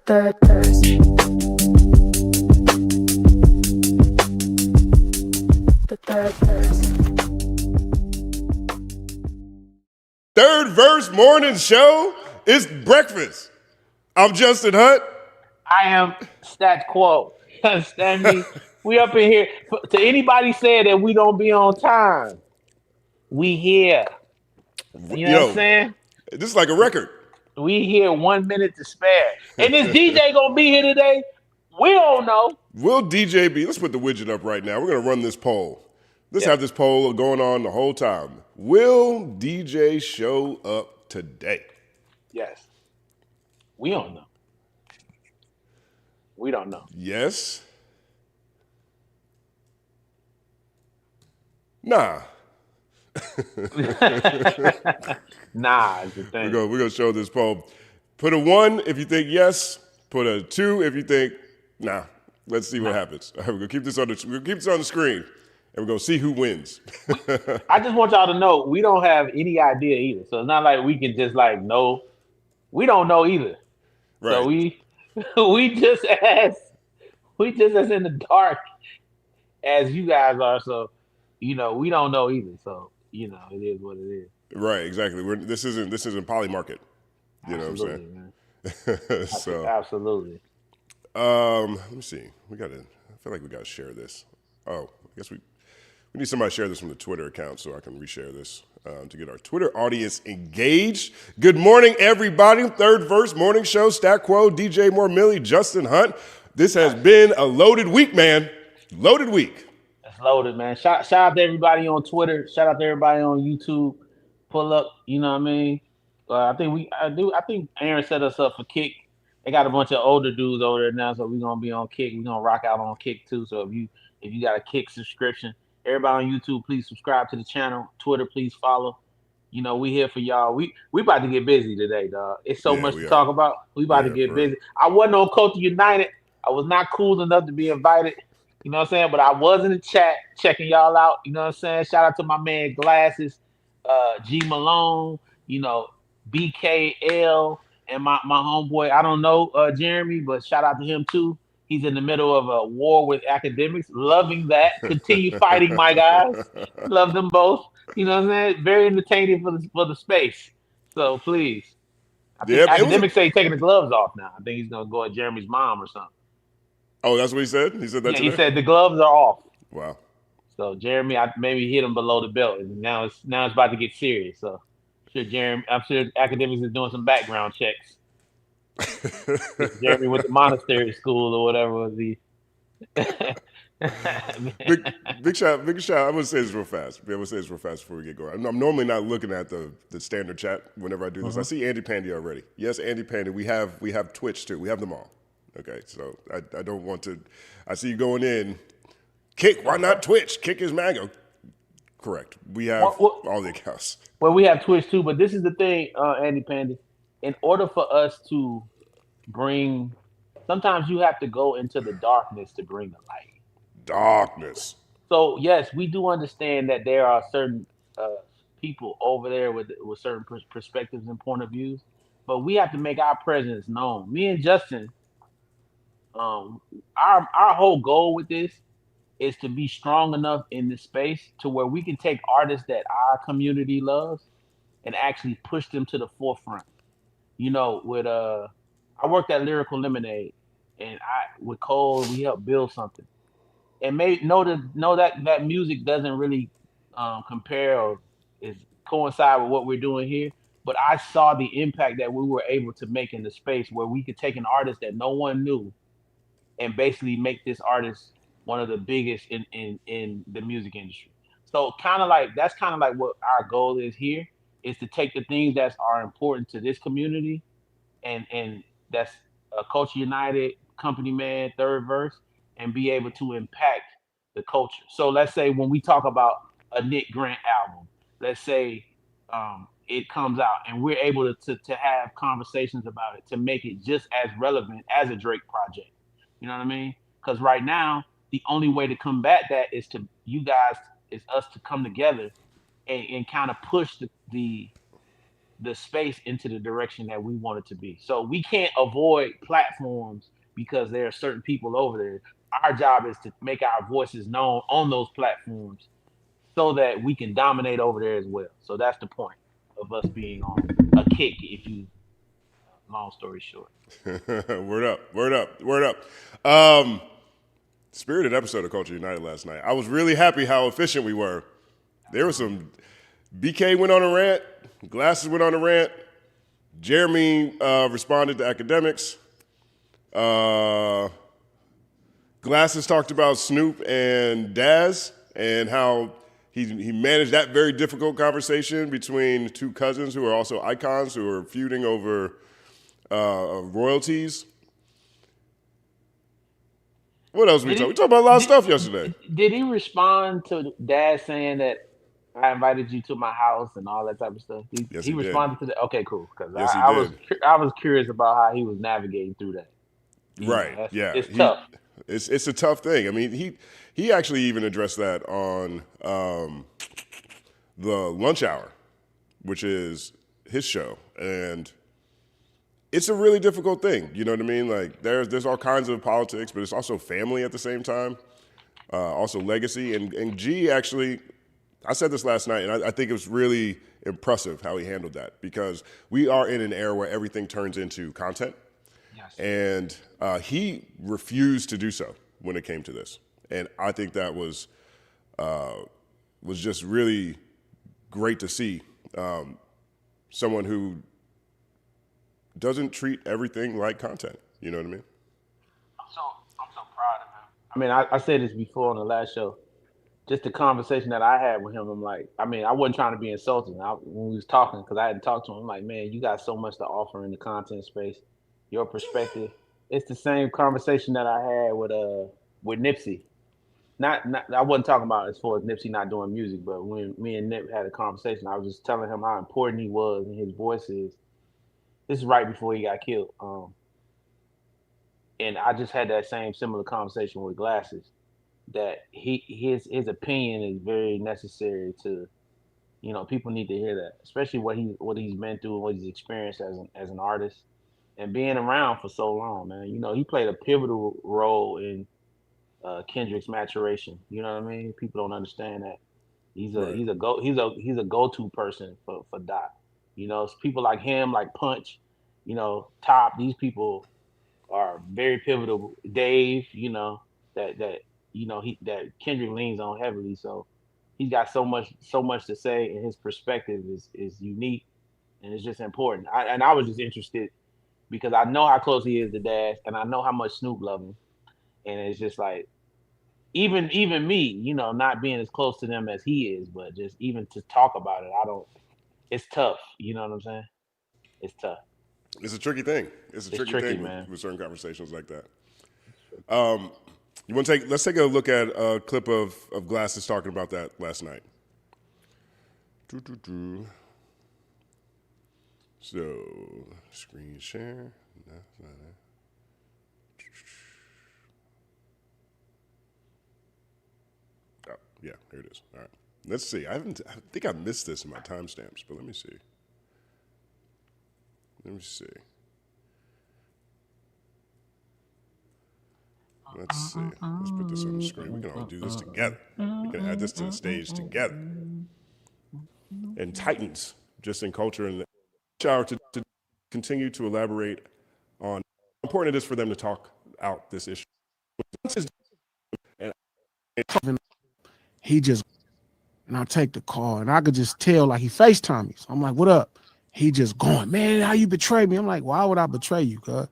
third verse. The third verse. Third verse morning show. It's breakfast. I'm Justin Hunt. I am stat quo. You understand me? We up in here. To anybody saying that we don't be on time, we here. You know what I'm Yo, saying? this is like a record. We here 1 minute to spare. And this DJ gonna be here today? We don't know. Will DJ be? Let's put the widget up right now. We're going to run this poll. Let's have this poll going on the whole time. Will DJ show up today? Yes. We don't know. We don't know. Yes. Nah. Nah, it's the thing. We're gonna show this poll. Put a 1 if you think yes. Put a 2 if you think nah. Let's see what happens. All right, we're gonna keep this on the screen, and we're gonna see who wins. I just want y'all to know we don't have any idea either. So it's not like we can just like know. We don't know either. Right. So we just as in the dark as you guys are. So we don't know either. So it is what it is. Right. Exactly. This isn't poly market. You know what I'm saying? So absolutely. let me see. I feel like we gotta share this. Oh, I guess we need somebody to share this from the Twitter account so I can reshare this to get our Twitter audience engaged. Good morning, everybody. Third verse morning show. Stat Quo, DJ More Millie, Justin Hunt. This has been a loaded week, man. Loaded week. It's loaded, man. Shout out to everybody on Twitter. Shout out to everybody on YouTube. Pull up. You know what I mean? I think Aaron set us up for Kick. They got a bunch of older dudes over there now, so we're gonna be on Kick. We're gonna rock out on Kick too. So if you got a Kick subscription, everybody on YouTube, please subscribe to the channel. Twitter, please follow. We here for y'all. We about to get busy today, dog. It's so much to talk about. We about to get busy. I wasn't on Culture United. I was not cool enough to be invited. You know what I'm saying? But I was in the chat checking y'all out. You know what I'm saying? Shout out to my man Glasses, G Malone, BKL, and my homeboy, I don't know Jeremy, but shout out to him too. He's in the middle of a war with academics. Loving that. Continue fighting, my guys. Love them both. You know what I'm saying? Very entertaining for the space. So please. I think academics say he's taking the gloves off now. I think he's gonna go at Jeremy's mom or something. Oh, that's what he said? He said that today? He said the gloves are off. Wow. So Jeremy, I maybe hit him below the belt, and now it's about to get serious. So I'm sure academics is doing some background checks. Jeremy went to monastery school or whatever was he. big shout. I'm gonna say this real fast. Before we get going. I'm normally not looking at the standard chat whenever I do this. I see Andy Pandy already. Yes, Andy Pandy. We have Twitch too. We have them all. Okay, so I don't want to. I see you going in. Kick. Why not Twitch? Kick is mango. Correct. We have all the accounts. Well, we have Twitch too, but this is the thing, Andy Pandy. In order for us to bring, sometimes you have to go into the darkness to bring the light. Darkness. So yes, we do understand that there are certain people over there with certain perspectives and point of views, but we have to make our presence known. Me and Justin, our whole goal with this is to be strong enough in this space to where we can take artists that our community loves and actually push them to the forefront. I worked at Lyrical Lemonade, and with Cole, we helped build something. And know that music doesn't really compare or is coincide with what we're doing here. But I saw the impact that we were able to make in the space where we could take an artist that no one knew and basically make this artist one of the biggest in the music industry. So that's kind of like what our goal is here, is to take the things that are important to this community and that's Culture United, Company Man, Third Verse, and be able to impact the culture. So let's say when we talk about a Nick Grant album, let's say it comes out and we're able to have conversations about it to make it just as relevant as a Drake project. You know what I mean? Because right now, the only way to combat that is us to come together and kind of push the the space into the direction that we want it to be. So we can't avoid platforms because there are certain people over there. Our job is to make our voices known on those platforms so that we can dominate over there as well. So that's the point of us being on a kick. If you, long story short, Word up, word up, word up. Spirited episode of Culture United last night. I was really happy how efficient we were. There was some. BK went on a rant. Glasses went on a rant. Jeremy responded to academics. Glasses talked about Snoop and Daz and how he managed that very difficult conversation between two cousins who are also icons who are feuding over royalties. What else we talked? We talked about a lot of stuff yesterday. Did he respond to Dad saying that I invited you to my house and all that type of stuff? Yes, he he did. responded to that. Okay, cool. Because Yes, he I did. was curious about how he was navigating through that. Right. Yeah. It's tough. It's a tough thing. I mean, he actually even addressed that on the Lunch Hour, which is his show, and it's a really difficult thing. You know what I mean? Like there's all kinds of politics, but it's also family at the same time, also legacy. And G actually, I said this last night, and I think it was really impressive how he handled that because we are in an era where everything turns into content. Yes. And he refused to do so when it came to this, and I think that was just really great to see someone who doesn't treat everything like content. You know what I mean? I'm so proud of him. I mean, I said this before on the last show. Just the conversation that I had with him, I'm like, I mean, I wasn't trying to be insulting when we was talking because I hadn't talked to him. I'm like, man, you got so much to offer in the content space. Your perspective. It's the same conversation that I had with Nipsey. Not I wasn't talking about as far as Nipsey not doing music, but when me and Nip had a conversation, I was just telling him how important he was and his voice is. This is right before he got killed. And I just had that same similar conversation with Glasses. That his opinion is very necessary to, people need to hear that, especially what he's been through and what he's experienced as an artist and being around for so long, man. He played a pivotal role in Kendrick's maturation. You know what I mean? People don't understand that. He's a go-to person for Doc. It's people like him, like Punch, Top. These people are very pivotal. Dave, that Kendrick leans on heavily. So he's got so much to say, and his perspective is unique, and it's just important. I was just interested because I know how close he is to Dash, and I know how much Snoop loves him, and it's just like even me, not being as close to them as he is, but just even to talk about it, I don't. It's tough. You know what I'm saying? It's tough. It's a tricky thing. It's tricky thing man. with certain conversations like that. Let's take a look at a clip of Glasses talking about that last night. So, screen share. Oh, yeah, here it is. All right. Let's see. I think I missed this in my timestamps, but let me see. Let's see. Let's put this on the screen. We can all do this together. We can add this to the stage together. And Titans, just in culture and shower to continue to elaborate on how important it is for them to talk out this issue. He just, and I take the call, and I could just tell, like, he FaceTime me. So I'm like, what up? He just going, man, how you betray me? I'm like, why would I betray you, cuz?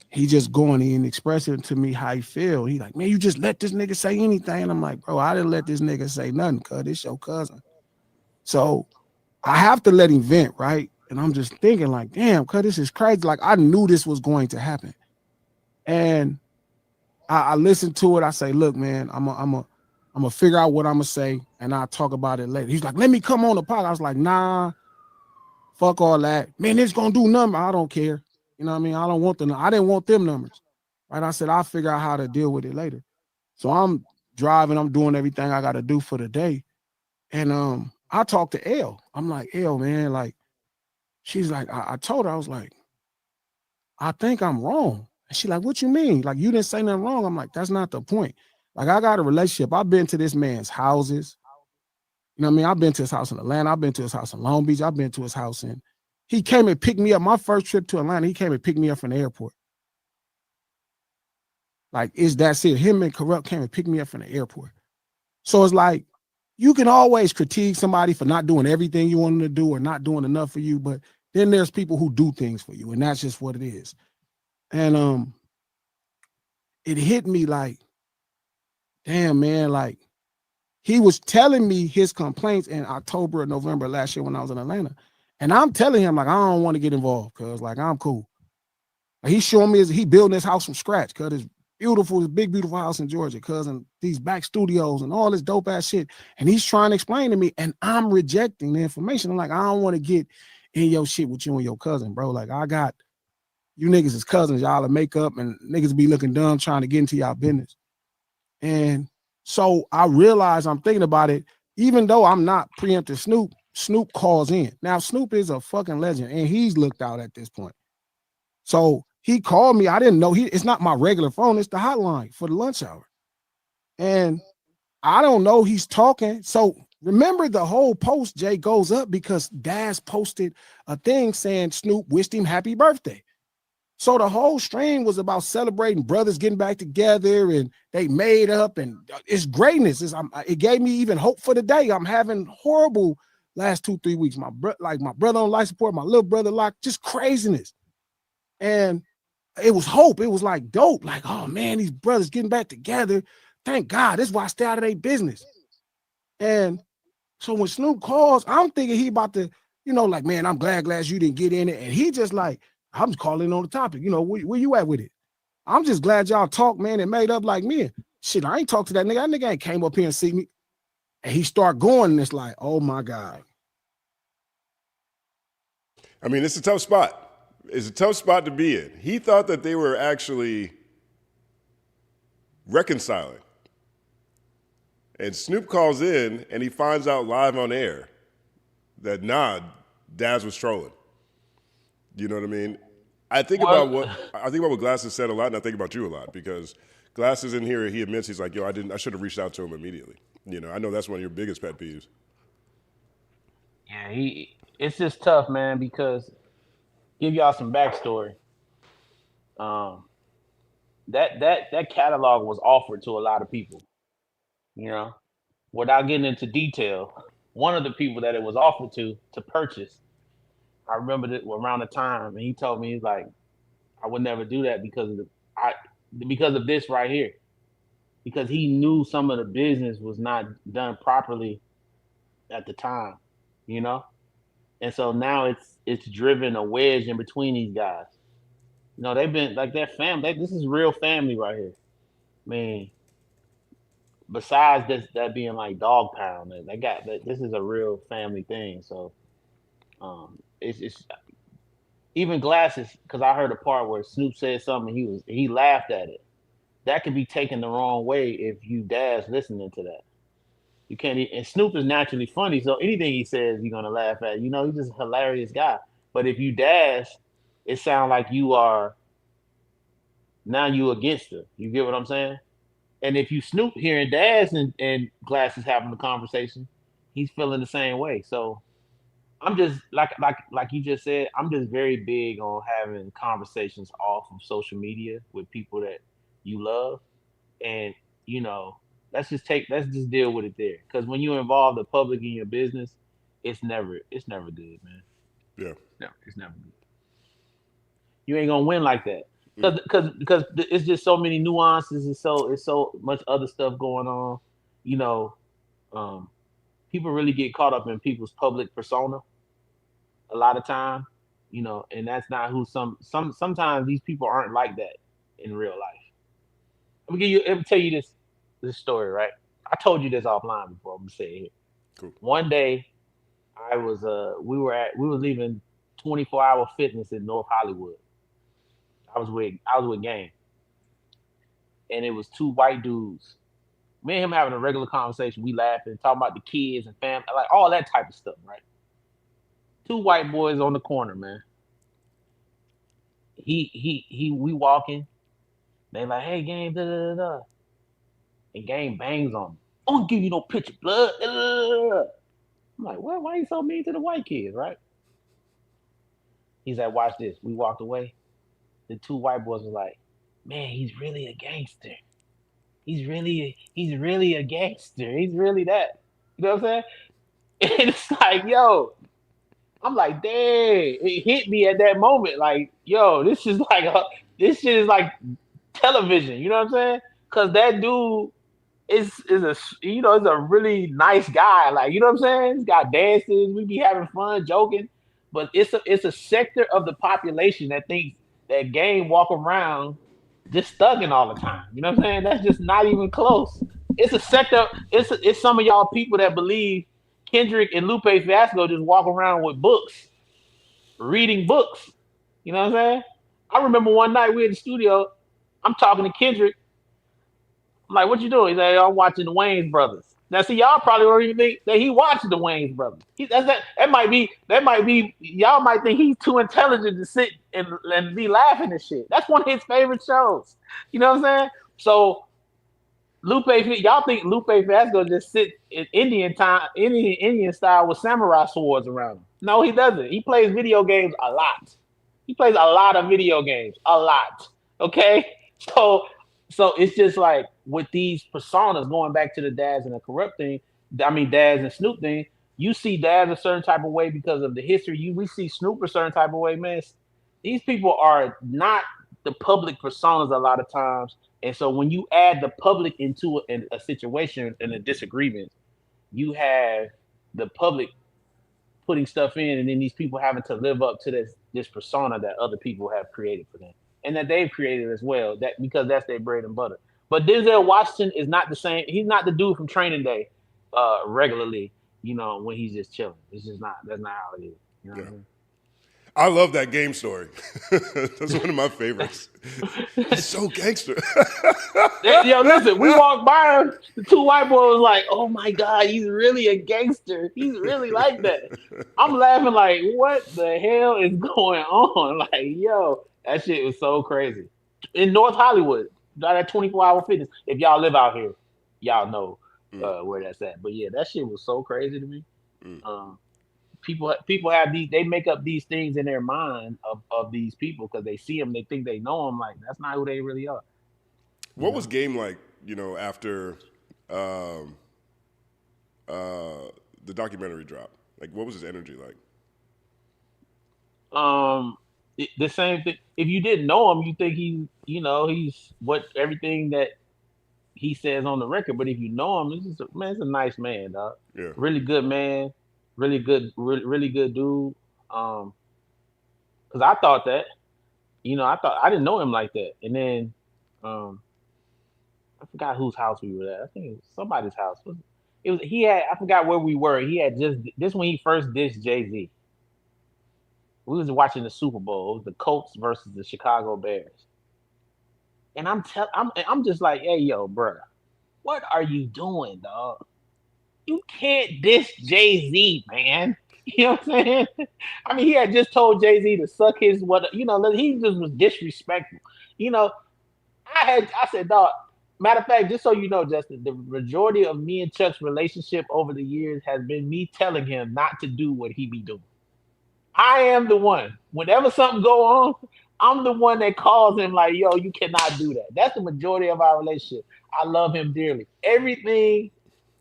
He just going and expressing to me how he feel. He like, man, you just let this nigga say anything. And I'm like, bro, I didn't let this nigga say nothing, cuz this your cousin. So I have to let him vent, right? And I'm just thinking like, damn, cuz this is crazy. Like, I knew this was going to happen. And I listened to it. I say, look, man, I'm gonna figure out what I'm gonna say, and I'll talk about it later. He's like, let me come on the podcast. I was like, nah, fuck all that. Man, it's gonna do nothing. I don't care. You know what I mean? I didn't want them numbers. Right? I said, I'll figure out how to deal with it later. So I'm driving, I'm doing everything I gotta do for the day. And I talked to L. I'm like, L, man, like, she's like, I told her, I was like, I think I'm wrong. And she like, what you mean? Like, you didn't say nothing wrong. I'm like, that's not the point. Like, I got a relationship. I've been to this man's houses. You know what I mean? I've been to his house in Atlanta. I've been to his house in Long Beach. I've been to his house in. He came and picked me up. My first trip to Atlanta, he came and picked me up from the airport. Like, it's that serious. Him and Corrupt came and picked me up from the airport. So it's like, you can always critique somebody for not doing everything you want them to do or not doing enough for you, but then there's people who do things for you, and that's just what it is. And it hit me like, damn, man, like, he was telling me his complaints in October or November last year when I was in Atlanta. And I'm telling him, like, I don't want to get involved because, like, I'm cool. Like, he's showing me he building his house from scratch because it's beautiful, this big, beautiful house in Georgia, and these back studios and all this dope ass shit. And he's trying to explain to me, and I'm rejecting the information. I'm like, I don't want to get in your shit with you and your cousin, bro. Like, I got you niggas as cousins, y'all to make up, and niggas be looking dumb trying to get into y'all business. And so I realized, I'm thinking about it, even though I'm not preempting Snoop, Snoop calls in. Now, Snoop is a fucking legend, and he's looked out at this point. So he called me. I didn't know. It's not my regular phone. It's the hotline for the lunch hour. And I don't know. He's talking. So remember, the whole post, Jay, goes up because Daz posted a thing saying Snoop wished him happy birthday. So the whole stream was about celebrating brothers getting back together and they made up, and it's greatness. It gave me even hope for the day. I'm having horrible last 2-3 weeks. My brother on life support, my little brother locked, just craziness. And it was hope. It was like dope. Like, oh man, these brothers getting back together. Thank God. That's why I stay out of their business. And so when Snoop calls, I'm thinking he about to, like, man, I'm glad you didn't get in it. And he just like, I'm just calling on the topic. Where you at with it? I'm just glad y'all talked, man, and made up like me. Shit, I ain't talked to that nigga. That nigga ain't came up here and see me. And he start going, and it's like, oh my God. I mean, it's a tough spot. It's a tough spot to be in. He thought that they were actually reconciling. And Snoop calls in and he finds out live on air that, nah, Daz was trolling. You know what I mean? I think about what Glasses said a lot, and I think about you a lot, because Glasses in here, he admits, he's like, yo, I should have reached out to him immediately. I know that's one of your biggest pet peeves. Yeah, it's just tough, man, because give y'all some backstory. That catalog was offered to a lot of people, without getting into detail. One of the people that it was offered to purchase, I remember that around the time, and he told me, he's like, I would never do that because of this right here, because he knew some of the business was not done properly at the time, you know, and so now it's driven a wedge in between these guys. They've been like their family. This is real family right here. I mean, besides that being like dog pound, they got that. This is a real family thing. So it's even Glasses, because I heard a part where Snoop said something. He laughed at it. That could be taken the wrong way if you Daz listening to that. You can't. And Snoop is naturally funny, so anything he says, you're gonna laugh at. He's just a hilarious guy. But if you Daz, it sounds like you are now you against her. You get what I'm saying? And if you Snoop hearing Daz and Glasses having the conversation, he's feeling the same way. So I'm just like you just said, I'm just very big on having conversations off of social media with people that you love. And, let's just deal with it there. Because when you involve the public in your business, it's never good, man. Yeah. No, it's never good. You ain't gonna win like that. Because it's just so many nuances, and it's so much other stuff going on. You know, um, People really get caught up in people's public persona a lot of time, and that's not who sometimes these people aren't like that in real life. Let me tell you this story, right? I told you this offline before. I'm gonna say it here. Cool. One day we were leaving 24-hour fitness in North Hollywood. I was with Game, and it was two white dudes. Me and him having a regular conversation, we laughing, talking about the kids and family, like all that type of stuff, right? Two white boys on the corner, man. We walking. They like, hey, game, da da da da. And game bangs on me. I don't give you no picture, blood. Da, da, da, da. I'm like, what? Why you so mean to the white kids, right? He's like, watch this. We walked away. The two white boys was like, man, he's really a gangster. He's really a gangster. He's really that. You know what I'm saying? And it's like, yo, I'm like, dang, it hit me at that moment. Like, yo, this shit is like television. You know what I'm saying? Because that dude is a is a really nice guy. Like, you know what I'm saying? He's got dances. We be having fun, joking. But it's a sector of the population that thinks that game walk around just thugging all the time. You know what I'm saying? That's just not even close. It's a sector. It's some of y'all people that believe Kendrick and Lupe Fiasco just walk around with books, reading books. You know what I'm saying? I remember one night we in the studio. I'm talking to Kendrick. I'm like, what you doing? He's like, I'm watching the Wayne's Brothers. Now, see, y'all probably don't even think that he watched the Wayne's Brothers. That might be. Y'all might think he's too intelligent to sit and be laughing and shit. That's one of his favorite shows. You know what I'm saying? So y'all think Lupe Fiasco just sit in Indian style with samurai swords around him? No, he doesn't. He plays video games a lot. He plays a lot of video games, a lot. Okay, so it's just like with these personas, going back to the Daz and the corrupt thing. I mean, Daz and Snoop thing. You see Daz a certain type of way because of the history. We see Snoop a certain type of way, man. These people are not the public personas a lot of times. And so when you add the public into a situation and a disagreement, you have the public putting stuff in, and then these people having to live up to this persona that other people have created for them, and that they've created as well. That because that's their bread and butter. But Denzel Washington is not the same. He's not the dude from Training Day, regularly. When he's just chilling. It's just not. That's not how it is. You know what I mean? I love that game story. That's one of my favorites. He's so gangster. Yo, listen, we walked by him. The two white boys was like, "Oh my god, he's really a gangster. He's really like that." I'm laughing like, "What the hell is going on?" Like, yo, that shit was so crazy. In North Hollywood, that 24-hour fitness. If y'all live out here, y'all know where that's at. But yeah, that shit was so crazy to me. People have they make up these things in their mind of these people because they see them, they think they know them. Like, that's not who they really are. What was Game like, after the documentary dropped? Like, what was his energy like? The same thing. If you didn't know him, you think he's everything that he says on the record. But if you know him, it's a nice man, dog. Yeah. Really good man. Really good dude. Because I thought that, I didn't know him like that. And then, I forgot whose house we were at. I think it was somebody's house. I forgot where we were. He had this when he first dissed Jay-Z. We was watching the Super Bowl. It was the Colts versus the Chicago Bears. And I'm just like, hey, yo, bro, what are you doing, dog? You can't diss Jay-Z, man. You know what I'm saying? I mean, he had just told Jay-Z to suck his he just was disrespectful. I said, dog, matter of fact, just so you know, Justin, the majority of me and Chuck's relationship over the years has been me telling him not to do what he be doing. I am the one. Whenever something go on, I'm the one that calls him like, yo, you cannot do that. That's the majority of our relationship. I love him dearly. Everything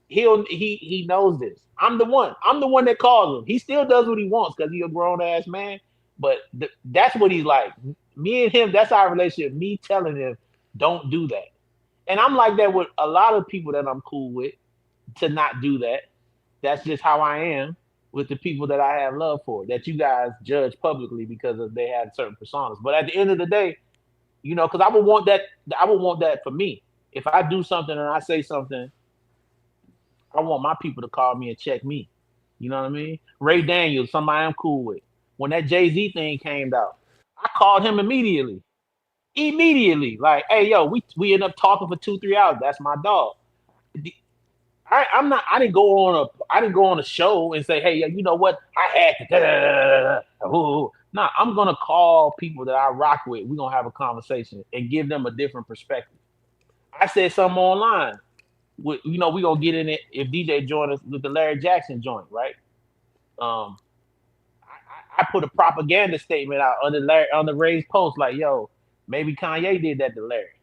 he knows this. I'm the one that calls him. He still does what he wants because he's a grown ass man. But that's what he's like. Me and him, that's our relationship. Me telling him, don't do that. And I'm like that with a lot of people that I'm cool with, to not do that. That's just how I am with the people that I have love for, that you guys judge publicly because they have certain personas. But at the end of the day, because I would want that for me. If I do something and I say something, I want my people to call me and check me. You know what I mean? Ray Daniels, somebody I'm cool with. When that Jay-Z thing came out, I called him immediately. Like, hey, yo, we end up talking for 2-3 hours. That's my dog. I didn't go on a show and say, hey, you know what? I had to. Da, da, da, da, da, ooh. Nah, I'm gonna call people that I rock with. We're gonna have a conversation and give them a different perspective. I said something online. We gonna get in it if DJ join us with the Larry Jackson joint, right? Um, I put a propaganda statement out on the Ray's post, like, yo, maybe Kanye did that to Larry.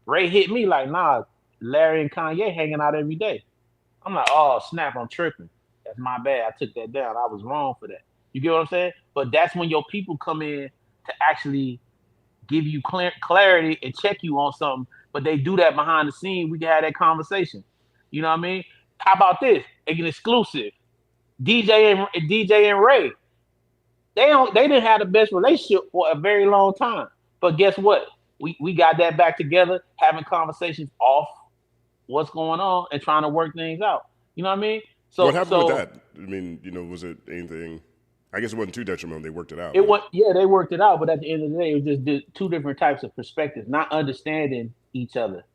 Ray hit me like, nah, Larry and Kanye hanging out every day. I'm like, oh snap, I'm tripping. That's my bad. I took that down. I was wrong for that. You get what I'm saying? But that's when your people come in to actually give you clarity and check you on something. But they do that behind the scene. We can have that conversation. You know what I mean? How about this? An exclusive. DJ and Ray. They didn't have the best relationship for a very long time. But guess what? We got that back together, having conversations off what's going on and trying to work things out. You know what I mean? So What happened with that? I mean, was it anything? I guess it wasn't too detrimental. They worked it out. They worked it out, but at the end of the day, it was just two different types of perspectives, not understanding each other.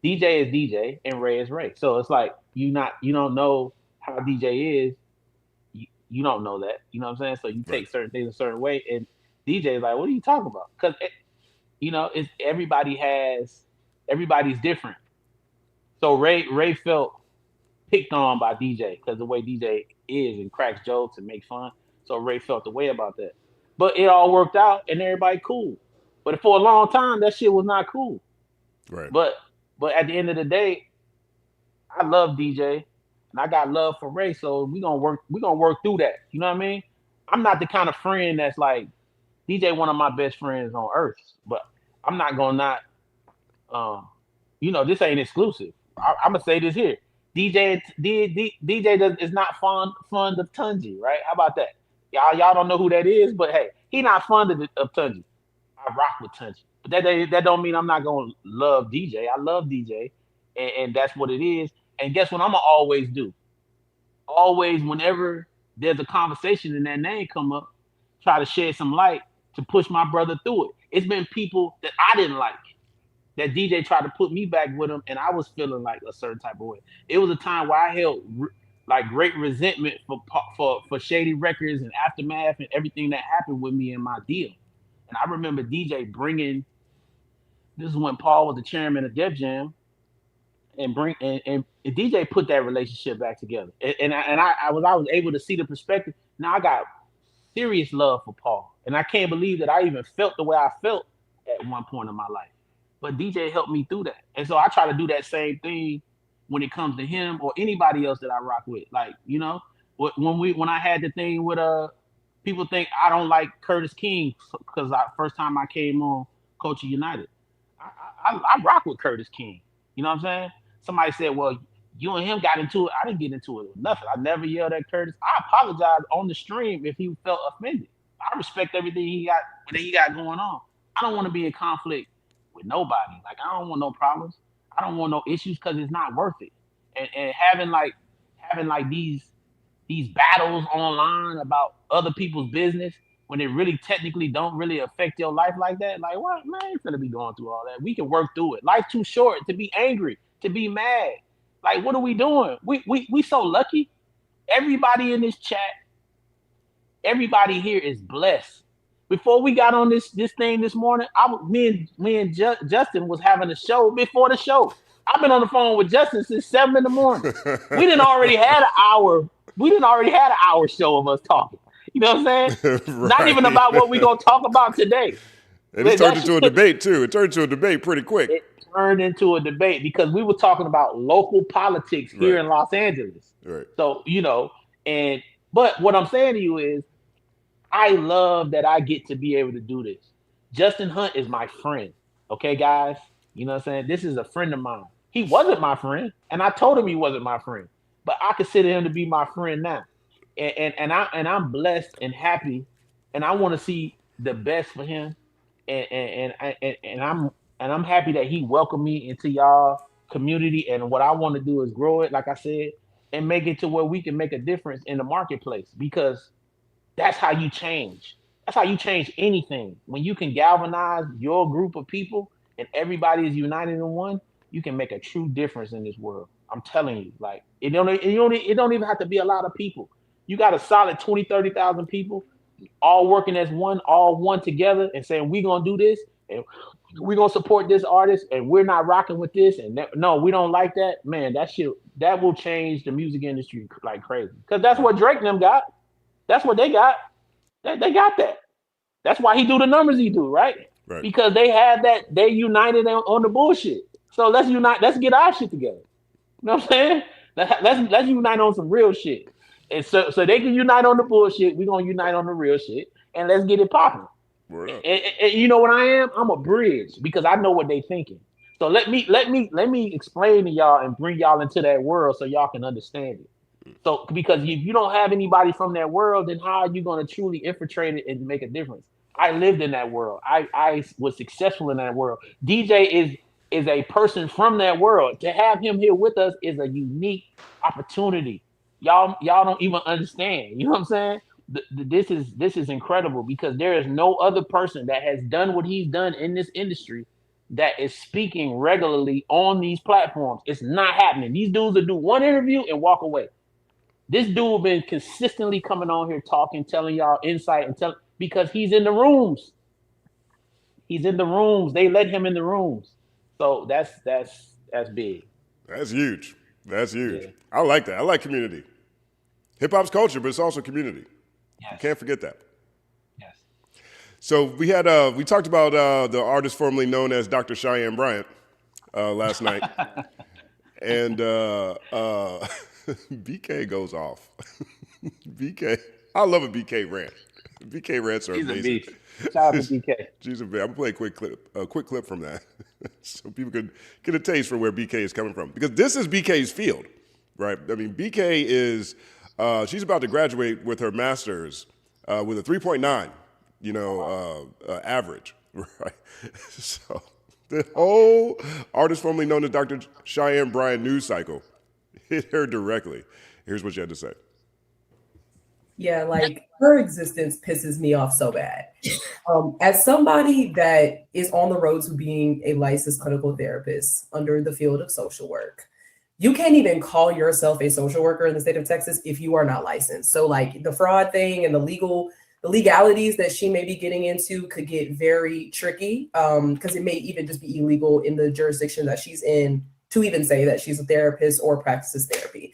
DJ is DJ and Ray is Ray. So it's like you don't know how DJ is. You don't know that. You know what I'm saying? So you take certain things a certain way, and DJ is like, what are you talking about? Because it's everybody's different. So Ray felt picked on by DJ because the way DJ is and cracks jokes and makes fun. So Ray felt the way about that. But it all worked out and everybody cool. But for a long time, that shit was not cool. Right. But at the end of the day, I love DJ and I got love for Ray. So we're gonna work through that. You know what I mean? I'm not the kind of friend that's like DJ, one of my best friends on earth, but I'm not gonna this ain't exclusive. I'm gonna say this here. DJ is not fond of Tunji, right? How about that? Y'all don't know who that is, but hey, he not fond of Tunji. I rock with Tunji, but that don't mean I'm not gonna love DJ. I love DJ, and that's what it is. And guess what? I'm gonna always do. Always, whenever there's a conversation and that name come up, try to shed some light to push my brother through it. It's been people that I didn't like that DJ tried to put me back with him, and I was feeling like a certain type of way. It was a time where I held like great resentment for Shady Records and Aftermath and everything that happened with me in my deal. And I remember DJ bringing. This is when Paul was the chairman of Def Jam, and DJ put that relationship back together. And I was able to see the perspective. Now I got serious love for Paul, and I can't believe that I even felt the way I felt at one point in my life. But DJ helped me through that. And so I try to do that same thing when it comes to him or anybody else that I rock with. Like, when I had the thing with people think I don't like Curtis King because first time I came on Culture United. I rock with Curtis King. You know what I'm saying? Somebody said, well, you and him got into it. I didn't get into it with nothing. I never yelled at Curtis. I apologize on the stream if he felt offended. I respect everything he got going on. I don't want to be in conflict with nobody. Like, I don't want no problems. I don't want no issues because it's not worth it. And having these battles online about other people's business when it really technically don't really affect your life like that, like, what? Man, I ain't finna be going through all that. We can work through it. Life's too short to be angry, to be mad. Like, what are we doing? We so lucky. Everybody in this chat, everybody here is blessed. Before we got on this thing this morning, me and Justin was having a show before the show. I've been on the phone with Justin since 7 a.m. We didn't already had an hour. We didn't already had an hour show of us talking. You know what I'm saying? Right. Not even about what we're gonna talk about today. And it turned into a debate too. It turned into a debate pretty quick. It turned into a debate because we were talking about local politics here in Los Angeles. Right. So but what I'm saying to you is, I love that I get to be able to do this. Justin Hunt is my friend. Okay, guys? You know what I'm saying? This is a friend of mine. He wasn't my friend, and I told him he wasn't my friend. But I consider him to be my friend now. And I'm blessed and happy, and I want to see the best for him. And I'm happy that he welcomed me into y'all community. And what I want to do is grow it, like I said, and make it to where we can make a difference in the marketplace, because that's how you change. That's how you change anything. When you can galvanize your group of people and everybody is united in one, you can make a true difference in this world. I'm telling you, like it don't even have to be a lot of people. You got a solid 20, 30,000 people all working as one, all one together and saying, we gonna do this and we're gonna support this artist and we're not rocking with this and that, no, we don't like that. Man, that will change the music industry like crazy. Because that's what Drake and them got. That's what they got. They got that. That's why he do the numbers he do, right? Because they had that, they united on the bullshit. So let's unite, let's get our shit together. You know what I'm saying? Let's unite on some real shit. And so they can unite on the bullshit. We're gonna unite on the real shit and let's get it popping. And you know what I am? I'm a bridge because I know what they thinking. So let me explain to y'all and bring y'all into that world so y'all can understand it. So because if you don't have anybody from that world, then how are you gonna truly infiltrate it and make a difference? I lived in that world. I was successful in that world. DJ is a person from that world. To have him here with us is a unique opportunity. Y'all don't even understand. You know what I'm saying? This is incredible because there is no other person that has done what he's done in this industry that is speaking regularly on these platforms. It's not happening. These dudes will do one interview and walk away. This dude been consistently coming on here talking, telling y'all insight and because he's in the rooms. He's in the rooms. They let him in the rooms. So that's big. That's huge. That's huge. Yeah. I like that. I like community. Hip hop's culture, but it's also community. Yes. You can't forget that. Yes. So we talked about the artist formerly known as Dr. Cheyenne Bryant last night, and BK goes off. BK, I love a BK rant. BK rants are amazing. Shout out to BK. I'm gonna play a quick clip from that, so people could get a taste for where BK is coming from. Because this is BK's field, right? I mean, BK is she's about to graduate with her master's with a 3.9, average, right? So the whole artist formerly known as Dr. Cheyenne Bryant news cycle hit her directly. Here's what she had to say. Yeah, like her existence pisses me off so bad. As somebody that is on the road to being a licensed clinical therapist under the field of social work, you can't even call yourself a social worker in the state of Texas if you are not licensed. So like the fraud thing and the legalities that she may be getting into could get very tricky because it may even just be illegal in the jurisdiction that she's in to even say that she's a therapist or practices therapy.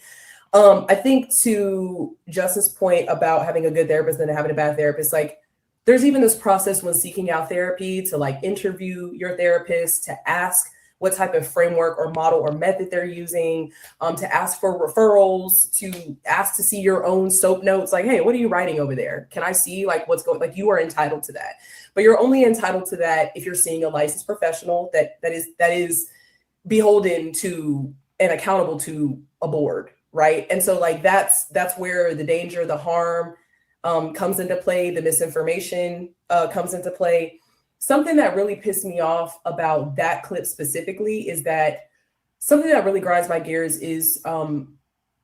I think to Justin's point about having a good therapist and having a bad therapist, like there's even this process when seeking out therapy to like interview your therapist, to ask what type of framework or model or method they're using, to ask for referrals, to ask to see your own SOAP notes. Like, hey, what are you writing over there? Can I see like what's going, like you are entitled to that, but you're only entitled to that if you're seeing a licensed professional that is beholden to and accountable to a board. Right. And so like that's where the danger, the harm comes into play. The misinformation comes into play. Something that really pissed me off about that clip specifically is that something that really grinds my gears is when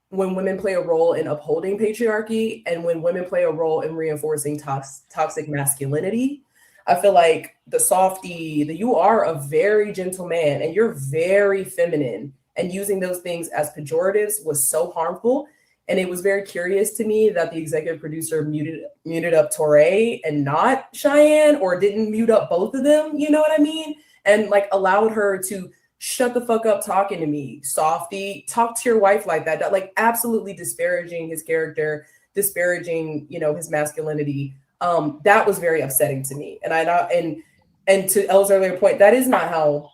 women play a role in upholding patriarchy and when women play a role in reinforcing toxic masculinity. I feel like the softie, you are a very gentle man and you're very feminine. And using those things as pejoratives was so harmful. And it was very curious to me that the executive producer muted up Torre and not Cheyenne, or didn't mute up both of them, you know what I mean? And like allowed her to shut the fuck up talking to me, softie, talk to your wife like that, like absolutely disparaging his character, disparaging, his masculinity. That was very upsetting to me. And to Elle's earlier point, that is not how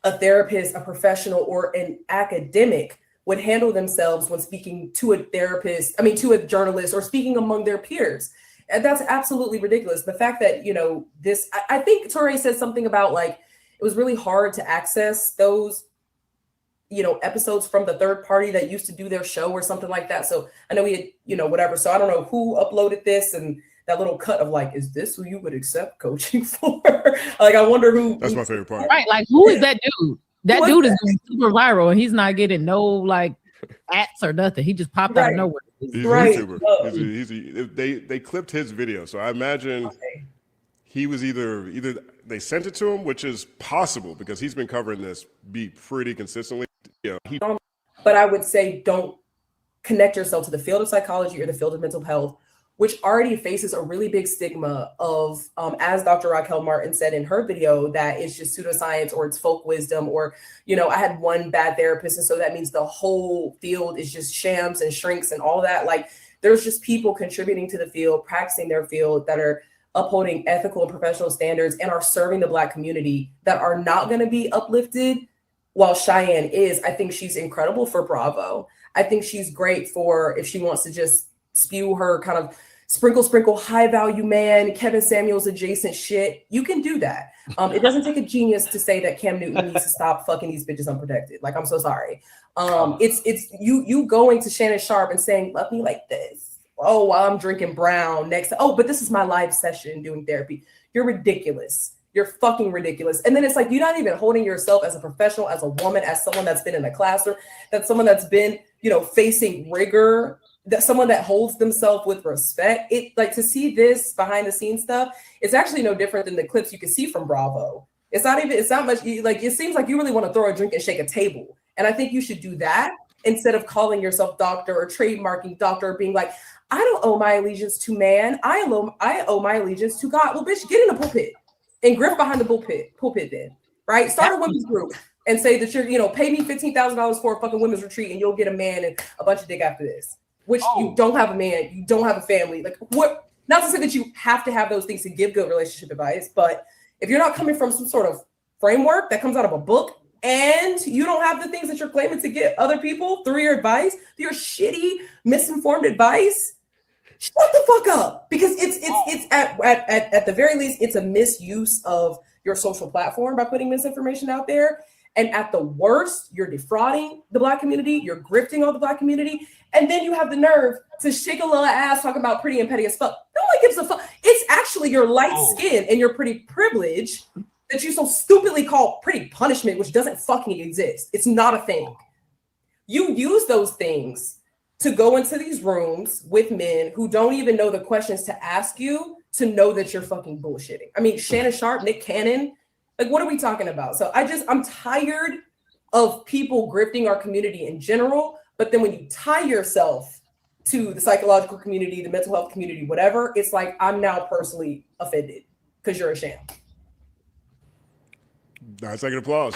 a therapist, a professional, or an academic would handle themselves when speaking to a to a journalist or speaking among their peers. And that's absolutely ridiculous. The fact that, I think Torre said something about like, it was really hard to access those, episodes from the third party that used to do their show or something like that. So I know we had, whatever. So I don't know who uploaded this and that little cut of like, is this who you would accept coaching for? Like, I wonder who. That's my favorite part. Right. Like, who is that dude? That dude is super viral and he's not getting no like ads or nothing. He just popped out of nowhere. He's right. a YouTuber. They clipped his video. So I imagine he was either they sent it to him, which is possible because he's been covering this beat pretty consistently. But I would say don't connect yourself to the field of psychology or the field of mental health, which already faces a really big stigma of, as Dr. Raquel Martin said in her video, that it's just pseudoscience or it's folk wisdom, or, I had one bad therapist, and so that means the whole field is just shams and shrinks and all that. Like, there's just people contributing to the field, practicing their field, that are upholding ethical and professional standards and are serving the Black community, that are not going to be uplifted. While Cheyenne is, I think she's incredible for Bravo. I think she's great for if she wants to just spew her kind of sprinkle, high value man, Kevin Samuels adjacent shit. You can do that. It doesn't take a genius to say that Cam Newton needs to stop fucking these bitches unprotected. Like, I'm so sorry. It's you going to Shannon Sharp and saying, love me like this. Oh, while I'm drinking brown next. Oh, but this is my live session doing therapy. You're ridiculous. You're fucking ridiculous. And then it's like, you're not even holding yourself as a professional, as a woman, as someone that's been in a classroom, that's someone that's been, facing rigor, that someone that holds themselves with respect. It, like, to see this behind the scenes stuff, it's actually no different than the clips you can see from Bravo. It's not much, like, it seems like you really want to throw a drink and shake a table. And I think you should do that instead of calling yourself doctor or trademarking doctor, or being like, I don't owe my allegiance to man. I owe my allegiance to God. Well, bitch, get in the pulpit and grip behind the pulpit then, right? Start a women's group and say that you're, pay me $15,000 for a fucking women's retreat and you'll get a man and a bunch of dick after this. Which you don't have a man, you don't have a family. Like, what? Not to say that you have to have those things to give good relationship advice, but if you're not coming from some sort of framework that comes out of a book, and you don't have the things that you're claiming to get other people through your advice, your shitty, misinformed advice, shut the fuck up. Because it's at the very least, it's a misuse of your social platform by putting misinformation out there. And at the worst, you're defrauding the Black community, you're grifting on the Black community, and then you have the nerve to shake a little ass talking about pretty and petty as fuck. No one gives a fuck. It's actually your light skin and your pretty privilege that you so stupidly call pretty punishment, which doesn't fucking exist. It's not a thing. You use those things to go into these rooms with men who don't even know the questions to ask you to know that you're fucking bullshitting. I mean, Shannon Sharp, Nick Cannon, like, what are we talking about? So I'm tired of people grifting our community in general, but then when you tie yourself to the psychological community, the mental health community, whatever, it's like, I'm now personally offended because you're a sham. 9-second applause.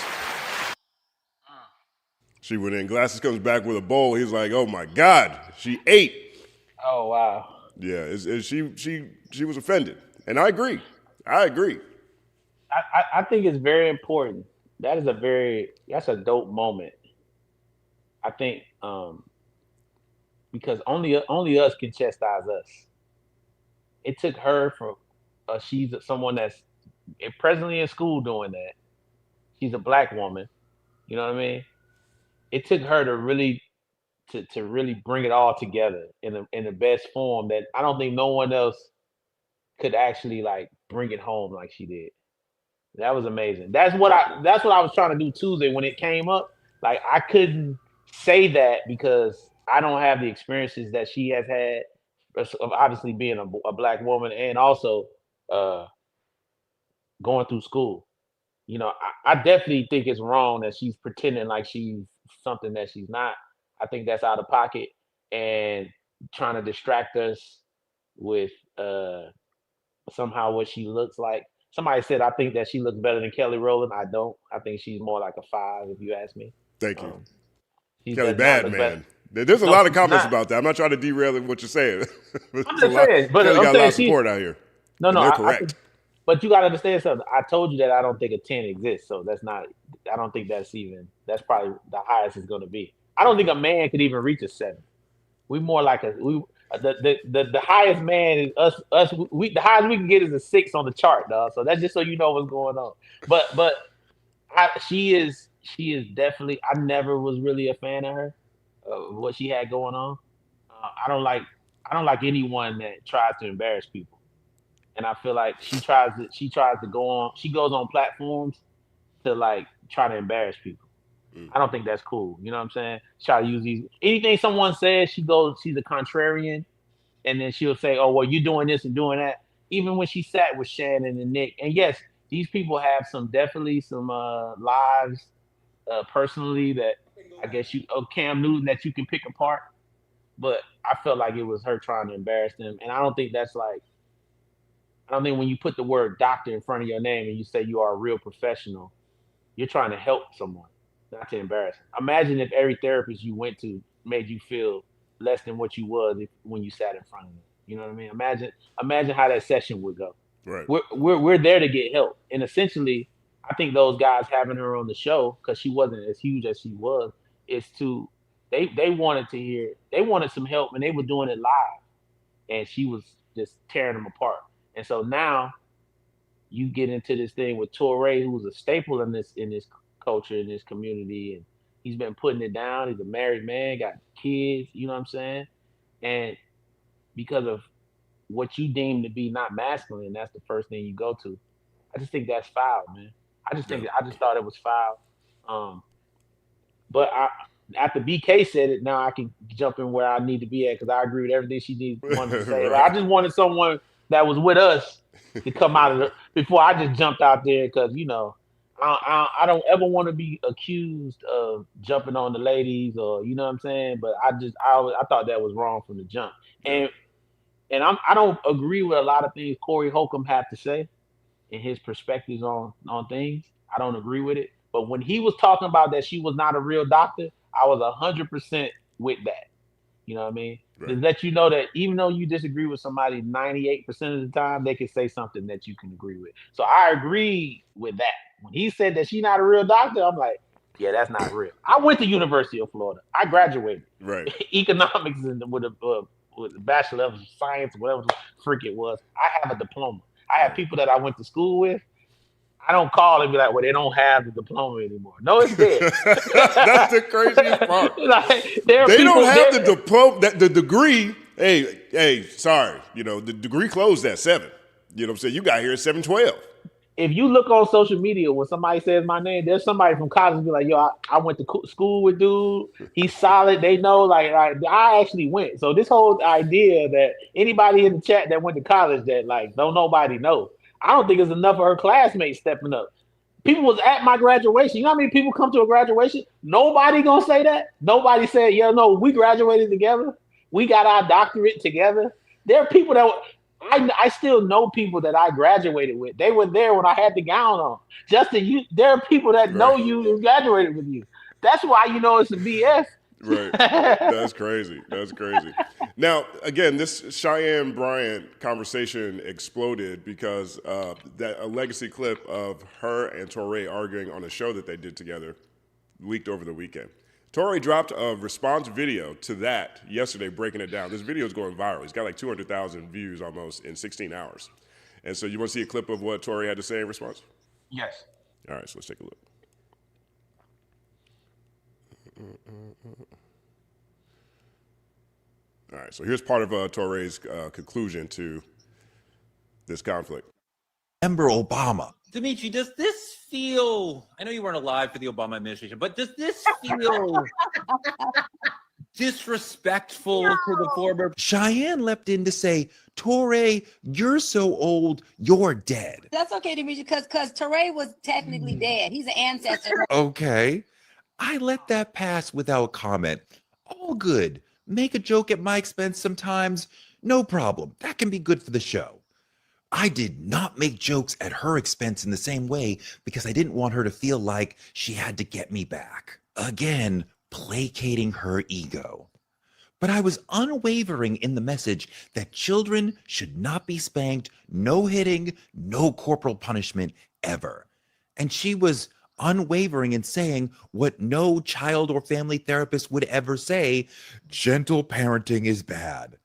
She went in. Glasses comes back with a bowl. He's like, "Oh my God, she ate." Oh wow. Yeah, she was offended, and I agree. I think it's very important. That's a dope moment. I think because only us can chastise us. It took her from she's someone that's presently in school doing that. She's a Black woman. You know what I mean? It took her to really bring it all together in the best form that I don't think no one else could actually like bring it home like she did. That was amazing. That's what I was trying to do Tuesday when it came up. Like, I couldn't say that because I don't have the experiences that she has had of obviously being a Black woman and also going through school. I definitely think it's wrong that she's pretending like she's something that she's not. I think that's out of pocket and trying to distract us with somehow what she looks like. Somebody said, I think that she looks better than Kelly Rowland. I don't. I think she's more like a 5, if you ask me. Thank you. Kelly Kelly bad, man. There's a lot of comments about that. I'm not trying to derail what you're saying. I'm just saying. But Kelly I'm got a lot of saying support out here. No, they're correct. But you got to understand something. I told you that I don't think a 10 exists. So that's not, I don't think that's probably the highest it's going to be. I don't think a man could even reach a 7. We more like the highest man is us. The highest we can get is a 6 on the chart, dog. So that's just so you know what's going on. But she is definitely. I never was really a fan of her, what she had going on. I don't like anyone that tries to embarrass people, and I feel like she tries to go on. She goes on platforms to like try to embarrass people. I don't think that's cool. You know what I'm saying? Try to use anything someone says, she's a contrarian, and then she'll say, "Oh, well, you're doing this and doing that." Even when she sat with Shannon and Nick, and yes, these people have definitely some lives personally that I guess Cam Newton that you can pick apart. But I felt like it was her trying to embarrass them, and I don't think that's like. I don't think when you put the word doctor in front of your name and you say you are a real professional, you're trying to help someone, not to embarrass them. Imagine if every therapist you went to made you feel less than what you was when you sat in front of them. You know what I mean? Imagine how that session would go. Right. We're there to get help, and essentially, I think those guys having her on the show because she wasn't as huge as she was is to they wanted some help, and they were doing it live, and she was just tearing them apart. And so now you get into this thing with Torre, who's a staple in this culture, in this community, and he's been putting it down. He's a married man, got kids, you know what I'm saying? And because of what you deem to be not masculine, that's the first thing you go to. I just think that's foul, man. I just thought it was foul. But after BK said it, now I can jump in where I need to be at because I agree with everything she wanted to say. Right. I just wanted someone that was with us to come out of it before I just jumped out there because, you know, I don't ever want to be accused of jumping on the ladies or, you know what I'm saying? But I thought that was wrong from the jump. Yeah. And I don't agree with a lot of things Corey Holcomb had to say in his perspectives on things. I don't agree with it. But when he was talking about that she was not a real doctor, I was 100% with that. You know what I mean? Right. To let you know that even though you disagree with somebody 98% of the time, they can say something that you can agree with. So I agree with that. When he said that she's not a real doctor, I'm like, yeah, that's not real. I went to University of Florida. I graduated. Right. Economics with a Bachelor of Science, whatever the freak it was. I have a diploma. I have people that I went to school with. I don't call and be like, well, they don't have the diploma anymore. No, it's dead. That's the craziest part. Like, they don't have the diploma, the degree. Hey, sorry. You know, the degree closed at 7. You know what I'm saying? You got here at 7:12. If you look on social media, when somebody says my name, there's somebody from college be like, yo, I went to school with dude. He's solid. They know, like I actually went. So this whole idea that anybody in the chat that went to college that like don't nobody know. I don't think it's enough of her classmates stepping up. People was at my graduation. You know how many people come to a graduation? Nobody gonna say that. Nobody said, yeah, no, we graduated together. We got our doctorate together. There are people that I still know people that I graduated with. They were there when I had the gown on. Justin, there are people that know you and graduated with you. That's why you know it's a BS. Right. That's crazy. That's crazy. Now, again, this Cheyenne Bryant conversation exploded because a legacy clip of her and Torre arguing on a show that they did together leaked over the weekend. Torre dropped a response video to that yesterday, breaking it down. This video is going viral. He's got like 200,000 views almost in 16 hours. And so you want to see a clip of what Torre had to say in response? Yes. All right, so let's take a look. All right, so here's part of Torre's conclusion to this conflict. Remember Obama. Dimitri, does this feel, I know you weren't alive for the Obama administration, but does this feel disrespectful to the former? Cheyenne leapt in to say, Torre, you're so old, you're dead. That's okay, Dimitri, because Torre was technically dead. He's an ancestor. Okay. I let that pass without comment. All good. Make a joke at my expense sometimes. No problem. That can be good for the show. I did not make jokes at her expense in the same way because I didn't want her to feel like she had to get me back. Again, placating her ego. But I was unwavering in the message that children should not be spanked, no hitting, no corporal punishment ever. And she was unwavering in saying what no child or family therapist would ever say, gentle parenting is bad.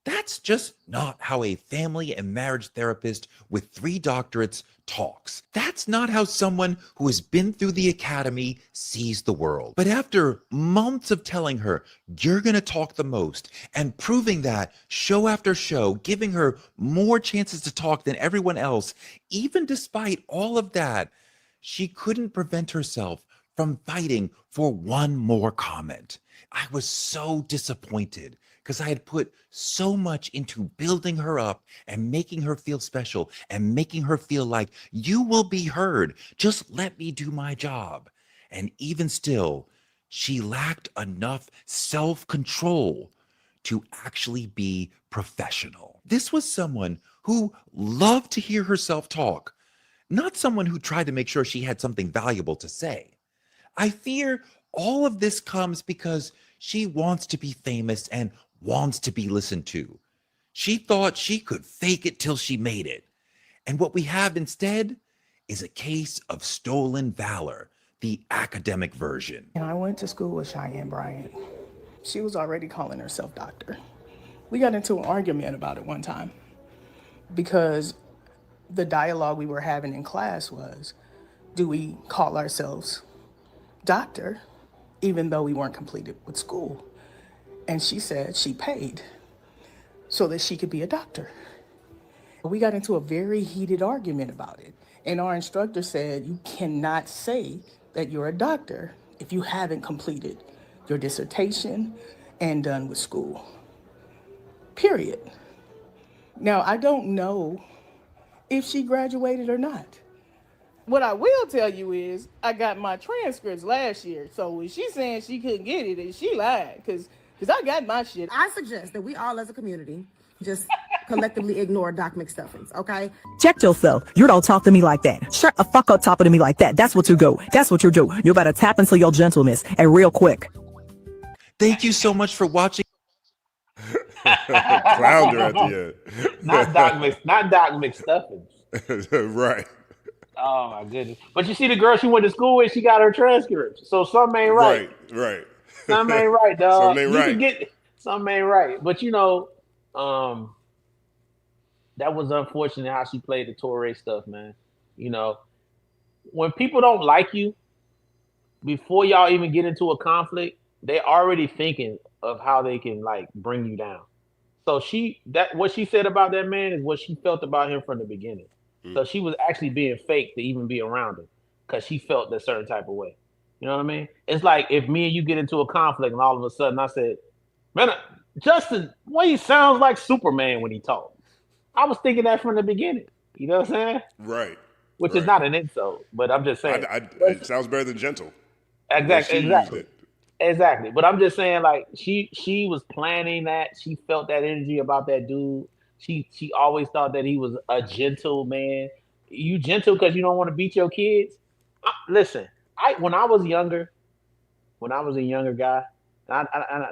That's just not how a family and marriage therapist with 3 doctorates talks. That's not how someone who has been through the academy sees the world. But after months of telling her, you're going to talk the most, and proving that show after show, giving her more chances to talk than everyone else, even despite all of that, she couldn't prevent herself from fighting for one more comment. I was so disappointed because I had put so much into building her up and making her feel special and making her feel like you will be heard. Just let me do my job. And even still, she lacked enough self-control to actually be professional. This was someone who loved to hear herself talk, not someone who tried to make sure she had something valuable to say. I fear all of this comes because she wants to be famous and wants to be listened to. She thought she could fake it till she made it. And what we have instead is a case of stolen valor, the academic version. And I went to school with Cheyenne Bryant. She was already calling herself doctor. We got into an argument about it one time because the dialogue we were having in class was, do we call ourselves doctor even though we weren't completed with school? And she said she paid so that she could be a doctor. We got into a very heated argument about it. And our instructor said, you cannot say that you're a doctor if you haven't completed your dissertation and done with school, period. Now, I don't know if she graduated or not. What I will tell you is I got my transcripts last year. So when she's saying she couldn't get it, and she lied, because I got my shit. I suggest that we all as a community just collectively ignore Doc McStuffins, okay? Check yourself. You don't talk to me like that. Shut the fuck up talking to me like that. That's what you do. That's what you do. You better tap into your gentleness and real quick. Thank you so much for watching. Clowned her at the end. Not Doc McStuffins. Right. Oh my goodness! But you see, the girl she went to school with, she got her transcripts. So something ain't right. Right. Something ain't right, dog. Something ain't you right. Can get something ain't right. But you know, that was unfortunate how she played the Touré stuff, man. You know, when people don't like you, before y'all even get into a conflict, they already thinking of how they can like bring you down. So what she said about that man is what she felt about him from the beginning. So she was actually being fake to even be around him because she felt that certain type of way. You know what I mean? It's like if me and you get into a conflict and all of a sudden I said, man, Justin, why he sounds like Superman when he talks. I was thinking that from the beginning. You know what I'm saying? Right. Which is not an insult, but I'm just saying. It sounds better than gentle. Exactly. But I'm just saying, like, she was planning that. She felt that energy about that dude. She always thought that he was a gentle man. You gentle because you don't want to beat your kids? Listen, when I was a younger guy,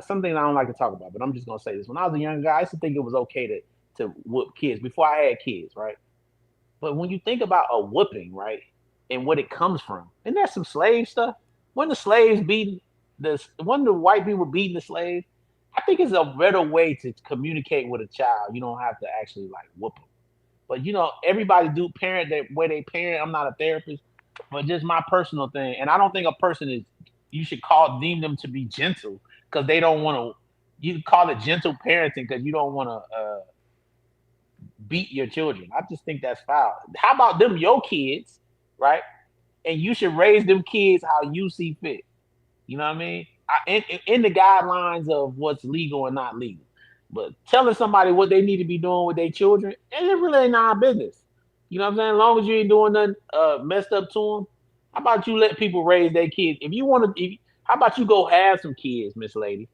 something I don't like to talk about, but I'm just gonna say this. When I was a younger guy, I used to think it was okay to whoop kids before I had kids, right? But when you think about a whooping, right, and what it comes from, isn't that some slave stuff? When the slaves when the white people beating the slaves, I think it's a better way to communicate with a child. You don't have to actually like whoop them. But you know, everybody do parent that way they parent. I'm not a therapist, but just my personal thing. And I don't think a person you should deem them to be gentle because they don't want to. You call it gentle parenting because you don't want to beat your children. I just think that's foul. How about them your kids, right? And you should raise them kids how you see fit. You know what I mean? In the guidelines of what's legal and not legal. But telling somebody what they need to be doing with their children, it really ain't our business. You know what I'm saying? As long as you ain't doing nothing messed up to them, how about you let people raise their kids? If you want to, how about you go have some kids, Miss Lady,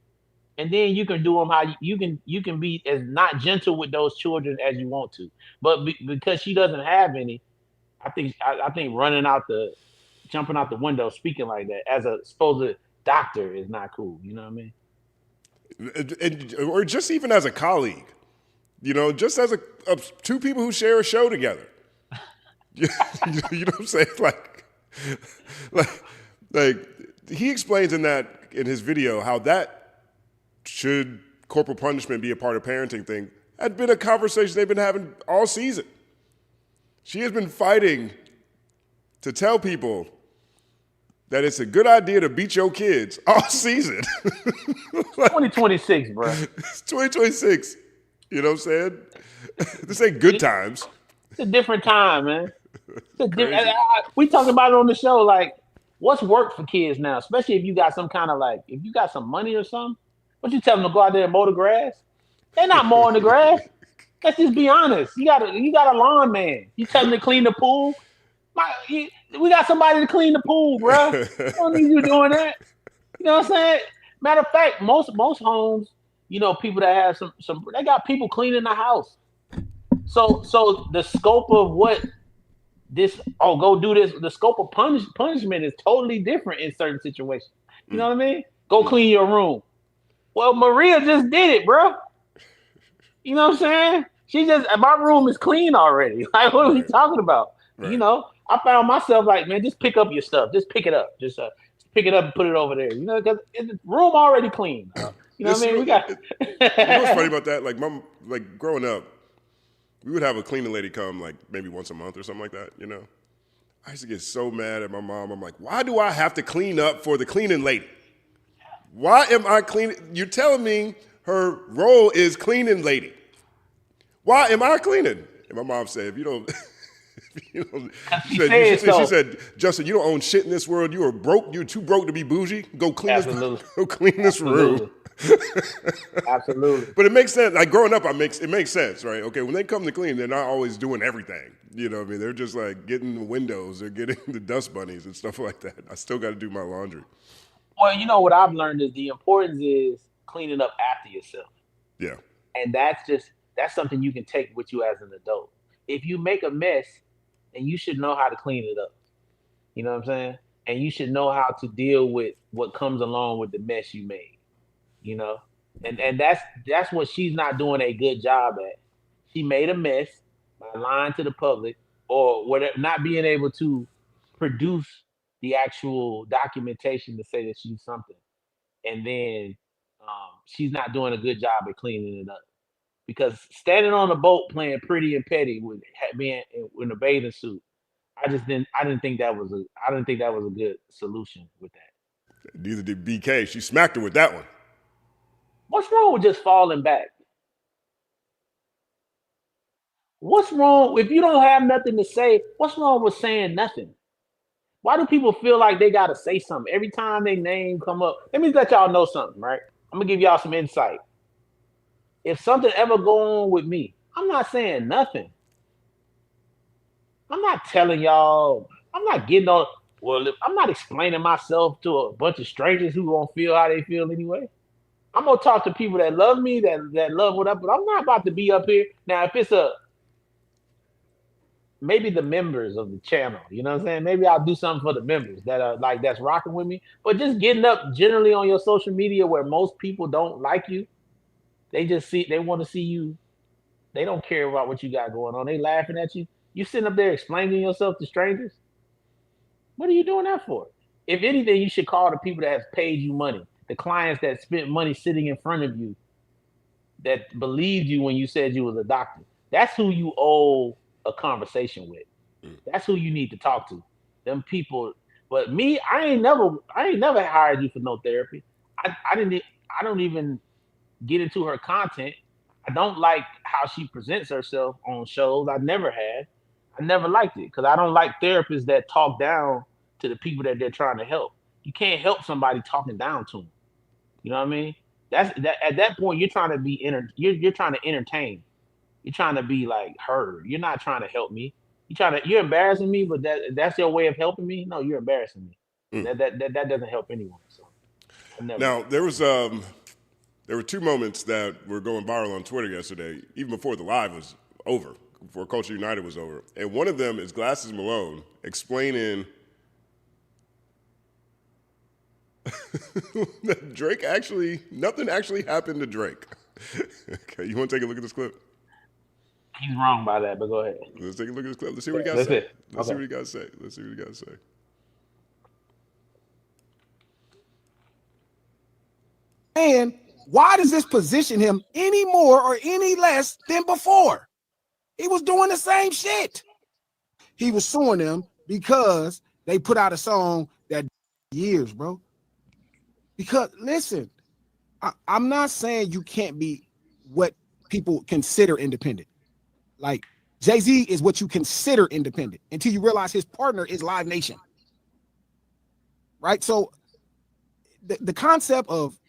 and then you can do them how you can be as not gentle with those children as you want to. But because she doesn't have any, I think jumping out the window, speaking like that as a supposed doctor is not cool. You know what I mean? Or just even as a colleague, you know, just as two people who share a show together. You know what I'm saying? Like he explains in his video how that should corporal punishment be a part of parenting thing. Had been a conversation they've been having all season. She has been fighting to tell people that it's a good idea to beat your kids all season. 2026, bro. It's 2026. You know what I'm saying? This ain't good times. It's a different time, man. We talking about it on the show, like, what's work for kids now? Especially if you got some kind of if you got some money or something. What you tell them to go out there and mow the grass? They're not mowing the grass. Let's just be honest. You got a lawn man. You tell them to clean the We got somebody to clean the pool, bro. I don't need you doing that. You know what I'm saying? Matter of fact, most homes, people that have some they got people cleaning the house. So the scope of what go do this, the scope of punishment is totally different in certain situations. You know what I mean? Go clean your room. Well, Maria just did it, bro. You know what I'm saying? My room is clean already. Like, what are we talking about? Right. I found myself like, man, just pick up your stuff. Just pick it up. Just pick it up and put it over there. Because the room already clean. You know what I mean? We got. What's funny about that? Like, growing up, we would have a cleaning lady come like maybe once a month or something like that. I used to get so mad at my mom. I'm like, why do I have to clean up for the cleaning lady? Why am I cleaning? You're telling me her role is cleaning lady. Why am I cleaning? And my mom said, if you don't, she said, Justin, you don't own shit in this world. You are broke. You're too broke to be bougie. Go clean this room. Absolutely. But it makes sense. Like growing up, it makes sense, right? Okay, when they come to clean, they're not always doing everything. You know what I mean? They're just like getting the windows or getting the dust bunnies and stuff like that. I still got to do my laundry. Well, what I've learned is the importance is cleaning up after yourself. Yeah. And that's something you can take with you as an adult. If you make a mess, then you should know how to clean it up. You know what I'm saying? And you should know how to deal with what comes along with the mess you made. And that's what she's not doing a good job at. She made a mess by lying to the public or whatever, not being able to produce the actual documentation to say that she's something. And then she's not doing a good job at cleaning it up. Because standing on a boat playing pretty and petty with being in a bathing suit, I didn't think that was a good solution with that. Neither did BK. She smacked her with that one. What's wrong with just falling back? What's wrong if you don't have nothing to say? What's wrong with saying nothing? Why do people feel like they got to say something every time their name come up? Let me let y'all know something, right? I'm gonna give y'all some insight. If something ever go on with me, I'm not saying nothing. I'm not telling y'all. I'm not getting on. Well, I'm not explaining myself to a bunch of strangers who won't feel how they feel anyway. I'm gonna talk to people that love me, that love what up, but I'm not about to be up here. Now, if it's maybe the members of the channel, you know what I'm saying? Maybe I'll do something for the members that are like that's rocking with me. But just getting up generally on your social media where most people don't like you, they want to see you. They don't care about what you got going on. They laughing at you. You sitting up there explaining yourself to strangers. What are you doing that for? If anything, you should call the people that have paid you money. The clients that spent money sitting in front of you that believed you when you said you was a doctor. That's who you owe a conversation with. That's who you need to talk to. Them people. But me, I ain't never hired you for no therapy. I don't even get into her content. I don't like how she presents herself on shows. I never had. I never liked it because I don't like therapists that talk down to the people that they're trying to help. You can't help somebody talking down to them. You know what I mean? At that point, you're trying to you're trying to entertain. You're trying to be like heard. You're not trying to help me. You're embarrassing me, but that's your way of helping me. No, you're embarrassing me. That doesn't help anyone. So now there were two moments that were going viral on Twitter yesterday, even before the live was over, before Culture United was over, and one of them is Glasses Malone explaining that nothing actually happened to Drake. Okay, you want to take a look at this clip? He's wrong by that, but go ahead. Let's take a look at this clip. Let's see what he got to say. Let's see what he got to say. And why does this position him any more or any less than before? He was doing the same shit. He was suing them because they put out a song that years, bro. Because listen, I'm not saying you can't be what people consider independent. Like Jay-Z is what you consider independent until you realize his partner is Live Nation. Right? So the concept of,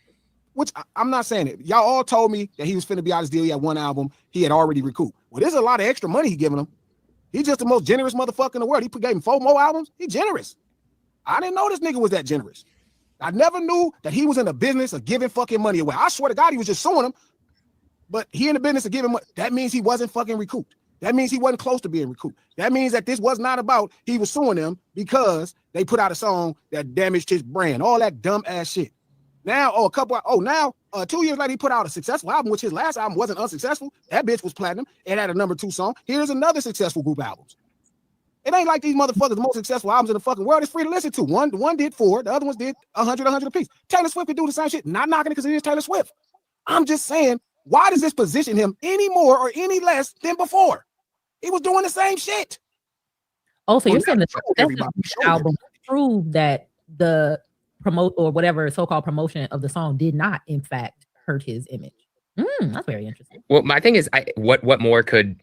which I'm not saying it. Y'all all told me that he was finna be out his deal. He had one album. He had already recouped. Well, there's a lot of extra money he giving him. He's just the most generous motherfucker in the world. He gave him 4 more albums. He generous. I didn't know this nigga was that generous. I never knew that he was in the business of giving fucking money away. I swear to God, he was just suing him. But he in the business of giving money. That means he wasn't fucking recouped. That means he wasn't close to being recouped. That means that this was not about he was suing them because they put out a song that damaged his brand. All that dumb ass shit. Now, 2 years later, he put out a successful album, which his last album wasn't unsuccessful. That bitch was platinum. It had a #2 song. Here's another successful group albums. It ain't like these motherfuckers, the most successful albums in the fucking world is free to listen to. One did 4, the other ones did 100 apiece. Taylor Swift could do the same shit. Not knocking it because it is Taylor Swift. I'm just saying, why does this position him any more or any less than before? He was doing the same shit. Oh, so you're saying that the album proved that the promote or whatever so-called promotion of the song did not, in fact, hurt his image. That's very interesting. Well, my thing is, what more can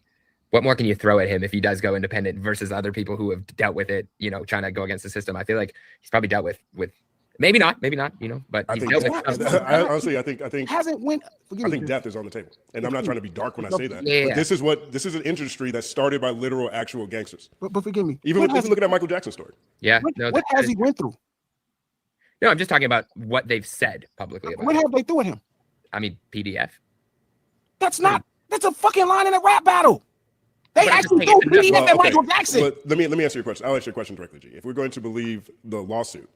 you throw at him if he does go independent versus other people who have dealt with it, trying to go against the system? I feel like he's probably dealt with maybe not, but I he's think dealt with. honestly, I think hasn't went. I think death is on the table, and I'm not trying to be dark when I say that. Yeah. But this is an industry that started by literal, actual gangsters. But forgive me. Even looking at Michael Jackson's story. Yeah. What has he went through? No, I'm just talking about what they've said publicly about What him. have they threw at him? I mean, PDF. That's a fucking line in a rap battle. They actually threw PDF at Michael Jackson. But let me answer your question. I'll answer your question directly, G. If we're going to believe the lawsuit,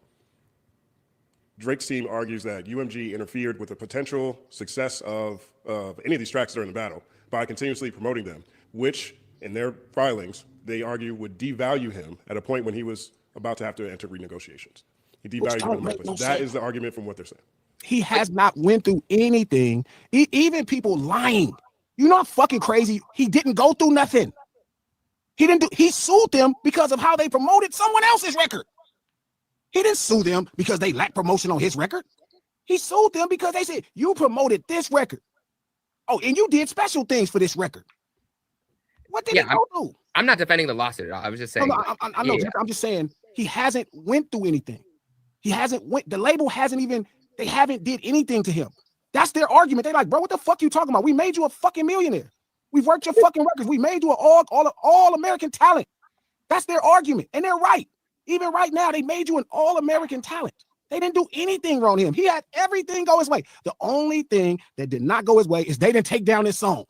Drake's team argues that UMG interfered with the potential success of any of these tracks during the battle by continuously promoting them, which in their filings, they argue would devalue him at a point when he was about to have to enter renegotiations. He devalued him in the place. That is the argument from what they're saying. He has not went through anything. Even people lying. You're not fucking crazy. He didn't go through nothing. He sued them because of how they promoted someone else's record. He didn't sue them because they lacked promotion on his record. He sued them because they said, you promoted this record. Oh, and you did special things for this record. What did he go through? I'm not defending the lawsuit at all. I was just saying. I know. I'm just saying he hasn't went through anything. The label they haven't did anything to him. That's their argument. They're like, bro, what the fuck you talking about? We made you a fucking millionaire. We've worked your fucking records. We made you an all American talent. That's their argument. And they're right. Even right now, they made you an all-American talent. They didn't do anything wrong to him. He had everything go his way. The only thing that did not go his way is they didn't take down this song.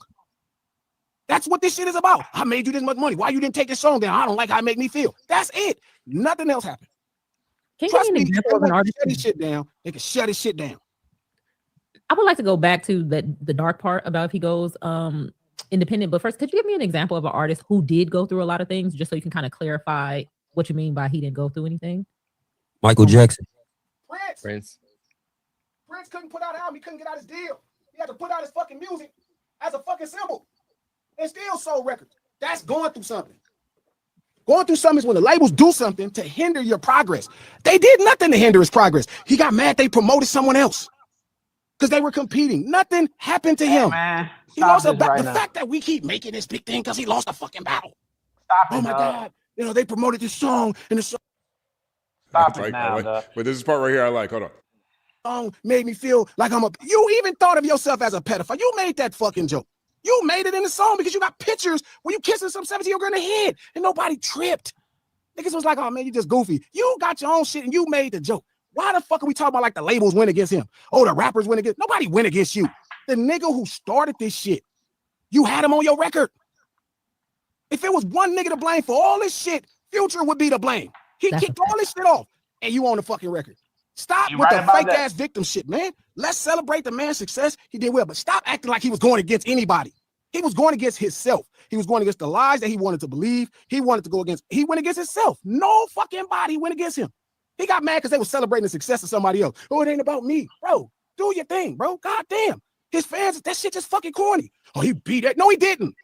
That's what this shit is about. I made you this much money. Why you didn't take this song down? I don't like how it make me feel. That's it. Nothing else happened. Trust me, if they shut his shit down, they can shut his shit down. I would like to go back to the dark part about if he goes independent. But first, could you give me an example of an artist who did go through a lot of things, just so you can kind of clarify what you mean by he didn't go through anything? Michael Jackson. Prince couldn't put out an album. He couldn't get out his deal. He had to put out his fucking music as a fucking symbol and still sold records. That's going through something. Going through something is when the labels do something to hinder your progress. They did nothing to hinder his progress. He got mad they promoted someone else because they were competing. Nothing happened to him. Man, he lost a battle. The fact that we keep making this big thing because he lost a fucking battle. Stop it, my dog. God. They promoted this song and the song. Stop it now, dog. But this is part right here I like. Hold on. Song made me feel like you even thought of yourself as a pedophile. You made that fucking joke. You made it in the song because you got pictures where you kissing some 17-year-old girl in the head and nobody tripped. Niggas was like, oh man, you just goofy. You got your own shit and you made the joke. Why the fuck are we talking about like the labels win against him? Oh, the rappers win against. Nobody win against you. The nigga who started this shit, you had him on your record. If it was one nigga to blame for all this shit, Future would be to blame. He kicked all this shit off and you on the fucking record. Stop with the fake ass victim shit, man. Let's celebrate the man's success. He did well, but stop acting like he was going against anybody. He was going against himself. He was going against the lies that he wanted to believe. He went against himself. No fucking body went against him. He got mad because they were celebrating the success of somebody else. Oh, it ain't about me. Bro, do your thing, bro. God damn. His fans, that shit just fucking corny. Oh, he beat it. No, he didn't.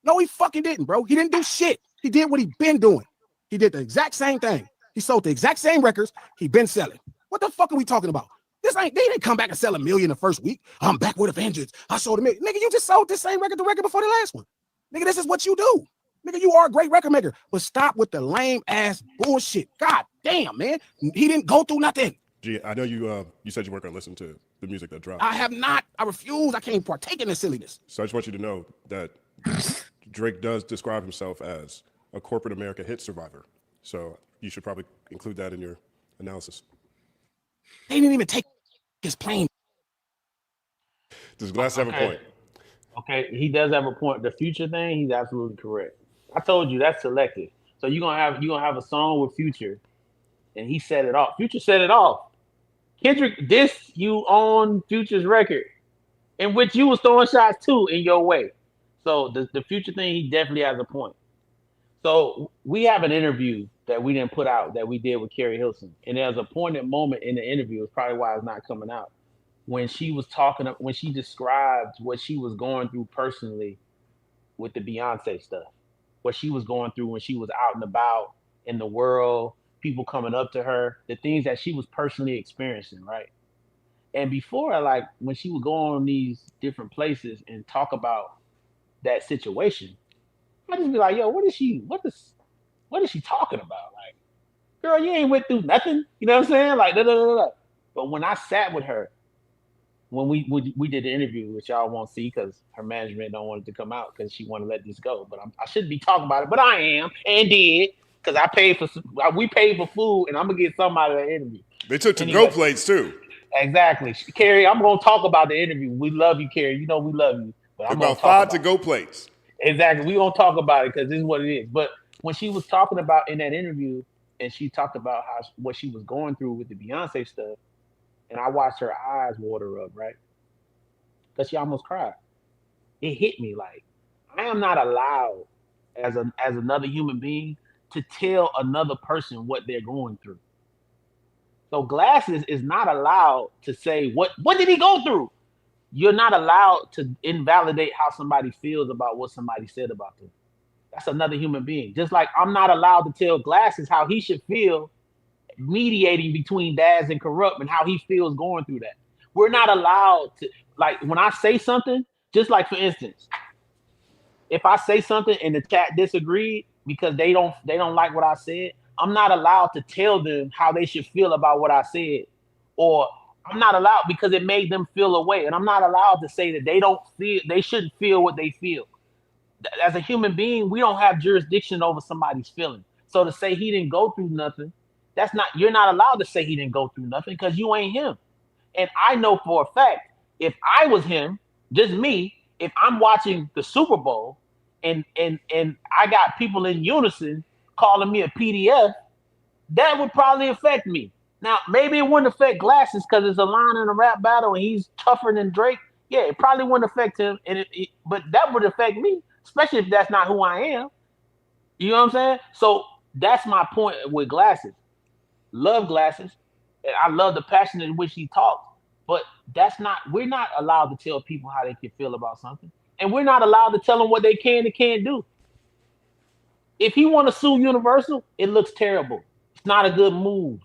No, he fucking didn't, bro. He didn't do shit. He did what he been doing. He did the exact same thing. He sold the exact same records he been selling. What the fuck are we talking about? They didn't come back and sell 1 million the first week. I'm back with a vengeance. I sold 1 million. Nigga, you just sold this same record, the record before the last one. Nigga, this is what you do. Nigga, you are a great record maker. But stop with the lame ass bullshit. God damn, man. He didn't go through nothing. Gee, I know you said you weren't gonna listen to the music that dropped. I have not. I refuse. I can't partake in this silliness. So I just want you to know that Drake does describe himself as a corporate America hit survivor. So you should probably include that in your analysis. They didn't even take his plane. Does Glass have a point? Okay, he does have a point. The Future thing, he's absolutely correct. I told you that's selective. So you're gonna have a song with Future, and he set it off. Future set it off. Kendrick dissed you on Future's record, in which you was throwing shots too in your way. So the Future thing, he definitely has a point. So we have an interview that we didn't put out that we did with Carrie Hilson, and there's a poignant moment in the interview. It's probably why it's not coming out. When she was when she described what she was going through personally with the Beyonce stuff, what she was going through when she was out and about in the world, people coming up to her, the things that she was personally experiencing, right? And before, like when she would go on these different places and talk about that situation, I just be like, yo, what is she talking about? Like, girl, you ain't went through nothing. You know what I'm saying? Like, da, da, da, da. But when I sat with her, when we did the interview, which y'all won't see because her management don't want it to come out because she want to let this go. But I shouldn't be talking about it, but I am and did because we paid for food and I'm gonna get some out of that interview. They took to-go plates too. Exactly, Carrie. I'm gonna talk about the interview. We love you, Carrie. You know we love you. But I'm about 5 to-go plates. Exactly. We gonna talk about it because this is what it is. But when she was talking about in that interview, and she talked about what she was going through with the Beyonce stuff. And I watched her eyes water up, right? Because she almost cried. It hit me like I am not allowed as another human being to tell another person what they're going through. So Glasses is not allowed to say what did he go through? You're not allowed to invalidate how somebody feels about what somebody said about them. That's another human being. Just like I'm not allowed to tell Glasses how he should feel mediating between Daz and Corrupt and how he feels going through that. We're not allowed to, like when I say something, just like for instance, if I say something and the chat disagreed because they don't like what I said, I'm not allowed to tell them how they should feel about what I said. Or I'm not allowed because it made them feel away. And I'm not allowed to say that they shouldn't feel what they feel. As a human being, we don't have jurisdiction over somebody's feelings. So to say he didn't go through nothing, you're not allowed to say he didn't go through nothing because you ain't him. And I know for a fact, if I was him, just me, if I'm watching the Super Bowl and I got people in unison calling me a PDF, that would probably affect me. Now, maybe it wouldn't affect Glasses because it's a line in a rap battle and he's tougher than Drake. Yeah, it probably wouldn't affect him, but that would affect me, especially if that's not who I am. You know what I'm saying? So that's my point with Glasses. Love Glasses, and I love the passion in which he talks. But we're not allowed to tell people how they can feel about something, and we're not allowed to tell them what they can and can't do. If he want to sue Universal, it looks terrible. It's not a good move.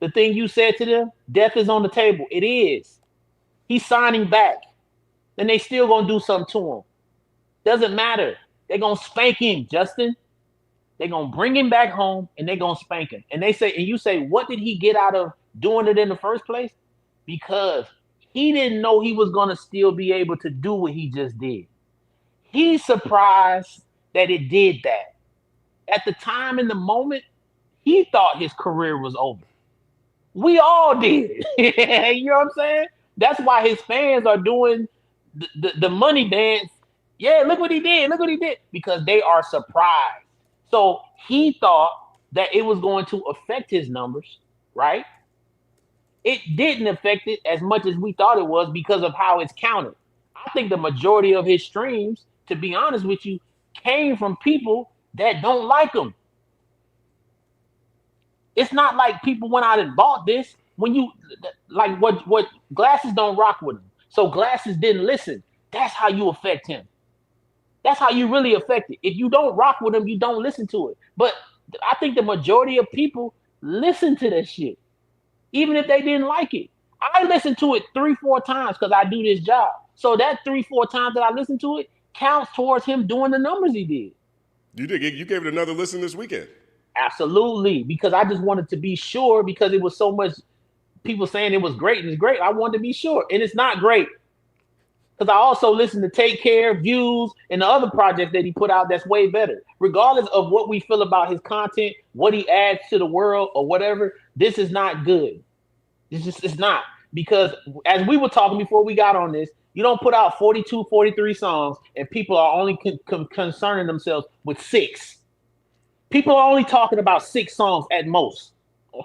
The thing you said to them, death is on the table. It is. He's signing back, and they still gonna do something to him. Doesn't matter. They're gonna spank him, Justin. They're gonna bring him back home and they're gonna spank him. And you say, what did he get out of doing it in the first place? Because he didn't know he was gonna still be able to do what he just did. He's surprised that it did that. At the time in the moment, he thought his career was over. We all did. You know what I'm saying? That's why his fans are doing the money dance. Yeah, look what he did. Look what he did. Because they are surprised. So he thought that it was going to affect his numbers, right? It didn't affect it as much as we thought it was because of how it's counted. I think the majority of his streams, to be honest with you, came from people that don't like him. It's not like people went out and bought this. When you like what Glasses don't rock with him. So Glasses didn't listen. That's how you affect him. That's how you really affect it. If you don't rock with him, you don't listen to it. But I think the majority of people listen to that shit, even if they didn't like it. I listened to it 3-4 times because I do this job. So that 3-4 times that I listened to it counts towards him doing the numbers he did. You gave it another listen this weekend. Absolutely, because I just wanted to be sure because it was so much people saying it was great and it's great. I wanted to be sure, and it's not great. Because I also listen to Take Care, Views, and the other projects that he put out that's way better. Regardless of what we feel about his content, what he adds to the world or whatever, this is not good. It's not. Because as we were talking before we got on this, you don't put out 42, 43 songs and people are only concerning themselves with 6. People are only talking about 6 songs at most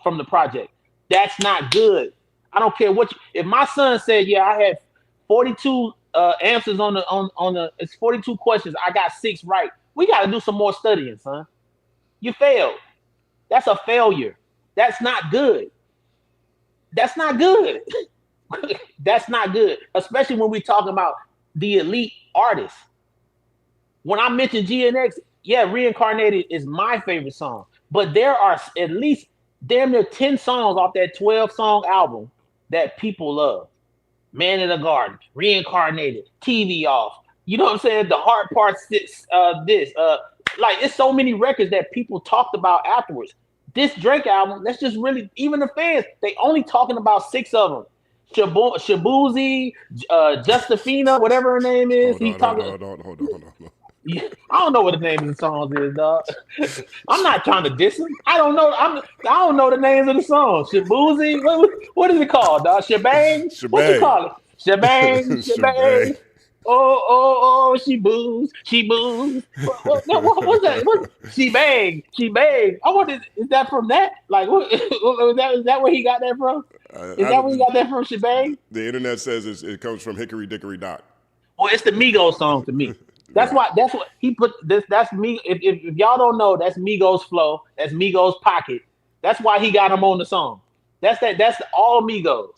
from the project. That's not good. I don't care what if my son said, yeah, I had 42 answers on the it's 42 questions. I got 6 right. We got to do some more studying, son. You failed. That's a failure. That's not good. That's not good. That's not good, especially when we're talking about the elite artists. When I mentioned GNX, yeah, Reincarnated is my favorite song, but there are at least damn near 10 songs off that 12-song album that people love. Man in the Garden, Reincarnated, TV Off. You know what I'm saying? The Hard Part 6, like it's so many records that people talked about afterwards. This Drake album, that's just really, even the fans, they only talking about 6 of them. Shabuzi, Justifina, whatever her name is. Hold on. I don't know what the name of the songs is, dog. I'm not trying to diss him. I don't know. I don't know the names of the songs. Shabuzi, what is it called, dog? Shebang? What you call it? Shebang. Oh, she boos. What's that? She bang. I wonder, is that from that? Like, what is that where he got that from? Is that where he got that from? Shebang? The internet says it comes from Hickory Dickory Dock. Well, it's the Migos song to me. That's what he put this. That's me. If y'all don't know, that's Migos flow. That's Migos pocket. That's why he got him on the song. That's all Migos.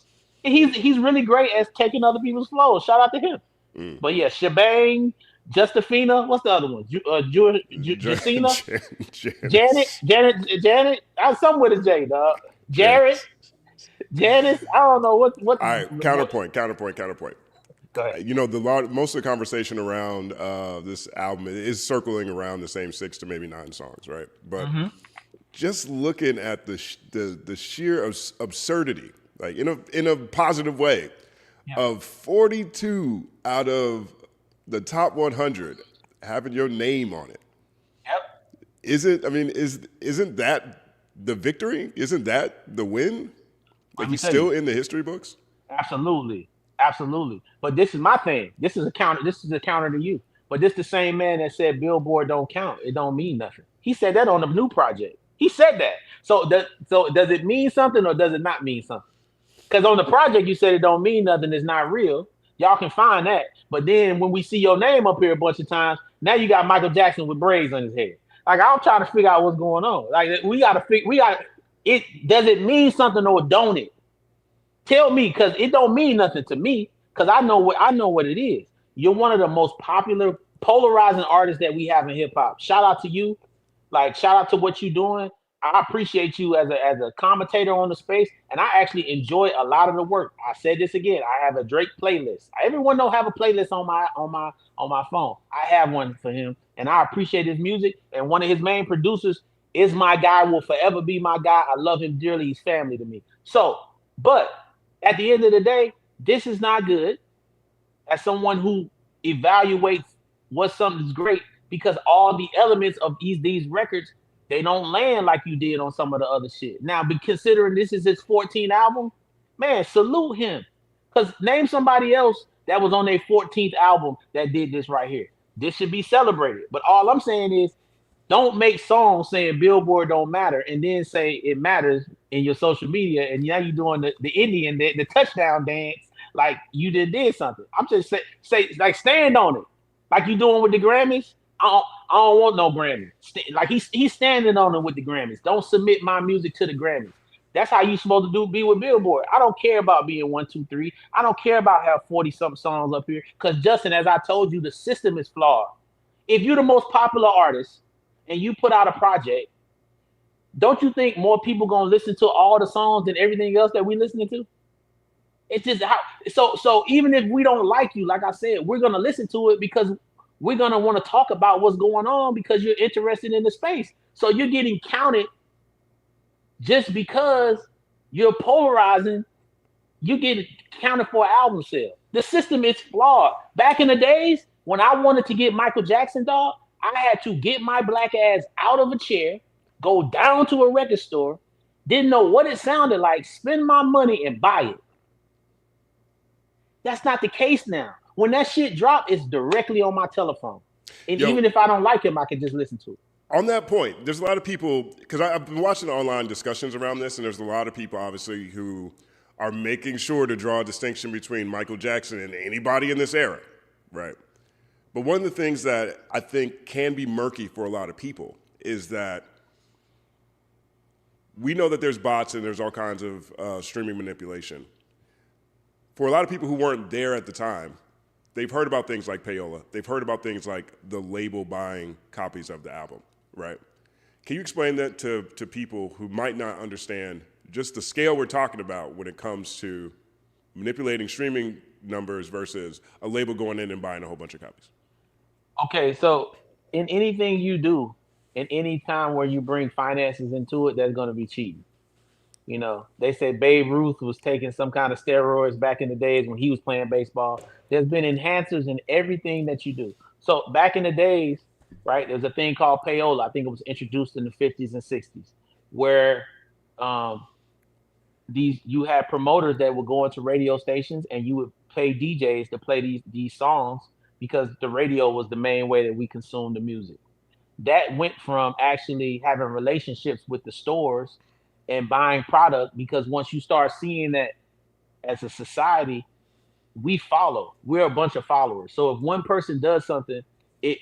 And he's really great at taking other people's flows. Shout out to him. But yeah, Shebang, Justifina. What's the other one? Justina, Janet. I was something with a J, dog. Jared, Janice. I don't know what. All right, counterpoint. Go ahead. You know, most of the conversation around this album is circling around the same 6 to maybe 9 songs, right? But just looking at the sheer absurdity, like in a positive way, of 42 out of the top 100 having your name on it. Yep. Isn't that the victory? Isn't that the win? Like he's still in the history books? Absolutely. But this is my thing. This is a counter to you. But this the same man that said Billboard don't count. It don't mean nothing. He said that on the new project. He said that. So does it mean something or does it not mean something? Because on the project you said it don't mean nothing. It's not real. Y'all can find that. But then when we see your name up here a bunch of times, now you got Michael Jackson with braids on his head. Like I'm trying to figure out what's going on. Like does it mean something or don't it? Tell me, because it don't mean nothing to me, because I know what it is. You're one of the most popular, polarizing artists that we have in hip hop. Shout out to you. Like, shout out to what you're doing. I appreciate you as a commentator on the space, and I actually enjoy a lot of the work. I said this again. I have a Drake playlist. Everyone don't have a playlist on my phone. I have one for him, and I appreciate his music. And one of his main producers is my guy, will forever be my guy. I love him dearly. He's family to me. So, but at the end of the day, this is not good. As someone who evaluates what something's great, because all the elements of these records, they don't land like you did on some of the other shit. Now, but considering this is his 14th album, man, salute him. Because name somebody else that was on their 14th album that did this right here. This should be celebrated. But all I'm saying is, don't make songs saying Billboard don't matter and then say it matters in your social media, and now you're doing the Indian, the touchdown dance like you did something. I'm just say like stand on it, like you doing with the Grammys. I don't want no Grammys. Like he's standing on it with the Grammys. Don't submit my music to the Grammys. That's how you supposed to be with Billboard. I don't care about being 1, 2, 3. I don't care about having 40-something songs up here. Because Justin, as I told you, the system is flawed. If you're the most popular artist and you put out a project, don't you think more people gonna listen to all the songs than everything else that we listening to? It's just how so even if we don't like you, like I said, we're gonna listen to it because we're gonna want to talk about what's going on because you're interested in the space. So you're getting counted just because you're polarizing. You get counted for an album sale. The system is flawed. Back in the days when I wanted to get Michael Jackson, dog, I had to get my black ass out of a chair, go down to a record store, didn't know what it sounded like, spend my money and buy it. That's not the case now. When that shit drop, it's directly on my telephone. And Yo. even if I don't like him, I can just listen to it. On that point, there's a lot of people, because I've been watching online discussions around this, and there's a lot of people, obviously, who are making sure to draw a distinction between Michael Jackson and anybody in this era, right? But one of the things that I think can be murky for a lot of people is that we know that there's bots and there's all kinds of streaming manipulation. For a lot of people who weren't there at the time, they've heard about things like Payola. They've heard about things like the label buying copies of the album, right? Can you explain that to people who might not understand just the scale we're talking about when it comes to manipulating streaming numbers versus a label going in and buying a whole bunch of copies? Okay, so in anything you do, in any time where you bring finances into it, that's going to be cheating. You know, they say Babe Ruth was taking some kind of steroids back in the days when he was playing baseball. There's been enhancers in everything that you do. So back in the days, right, there's a thing called Payola. I think it was introduced in the 50s and 60s, where you had promoters that would go into radio stations and you would pay DJs to play these songs because the radio was the main way that we consumed the music. That went from actually having relationships with the stores and buying product, because once you start seeing that as a society, we follow. We're a bunch of followers. So if one person does something, it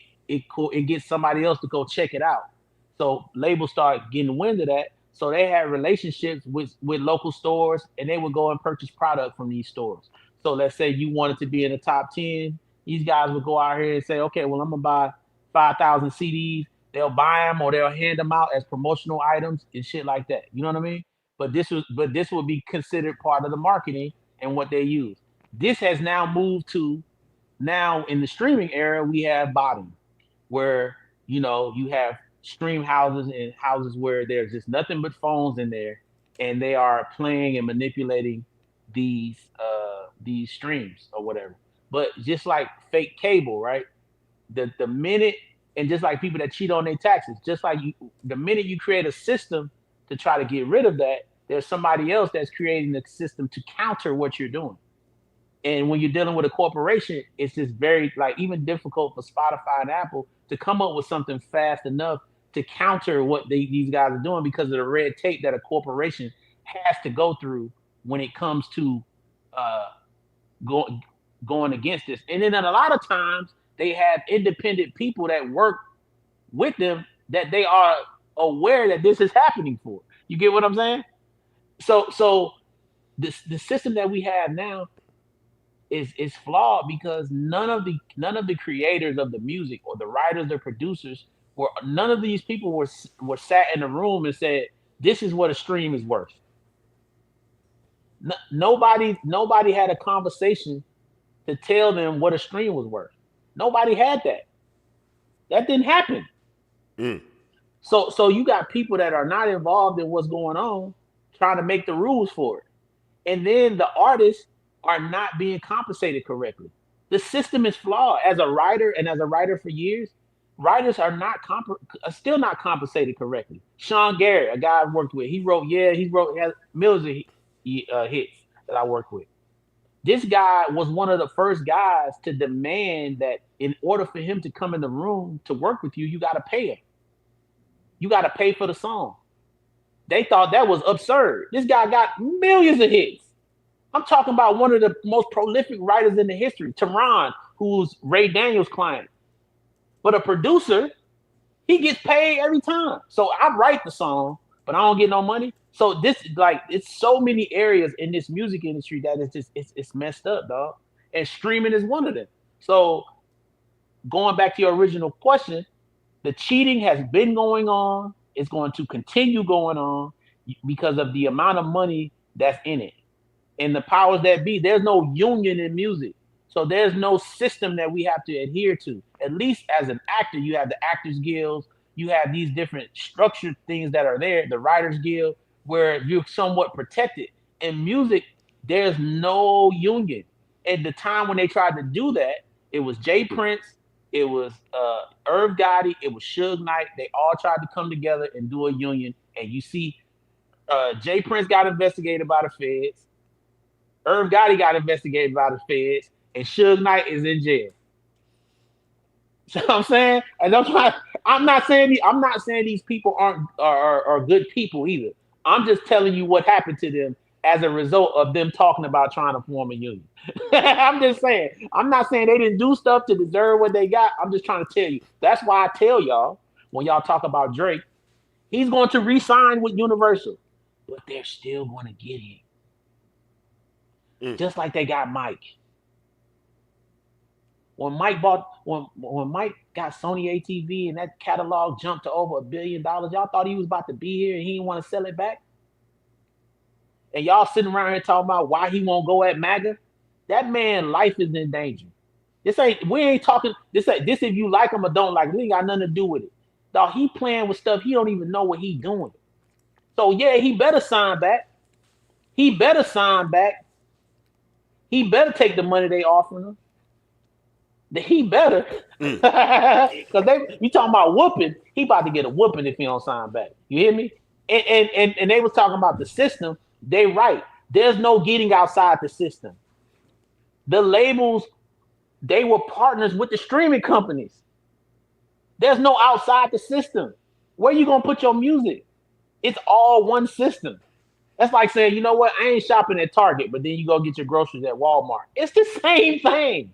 gets somebody else to go check it out. So labels start getting wind of that. So they had relationships with local stores, and they would go and purchase product from these stores. So let's say you wanted to be in the top 10. These guys would go out here and say, okay, well, I'm going to buy 5,000 CDs. They'll buy them or they'll hand them out as promotional items and shit like that. You know what I mean? But this would be considered part of the marketing and what they use. This has now moved to, now in the streaming era, we have botting, where, you know, you have stream houses and houses where there's just nothing but phones in there, and they are playing and manipulating these streams or whatever. But just like fake cable, right? The minute, and just like people that cheat on their taxes, just like the minute you create a system to try to get rid of that, there's somebody else that's creating the system to counter what you're doing. And when you're dealing with a corporation, it's just very, like, even difficult for Spotify and Apple to come up with something fast enough to counter what these guys are doing, because of the red tape that a corporation has to go through when it comes to going against this. And then a lot of times they have independent people that work with them that they are aware that this is happening for. You get what I'm saying? So the system that we have now is flawed, because none of the creators of the music or the writers or producers none of these people were sat in a room and said, this is what a stream is worth. Nobody had a conversation to tell them what a stream was worth. Nobody had that. That didn't happen. So you got people that are not involved in what's going on trying to make the rules for it. And then the artists are not being compensated correctly. The system is flawed. As a writer for years, writers are still not compensated correctly. Sean Garrett, a guy I've worked with, he wrote millions of hits that I worked with. This guy was one of the first guys to demand that in order for him to come in the room to work with you, you got to pay him. You got to pay for the song. They thought that was absurd. This guy got millions of hits. I'm talking about one of the most prolific writers in the history, Tehran, who's Ray Daniels' client. But a producer, he gets paid every time. So I write the song, but I don't get no money. So it's so many areas in this music industry that it's messed up, dog. And streaming is one of them. So going back to your original question, the cheating has been going on. It's going to continue going on because of the amount of money that's in it. And the powers that be, there's no union in music. So there's no system that we have to adhere to. At least as an actor, you have the Actors Guilds, you have these different structured things that are there, the Writers Guild, where you're somewhat protected. In music, there's no union. At the time when they tried to do that, it was Jay Prince, it was Irv Gotti, it was Suge Knight. They all tried to come together and do a union. And you see Jay Prince got investigated by the feds. Irv Gotti got investigated by the feds, and Suge Knight is in jail. So I'm saying, and I'm not saying these people are good people either. I'm just telling you what happened to them as a result of them talking about trying to form a union. I'm just saying. I'm not saying they didn't do stuff to deserve what they got. I'm just trying to tell you. That's why I tell y'all when y'all talk about Drake, he's going to re-sign with Universal, but they're still going to get him, just like they got Mike. When Mike got Sony ATV and that catalog jumped to over $1 billion, y'all thought he was about to be here and he didn't want to sell it back? And y'all sitting around here talking about why he won't go at MAGA? That man life is in danger. We ain't talking this if you like him or don't like him, we ain't got nothing to do with it. Dog, he playing with stuff he don't even know what he doing. So yeah, he better sign back. He better take the money they offering him. He better, because you talking about whooping. He about to get a whooping if he don't sign back. You hear me? And they was talking about the system. They right. There's no getting outside the system. The labels, they were partners with the streaming companies. There's no outside the system. Where you gonna put your music? It's all one system. That's like saying, you know what? I ain't shopping at Target, but then you go get your groceries at Walmart. It's the same thing.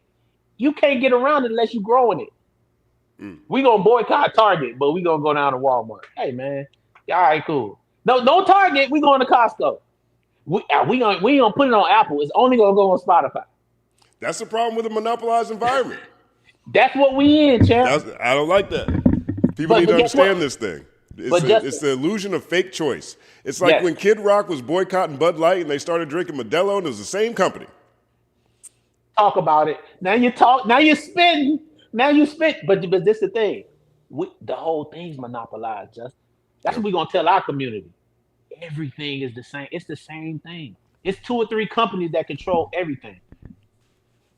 You can't get around it unless you growing it. We gonna boycott Target, but we gonna go down to Walmart. Hey man, all right, cool. No Target. We going to Costco. We ain't gonna put it on Apple. It's only gonna go on Spotify. That's the problem with a monopolized environment. That's what we in, champ. I don't like that. People need to understand this thing. It's the illusion of fake choice. It's like when Kid Rock was boycotting Bud Light and they started drinking Modelo, and it was the same company. Talk about it. Now you talk. Now you spin. But this is the thing. The whole thing's monopolized, Justin. That's what we're gonna tell our community. Everything is the same. It's the same thing. It's 2 or 3 companies that control everything.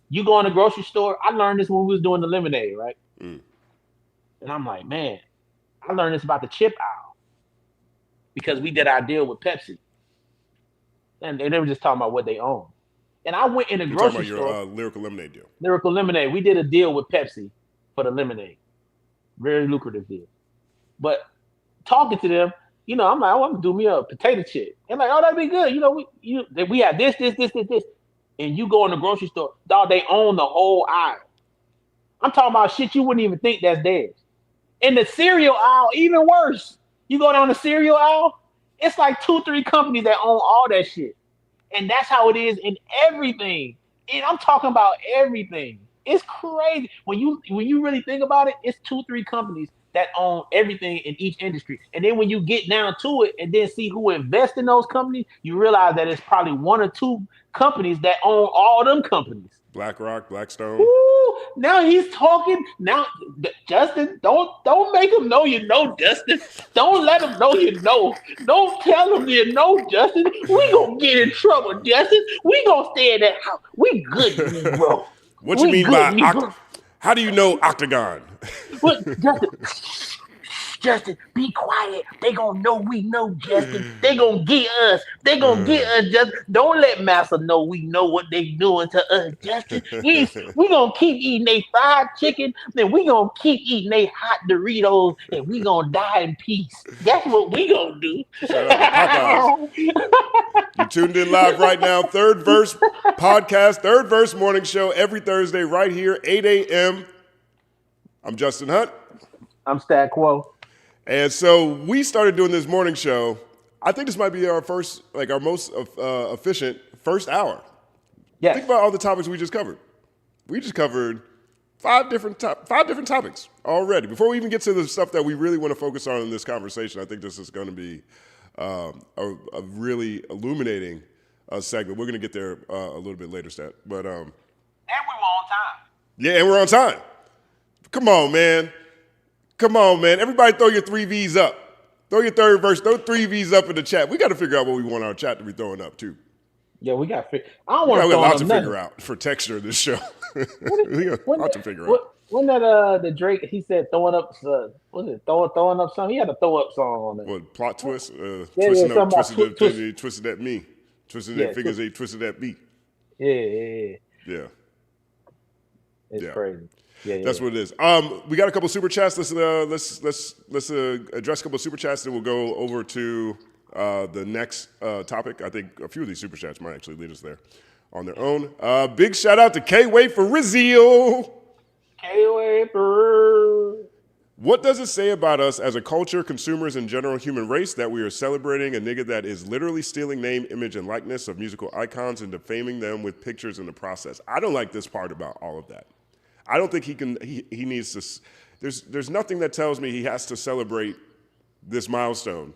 You go in the grocery store. I learned this when we was doing the lemonade, right? And I'm like, man, I learned this about the chip aisle because we did our deal with Pepsi, and they were just talking about what they own. And I went in the grocery store. Talking about your Lyrical Lemonade deal. Lyrical Lemonade. We did a deal with Pepsi for the lemonade. Very lucrative deal. But talking to them, I'm like, I'm gonna do me a potato chip. And like, oh, that'd be good. We have this. And you go in the grocery store, dog, they own the whole aisle. I'm talking about shit you wouldn't even think that's theirs. In the cereal aisle, even worse. You go down the cereal aisle, it's like 2, 3 companies that own all that shit. And that's how it is in everything. And I'm talking about everything. It's crazy. When you really think about it, it's 2, 3 companies that own everything in each industry. And then when you get down to it and then see who invests in those companies, you realize that it's probably 1 or 2 companies that own all them companies. BlackRock, Blackstone. Ooh, now he's talking. Now, Justin, don't make him know you know, Justin. Don't let him know you know. Don't tell him you know, Justin. We gonna get in trouble, Justin. We gonna stay in that house. We good, bro. What you mean by how do you know Octagon? What, Justin, be quiet. They gonna know we know, Justin. They gonna get us. They gonna get us, Justin. Don't let Massa know we know what they doing to us, Justin. We gonna keep eating they fried chicken, then we gonna keep eating they hot Doritos, and we gonna die in peace. That's what we gonna do. You tuned in live right now. Third Verse podcast, Third Verse morning show every Thursday right here, 8 a.m. I'm Justin Hunt. I'm Stat Quo. And so we started doing this morning show. I think this might be our first, our most efficient first hour. Yes. Think about all the topics we just covered. We just covered 5 different topics already. Before we even get to the stuff that we really want to focus on in this conversation, I think this is going to be a really illuminating segment. We're going to get there a little bit later, Stat. But and we were on time. Yeah, and we're on time. Come on, man. Everybody throw your 3 Vs up. Throw your third verse. Throw 3 Vs up in the chat. We got to figure out what we want our chat to be throwing up, too. Yeah, we got to figure. I don't want to throw a lot to figure out for texture of this show. We got a lot to figure out. When that the Drake he said throwing up was it throwing up something? He had a throw up song on there. What plot twist? Yeah, Twisting up, something about twisted up, twist. they twisted at me, twisted their Yeah, fingers, they twisted at me. yeah. Yeah, It's yeah. crazy. Yeah, That's what it is. We got a couple super chats. Let's address a couple of super chats, and we'll go over to the next topic. I think a few of these super chats might actually lead us there on their own. Big shout out to K-Way for Rizio. K-Way for. What does it say about us as a culture, consumers, and general human race that we are celebrating a nigga that is literally stealing name, image, and likeness of musical icons and defaming them with pictures in the process? I don't like this part about all of that. I don't think he needs to. There's nothing that tells me he has to celebrate this milestone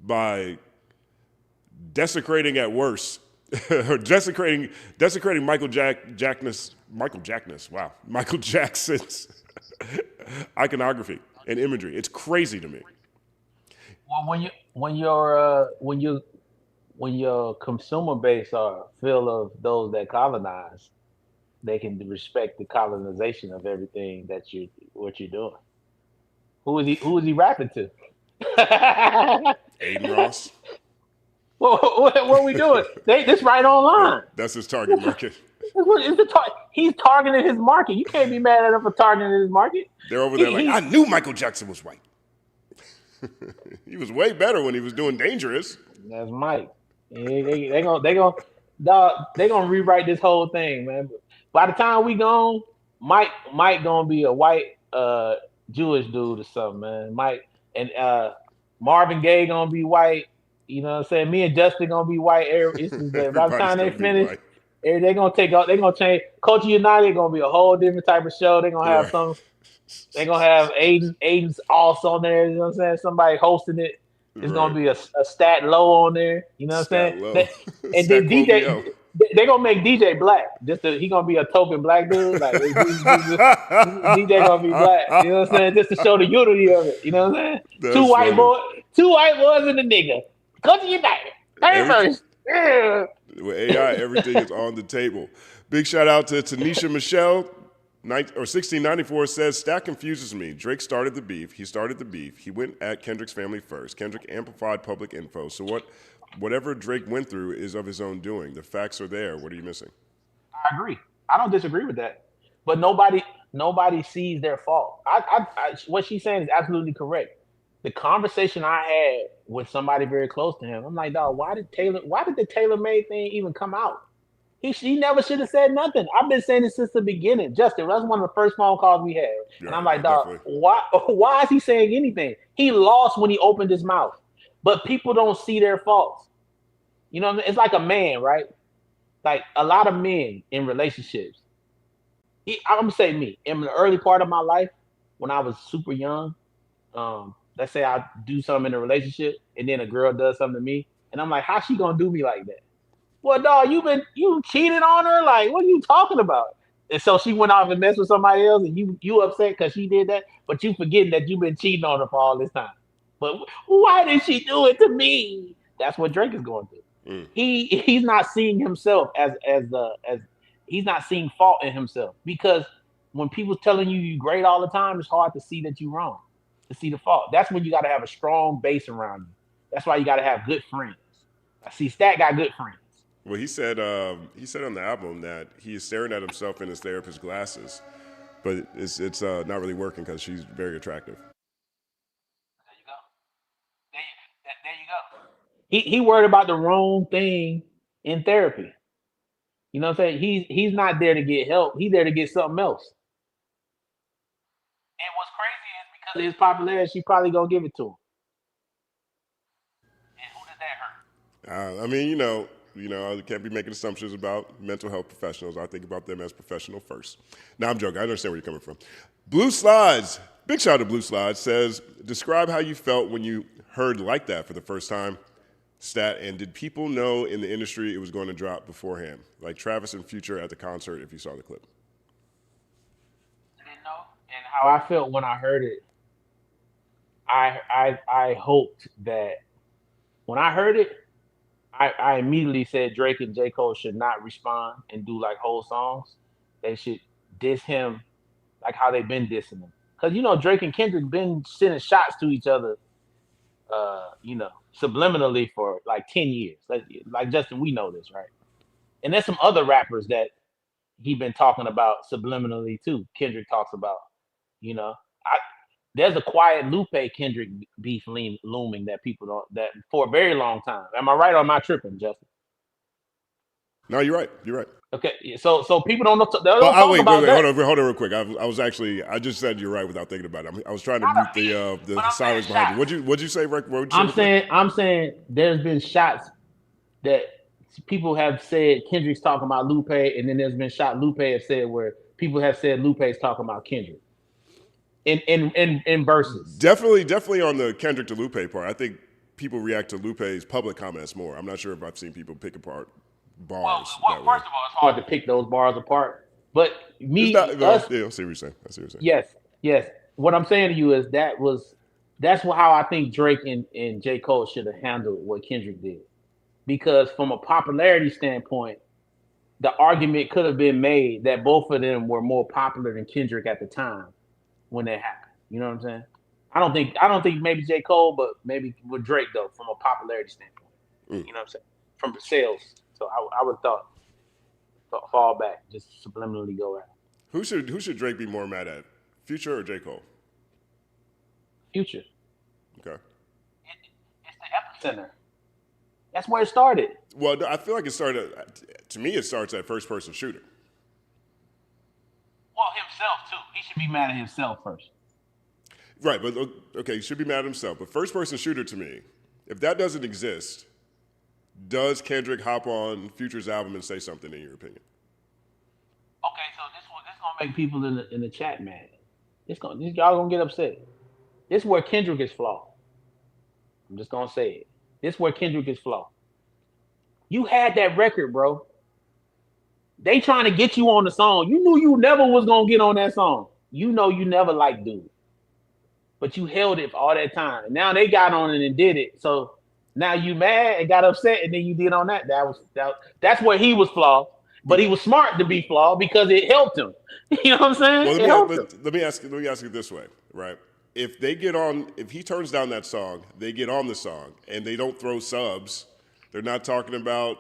by desecrating at worst or desecrating Michael Jackson's iconography and imagery. It's crazy to me. Well, when your consumer base are full of those that colonize, they can respect the colonization of everything that what you're doing. Who is he rapping to? Aiden Ross. What are we doing? This right online. That's his target market. He's targeting his market. You can't be mad at him for targeting his market. They're over there I knew Michael Jackson was white. He was way better when he was doing Dangerous. That's Mike. They gonna rewrite this whole thing, man. By the time we gone, Mike gonna be a white Jewish dude or something, man. Mike and Marvin Gaye gonna be white. You know what I'm saying? Me and Justin gonna be white. By the time they finish, they're gonna change. Culture United gonna be a whole different type of show. They're gonna have some. They're gonna have Aiden's also on there. You know what I'm saying? Somebody hosting it. It's gonna be a Stat Low on there. You know what I'm saying? And then DJ. They're gonna make DJ black. He gonna be a token black dude. Like DJ gonna be black. You know what I'm saying? Just to show the unity of it. You know what I'm saying? That's Two white boys and a nigga. Culture United. Yeah. With AI, everything is on the table. Big shout out to Tanisha Michelle. 1694 says, Stat confuses me. Drake started the beef. He started the beef. He went at Kendrick's family first. Kendrick amplified public info. So whatever Drake went through is of his own doing. The facts are there. What are you missing? I agree. I don't disagree with that. But nobody sees their fault. What she's saying is absolutely correct. The conversation I had with somebody very close to him, I'm like, dog, why did the Taylor-made thing even come out? He never should have said nothing. I've been saying this since the beginning. Justin, that's one of the first phone calls we had. And I'm like, dog, why is he saying anything? He lost when he opened his mouth. But people don't see their faults. You know what I mean? It's like a man, right? Like a lot of men in relationships. I'm gonna say me. In the early part of my life, when I was super young, let's say I do something in a relationship and then a girl does something to me. And I'm like, how's she gonna do me like that? Well, dog, you cheated on her? Like, what are you talking about? And so she went off and messed with somebody else, and you upset because she did that, but you forgetting that you've been cheating on her for all this time. But why did she do it to me? That's what Drake is going through. He's not seeing himself as he's not seeing fault in himself, because when people telling you're great all the time, it's hard to see that you're wrong, to see the fault. That's when you got to have a strong base around you. That's why you got to have good friends. I see Stat got good friends. Well, he said on the album that he is staring at himself in his therapist's glasses, but it's not really working because she's very attractive. There you go. He worried about the wrong thing in therapy. You know what I'm saying? He's not there to get help. He's there to get something else. And what's crazy is because of his popularity, she probably gonna give it to him. And who did that hurt? I mean, you know, I can't be making assumptions about mental health professionals. I think about them as professional first. Now, I'm joking. I understand where you're coming from. Blue Slides, big shout out to Blue Slides, says, describe how you felt when you heard Like That for the first time, Stat, and did people know in the industry it was going to drop beforehand? Like Travis and Future at the concert, if you saw the clip. I didn't know. And how I felt when I heard it, I hoped that when I heard it, I immediately said Drake and J. Cole should not respond and do like whole songs. They should diss him like how they've been dissing them. Because you know Drake and Kendrick been sending shots to each other, you know, subliminally for like 10 years. Like Justin, we know this, right? And there's some other rappers that he been talking about subliminally too. Kendrick talks about, you know, there's a quiet Lupe Kendrick beef looming that people don't that for a very long time. Am I right or am I tripping, Justin? No, you're right. You're right. Okay, so people don't know. They don't Well, talk wait, about that. hold on, real quick. I just said you're right without thinking about it. I was trying to mute the silence behind you. What'd you say, Rick? I'm saying there's been shots that people have said Kendrick's talking about Lupe, and then there's been shot Lupe have said where people have said Lupe's talking about Kendrick in verses. Definitely on the Kendrick to Lupe part. I think people react to Lupe's public comments more. I'm not sure if I've seen people pick apart bars. Well, first of all, it's hard to pick those bars apart. But I see what you're saying. Yes. What I'm saying to you is that's how I think Drake and J. Cole should have handled what Kendrick did. Because from a popularity standpoint, the argument could have been made that both of them were more popular than Kendrick at the time when that happened. You know what I'm saying? I don't think maybe J. Cole, but maybe with Drake though, from a popularity standpoint. You know what I'm saying? From the sales. So I would thought fall back, just subliminally go at. Who should Drake be more mad at? Future or J. Cole? Future. Okay. It's the epicenter. That's where it started. Well, I feel like it started. To me, it starts at first person shooter. Well, himself too. He should be mad at himself first. Right, but okay, he should be mad at himself. But first person shooter to me, if that doesn't exist, does Kendrick hop on Future's album and say something in your opinion? Okay, so this gonna make people in the chat mad. Y'all gonna get upset. This is where Kendrick is flawed. I'm just gonna say it. This is where Kendrick is flawed. You had that record, bro. They trying to get you on the song. You knew you never was gonna get on that song. You know you never liked dude. But you held it for all that time. Now they got on it and did it. So now you mad and got upset, and then you did on that. That's where he was flawed. But he was smart to be flawed because it helped him. You know what I'm saying? Well, let me ask you this way, right? If he turns down that song, they get on the song and they don't throw subs. They're not talking about.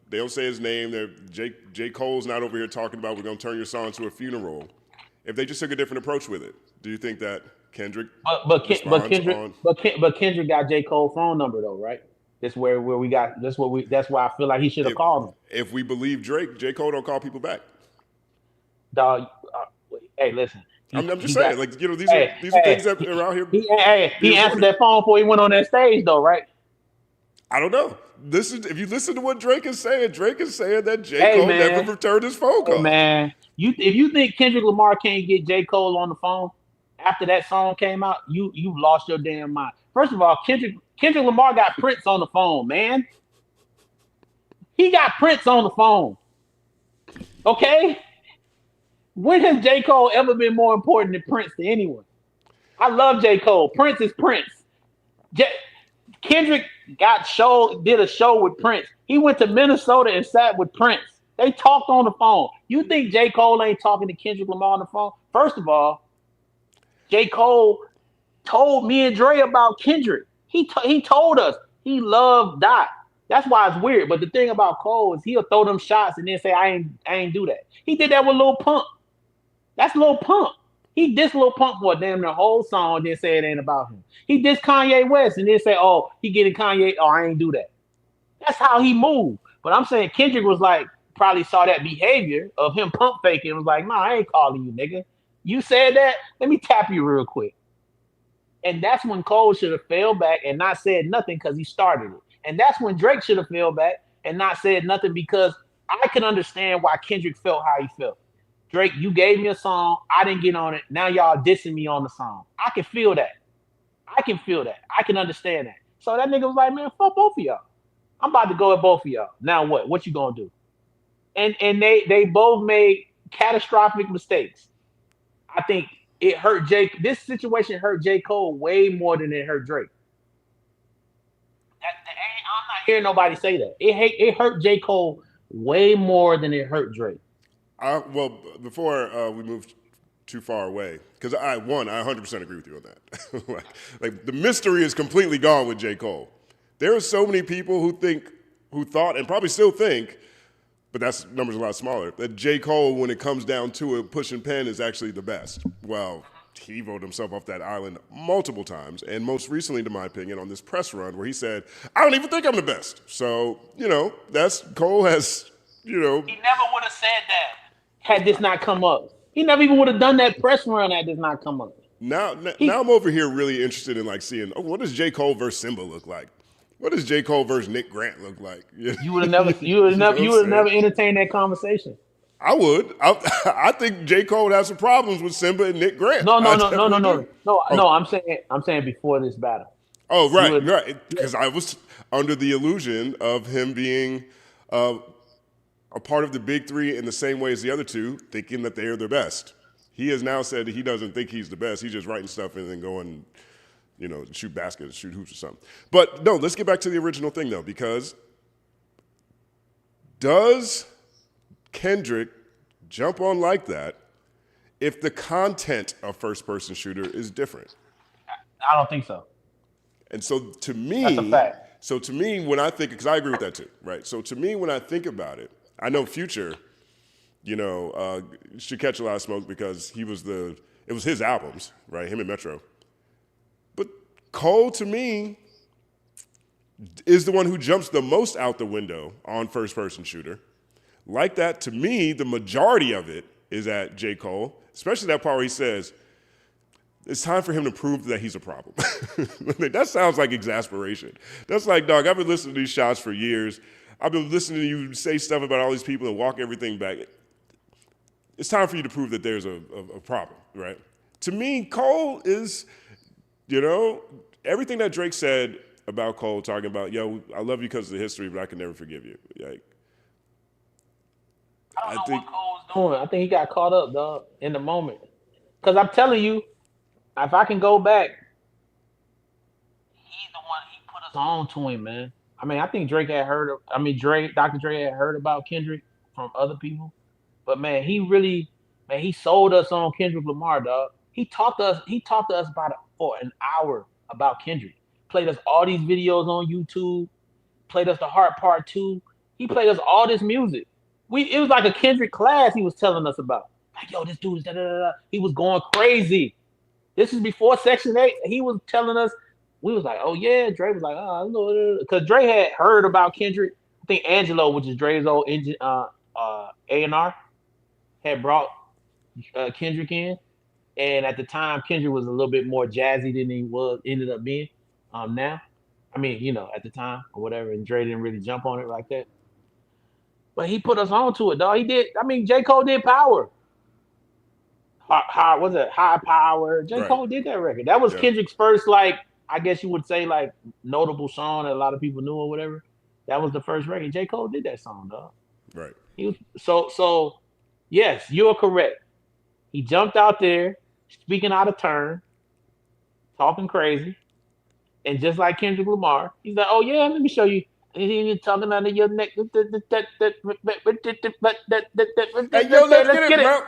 They don't say his name. J. Cole's not over here talking about we're gonna turn your song to a funeral. If they just took a different approach with it, do you think that Kendrick? But Kendrick got J. Cole's phone number though, right? That's where we got. That's why I feel like he should have called him. If we believe Drake, J. Cole don't call people back. Dog, hey, listen. I'm just saying, like these are things that are out here. He answered that phone before he went on that stage, though, right? I don't know. If you listen to what Drake is saying that J. Cole never returned his phone call. Hey, man, if you think Kendrick Lamar can't get J. Cole on the phone after that song came out, you lost your damn mind. First of all, Kendrick Lamar got Prince on the phone, man. He got Prince on the phone. Okay? When has J. Cole ever been more important than Prince to anyone? I love J. Cole. Prince is Prince. Kendrick did a show with Prince. He went to Minnesota and sat with Prince. They talked on the phone. You think J. Cole ain't talking to Kendrick Lamar on the phone? First of all, J. Cole told me and Dre about Kendrick. He told us he loved Dot. That's why it's weird. But the thing about Cole is he'll throw them shots and then say, I ain't do that. He did that with Lil Pump. That's Lil Pump. He dissed Lil Pump for damn the whole song and then say it ain't about him. He dissed Kanye West and then say, oh, he getting Kanye. Oh, I ain't do that. That's how he moved. But I'm saying Kendrick was like, probably saw that behavior of him pump faking and was like, nah, I ain't calling you, nigga. You said that? Let me tap you real quick. And that's when Cole should have fell back and not said nothing because he started it. And that's when Drake should have fell back and not said nothing because I can understand why Kendrick felt how he felt. Drake, you gave me a song. I didn't get on it. Now y'all dissing me on the song. I can feel that. I can understand that. So that nigga was like, man, fuck both of y'all. I'm about to go at both of y'all. Now what? What you gonna do? And they both made catastrophic mistakes. I think it hurt Jake. This situation hurt J. Cole way more than it hurt Drake. I'm not hearing nobody say that. It hurt J. Cole way more than it hurt Drake. Well, before we move too far away. Because I 100% agree with you on that. like the mystery is completely gone with J. Cole. There are so many people who thought, and probably still think, but that number's a lot smaller, that J. Cole, when it comes down to it, pushing pen is actually the best. Well, he voted himself off that island multiple times, and most recently, to my opinion, on this press run where he said, I don't even think I'm the best. So, Cole has, He never would have said that had this not come up. He never even would have done that press run had this not come up. Now I'm over here really interested in like seeing, what does J. Cole versus Simba look like? What does J. Cole versus Nick Grant look like? You would have never entertained that conversation. I would. I think J. Cole would have some problems with Simba and Nick Grant. No. I'm saying before this battle. Oh, right. Because I was under the illusion of him being a part of the big three in the same way as the other two, thinking that they are the best. He has now said that he doesn't think he's the best. He's just writing stuff and then going, shoot baskets, shoot hoops or something. But no, let's get back to the original thing though, because does Kendrick jump on like that if the content of First Person Shooter is different? I don't think so. And so to me, that's a fact. So to me, when I think, because I agree with that too, right? So to me, when I think about it, I know Future, should catch a lot of smoke because it was his albums, right? Him and Metro. But Cole, to me, is the one who jumps the most out the window on First Person Shooter. Like that, to me, the majority of it is at J. Cole, especially that part where he says, it's time for him to prove that he's a problem. That sounds like exasperation. That's like, dog, I've been listening to these shots for years. I've been listening to you say stuff about all these people and walk everything back. It's time for you to prove that there's a problem, right? To me, Cole is, everything that Drake said about Cole, talking about, yo, I love you because of the history, but I can never forgive you. Like, I don't know what Cole's doing. I think he got caught up, dog, in the moment. Because I'm telling you, if I can go back, he's the one, he put us on to him, man. I mean, I think Dr. Dre had heard about Kendrick from other people. But man, he sold us on Kendrick Lamar, dog. He talked to us for an hour about Kendrick. Played us all these videos on YouTube, played us the Heart Part 2. He played us all this music. It was like a Kendrick class he was telling us about. Like, yo, this dude is da-da-da-da. He was going crazy. This is before Section 8. He was telling us, we was like, oh yeah. Dre was like, because Dre had heard about Kendrick. I think Angelo, which is Dre's old A&R, had brought Kendrick in. And at the time, Kendrick was a little bit more jazzy than he ended up being now. I mean, at the time or whatever, and Dre didn't really jump on it like that. But he put us on to it, dog. He did. I mean, J. Cole did Power. High Power? J. Cole did that record. That was Kendrick's first, I guess you would say, notable song that a lot of people knew or whatever. That was the first record. J. Cole did that song, dog. Right. He was so yes, you are correct. He jumped out there, speaking out of turn, talking crazy, and just like Kendrick Lamar, he's like, "Oh yeah, let me show you." And he's talking under your neck. Hey, yo, let's get it, bro.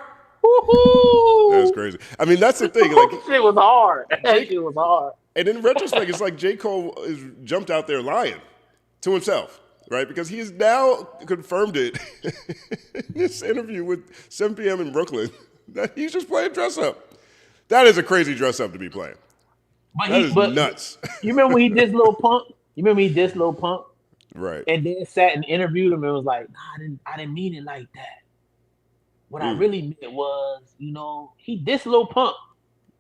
Woo-hoo! That's crazy. I mean, that's the thing. Like, shit was hard. That shit was hard. And in retrospect, it's like J. Cole is jumped out there lying to himself, right? Because he has now confirmed it in this interview with 7 p.m. in Brooklyn that he's just playing dress up. That is a crazy dress up to be playing. That is nuts. You remember when he dissed Lil Pump? Right. And then sat and interviewed him and was like, nah, I didn't mean it like that. What I really meant was, he dissed Lil Pump.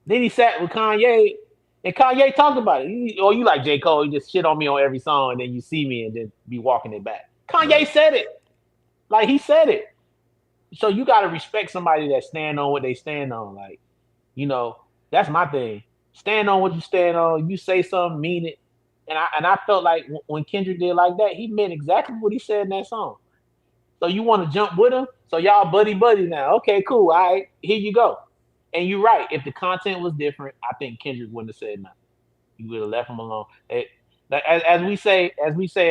Then he sat with Kanye, and Kanye talked about it. You like J. Cole, you just shit on me on every song, and then you see me and then be walking it back. Kanye said it. Like, he said it. So you got to respect somebody that stand on what they stand on. Like, that's my thing. Stand on what you stand on. You say something, mean it. And I felt like when Kendrick did like that, he meant exactly what he said in that song. So you want to jump with him? So y'all buddy now. Okay, cool. All right, here you go. And you're right. If the content was different, I think Kendrick wouldn't have said nothing. You would have left him alone. As we say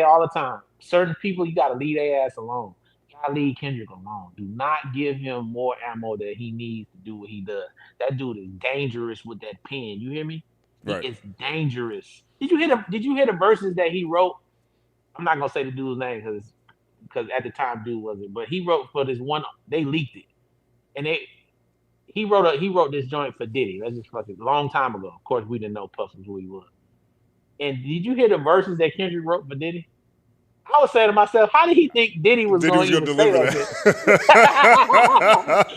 all the time, certain people you got to leave their ass alone. You y'all leave Kendrick alone. Do not give him more ammo that he needs to do what he does. That dude is dangerous with that pen. You hear me? He Right. is dangerous. Did you hear the verses that he wrote? I'm not gonna say the dude's name because at the time dude wasn't, but he wrote for this one. They leaked it, and he wrote this joint for Diddy. That's just fucking long time ago. Of course, we didn't know Puff was who he was. And did you hear the verses that Kendrick wrote for Diddy? I was saying to myself, how did he think Diddy was Diddy going was to gonna even say deliver that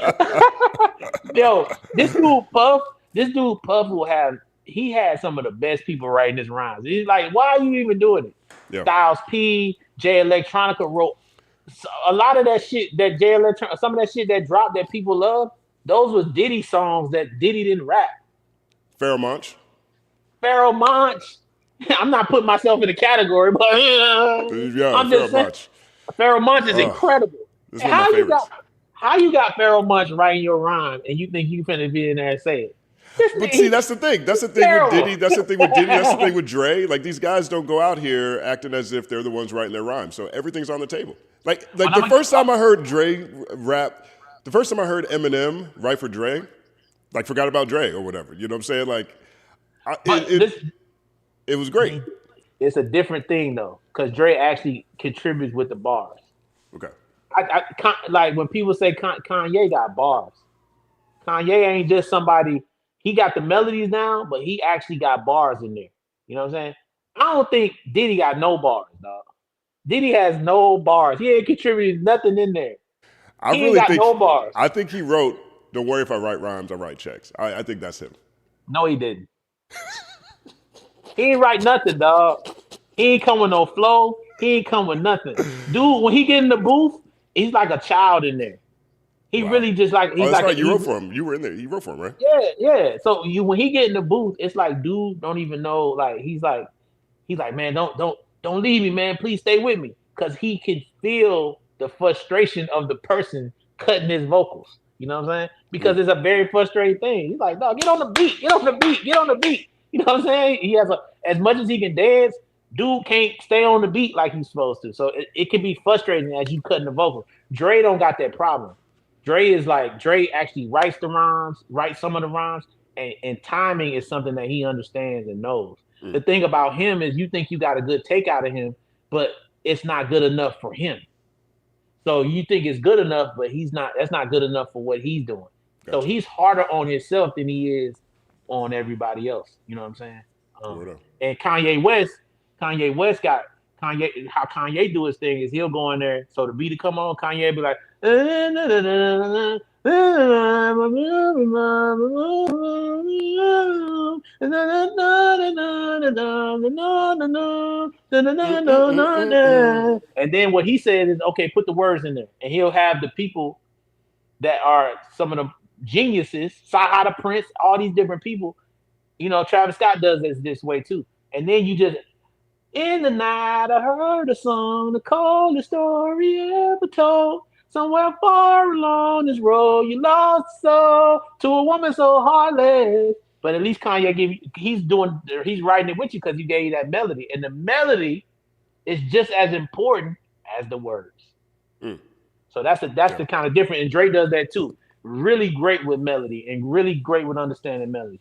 shit? Yo, this dude Puff he had some of the best people writing his rhymes. He's like, why are you even doing it? Yeah. Styles P, Jay Electronica wrote a lot of that shit that Jay Electronica, some of that shit that dropped that people love. Those was Diddy songs that Diddy didn't rap. Pharoah Monch. I'm not putting myself in the category, but I'm just saying. Pharoah Monch is incredible. This is one of my favorites. How you got Pharoah Monch writing your rhyme and you think you finna be in there and say it? But see, that's the thing. That's the thing with Diddy. That's the thing with Diddy. That's the thing with Dre. Like, these guys don't go out here acting as if they're the ones writing their rhymes. So everything's on the table. Like the first time I heard Dre rap, the first time I heard Eminem write for Dre, like, forgot about Dre or whatever. You know what I'm saying? Like, it was great. It's a different thing though, because Dre actually contributes with the bars. Okay. Like when people say Kanye got bars, Kanye ain't just somebody. He got the melodies down, but he actually got bars in there. You know what I'm saying? I don't think Diddy got no bars, dog. Diddy has no bars. He ain't contributed nothing in there. He ain't got no bars. I think he wrote, "Don't worry if I write rhymes, I write checks." I think that's him. No, he didn't. He ain't write nothing, dog. He ain't come with no flow. He ain't come with nothing. Dude, when he get in the booth, he's like a child in there. He really just like he's that's like right. You wrote for him. You were in there. You wrote for him, right? Yeah. So when he get in the booth, it's like dude don't even know. Like he's like, man, don't leave me, man. Please stay with me, because he can feel the frustration of the person cutting his vocals. You know what I'm saying? Because it's a very frustrating thing. He's like, dog, get on the beat, get on the beat, get on the beat. You know what I'm saying? He has as much as he can dance, dude can't stay on the beat like he's supposed to. So it can be frustrating as you cutting the vocal. Dre don't got that problem. Dre actually writes the rhymes, writes some of the rhymes, and timing is something that he understands and knows. The thing about him is you think you got a good take out of him, but it's not good enough for him. So you think it's good enough, but that's not good enough for what he's doing. Gotcha. So he's harder on himself than he is on everybody else. You know what I'm saying? And Kanye West got how Kanye do his thing is he'll go in there. So the beat to come on, Kanye be like, and then what he said is, okay, put the words in there, and he'll have the people that are some of the geniuses, Sahara Prince, all these different people. You know, Travis Scott does this way too. And then you just, in the night, I heard a song, the coldest story ever told. Somewhere far along this road, you lost soul to a woman so heartless. But at least Kanye he's writing it with you because he gave you that melody. And the melody is just as important as the words. So that's the kind of different. And Dre does that too. Really great with melody and really great with understanding melody.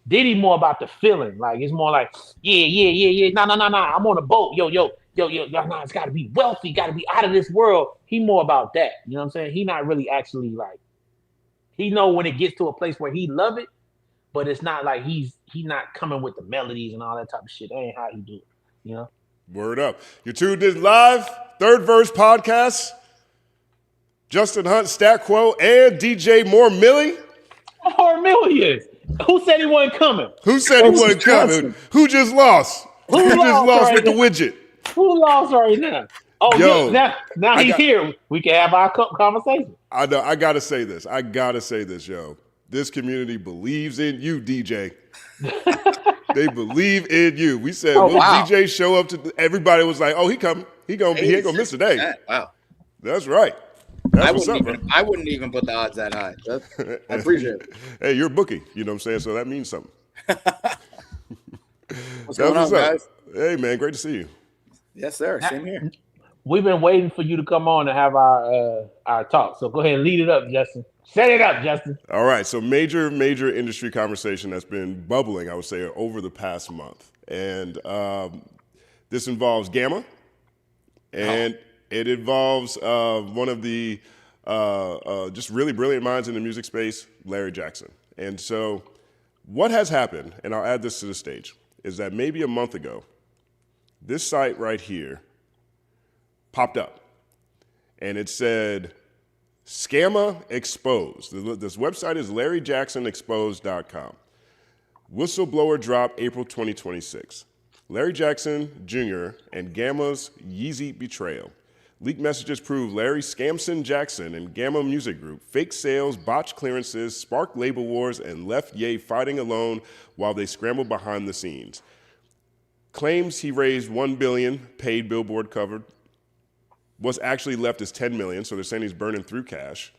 Diddy more about the feeling. Like it's more like, yeah. No. I'm on a boat. Yo. Nah, it's gotta be wealthy, gotta be out of this world. He more about that. You know what I'm saying? He not really actually like, he know when it gets to a place where he love it, but it's not like he's not coming with the melodies and all that type of shit. That ain't how he do it. You know? Word up. You tuned in live, Third Verse Podcast. Justin Hunt, Stat Quo, and DJ More Millie. More Millions. Who said he wasn't coming? Who said he wasn't coming? Who just lost? Who just lost right with the widget? Who lost right now? Oh, yo, now he's here. We can have our conversation. I know. I gotta say this, yo. This community believes in you, DJ. They believe in you. We said, DJ show up to? Everybody was like, oh, he coming. He ain't gonna miss today. Wow. That's right. That's I wouldn't even put the odds that high. I appreciate it. Hey, you're a bookie. You know what I'm saying? So that means something. What's going on, guys? Hey, man, great to see you. Yes, sir. Same here. we've been waiting for you to come on and have our talk. So go ahead and lead it up, Justin. Set it up, Justin. All right, so major industry conversation that's been bubbling, I would say, over the past month. And this involves Gamma, and it involves one of the just really brilliant minds in the music space, Larry Jackson. And so what has happened, and I'll add this to the stage, is that maybe a month ago, this site right here popped up, and it said, Scammer exposed. This website is LarryJacksonExposed.com. Whistleblower drop April 2026. Larry Jackson Jr. and Gamma's Yeezy betrayal. Leaked messages prove Larry Scamson Jackson and Gamma Music Group fake sales, botched clearances, sparked label wars, and left Ye fighting alone while they scrambled behind the scenes. Claims he raised $1 billion, paid Billboard covered. Was actually left as $10 million, so they're saying he's burning through cash.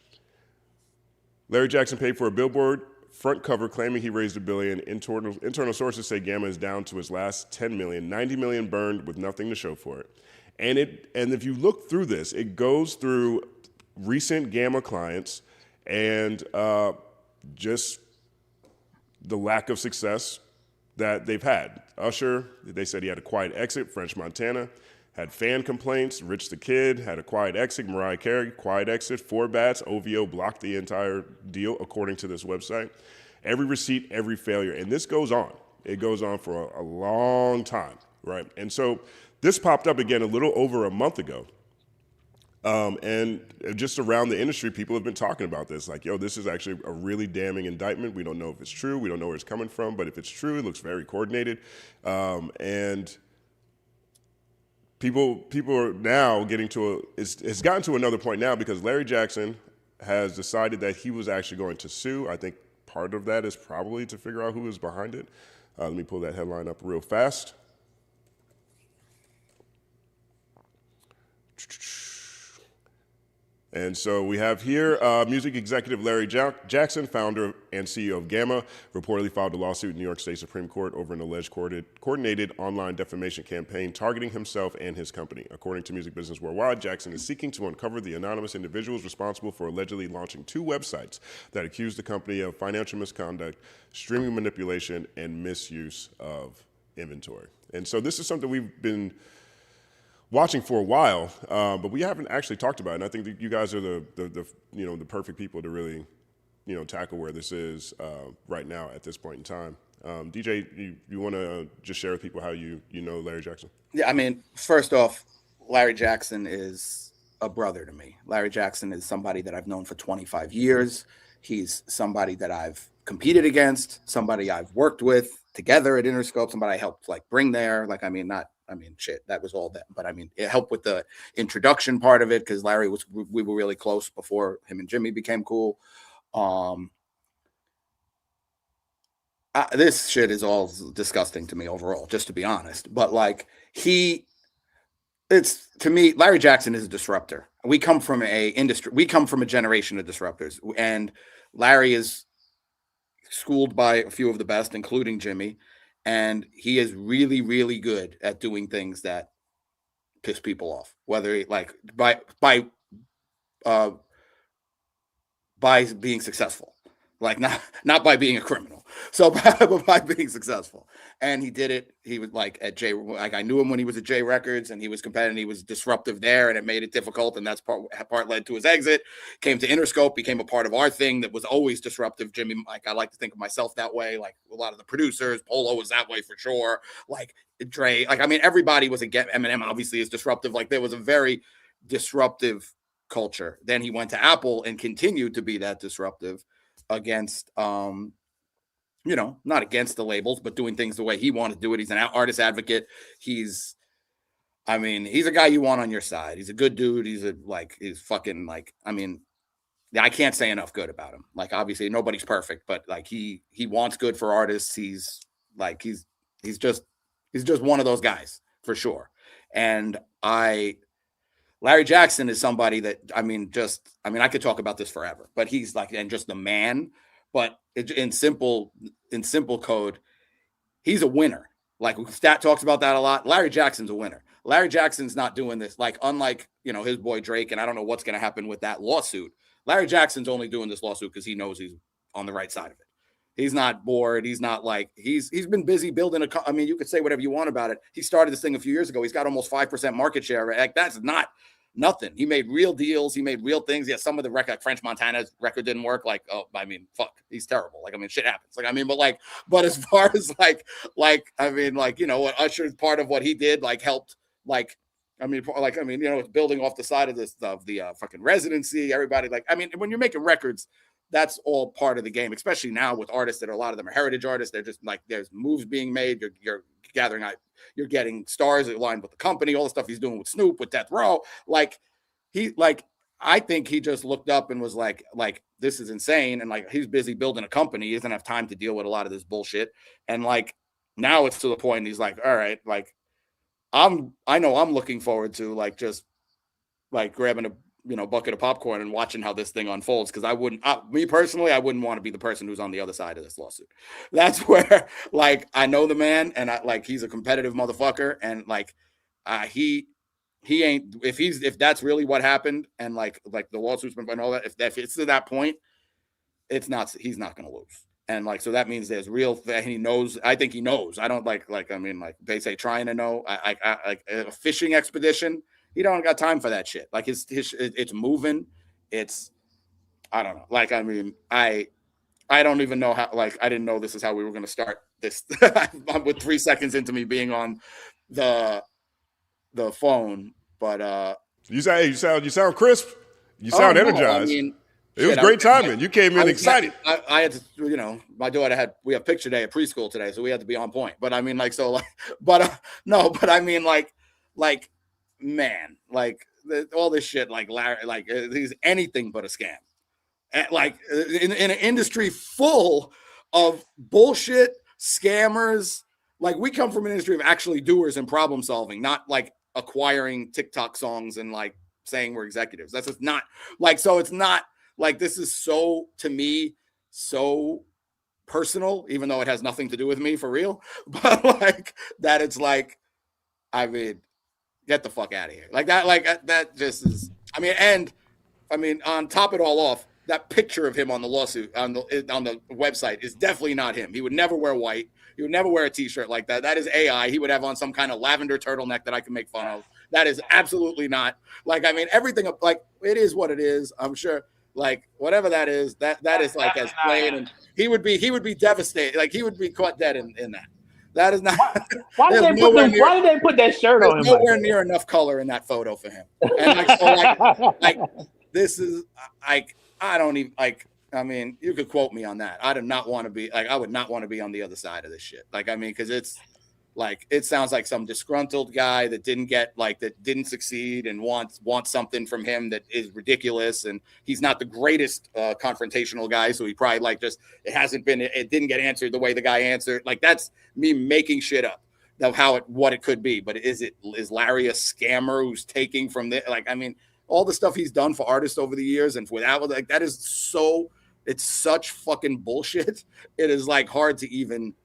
Larry Jackson paid for a Billboard front cover claiming he raised $1 billion. Internal sources say Gamma is down to his last $10 million, $90 million burned with nothing to show for it. And if you look through this, it goes through recent Gamma clients and just the lack of success that they've had. Usher, they said he had a quiet exit, French Montana. Had fan complaints, Rich the Kid had a quiet exit, Mariah Carey, quiet exit, 4 bats, OVO blocked the entire deal according to this website. Every receipt, every failure, and this goes on. It goes on for a long time, right? And so this popped up again a little over a month ago. And just around the industry, people have been talking about this, like, yo, this is actually a really damning indictment. We don't know if it's true. We don't know where it's coming from, but if it's true, it looks very coordinated. And People are now getting to it's gotten to another point now because Larry Jackson has decided that he was actually going to sue. I think part of that is probably to figure out who is behind it. Let me pull that headline up real fast. And so we have here music executive Larry Jackson, founder and CEO of Gamma, reportedly filed a lawsuit in New York State Supreme Court over an alleged coordinated online defamation campaign targeting himself and his company. According to Music Business Worldwide, Jackson is seeking to uncover the anonymous individuals responsible for allegedly launching 2 websites that accuse the company of financial misconduct, streaming manipulation, and misuse of inventory. And so this is something we've been watching for a while, but we haven't actually talked about it. And I think that you guys are the perfect people to really, tackle where this is right now at this point in time. DJ, you want to just share with people how you know Larry Jackson? Yeah, I mean, first off, Larry Jackson is a brother to me. Larry Jackson is somebody that I've known for 25 years. He's somebody that I've competed against, somebody I've worked with together at Interscope, somebody I helped bring there. That was all that. But it helped with the introduction part of it because we were really close before him and Jimmy became cool. This shit is all disgusting to me overall, just to be honest. But to me, Larry Jackson is a disruptor. We come from a generation of disruptors, and Larry is schooled by a few of the best, including Jimmy. And he is really, really good at doing things that piss people off, whether by being successful, not by being a criminal. So by being successful. And he did it. He was I knew him when he was at J Records, and he was competitive. He was disruptive there, and it made it difficult. And that's part led to his exit. Came to Interscope, became a part of our thing that was always disruptive. Jimmy, I like to think of myself that way. A lot of the producers, Polo was that way for sure. Dre, everybody was against Eminem. Obviously, is disruptive. There was a very disruptive culture. Then he went to Apple and continued to be that disruptive against not against the labels, but doing things the way he wanted to do it. He's an artist advocate. He's a guy you want on your side. He's a good dude. He's fucking I can't say enough good about him. Obviously nobody's perfect, but he wants good for artists. He's just one of those guys for sure. And Larry Jackson is somebody that, I could talk about this forever, but he's and just the man. But in simple code, he's a winner. Stat talks about that a lot. Larry Jackson's a winner. Larry Jackson's not doing this. Like, unlike, you know, his boy Drake, and I don't know what's going to happen with that lawsuit. Larry Jackson's only doing this lawsuit because he knows he's on the right side of it. He's not bored. He's not like, he's been busy building I mean, you could say whatever you want about it. He started this thing a few years ago. He's got almost 5% market share. Like, that's not nothing. He made real deals. He made real things. Yeah, some of the record, like French Montana's record didn't work. Like, oh, I mean, fuck, he's terrible. Like, I mean, shit happens. Like, I mean, but as far as like, I mean, like, you know, what Usher's part of what he did, like, helped, like, you know, it's building off the side of this, of the fucking residency. Everybody, like, I mean, when you're making records, that's all part of the game, especially now with artists that a lot of them are heritage artists. They're just like, there's moves being made. You're gathering out, you're getting stars aligned with the company, all the stuff he's doing with Snoop, with Death Row. Like, I think he just looked up and was like, this is insane. And like, he's busy building a company. He doesn't have time to deal with a lot of this bullshit. And like, now it's to the point he's like, all right, like, I know I'm looking forward to like, just like grabbing a, you know, bucket of popcorn and watching how this thing unfolds. Cause me personally, I wouldn't want to be the person who's on the other side of this lawsuit. That's where, like, I know the man, and he's a competitive motherfucker. And like, he ain't, if that's really what happened, and like the lawsuit's been and all that, if it's to that point, he's not going to lose. And like, so that means there's real, he knows, I think he knows. I don't I mean, like they say, trying to know, like a fishing expedition, he don't got time for that shit. Like it's moving. It's, I don't know. Like, I mean, I don't even know how, like, I didn't know this is how we were going to start this with 3 seconds into me being on the phone, but you sound crisp. You sound energized. I mean, it was great timing. You came in excited. I had to, you know, my daughter we have picture day at preschool today, so we had to be on point. But I mean, like, so like, no, but I mean, like, man, like all this shit, like Larry, like he's anything but a scam. And like in an industry full of bullshit scammers. Like, we come from an industry of actually doers and problem solving, not like acquiring TikTok songs and like saying we're executives. That's just not like, so it's not like, this is so, to me, so personal, even though it has nothing to do with me for real. But like that, it's like, I mean, get the fuck out of here. Like that just is, I mean, on top of it all off, that picture of him on the lawsuit on the website is definitely not him. He would never wear white. He would never wear a t-shirt like that. That is AI. He would have on some kind of lavender turtleneck that I can make fun of. That is absolutely not. Like, I mean, everything, like, it is what it is. I'm sure, like, whatever that is is like as plain, and he would be devastated. Like, he would be caught dead in that. That is not. Why did they put that shirt on him? There's nowhere near enough color in that photo for him. And like, so like this is like, I don't even like. I mean, you could quote me on that. I do not want to be like, I would not want to be on the other side of this shit. Like, I mean, because it's like, it sounds like some disgruntled guy that didn't succeed and wants something from him that is ridiculous. And he's not the greatest confrontational guy. So he probably like it didn't get answered the way the guy answered. Like, that's me making shit up of what it could be. But is Larry a scammer who's taking from the, like, I mean, all the stuff he's done for artists over the years and without, like, that is so, it's such fucking bullshit. It is like hard to even,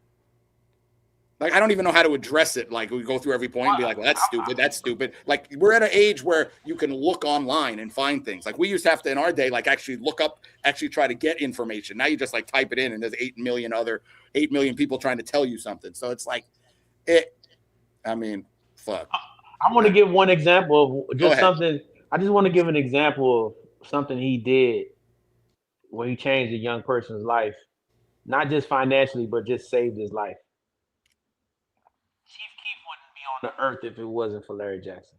like, I don't even know how to address it. Like, we go through every point and be like, well, that's stupid. That's stupid. Like, we're at an age where you can look online and find things. Like, we used to have to, in our day, like, actually look up, actually try to get information. Now you just like type it in and there's 8 million people trying to tell you something. So it's like, I mean, fuck. I want to give one example of just something. I just want to give an example of something he did when he changed a young person's life, not just financially, but just saved his life. Chief Keef wouldn't be on the earth if it wasn't for Larry Jackson.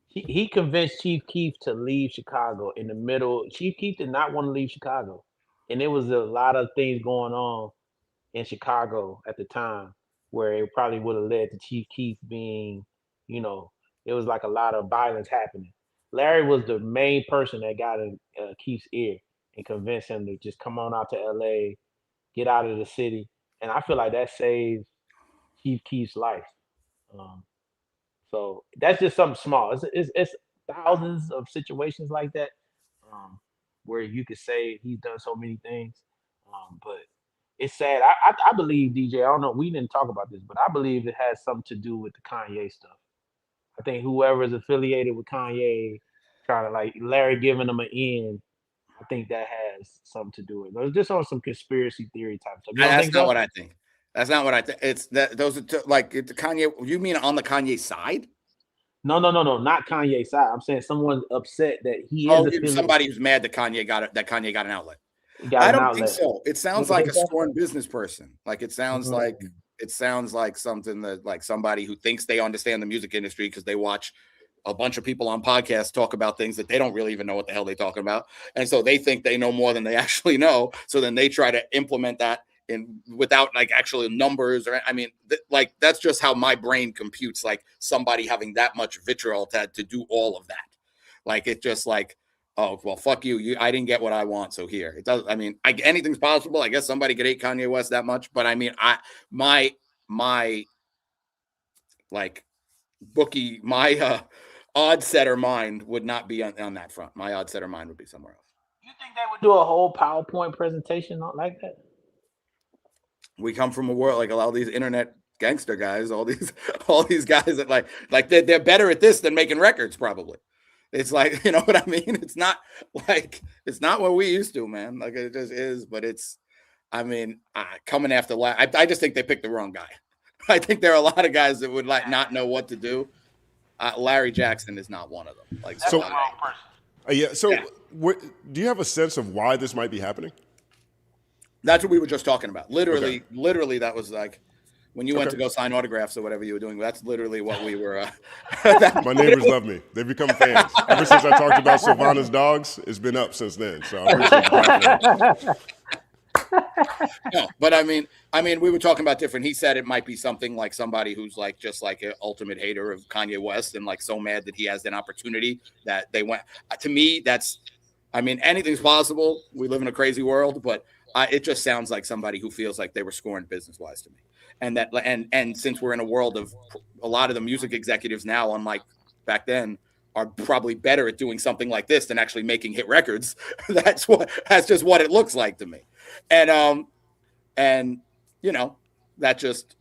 He convinced Chief Keef to leave Chicago in the middle. Chief Keef did not want to leave Chicago. And there was a lot of things going on in Chicago at the time where it probably would have led to Chief Keef being, you know, it was like a lot of violence happening. Larry was the main person that got in Keef's ear and convinced him to just come on out to LA, get out of the city. And I feel like that saved Chief Keef's life. So that's just something small. It's thousands of situations like that where you could say he's done so many things. But it's sad. I believe, DJ, I don't know, we didn't talk about this, but I believe it has something to do with the Kanye stuff. I think whoever is affiliated with Kanye, trying to like Larry giving him an in. I think that has something to do with it. Just on some conspiracy theory type stuff. You don't That's think not so? what I think. That's not what I think. It's that those are like the Kanye. You mean on the Kanye side? No, not Kanye's side. I'm saying someone's upset that he is Oh, affiliated. somebody who's mad that Kanye got it. That Kanye got an outlet. He got I an don't outlet. think so. It sounds You like think a so? scorned business person. Like it sounds like something that like somebody who thinks they understand the music industry because they watch a bunch of people on podcasts talk about things that they don't really even know what the hell they're talking about. And so they think they know more than they actually know. So then they try to implement that in without like actual numbers or I mean, like that's just how my brain computes like somebody having that much vitriol to do all of that. Like it just like, oh, well, fuck you. I didn't get what I want. So here it does. I mean, anything's possible. I guess somebody could hate Kanye West that much, but I mean, my like bookie, my odd setter mind would not be on that front. My odd setter mind would be somewhere else. You think they would do a whole PowerPoint presentation like that? We come from a world like a lot of these internet gangster guys, all these guys that like they're better at this than making records probably. It's like, you know what I mean? It's not what we used to, man. Like it just is, but it's, I mean, coming after I just think they picked the wrong guy. I think there are a lot of guys that would like not know what to do. Larry Jackson is not one of them. Like so, do you have a sense of why this might be happening? That's what we were just talking about. Literally, that was like when you went to go sign autographs or whatever you were doing. That's literally what we were. My neighbors love me. They become fans. Ever since I talked about Sylvana's dogs, it's been up since then. So I appreciate the platform. No, but I mean, we were talking about different. He said it might be something like somebody who's like just like an ultimate hater of Kanye West and like so mad that he has an opportunity that they went. To me, that's, I mean, anything's possible. We live in a crazy world, but it just sounds like somebody who feels like they were scorned business-wise to me. And that, and since we're in a world of a lot of the music executives now, unlike back then, are probably better at doing something like this than actually making hit records. That's just what it looks like to me. And you know, that just,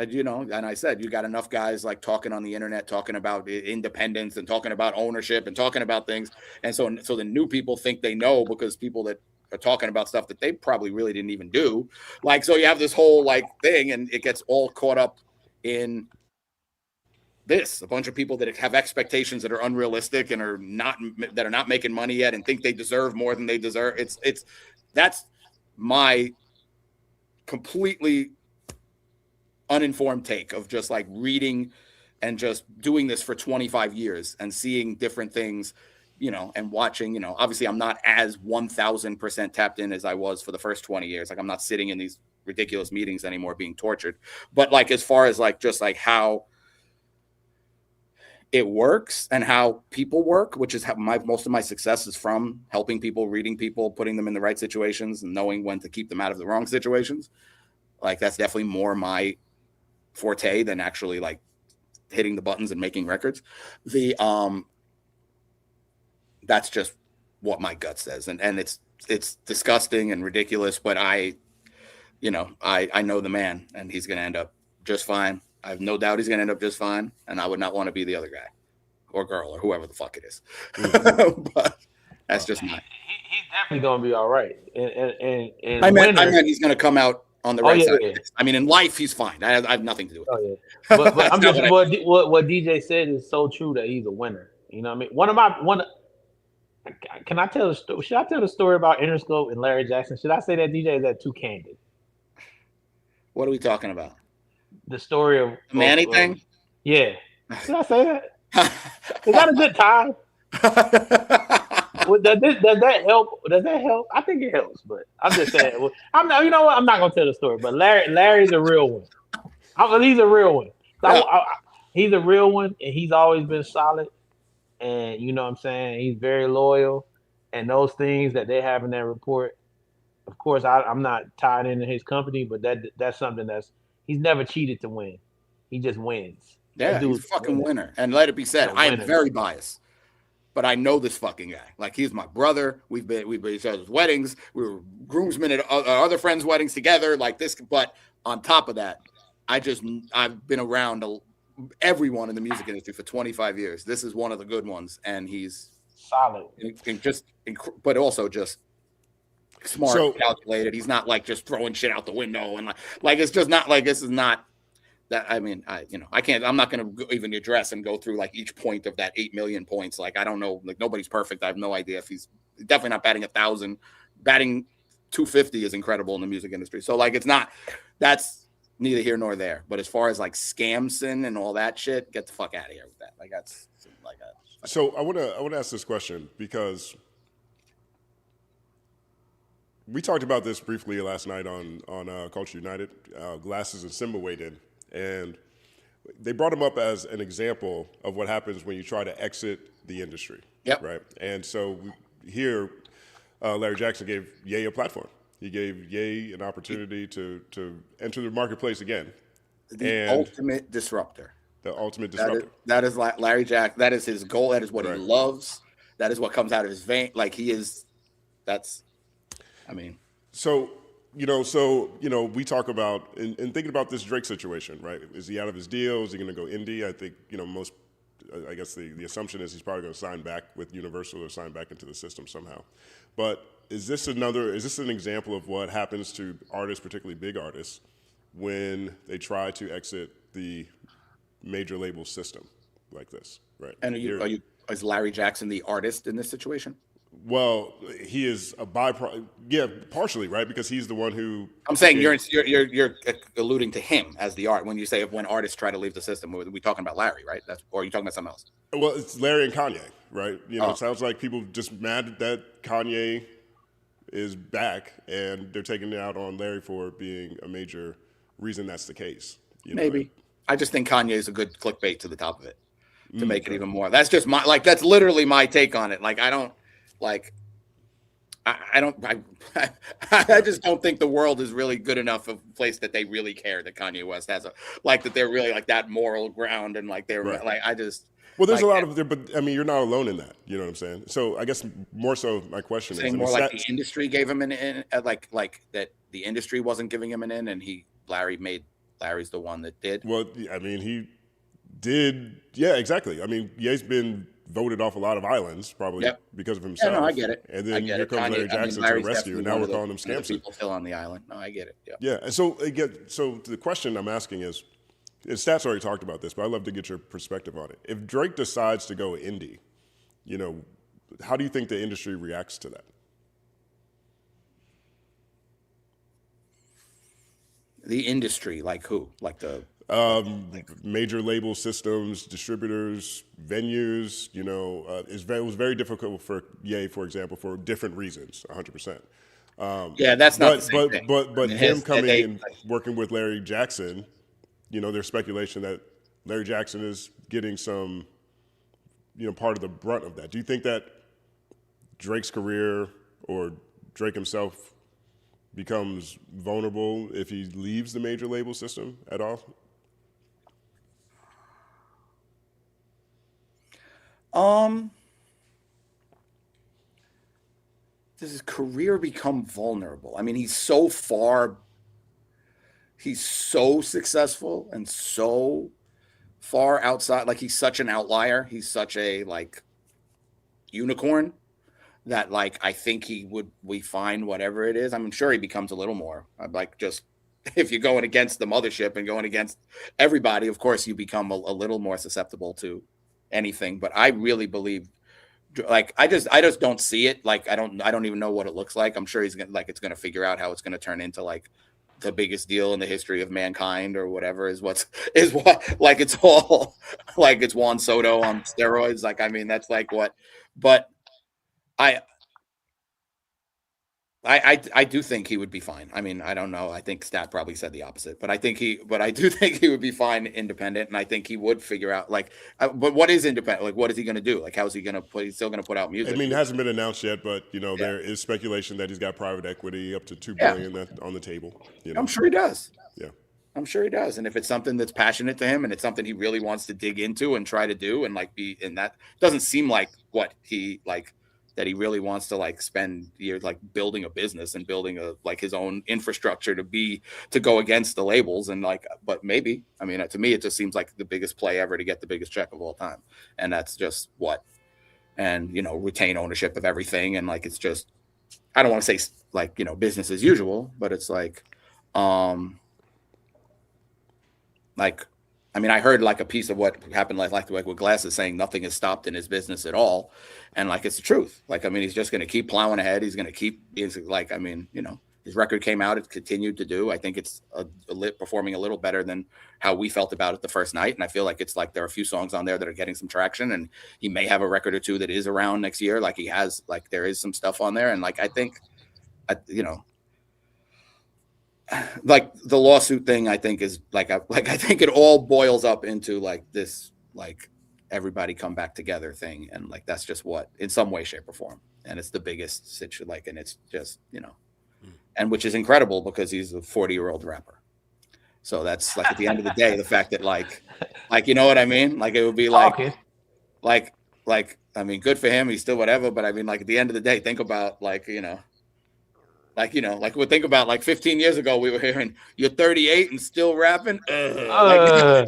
you know, and I said, you got enough guys like talking on the internet, talking about independence and talking about ownership and talking about things. And so the new people think they know because people that are talking about stuff that they probably really didn't even do. Like, so you have this whole like thing and it gets all caught up in this, a bunch of people that have expectations that are unrealistic and are not making money yet and think they deserve more than they deserve. That's my completely uninformed take of just like reading and just doing this for 25 years and seeing different things, you know, and watching, you know, obviously I'm not as 1000% tapped in as I was for the first 20 years. Like I'm not sitting in these ridiculous meetings anymore being tortured, but like, as far as like, just like how it works and how people work, which is how most of my success is from helping people, reading people, putting them in the right situations and knowing when to keep them out of the wrong situations. Like that's definitely more my forte than actually like hitting the buttons and making records. That's just what my gut says. And it's disgusting and ridiculous, but I know the man and he's going to end up just fine. I have no doubt he's going to end up just fine. And I would not want to be the other guy or girl or whoever the fuck it is. But that's just my. He's definitely going to be all right. And I meant he's going to come out on the right side. Yeah. I mean, in life, he's fine. I have nothing to do with it. But I'm just, what DJ said is so true that he's a winner. You know what I mean? Can I tell the story? Should I tell the story about Interscope and Larry Jackson? Should I say that DJ is that too candid? What are we talking about? The story of the Manny thing? Yeah. Should I say that? Is that a good time? Does that help? Does that help? I think it helps, but I'm just saying. You know what? I'm not gonna tell the story. But Larry's a real one. He's a real one. He's a real one, and he's always been solid. And you know what I'm saying? He's very loyal. And those things that they have in that report, of course, I'm not tied into his company, but that's something he's never cheated to win. He just wins. Yeah, he's a fucking winner. And let it be said, I am very biased. But I know this fucking guy. Like, he's my brother. We've been at each other's weddings. We were groomsmen at our other friends' weddings together. Like this, but on top of that, I've been around everyone in the music industry for 25 years. This is one of the good ones, and he's solid. But also just smart, So- calculated. He's not like just throwing shit out the window and like it's just not like this is not that. I mean, I can't. I'm not going to even address and go through like each point of that 8 million points. Like I don't know. Like nobody's perfect. I have no idea if he's definitely not batting 1,000. Batting 250 is incredible in the music industry. So like it's not. That's neither here nor there. But as far as like scamson and all that shit, get the fuck out of here with that. Like that's like a. So I want to ask this question because we talked about this briefly last night on Culture United. Glasses and Simba weighed in, and they brought him up as an example of what happens when you try to exit the industry. Yep. Right. And so here, Larry Jackson gave Ye a platform. He gave Ye an opportunity to enter the marketplace again. The ultimate disruptor. The ultimate disruptor. That is like Larry Jack. That is his goal. That is what he loves. That is what comes out of his vein. Like he is. That's. I mean. So we talk about and thinking about this Drake situation, right? Is he out of his deal? Is he going to go indie? I think I guess the assumption is he's probably going to sign back with Universal or sign back into the system somehow. But is this an example of what happens to artists, particularly big artists, when they try to exit the major label system like this, right? And is Larry Jackson the artist in this situation? Well, he is a byproduct. Yeah, partially, right? Because he's the one who. I'm saying you're alluding to him as the art when you say when artists try to leave the system. We're talking about Larry, right? Or are you talking about something else? Well, it's Larry and Kanye, right? It sounds like people just mad that Kanye is back, and they're taking it out on Larry for being a major reason that's the case. Maybe. I just think Kanye is a good clickbait to the top of it to make it even more. That's just that's literally my take on it. Like I don't. Like, I just don't think the world is really good enough of a place that they really care that Kanye West has that they're really like that moral ground and like they're like I just. Well, there's a lot of there, but I mean, you're not alone in that. You know what I'm saying? So I guess more so, my question is more like the industry gave him an in, like that the industry wasn't giving him an in, and Larry's the one that did. Well, I mean, he did. Yeah, exactly. I mean, Ye's been voted off a lot of islands, probably because of himself. Yeah, no, I get it. And then here comes Larry Jackson to the rescue, and now we're calling him scamster. People still on the island. No, I get it. Yeah. And so the question I'm asking is, Stats already talked about this, but I'd love to get your perspective on it. If Drake decides to go indie, how do you think the industry reacts to that? The industry, like who? Like the major label systems, distributors, venues. It was very difficult for Ye, for example, for different reasons. 100%. That's not the same thing. But him coming and working with Larry Jackson, there's speculation that Larry Jackson is getting some, part of the brunt of that. Do you think that Drake's career or Drake himself becomes vulnerable if he leaves the major label system at all? Does his career become vulnerable? I mean, he's so successful and so far outside. Like he's such an outlier. He's such a unicorn that I think we find whatever it is. I'm sure he becomes a little more just if you're going against the mothership and going against everybody, of course you become a little more susceptible to anything. But I really believe, I just don't see it. I don't even know what it looks like. I'm sure he's gonna it's gonna figure out how it's gonna turn into the biggest deal in the history of mankind or whatever it's all it's Juan Soto on steroids. I mean, that's what, but I do think he would be fine. I mean, I don't know. I think Stat probably said the opposite, but I do think he would be fine independent, and I think he would figure out but what is independent? What is he going to do? How's he going to put? He's still going to put out music. I mean, it hasn't been announced yet, but there is speculation that he's got private equity up to $2 billion on the table. I'm sure he does. Yeah, I'm sure he does. And if it's something that's passionate to him, and it's something he really wants to dig into and try to do, and be in that, doesn't seem like what he that he really wants to like spend years like building a business and building a like his own infrastructure to go against the labels. And like, but maybe, I mean, to me, it just seems like the biggest play ever to get the biggest check of all time. And that's just what, and, you know, retain ownership of everything. And like, it's just, I don't want to say like, you know, business as usual, but it's like, I mean, I heard like a piece of what happened like with Glasses saying nothing is stopped in his business at all. And like, it's the truth. Like, I mean, he's just going to keep plowing ahead. He's going to keep like, I mean, you know, his record came out, it continued to do. I think it's performing a little better than how we felt about it the first night. And I feel like it's like there are a few songs on there that are getting some traction, and he may have a record or two that is around next year. Like he has, like there is some stuff on there. And like, I think, you know, like the lawsuit thing, I think is like I think it all boils up into like this, like everybody come back together thing. And like, that's just what, in some way, shape or form. And it's the biggest situation, like, and it's just, you know, and which is incredible because he's a 40-year-old rapper. So that's like, at the end of the day, the fact that like, you know what I mean? Like, it would be like, I mean, good for him. He's still whatever. But I mean, like at the end of the day, think about like, you know, we think about like 15 years ago, we were hearing you're 38 and still rapping. Like,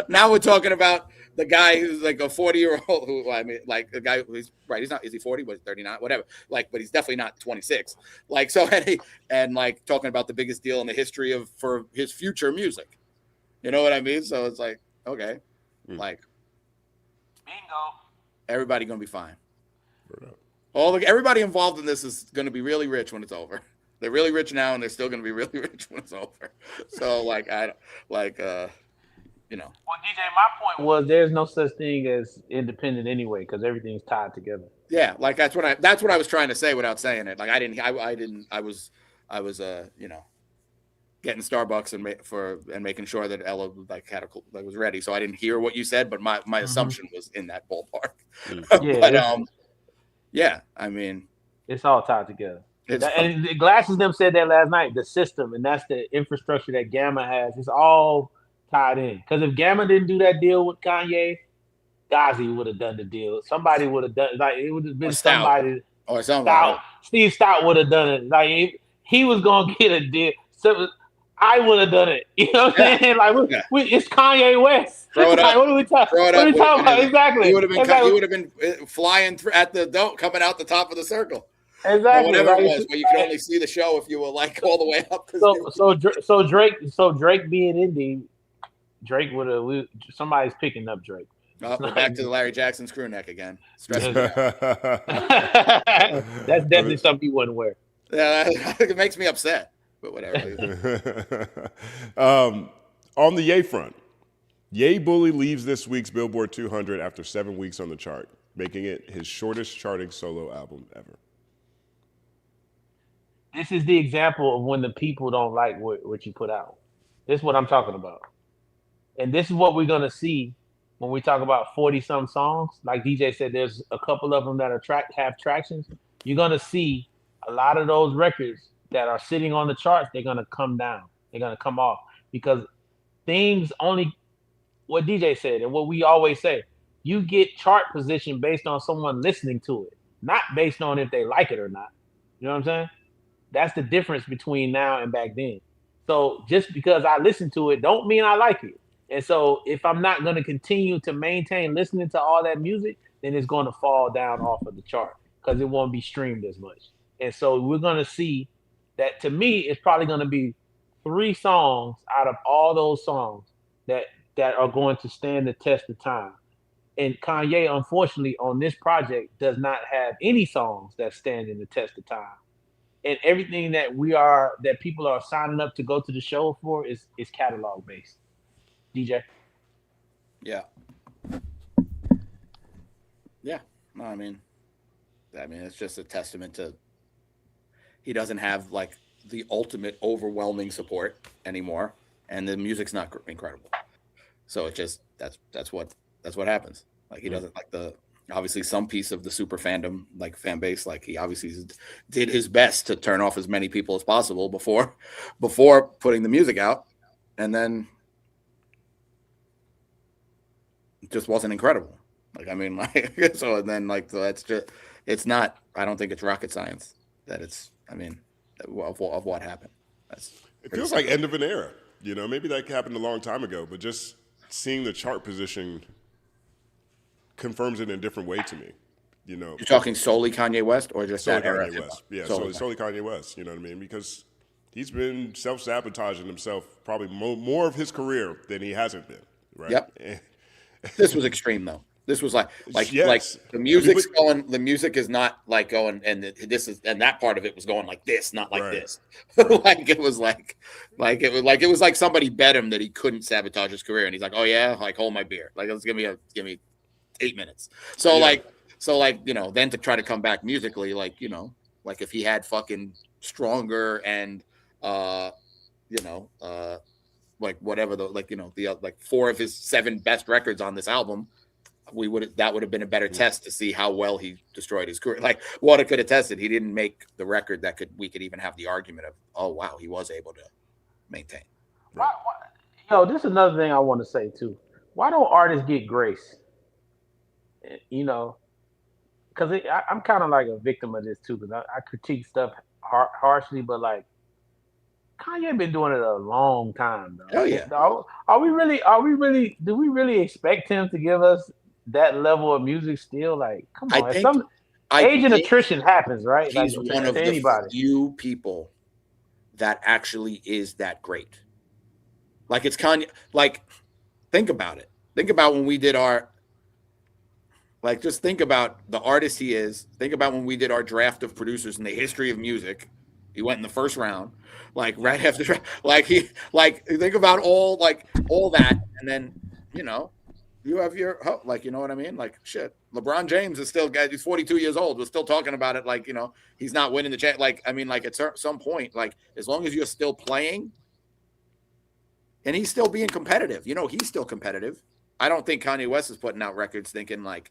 now we're talking about the guy who's like a 40-year-old who, I mean, like the guy who's right. He's not, is he 40? Was 39? Whatever. Like, but he's definitely not 26. Like, so, and like talking about the biggest deal in the history for his future music. You know what I mean? So it's like, okay, like, bingo. Everybody gonna be fine. Everybody involved in this is going to be really rich when it's over. They're really rich now, and they're still going to be really rich when it's over. So, like, you know. Well, DJ, my point was there's no such thing as independent anyway, because everything's tied together. Yeah, like that's what I was trying to say without saying it. Like I was you know, getting Starbucks and making sure that Ella like was ready. So I didn't hear what you said, but my assumption was in that ballpark. Yeah, but yeah, I mean, it's all tied together. And the Glasses them said that last night. The system, and that's the infrastructure that Gamma has. It's all tied in. Because if Gamma didn't do that deal with Kanye, Ghazi would have done the deal. Somebody would have done, like, it would have been somebody. Or somebody. Steve Stout would have done it. Like, he was gonna get a deal. So I would have done it. You know what I'm saying? Like, it's Kanye West. Throw it like, up. what are we talking about? Exactly. He would have been flying at the coming out the top of the circle. Exactly. Or whatever it was, but you could only see the show if you were like all the way up. So Drake being indie, Drake would have. Somebody's picking up Drake. Oh, we're back to the Larry Jackson's crew neck again. That's definitely something you wouldn't wear. Yeah, it makes me upset, but whatever. On the Ye front, Ye Bully leaves this week's Billboard 200 after 7 weeks on the chart, making it his shortest charting solo album ever. This is the example of when the people don't like what you put out. This is what I'm talking about. And this is what we're going to see when we talk about 40-some songs. Like DJ said, there's a couple of them that have tractions. You're going to see a lot of those records that are sitting on the charts, they're going to come down. They're going to come off. Because things only, what DJ said and what we always say, you get chart position based on someone listening to it, not based on if they like it or not. You know what I'm saying? That's the difference between now and back then. So just because I listen to it don't mean I like it. And so if I'm not going to continue to maintain listening to all that music, then it's going to fall down off of the chart because it won't be streamed as much. And so we're going to see that, to me, it's probably going to be 3 songs out of all those songs that are going to stand the test of time. And Kanye, unfortunately, on this project does not have any songs that stand in the test of time. And everything that people are signing up to go to the show for is catalog based. DJ. Yeah. No, I mean, it's just a testament to he doesn't have like the ultimate overwhelming support anymore, and the music's not incredible. So it just that's what happens. Like he doesn't like obviously some piece of the super fandom, like fan base, like he obviously did his best to turn off as many people as possible before putting the music out, and then it just wasn't incredible. Like, I mean, like, so and then like, so that's just, it's not, I don't think it's rocket science that it's, I mean, of what happened. It feels like end of an era. You know, maybe that happened a long time ago, but just seeing the chart position confirms it in a different way to me. You know, you're talking solely Kanye West or just solely that era? Kanye West. Yeah, solely, solely Kanye West. You know what I mean? Because he's been self-sabotaging himself probably more of his career than he hasn't been. Right? Yep. This was extreme though. This was like yes. the music's going. The music is not like going, and this is, and that part of it was going like this, not like this. Like it was like it was like somebody bet him that he couldn't sabotage his career, and he's like, oh yeah, like hold my beer, like let's give me 8 minutes. So like you know, then to try to come back musically, like you know, like if he had fucking Stronger and you know like whatever the like you know the like 4 of his 7 best records on this album. That would have been a better test to see how well he destroyed his career. Like what it could have tested. He didn't make the record that we could even have the argument of, oh wow, he was able to maintain. Why, yo, this is another thing I want to say too. Why don't artists get grace? You know, because I'm kind of like a victim of this too. Because I critique stuff harshly, but like Kanye been doing it a long time. Though. Oh yeah. Are we really? Do we really expect him to give us that level of music still? Like, come on. Age and attrition happens, right? He's like, one of the few people that actually is that great. Like it's Kanye. Like, think about it. Think about when we did our. Like, just think about the artist he is. Think about when we did our draft of producers in the history of music. He went in the first round, like right after, like think about all that, and then you know, you have your like, you know what I mean? Like shit, LeBron James is still he's 42 years old. We're still talking about it, like you know, he's not winning the champ. Like I mean, like at some point, like as long as you're still playing, and he's still being competitive, you know, he's still competitive. I don't think Kanye West is putting out records thinking like,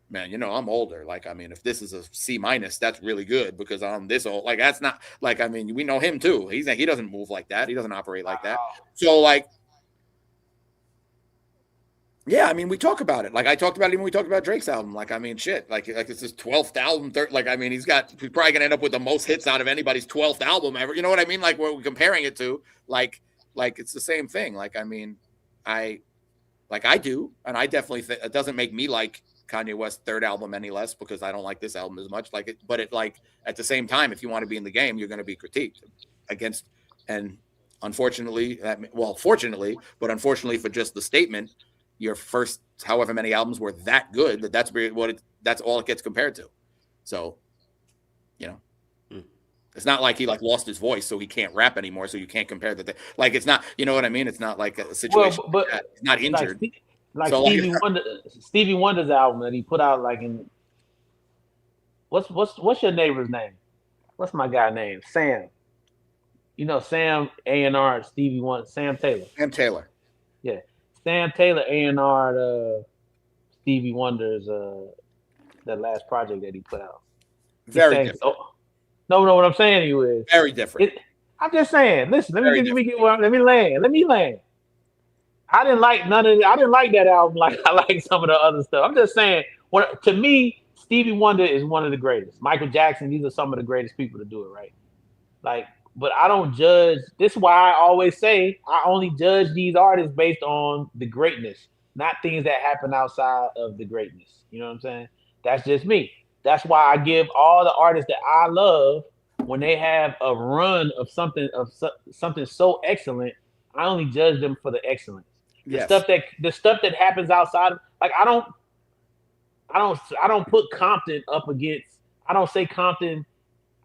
man, you know, I'm older. Like, I mean, if this is a C-, that's really good because I'm this old. Like, that's not like, I mean, we know him too. He doesn't move like that. He doesn't operate like that. So like, yeah, I mean, we talk about it. Like I talked about it when we talked about Drake's album. Like, I mean, shit, like it's his 12th album. Like, I mean, he's probably gonna end up with the most hits out of anybody's 12th album ever. You know what I mean? Like, what we're comparing it to, like it's the same thing. Like, I mean, I do, and I definitely think it doesn't make me like Kanye West's 3rd album any less because I don't like this album as much. Like it, but it like at the same time, if you want to be in the game, you're going to be critiqued against. And unfortunately, fortunately, but unfortunately for just the statement, your first however many albums were that good that's all it gets compared to. So, you know, it's not like he like lost his voice, so he can't rap anymore. So you can't compare that. Like it's not, you know what I mean? It's not like a situation. Well, but he's not injured. Like Stevie Wonder's album that he put out like in what's your neighbor's name? What's my guy name? Sam. You know Sam A&R Stevie Wonder, Sam Taylor. Sam Taylor. Yeah. Sam Taylor A&R Stevie Wonder's that last project that he put out. Very different. No, what I'm saying to you is very different. I'm just saying, listen, let me land. I didn't like I didn't like that album like I like some of the other stuff. I'm just saying, to me, Stevie Wonder is one of the greatest. Michael Jackson, these are some of the greatest people to do it, right? Like, but I don't judge. This is why I always say I only judge these artists based on the greatness, not things that happen outside of the greatness. You know what I'm saying? That's just me. That's why I give all the artists that I love, when they have a run of something so excellent, I only judge them for the excellence. The stuff that happens outside of, like I don't put Compton up against. I don't say Compton.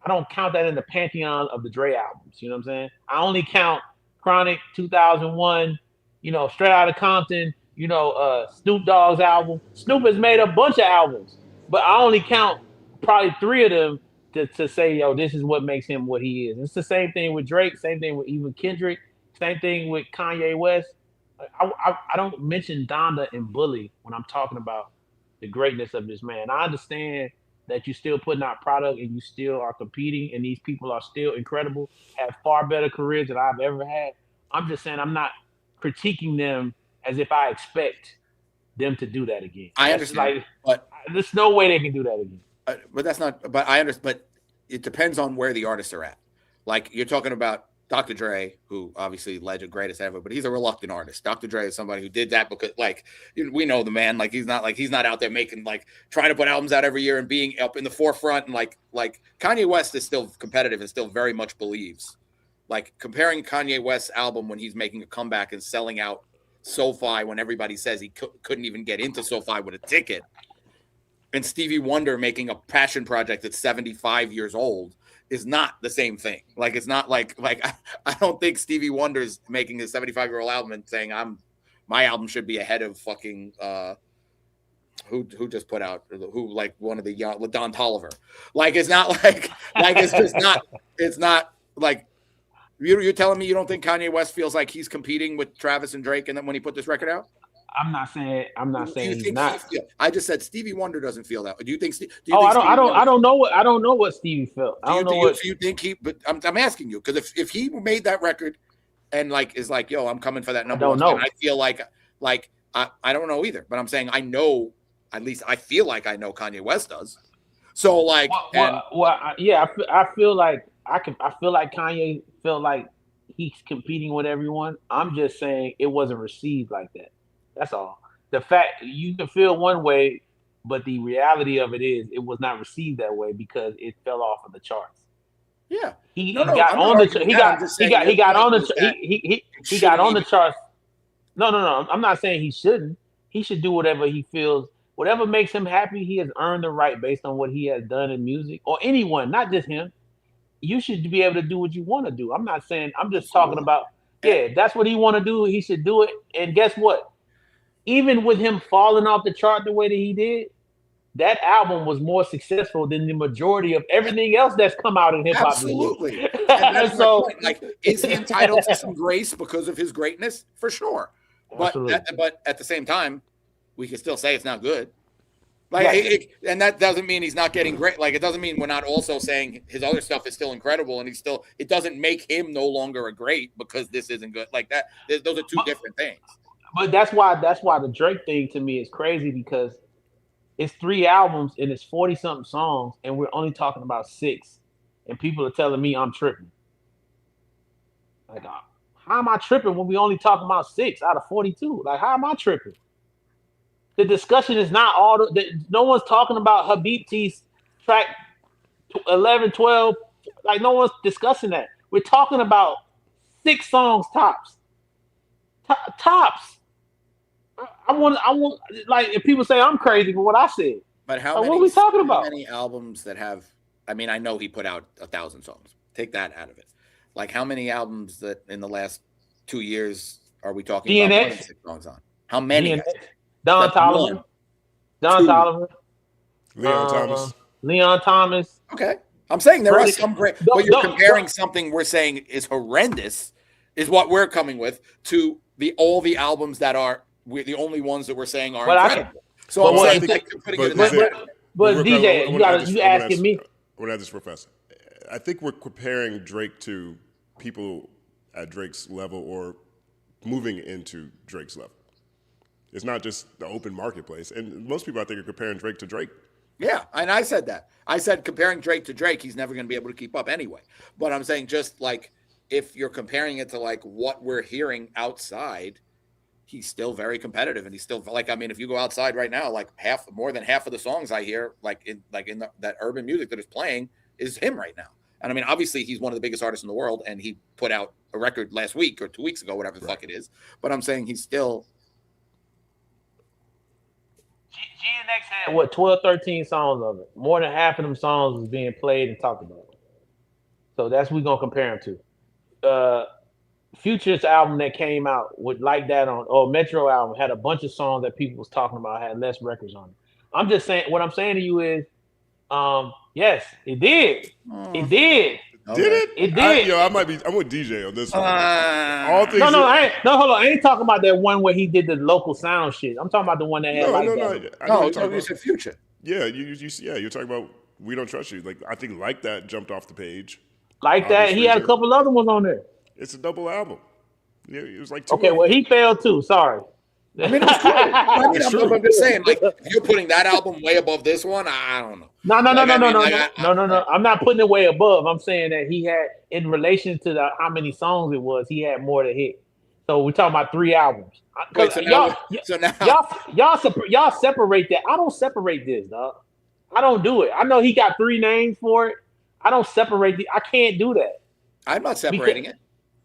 I don't count that in the pantheon of the Dre albums. You know what I'm saying? I only count Chronic 2001. You know, Straight Outta Compton. You know, Snoop Dogg's album. Snoop has made a bunch of albums, but I only count probably 3 of them to say, yo, this is what makes him what he is. It's the same thing with Drake. Same thing with even Kendrick. Same thing with Kanye West. I don't mention Donda and Bully when I'm talking about the greatness of this man. I understand that you're still putting out product and you still are competing, and these people are still incredible, have far better careers than I've ever had. I'm just saying I'm not critiquing them as if I expect them to do that again. I That's understand, but there's no way they can do that again. but that's not. But I understand. But it depends on where the artists are at. Like you're talking about Dr. Dre, who obviously legend, greatest ever, but he's a reluctant artist. Dr. Dre is somebody who did that because, like, we know the man. Like he's not out there making trying to put albums out every year and being up in the forefront. And like Kanye West is still competitive and still very much believes. Like comparing Kanye West's album when he's making a comeback and selling out SoFi when everybody says he couldn't even get into SoFi with a ticket, and Stevie Wonder making a passion project that's 75 years old is not the same thing. Like it's not like I don't think Stevie Wonder's making his 75-year-old album and saying my album should be ahead of fucking who just put out one of the young Don Tolliver. Like it's not like it's just not it's not like you're telling me you don't think Kanye West feels like he's competing with Travis and Drake and then when he put this record out? I'm not saying he's not. I just said Stevie Wonder doesn't feel that. Do you think? I don't know what Stevie felt. Do you think he? But I'm asking you because if he made that record and is like, yo, I'm coming for that number one. I feel like I don't know either. But I'm saying I know, at least I feel like I know Kanye West does. So I feel like Kanye felt like he's competing with everyone. I'm just saying it wasn't received like that. That's all. The fact you can feel one way, but the reality of it is it was not received that way because it fell off of the charts. Yeah, he got on the charts. No. I'm not saying he shouldn't. He should do whatever he feels, whatever makes him happy. He has earned the right based on what he has done in music, or anyone, not just him. You should be able to do what you want to do. I'm not saying. I'm just talking about. Yeah, that's what he want to do. He should do it. And guess what? Even with him falling off the chart the way that he did, that album was more successful than the majority of everything else that's come out in hip hop. Absolutely. And so, is he entitled to some grace because of his greatness? For sure. But at the same time, we can still say it's not good. And that doesn't mean he's not getting great. It doesn't mean we're not also saying his other stuff is still incredible, and it doesn't make him no longer a great because this isn't good. Like that, those are two different things. But that's why the Drake thing to me is crazy because it's 3 albums and it's 40-something songs, and we're only talking about 6, and people are telling me I'm tripping. Like, how am I tripping when we only talking about 6 out of 42? Like, how am I tripping? The discussion is not all. No one's talking about Habibti's track 11, 12. Like, no one's discussing that. We're talking about 6 songs tops. Tops. I want if people say I'm crazy for what I said. But what are we talking about? How many albums that have? I mean, I know he put out 1,000 songs. Take that out of it. Like, how many albums that in the last 2 years are we talking about? More than 6 songs on? How many? Don Tolliver. Leon Thomas. Okay, I'm saying there are some great, but you're comparing something we're saying is horrendous, is what we're coming with to all the albums that are the only ones that we're saying are incredible. So I'm saying putting it in that. But DJ, you asking me? We're not this professor. I think we're comparing Drake to people at Drake's level or moving into Drake's level. It's not just the open marketplace. And most people, I think, are comparing Drake to Drake. Yeah, and I said that. I said comparing Drake to Drake, he's never going to be able to keep up anyway. But I'm saying just if you're comparing it to what we're hearing outside, he's still very competitive, and he's still if you go outside right now, more than half of the songs I hear, that urban music that is playing, is him right now. And I mean, obviously, he's one of the biggest artists in the world, and he put out a record last week or 2 weeks ago, whatever the fuck it is. But I'm saying he's still. GNX had 12, 13 songs of it. More than half of them songs was being played and talked about. So that's what we're gonna compare him to. Future's album that came out with Metro album had a bunch of songs that people was talking about, had less records on it. I'm just saying, what I'm saying to you is, yes, it did. It did. Did it? It did. I'm with DJ on this one. Hold on. I ain't talking about that one where he did the local sound shit. I'm talking about the one that had you said Future. Yeah, you're talking about We Don't Trust You. I think Like That jumped off the page. Like That, he had a couple other ones on there. It's a double album. Yeah, it was 2. Okay, well, he failed too. Sorry. I mean, it was cool. I mean, It's I'm true. just saying, like, if you're putting that album way above this one, I don't know. No. Like, I'm not putting it way above. I'm saying that he had, in relation to how many songs it was, he had more to hit. So we're talking about 3 albums. Wait, so now, Y'all separate that. I don't separate this, dog. I don't do it. I know he got 3 names for it. I don't separate I can't do that. I'm not separating it.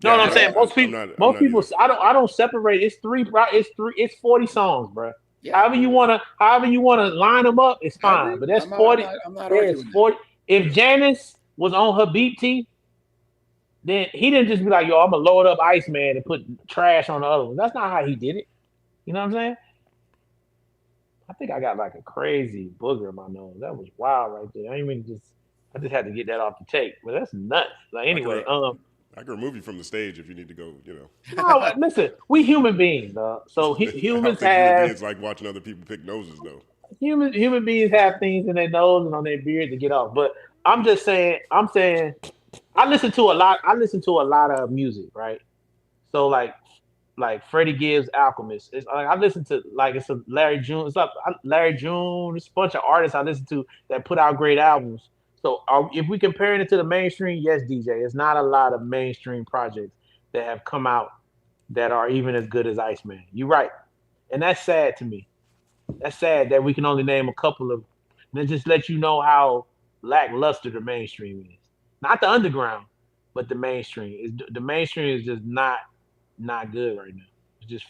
No, I'm saying most people. I don't separate. It's 40 songs, bro. Yeah. However you wanna line them up, it's fine. But that's 40. I'm not There's arguing 40. If Janice was on her beat tee, then he didn't just be like, yo, I'm gonna load up Iceman and put trash on the other one. That's not how he did it. You know what I'm saying? I think I got like a crazy booger in my nose. That was wild right there. I just had to get that off the tape. But that's nuts. Like anyway, I can remove you from the stage if you need to go, No, listen, we human beings, so humans have beings like watching other people pick noses, though. human beings have things in their nose and on their beard to get off. But I'm saying I listen to a lot of music, right? So like Freddie Gibbs, Alchemist. It's like I listen to it's a Larry June. It's like Larry June. It's a bunch of artists I listen to that put out great albums. So if we comparing it to the mainstream, yes, DJ, it's not a lot of mainstream projects that have come out that are even as good as Iceman. You're right. And that's sad to me. That's sad that we can only name a couple of, and it just let you know how lackluster the mainstream is. Not the underground, but the mainstream. The mainstream is just not good right now.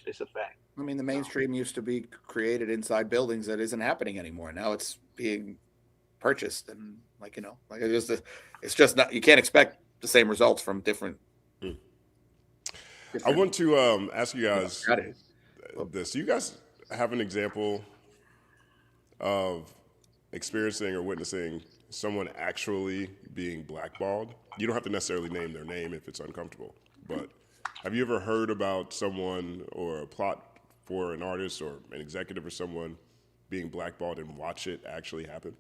It's a fact. I mean, the mainstream used to be created inside buildings that isn't happening anymore. Now it's being purchased and it's just not, you can't expect the same results from different. I want to ask you guys this. Do you guys have an example of experiencing or witnessing someone actually being blackballed? You don't have to necessarily name their name if it's uncomfortable, but have you ever heard about someone or a plot for an artist or an executive or someone being blackballed and watch it actually happen?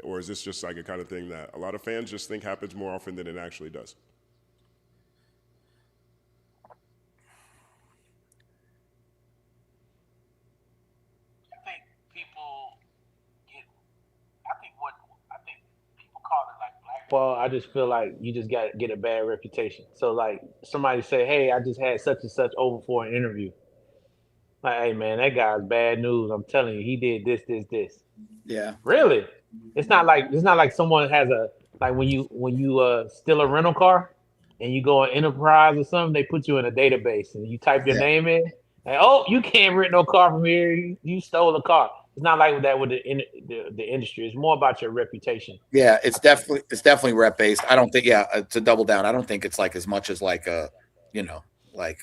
Or is this just like a kind of thing that a lot of fans just think happens more often than it actually does? I think people call it like blackball. I just feel like you just got to get a bad reputation. So like somebody say, hey, I just had such and such over for an interview. Like, hey man, that guy's bad news. I'm telling you, he did this. Yeah. Really? It's not like someone has when you steal a rental car and you go on Enterprise or something, they put you in a database and you type your name in. And, oh, you can't rent no car from here. You stole a car. It's not like that with the industry. It's more about your reputation. Yeah, it's definitely rep based. I don't think. Yeah, to double down, I don't think it's like as much as like like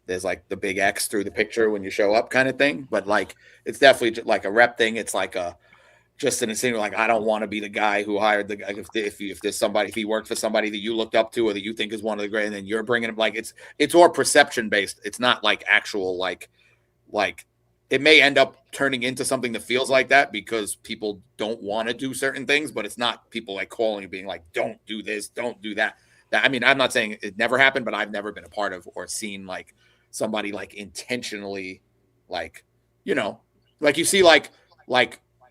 there's like the big X through the picture when you show up kind of thing. But like it's definitely like a rep thing. It's like just an insinuation, like I don't want to be the guy who hired the guy. If there's somebody, if he worked for somebody that you looked up to or that you think is one of the great, and then you're bringing him, like it's all perception based. It's not like actual like it may end up turning into something that feels like that because people don't want to do certain things, but it's not people like calling and being like, don't do this, don't do that. I mean, I'm not saying it never happened, but I've never been a part of or seen like somebody like intentionally like like you see like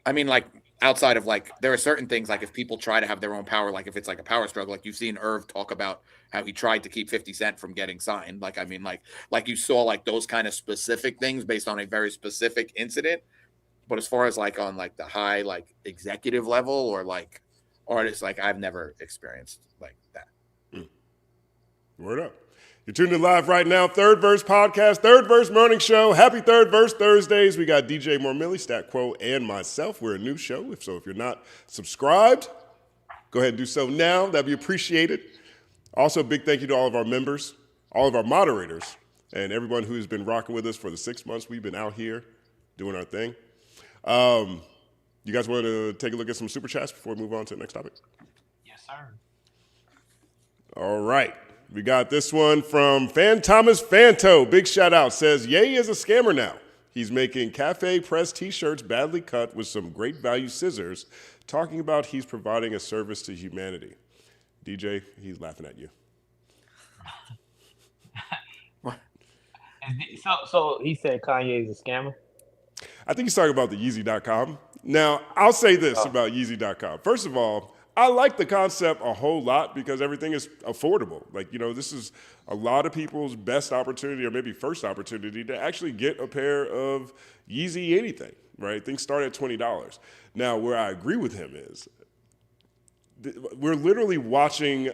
I mean, like outside of like, there are certain things like if people try to have their own power, like if it's like a power struggle, like you've seen Irv talk about how he tried to keep 50 Cent from getting signed. Like, I mean, like you saw like those kind of specific things based on a very specific incident. But as far as like on like the high, like executive level or like artists, like I've never experienced like that. Word up. You're tuned in live right now. Third Verse Podcast, Third Verse Morning Show. Happy Third Verse Thursdays. We got DJ Mormilly, Stat Quo, and myself. We're a new show. If you're not subscribed, go ahead and do so now. That'd be appreciated. Also, big thank you to all of our members, all of our moderators, and everyone who's been rocking with us for the 6 months we've been out here doing our thing. You guys want to take a look at some super chats before we move on to the next topic? Yes, sir. All right. We got this one from Fan Thomas Fanto. Big shout out. Says, Ye is a scammer now. He's making cafe press t-shirts badly cut with some great value scissors, talking about he's providing a service to humanity. DJ, he's laughing at you. So he said Kanye is a scammer. I think he's talking about the Yeezy.com. Now, I'll say this about Yeezy.com. First of all, I like the concept a whole lot because everything is affordable. Like, this is a lot of people's best opportunity or maybe first opportunity to actually get a pair of Yeezy anything, right? Things start at $20. Now, where I agree with him is we're literally watching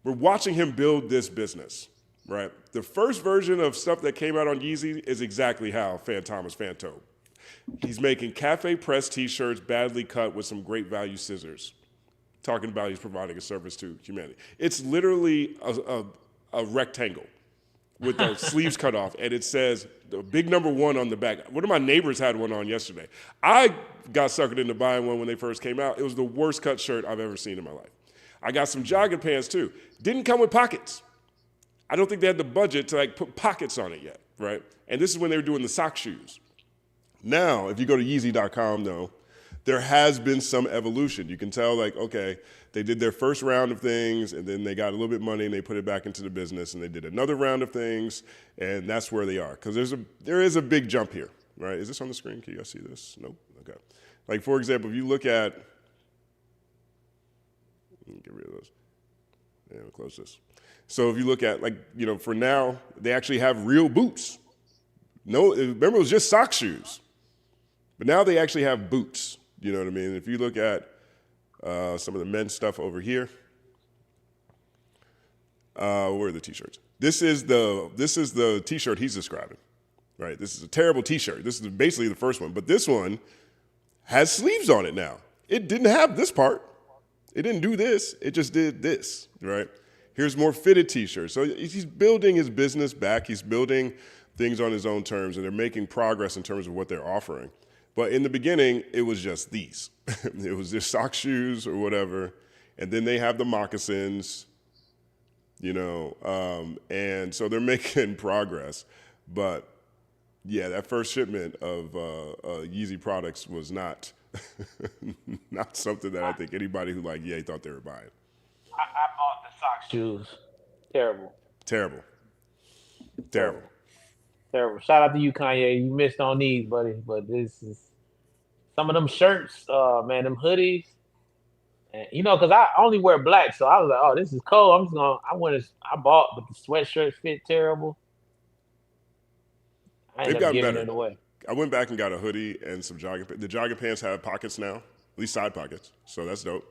him build this business, right? The first version of stuff that came out on Yeezy is exactly how Thomas told. He's making cafe press t-shirts, badly cut with some great value scissors, talking about he's providing a service to humanity. It's literally a rectangle with the sleeves cut off, and it says the big number 1 on the back. One of my neighbors had one on yesterday. I got suckered into buying one when they first came out. It was the worst cut shirt I've ever seen in my life. I got some jogging pants too. Didn't come with pockets. I don't think they had the budget to put pockets on it yet, right? And this is when they were doing the sock shoes. Now, if you go to Yeezy.com, though, there has been some evolution. You can tell, okay, they did their first round of things, and then they got a little bit of money, and they put it back into the business, and they did another round of things, and that's where they are. Because there is a big jump here, right? Is this on the screen? Can you guys see this? Nope. Okay. Like, for example, if you look at, let me get rid of those. Yeah, we'll close this. So if you look at, for now, they actually have real boots. No, remember, it was just sock shoes. But now they actually have boots. You know what I mean? If you look at some of the men's stuff over here, where are the t-shirts? This is the t-shirt he's describing, right? This is a terrible t-shirt. This is basically the first one. But this one has sleeves on it now. It didn't have this part. It didn't do this. It just did this, right? Here's more fitted t-shirts. So he's building his business back. He's building things on his own terms, and they're making progress in terms of what they're offering. But in the beginning, it was just these. It was just sock shoes or whatever. And then they have the moccasins, and so they're making progress. But yeah, that first shipment of Yeezy products was not not something that I think anybody who thought they were buying. I bought the sock shoes. Terrible. Shout out to you, Kanye. You missed on these, buddy. But this is some of them shirts, man, them hoodies. And because I only wear black, so I was like, oh, this is cold. I bought, but the sweatshirt fit terrible. I ended up giving it away. I went back and got a hoodie and some jogging pants. The jogging pants have pockets now, at least side pockets. So that's dope.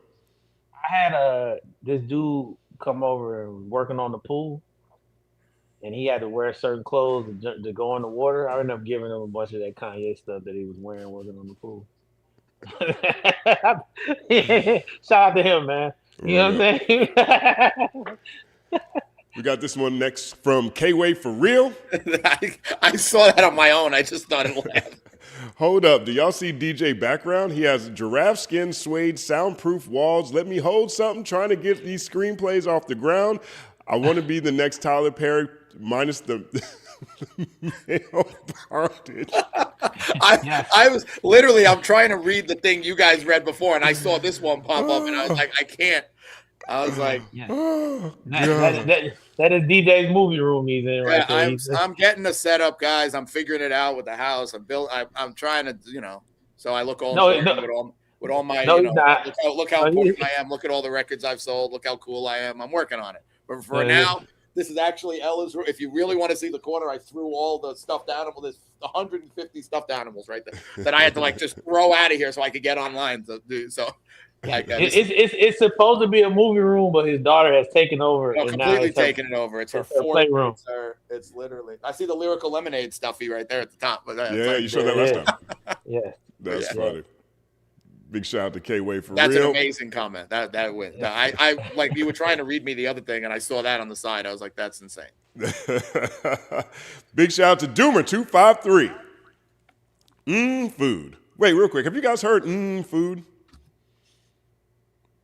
I had this dude come over and working on the pool, and he had to wear certain clothes to go in the water. I ended up giving him a bunch of that Kanye stuff that he was wearing working on the pool. Shout out to him, man. You know what I'm saying? We got this one next from K-Way for real. I saw that on my own. I just thought it laughed. Hold up. Do y'all see DJ background? He has giraffe skin, suede, soundproof walls. Let me hold something. Trying to get these screenplays off the ground. I want to be the next Tyler Perry minus the male bondage. I was literally, I'm trying to read the thing you guys read before, and I saw this one pop up, and I was like, I can't. I was like, that is DJ's movie room he's in right there. I'm getting the setup, guys. I'm figuring it out with the house. I'm trying to, so I look all with all my, look how important I am. Look at all the records I've sold. Look how cool I am. I'm working on it. But for now, this is actually Ella's room. If you really want to see the corner, I threw all the stuffed animals. There's 150 stuffed animals right there that I had to just throw out of here so I could get online. So. It's supposed to be a movie room, but his daughter has taken over. No, completely taken it over. It's her playroom. It's literally. I see the Lyrical Lemonade stuffy right there at the top. But you showed that last time. Yeah, that's funny. Big shout out to K-Way for That's real. An amazing comment. That went. I like you were trying to read me the other thing, and I saw that on the side. I was like, that's insane. Big shout out to Doomer 253. Food. Wait, real quick. Have you guys heard Food?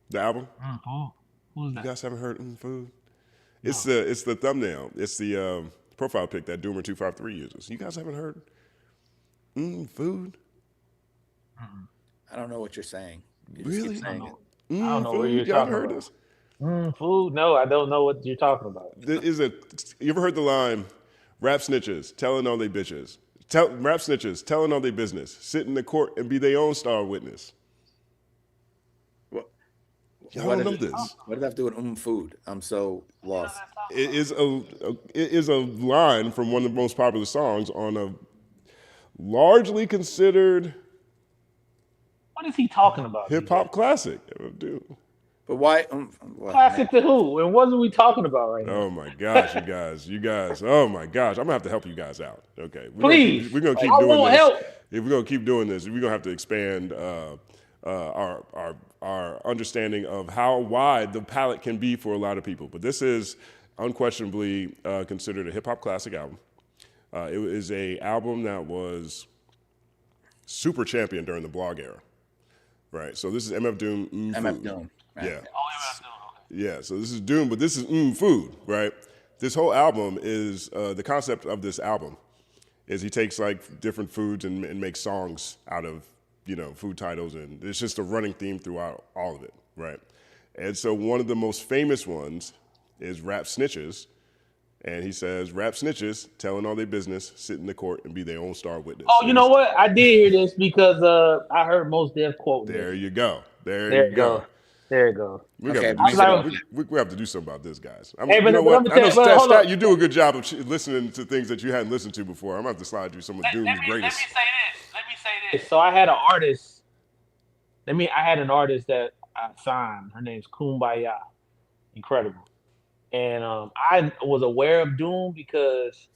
The album? Who's that? You guys haven't heard Food? It's the thumbnail. It's the profile pic that Doomer 253 uses. You guys haven't heard Food? I don't know what you're saying. You really? Keep saying I don't know what you're y'all talking heard about. This? Food? No, I don't know what you're talking about. You ever heard the line, Rap snitches telling all they bitches. Rap snitches telling all their business. Sit in the court and be their own star witness. Y'all don't know this. What did that have to do with food? I'm so lost. It is a line from one of the most popular songs on a largely considered What is he talking about? hip hop classic. Dude. But why? Classic to who? And what are we talking about right now? Oh my gosh, you guys. Oh my gosh, I'm gonna have to help you guys out. Okay, Please. We're gonna keep I doing won't this. help. If we're gonna keep doing this, we're gonna have to expand our understanding of how wide the palette can be for a lot of people. But this is unquestionably considered a hip hop classic album. It is a album that was super champion during the blog era, right? So this is MF Doom. MF Doom. Right. Yeah. Yeah, so this is Doom, but this is food, right? This whole album is, the concept of this album is he takes like different foods and makes songs out of, food titles, and it's just a running theme throughout all of it, right? And so one of the most famous ones is Rap Snitches, and he says, rap snitches telling all their business, sit in the court and be their own star witness. Oh, you know what? I did hear this because I heard Mos Def quote this. There you go. There you go. There you go. We Okay, have to do something about this, guys. Hey, you know what? but I know hold on. you do a good job of listening to things that you hadn't listened to before. I'm going to have to slide you some of Doom's greatest. Let me say this. So I had an artist. I had an artist that I signed. Her name's Kumbaya. Incredible. And I was aware of Doom because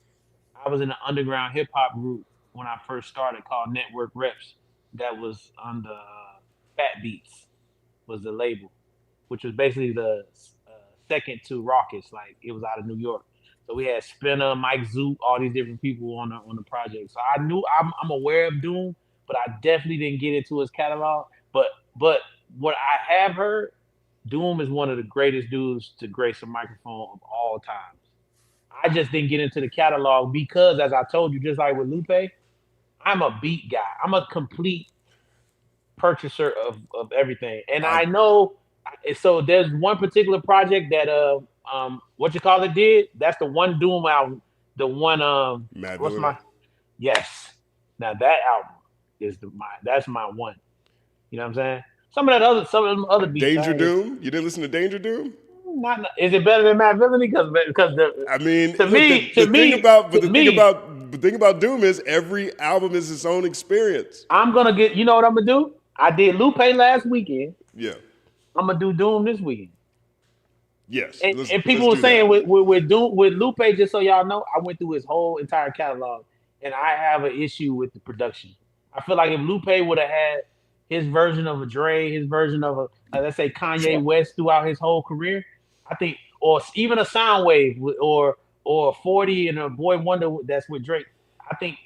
I was in an underground hip hop group when I first started called Network Reps. That was under Fat Beats. Was the label, which was basically the second to Raucous. Like it was out of New York. So we had Spinner, Mike Zook, all these different people on the project. So I knew I'm aware of Doom, but I definitely didn't get into his catalog. But what I have heard, Doom is one of the greatest dudes to grace a microphone of all times. I just didn't get into the catalog because, as I told you, just like with Lupe, I'm a beat guy. I'm a complete purchaser of everything, and I know. So there's one particular project that did. That's the one Doom album. The one Mad what's Villain. my yes. Now that album is that's my one. You know what I'm saying? Some of them other beats. Danger Doom. You didn't listen to Danger Doom? Is it better than Mad Villainy? Because the thing about Doom is every album is its own experience. I'm gonna get. You know what I'm gonna do? I did Lupe last weekend. Yeah. I'm gonna do Doom this weekend. Yes. And people were saying with Lupe, just so y'all know, I went through his whole entire catalog, and I have an issue with the production. I feel like if Lupe would have had his version of a Dre, his version of let's say Kanye West throughout his whole career, I think, or even a Soundwave or 40 and a Boy Wonder that's with Drake, I think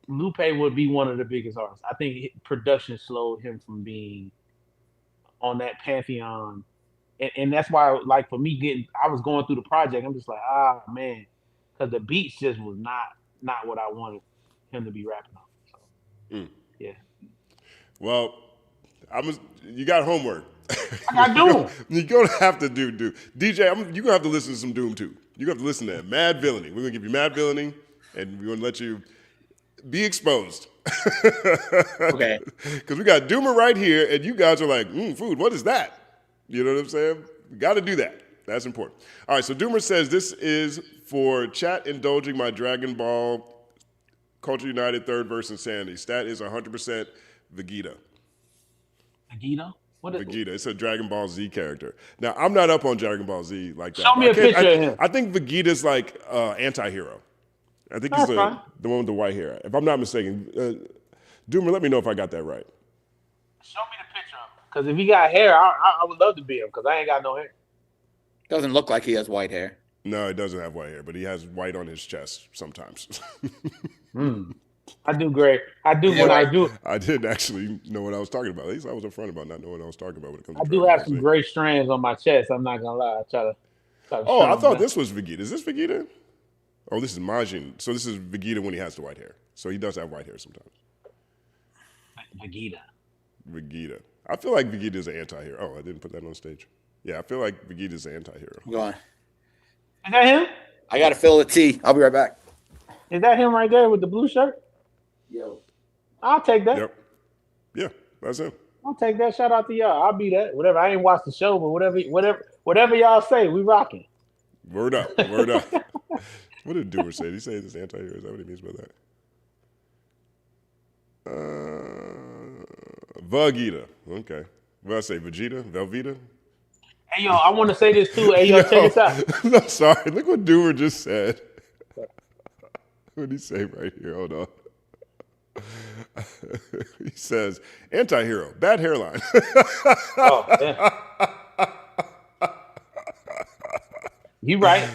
Lupe would be one of the biggest artists. I think production slowed him from being on that pantheon. And that's why, like, for me I was going through the project, I'm just like, man, because the beats just was not what I wanted him to be rapping on. So, yeah. Well, you got homework. I do. You're going to have to do DJ, you're going to have to listen to some Doom too. You're going to have to listen to Mad Villainy. We're going to give you Mad Villainy, and we're going to let you be exposed. Okay. Because we got Doomer right here, and you guys are like, food, what is that? You know what I'm saying? We got to do that. That's important. All right, so Doomer says, this is for chat indulging my Dragon Ball Culture United third verse insanity. Stat is 100% Vegeta. Vegeta? What is Vegeta. It's a Dragon Ball Z character. Now, I'm not up on Dragon Ball Z like that. Show me a picture of him. I think Vegeta's like anti-hero. I think he's the one with the white hair. If I'm not mistaken. Doomer, let me know if I got that right. Show me the picture of him. Because if he got hair, I would love to be him because I ain't got no hair. Doesn't look like he has white hair. No, he doesn't have white hair, but he has white on his chest sometimes. I do great. I do. I didn't actually know what I was talking about. At least I was upfront about not knowing what I was talking about when it comes to I do have some gray strands on my chest. I'm not gonna lie. I try to I thought this was Vegeta. Is this Vegeta? Oh, this is Majin. So this is Vegeta when he has the white hair. So he does have white hair sometimes. Vegeta. I feel like Vegeta is an anti-hero. Oh, I didn't put that on stage. Yeah, I feel like Vegeta is an anti-hero. Go on. Is that him? I got to fill the tea. I'll be right back. Is that him right there with the blue shirt? Yo. I'll take that. Yep. Yeah, that's him. I'll take that. Shout out to y'all. I'll be that. Whatever. I ain't watched the show, but whatever y'all say, we rocking. Word up. Word up. What did Dewar say? Did he say this anti-hero? Is that what he means by that? Vegeta. Okay. What did I say? Vegeta? Velveeta? Hey, yo, I want to say this too. Hey, yo, check this out. No, sorry. Look what Dewar just said. What did he say right here? Hold on. He says, anti-hero, bad hairline. Oh, yeah. You right.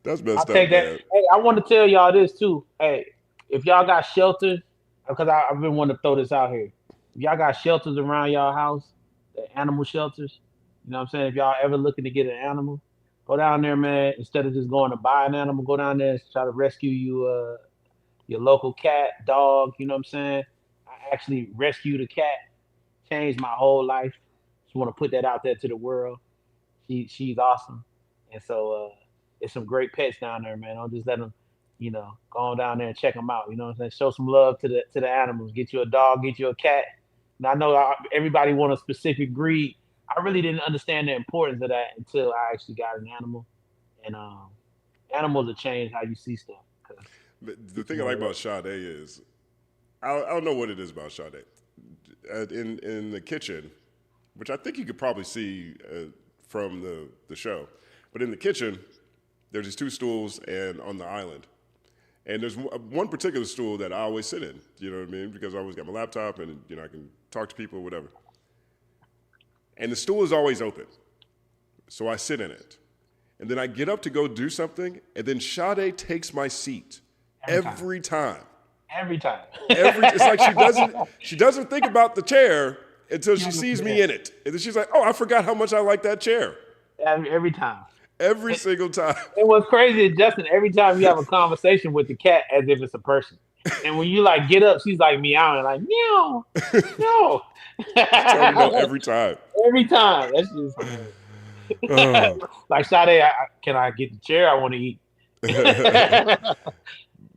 That's messed I'll up, take that. man. Hey, I want to tell y'all this too. Hey, if y'all got shelters, because I've been wanting to throw this out here. If y'all got shelters around y'all house, the animal shelters, you know what I'm saying? If y'all ever looking to get an animal, go down there, man. Instead of just going to buy an animal, go down there and try to rescue you your local cat, dog, you know what I'm saying? I actually rescued a cat, changed my whole life. Just want to put that out there to the world. She's awesome. And so it's some great pets down there, man. Don't just let them, go on down there and check them out. You know what I'm saying? Show some love to the animals. Get you a dog, get you a cat. And I know everybody want a specific breed. I really didn't understand the importance of that until I actually got an animal. And animals will change how you see stuff. But the thing I like about Sade is, I don't know what it is about Sade. In the kitchen, which I think you could probably see from the show, but in the kitchen, there's these two stools and on the island. And there's one particular stool that I always sit in, you know what I mean? Because I always got my laptop and, I can talk to people or whatever. And the stool is always open. So I sit in it. And then I get up to go do something, and then Sade takes my seat. Every time. It's like she doesn't think about the chair until she sees me in it. And then she's like, oh, I forgot how much I like that chair. Every time. Every single time. And what's crazy is, Justin, every time you have a conversation with the cat as if it's a person. And when you get up, she's like meowing, like, meow, no. Tell me no every time. Every time. That's just like, Sade, can I get the chair? I want to eat.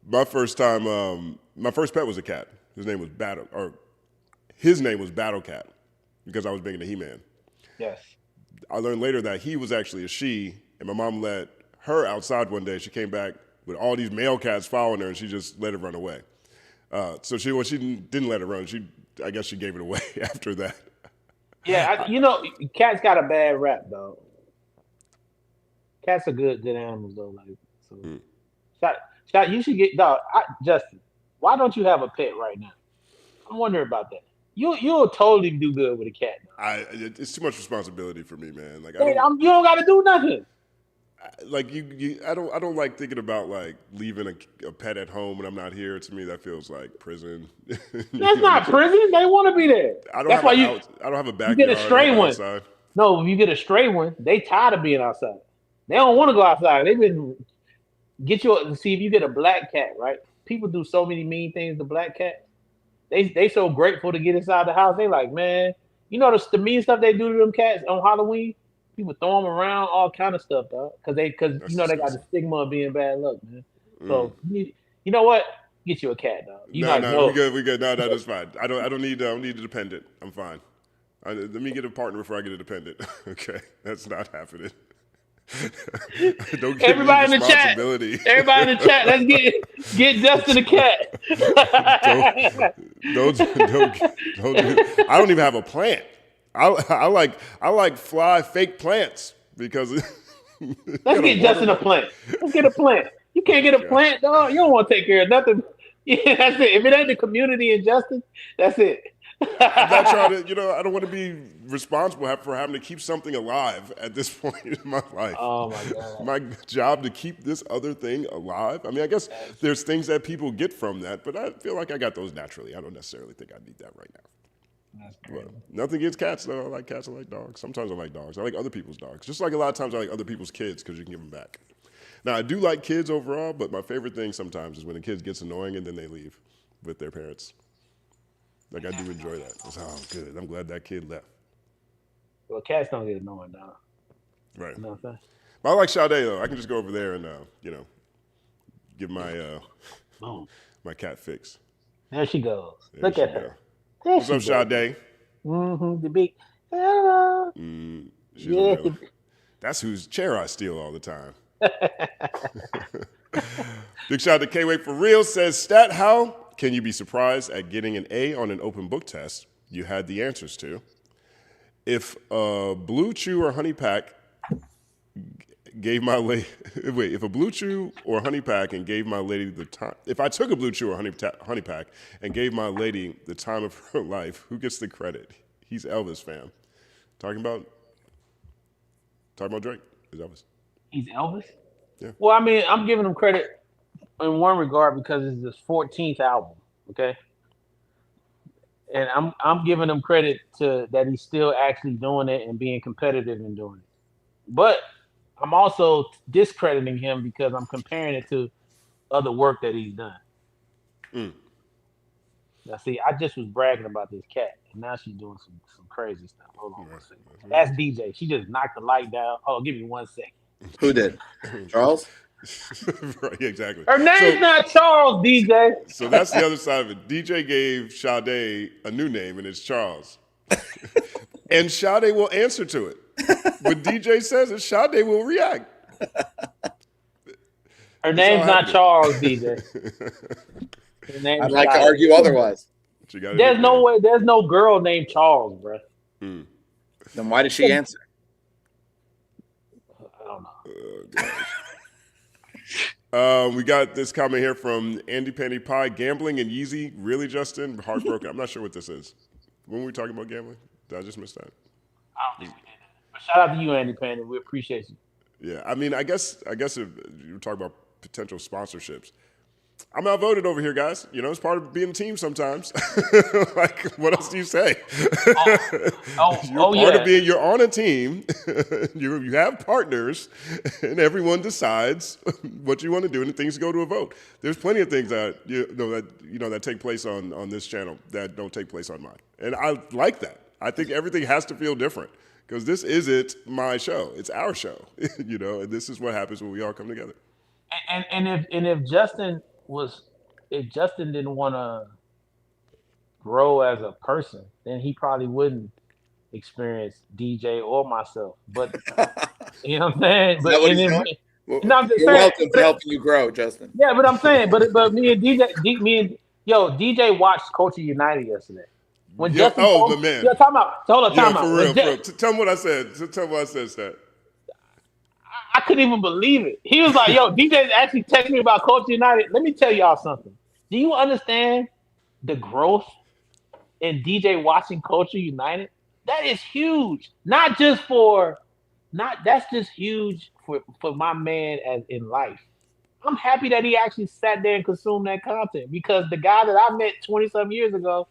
My first time, my first pet was a cat. His name was Battle Cat because I was making a He-Man. Yes. I learned later that he was actually a she, and my mom let her outside one day. She came back with all these male cats following her, and she just let it run away. So she didn't let it run. I guess she gave it away after that. Yeah, cats got a bad rap, though. Cats are good animals, though. Shot, you should get Justin. Why don't you have a pet right now? I'm wondering about that. You'll totally do good with a cat. It's too much responsibility for me, man. Like you don't got to do nothing. I don't like thinking about leaving a pet at home when I'm not here. To me, that feels like prison. That's not prison. They want to be there. I don't have a backyard. You get a stray one. Outside. No, if you get a stray one, they tired of being outside. They don't want to go outside. They've been see if you get a black cat, right? People do so many mean things to black cats. They so grateful to get inside the house. They like, man, the mean stuff they do to them cats on Halloween. People throw them around, all kind of stuff, dog. Because they got the stigma of being bad luck, man. So you know what? Get you a cat, dog. No, we good. No, that's fine. I don't need a dependent. I'm fine. Let me get a partner before I get a dependent. Okay, that's not happening. Don't give everybody me in the chat. Everybody in the chat. Let's get Justin a cat. don't do, I don't even have a plant. I like fly fake plants because let's get Justin a plant. Let's get a plant. You can't get a plant, dog. You don't want to take care of nothing. Yeah, that's it. If it ain't the community and Justin, that's it. I'm not trying to, I don't want to be responsible for having to keep something alive at this point in my life. Oh my God. My job to keep this other thing alive. I mean, I guess there's things that people get from that, but I feel like I got those naturally. I don't necessarily think I need that right now. That's crazy. Well, nothing against cats, though. I like cats. I like dogs. Sometimes I like dogs. I like other people's dogs. Just like a lot of times I like other people's kids because you can give them back. Now, I do like kids overall, but my favorite thing sometimes is when the kids gets annoying and then they leave with their parents. I do enjoy that. Good. I'm glad that kid left. Well, cats don't get annoying, dog. Right. You know what I'm saying? But I like Sade, though. I can just go over there and, give my Boom. My cat Fix. There she goes. There Look she at go. her. There What's she up, goes. Sade? The big. Hello. She's Yeah. a real. That's whose chair I steal all the time. Big shout out to K-Wait for real says, Stat, how can you be surprised at getting an A on an open book test you had the answers to? If a Blue Chew or Honey Pack gave my lady, if a Blue Chew or Honey Pack and gave my lady the time, if I took a Blue Chew or Honey Pack and gave my lady the time of her life, who gets the credit? He's Elvis, fam. Talking about Drake. Is Elvis? He's Elvis? Yeah. Well, I mean, I'm giving him credit in one regard because it's his 14th album, okay? And I'm giving him credit to that he's still actually doing it and being competitive in doing it. But I'm also discrediting him because I'm comparing it to other work that he's done. Now, see, I just was bragging about this cat, and now she's doing some crazy stuff. Hold on one second. That's DJ. She just knocked the light down. Oh, give me 1 second. Who did? Charles? Right, exactly. Her name's not Charles, DJ. So that's the other side of it. DJ gave Sade a new name, and it's Charles. And Sade will answer to it. When DJ says it, Sade will react. Her name's not Charles, DJ. Her name's I'd like to Sade. argue otherwise. There's no way. There's no girl named Charles, bro. Then why did she answer? I don't know. We got this comment here from Andy Penny Pie. Gambling and Yeezy, really, Justin? Heartbroken. I'm not sure what this is. When were we talking about gambling? Did I just miss that? I don't think we did that. But shout out to you, Andy Penny. We appreciate you. Yeah, I mean, I guess if you talk about potential sponsorships, I'm outvoted over here, guys. You know, it's part of being a team sometimes. Like, what else do you say? You're on a team. you have partners, and everyone decides what you want to do, and things go to a vote. There's plenty of things that that take place on this channel that don't take place on mine, and I like that. I think everything has to feel different because this isn't my show; it's our show. And this is what happens when we all come together. And if Justin didn't want to grow as a person, then he probably wouldn't experience DJ or myself. But you know what I'm saying? But You're welcome to helping you grow, Justin. Yeah, but I'm saying, but me and DJ watched Culture United yesterday. When Justin but man, time out. Hold on, time out. For real. Tell me what I said. Tell me what I said, Stat. I couldn't even believe it. He was like, yo, DJ actually texted me about Culture United. Let me tell y'all something. Do you understand the growth in DJ watching Culture United? That is huge. That's just huge for my man as in life. I'm happy that he actually sat there and consumed that content because the guy that I met 20-some years ago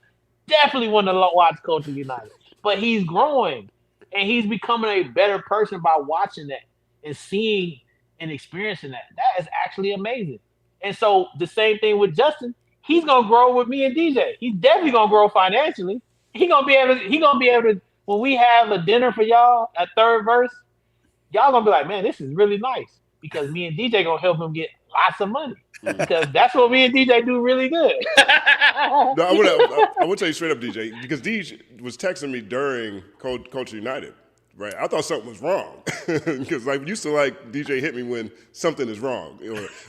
definitely wanted to watch Culture United. But he's growing and he's becoming a better person by watching that and seeing and experiencing that. That is actually amazing. And so the same thing with Justin. He's gonna grow with me and DJ. He's definitely gonna grow financially. He gonna be able to when we have a dinner for y'all at Third Verse, y'all gonna be like, man, this is really nice because me and DJ gonna help him get lots of money because that's what me and DJ do really good. No, I want to tell you straight up, DJ, because DJ was texting me during Culture United. Right, I thought something was wrong because used to DJ hit me when something is wrong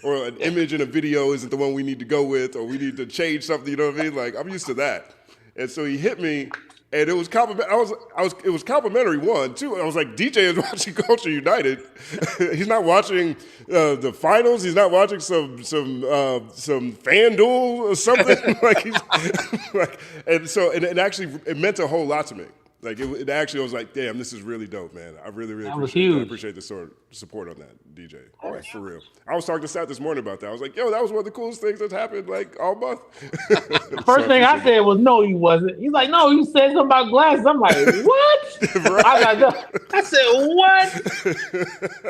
or an image in a video isn't the one we need to go with or we need to change something. You know what I mean? I'm used to that, and so he hit me, and it was it was complimentary. One, two. I was like, DJ is watching Culture United. He's not watching the finals. He's not watching some FanDuel or something. And so it actually it meant a whole lot to me. It actually was like, damn, this is really dope, man. I really appreciate the sort of support on that, DJ. For real. I was talking to Sat this morning about that. I was like, yo, that was one of the coolest things that's happened all month. The first thing I said was, no, he wasn't. He's like, no, you said something about glasses. I'm like, what? I said, what?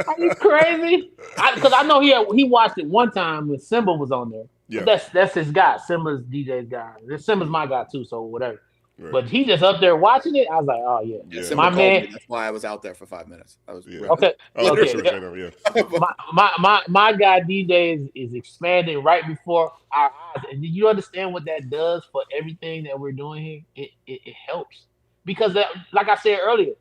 Are you crazy? Because I know he watched it one time when Simba was on there. Yeah. That's his guy. Simba's DJ's guy. Simba's my guy too, so whatever. Right. But he just up there watching it. I was like, oh yeah, Yeah, Yeah. Simba my called man. me. That's why I was out there for 5 minutes. I was Yeah. Okay, Oh, okay. sure, yeah. My guy DJ is expanding right before our eyes, and do you understand what that does for everything that we're doing here? It helps because that, like I said earlier,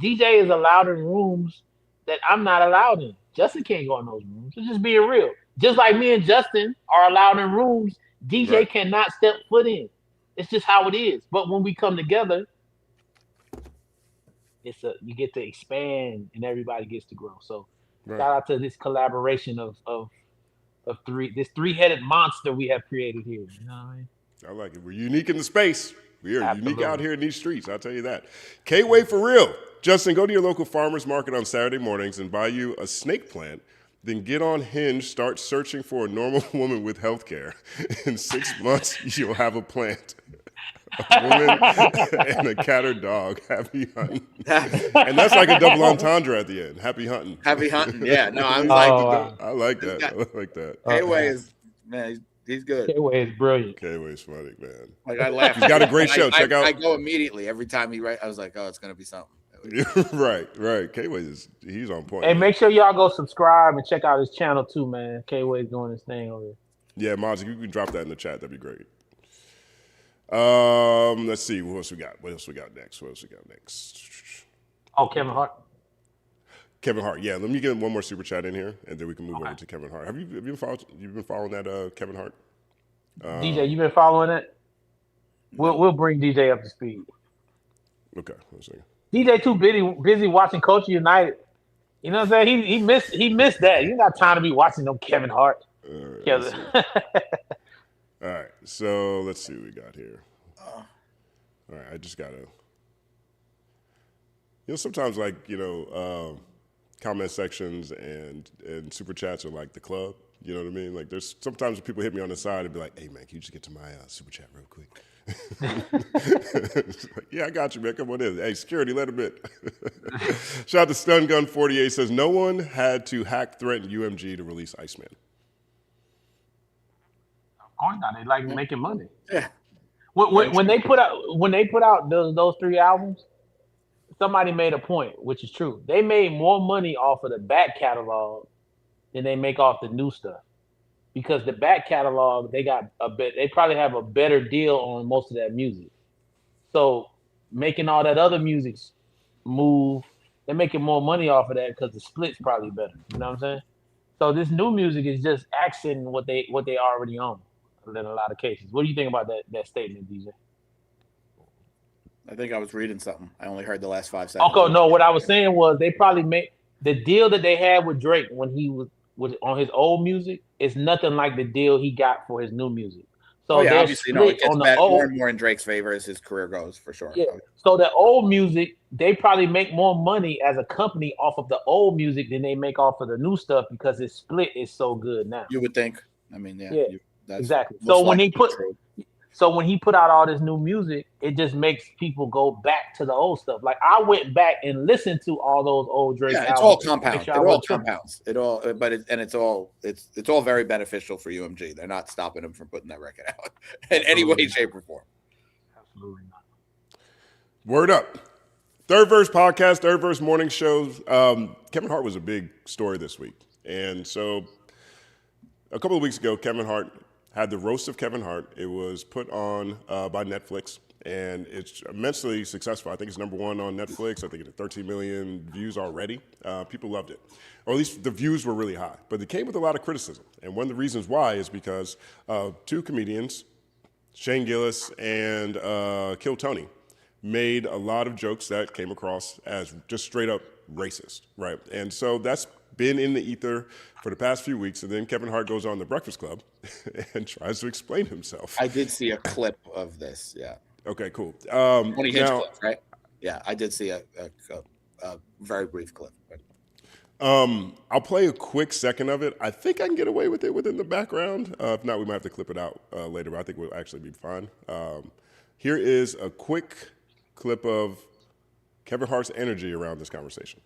DJ is allowed in rooms that I'm not allowed in. Justin can't go in those rooms. It's just being real. Just like me and Justin are allowed in rooms DJ Right. cannot step foot in. It's just how it is. But when we come together, you get to expand and everybody gets to grow. So Right. shout out to this collaboration of this three-headed monster we have created here. You know what I mean? I like it. We're unique in the space. We are unique Absolutely. out here in these streets. I'll tell you that. K-Way for real. Justin, go to your local farmer's market on Saturday mornings and buy you a snake plant. Then get on Hinge, start searching for a normal woman with health care. In 6 months, you'll have a plant. A woman and a cat or dog. Happy hunting. And that's like a double entendre at the end. Happy hunting. Happy hunting. Yeah. No, I'm Oh, like, wow. I like that. I like that. K-Way is, man, he's good. K-Way is brilliant. K-Way's funny, man. Like, I laugh. He's got a great show. Check out. I go immediately every time he writes. I was like, oh, it's gonna be something. Right. K-Way he's on point. Hey, man. make sure y'all go subscribe and check out his channel too, man. K-Way's doing his thing over there. Yeah, Mons, if you can drop that in the chat, that'd be great. Let's see. What else we got next? Oh, Kevin Hart. Kevin Hart. Yeah, let me get one more super chat in here, and then we can move over to Kevin Hart. Have you been following that Kevin Hart? DJ, you been following it? We'll bring DJ up to speed. Okay, let's see. DJ too busy watching Culture United. You know what I'm saying? He missed that. You got time to be watching no Kevin Hart. All right, so let's see what we got here. All right, I just gotta. Sometimes comment sections and super chats are like the club. You know what I mean? Like there's sometimes people hit me on the side and be like, "Hey man, can you just get to my super chat real quick?" Yeah, I got you, man. Come on in. Hey, security, let him in. Shout out to Stun Gun 48 says no one had to hack, threaten UMG to release Iceman. Of course not. They like making money. Yeah. When they put out those three albums, somebody made a point, which is true. They made more money off of the back catalog than they make off the new stuff. Because the back catalog, they probably have a better deal on most of that music. So making all that other music move, they're making more money off of that because the split's probably better. You know what I'm saying? So this new music is just accenting what they already own in a lot of cases. What do you think about that statement, DJ? I think I was reading something. I only heard the last 5 seconds. Okay, no, what I was saying was they probably made the deal that they had with Drake when he was on his old music is nothing like the deal he got for his new music. So yeah, obviously, it gets on more and more in Drake's favor as his career goes, for sure. Yeah. So the old music, they probably make more money as a company off of the old music than they make off of the new stuff because his split is so good now. You would think. I mean, yeah. That's exactly. So when he put out all this new music, it just makes people go back to the old stuff. Like I went back and listened to all those old Drake albums. It's all compounds. It all compounds. It's all very beneficial for UMG. They're not stopping him from putting that record out in any way, shape, or form. Absolutely not. Word up. Third Verse podcast, Third Verse morning shows. Kevin Hart was a big story this week. And so a couple of weeks ago, Kevin Hart had the roast of Kevin Hart. It was put on by Netflix, and it's immensely successful. I think it's #1 on Netflix. I think it had 13 million views already. People loved it, or at least the views were really high. But it came with a lot of criticism, and one of the reasons why is because two comedians, Shane Gillis and Kill Tony, made a lot of jokes that came across as just straight up racist, right? And so that's been in the ether for the past few weeks, and then Kevin Hart goes on the Breakfast Club and tries to explain himself. I did see a clip of this, yeah. Okay, cool. 20 Hinge clip, right? Yeah, I did see a very brief clip. I'll play a quick second of it. I think I can get away with it within the background. If not, we might have to clip it out later, but I think we'll actually be fine. Here is a quick clip of Kevin Hart's energy around this conversation.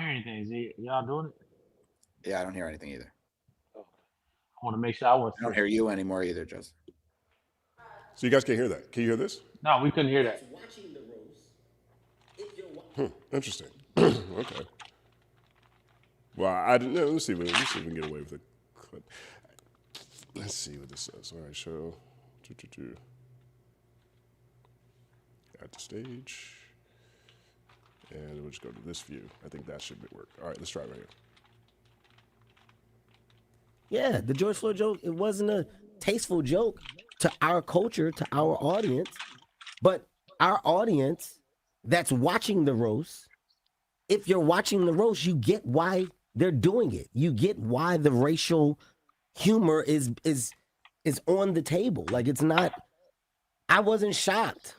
hear anything. Y'all doing it? Yeah, I don't hear anything either. I want to make sure I wasn't. I don't hear you anymore either, Joseph. So you guys can't hear that. Can you hear this? No, we couldn't hear that. Interesting. Okay. Well, I didn't know. Let's see if we can get away with it. Let's see what this says. All right, show. At the stage. And we'll just go to this view. I think that should work. All right, let's try it right here. Yeah, the George Floyd joke, it wasn't a tasteful joke to our culture, to our audience, but our audience that's watching the roast, if you're watching the roast, you get why they're doing it. You get why the racial humor is on the table. Like, it's not, I wasn't shocked.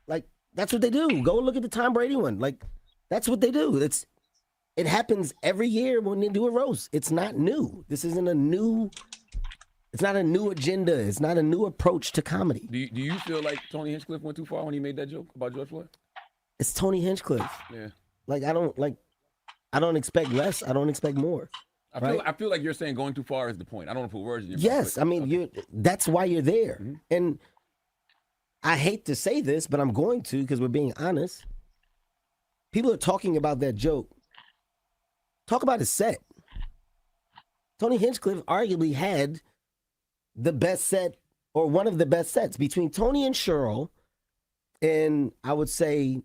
Like, that's what they do. Go look at the Tom Brady one. Like, that's what they do. It happens every year when they do a roast. It's not new. This isn't a new, it's not a new agenda. It's not a new approach to comedy. Do you feel like Tony Hinchcliffe went too far when he made that joke about George Floyd? It's Tony Hinchcliffe. Yeah. Like, I don't expect less. I don't expect more. I feel like you're saying going too far is the point. I don't want to put words in your mouth. Yes, I mean, that's why you're there. Mm-hmm. And I hate to say this, but I'm going to, because we're being honest. People are talking about that joke. Talk about his set. Tony Hinchcliffe arguably had the best set, or one of the best sets, between Tony and Cheryl, and I would say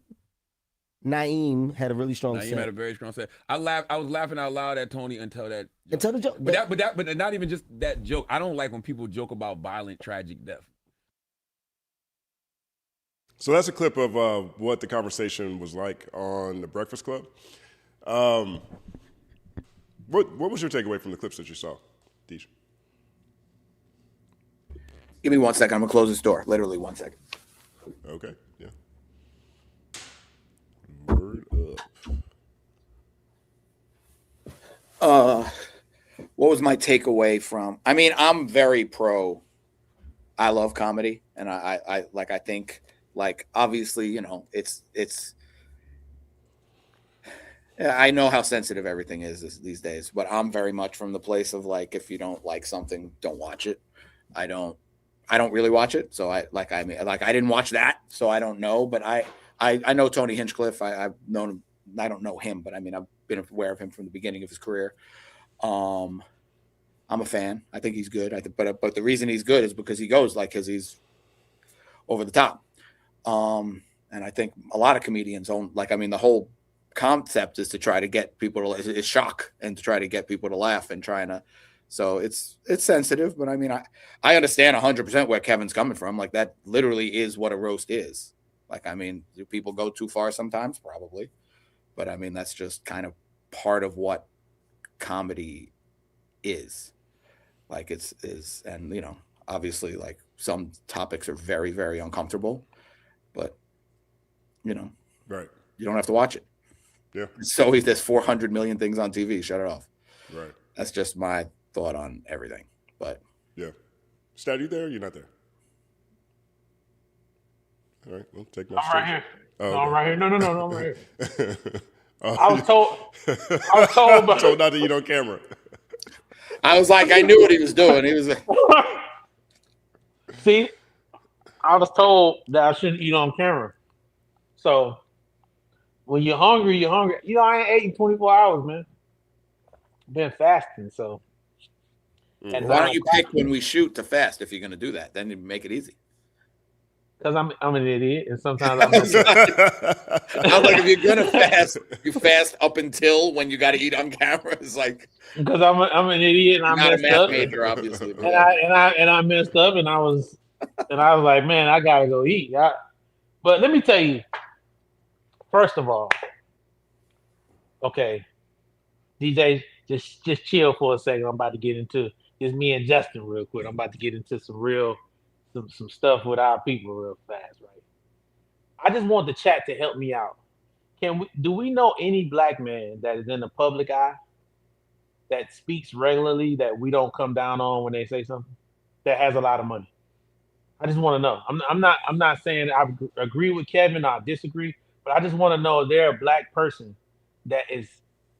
Naeem had a really strong set. Naeem had a very strong set. I was laughing out loud at Tony until that. Until the joke. But not even just that joke. I don't like when people joke about violent, tragic death. So that's a clip of what the conversation was like on the Breakfast Club. What was your takeaway from the clips that you saw, Deej? Give me 1 second. I'm gonna close this door. Literally 1 second. Okay. Yeah. Word up. What was my takeaway from? I mean, I'm very pro. I love comedy, and I think, like, obviously, you know, it's. I know how sensitive everything is these days, but I'm very much from the place of, like, if you don't like something, don't watch it. I don't really watch it, so I didn't watch that, so I don't know. But I know Tony Hinchcliffe. I've known him. I don't know him, but I mean, I've been aware of him from the beginning of his career. I'm a fan. I think he's good. But the reason he's good is because because he's over the top. And I think a lot of comedians the whole concept is to try to get people to is shock and to try to get people to laugh and so it's sensitive, but I mean, I understand 100% where Kevin's coming from. Like, that literally is what a roast is. Like, I mean, do people go too far sometimes? Probably. But I mean, that's just kind of part of what comedy is. Like, and, you know, obviously, like, some topics are very, very uncomfortable, but, you know, right. You don't have to watch it. Yeah. So there's 400 million things on TV. Shut it off. Right. That's just my thought on everything. But yeah. Stat, you there? Or you're not there? All right. Well, take my. I'm right here. Oh, no, I'm right here. No, I'm right here. Oh, I was told told not to eat on camera. I was like, I knew what he was doing. He was. See, I was told that I shouldn't eat on camera. So when you're hungry, you're hungry. You know, I ain't ate in 24 hours, man. Been fasting, so. And why don't you pick when we shoot to fast if you're going to do that? Then you make it easy. Because I'm an idiot, and sometimes I'm. I was like, if you're gonna fast, you fast up until when you got to eat on camera. It's like, because I'm an idiot and I messed not a math up. major, obviously. And I messed up, and I was like, man, I gotta go eat. But let me tell you, first of all, okay, DJ, just chill for a second. I'm about to get into just me and Justin real quick. I'm about to get into some stuff with our people real fast, right? I just want the chat to help me out. Do we know any black man that is in the public eye that speaks regularly that we don't come down on when they say something, that has a lot of money? I just want to know. I'm not saying I agree with Kevin or I disagree, but I just want to know, is there a black person that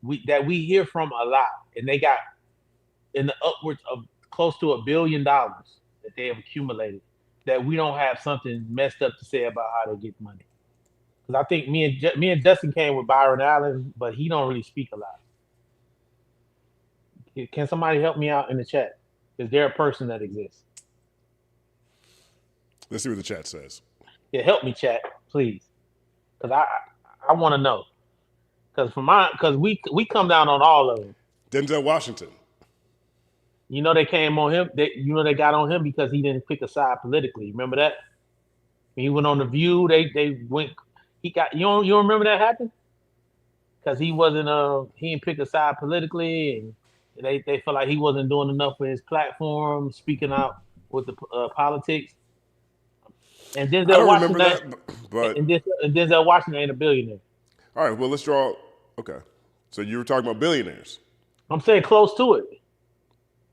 we hear from a lot, and they got in the upwards of close to $1 billion that they have accumulated, that we don't have something messed up to say about how they get money. Because I think me and Justin came with Byron Allen, but he don't really speak a lot. Can somebody help me out in the chat? Is there a person that exists? Let's see what the chat says. Yeah, help me, chat, please. Because I want to know. Because we come down on all of them. Denzel Washington. You know they came on him. They got on him because he didn't pick a side politically. Remember that? When he went on The View, they went. He got you don't remember that happened? Because he wasn't he didn't pick a side politically, and they felt like he wasn't doing enough for his platform, speaking out with the politics. And Denzel Washington, and Denzel Washington ain't a billionaire. All right, well, let's draw. Okay, so you were talking about billionaires. I'm saying close to it.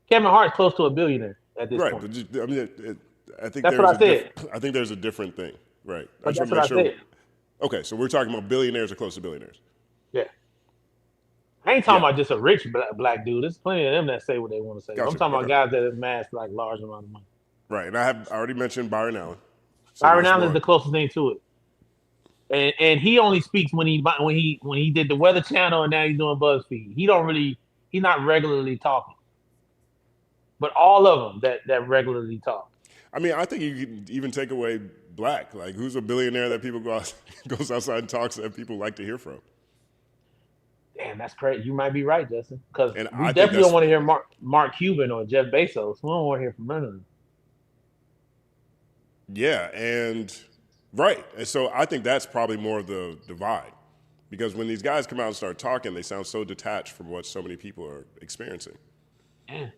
Kevin Hart's close to a billionaire at this point. Right, but I mean, I think that's what I said. I think there's a different thing, right? But that's what I said. Okay, so we're talking about billionaires or close to billionaires. Yeah. I ain't talking about just a rich black dude. There's plenty of them that say what they want to say. Gotcha. I'm talking about guys that have amassed like large amount of money. Right, and I already mentioned Byron Allen. So Byron Allen is the closest thing to it, and he only speaks when he did the Weather Channel, and now he's doing BuzzFeed. He's not regularly talking, but all of them that regularly talk. I mean, I think you could even take away Black. Like, who's a billionaire that people goes outside and talks that people like to hear from? Damn, that's crazy. You might be right, Justin. Because we definitely don't want to hear Mark Cuban or Jeff Bezos. We don't want to hear from none of them. Yeah, and right. And so I think that's probably more of the divide. Because when these guys come out and start talking, they sound so detached from what so many people are experiencing. Yeah.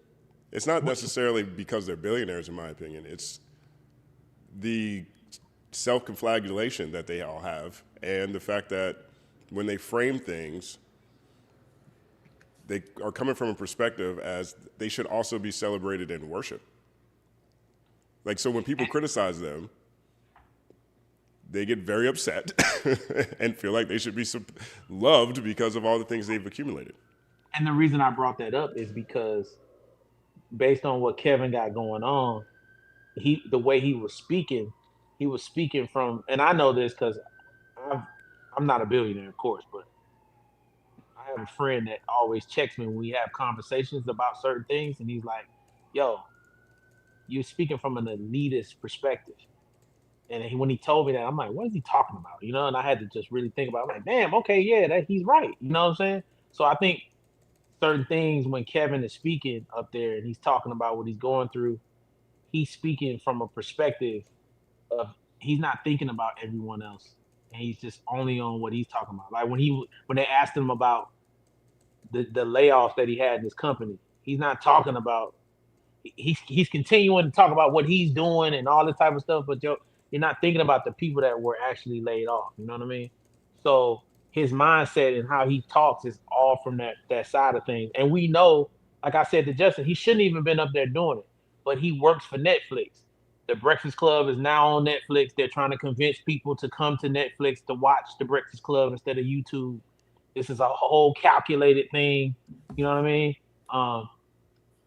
It's not necessarily because they're billionaires, in my opinion. It's the self-conflagellation that they all have, and the fact that when they frame things, they are coming from a perspective as they should also be celebrated and worshiped. Like, so when people criticize them, they get very upset and feel like they should be loved because of all the things they've accumulated. And the reason I brought that up is because based on what Kevin got going on, the way he was speaking from, and I know this because I'm not a billionaire, of course, but I have a friend that always checks me when we have conversations about certain things, and he's like, yo, you're speaking from an elitist perspective. And when he told me that, I'm like, what is he talking about? You know, and I had to just really think about it. I'm like, damn, okay, yeah, he's right. You know what I'm saying? So I think certain things when Kevin is speaking up there and he's talking about what he's going through, he's speaking from a perspective of he's not thinking about everyone else, and he's just only on what he's talking about. Like when they asked him about the layoffs that he had in his company, he's not talking about. He's continuing to talk about what he's doing and all this type of stuff, but you're not thinking about the people that were actually laid off. You know what I mean? So his mindset and how he talks is all from that side of things. And we know, like I said to Justin, he shouldn't even been up there doing it, but he works for Netflix. The Breakfast Club is now on Netflix. They're trying to convince people to come to Netflix to watch The Breakfast Club instead of YouTube. This is a whole calculated thing. You know what I mean?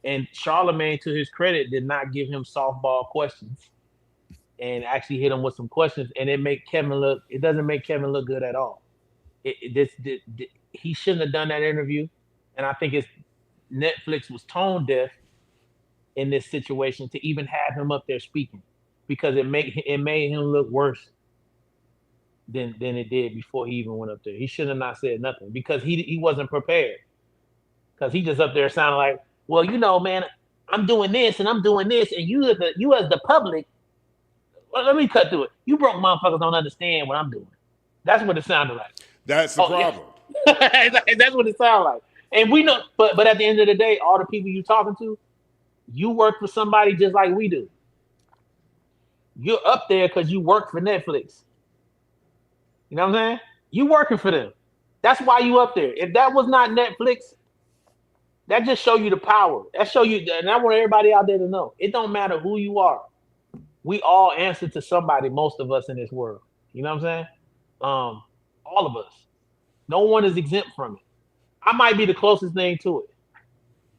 And Charlemagne, to his credit, did not give him softball questions and actually hit him with some questions. And it doesn't make Kevin look good at all. He shouldn't have done that interview. And I think Netflix was tone deaf in this situation to even have him up there speaking, because it made him look worse than it did before he even went up there. He should have not said nothing because he wasn't prepared. Because he just up there sounding like, well, you know, man, I'm doing this and I'm doing this, and you as the public, well, let me cut through it. You broke motherfuckers don't understand what I'm doing. That's what it sounded like. That's the problem. Yeah. That's what it sounded like. And we know, but at the end of the day, all the people you talking to, you work for somebody just like we do. You're up there because you work for Netflix. You know what I'm saying? You working for them. That's why you up there. If that was not Netflix, that just show you the power. That show you, and I want everybody out there to know, it don't matter who you are. We all answer to somebody, most of us in this world. You know what I'm saying? All of us. No one is exempt from it. I might be the closest thing to it.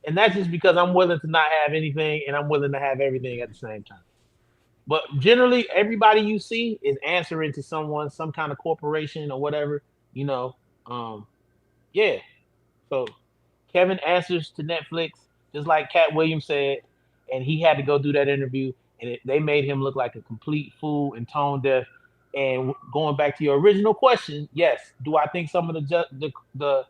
And that's just because I'm willing to not have anything and I'm willing to have everything at the same time. But generally, everybody you see is answering to someone, some kind of corporation or whatever, you know. Yeah. So Kevin answers to Netflix, just like Cat Williams said, and he had to go do that interview, and they made him look like a complete fool and tone deaf. And going back to your original question, yes, do I think some of the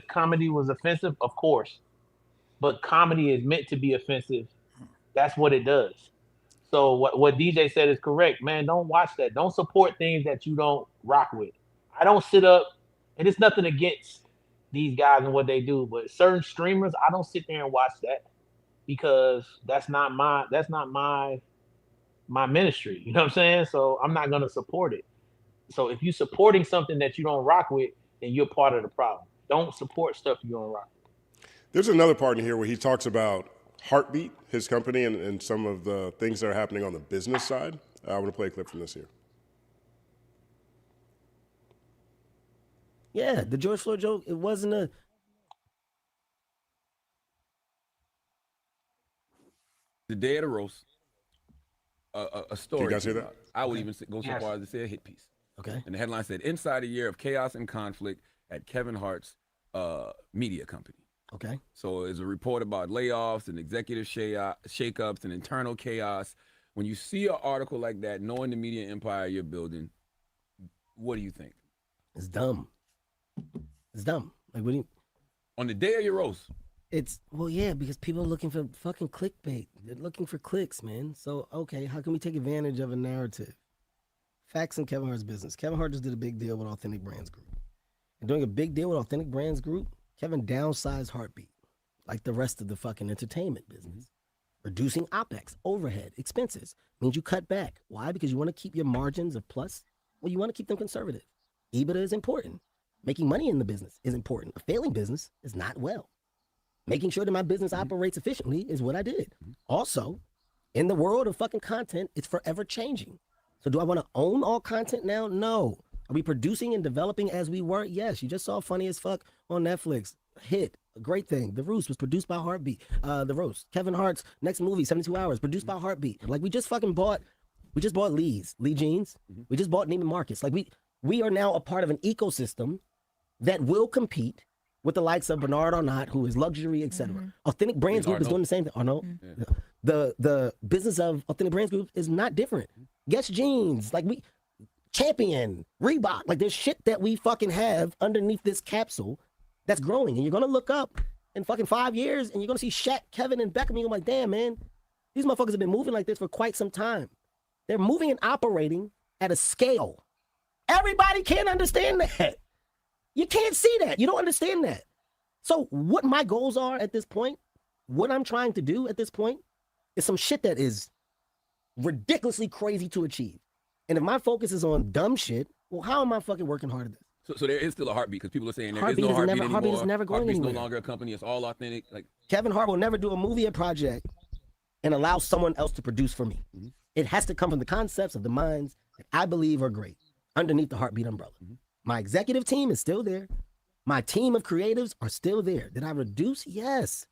comedy was offensive? Of course, but comedy is meant to be offensive. That's what it does. So what DJ said is correct, man. Don't watch that. Don't support things that you don't rock with. I don't sit up, and it's nothing against these guys and what they do, but certain streamers, I don't sit there and watch that because that's not my ministry. You know what I'm saying? So I'm not gonna support it. So if you're supporting something that you don't rock with, then you're part of the problem. Don't support stuff you don't rock with. There's another part in here where he talks about Heartbeat, his company, and some of the things that are happening on the business side. I want to play a clip from this here. Yeah, the George Floyd joke, it wasn't a... The day of the roast, a story. You guys hear that? I would even go so far as to say a hit piece. Okay. And the headline said, inside a year of chaos and conflict at Kevin Hart's media company. Okay. So it's a report about layoffs and executive shakeups and internal chaos. When you see an article like that, knowing the media empire you're building, what do you think? It's dumb. It's dumb. Like, what do you... On the day of your roast? It's, well, yeah, because people are looking for fucking clickbait. They're looking for clicks, man. So, okay, how can we take advantage of a narrative? Facts in Kevin Hart's business. Kevin Hart just did a big deal with Authentic Brands Group. And doing a big deal with Authentic Brands Group, Kevin downsized Heartbeat, like the rest of the fucking entertainment business. Reducing OpEx, overhead, expenses, means you cut back. Why? Because you want to keep your margins of plus. Well, you want to keep them conservative. EBITDA is important. Making money in the business is important. A failing business is not well. Making sure that my business operates efficiently is what I did. Also, in the world of fucking content, it's forever changing. So do I want to own all content now? No. Are we producing and developing as we were? Yes. You just saw Funny as Fuck on Netflix. Hit. A great thing. The Roost was produced by Heartbeat. The Roast. Kevin Hart's next movie, 72 Hours, produced by Heartbeat. Like, we just bought Lee Jeans. We just bought Neiman Marcus. Like, we are now a part of an ecosystem that will compete with the likes of Bernard Arnault, who is luxury, etc. Authentic Brands Group is doing the same thing. Arnault. The business of Authentic Brands Group is not different. Guess Jeans, like Champion, Reebok, like there's shit that we fucking have underneath this capsule that's growing. And you're gonna look up in fucking 5 years and you're gonna see Shaq, Kevin, and Beckham. You're like, damn, man, these motherfuckers have been moving like this for quite some time. They're moving and operating at a scale. Everybody can't understand that. You can't see that. You don't understand that. So what my goals are at this point, what I'm trying to do at this point, is some shit that is ridiculously crazy to achieve. And if my focus is on dumb shit, well, how am I fucking working hard at this? So there is still a Heartbeat because people are saying there Heartbeat is no is Heartbeat never- anymore. Heartbeat is never going Heartbeat's anywhere. no longer a company. It's all authentic. Like Kevin Hart will never do a movie or project and allow someone else to produce for me. It has to come from the concepts of the minds that I believe are great underneath the Heartbeat umbrella. My executive team is still there. My team of creatives are still there. Did I reduce? Yes.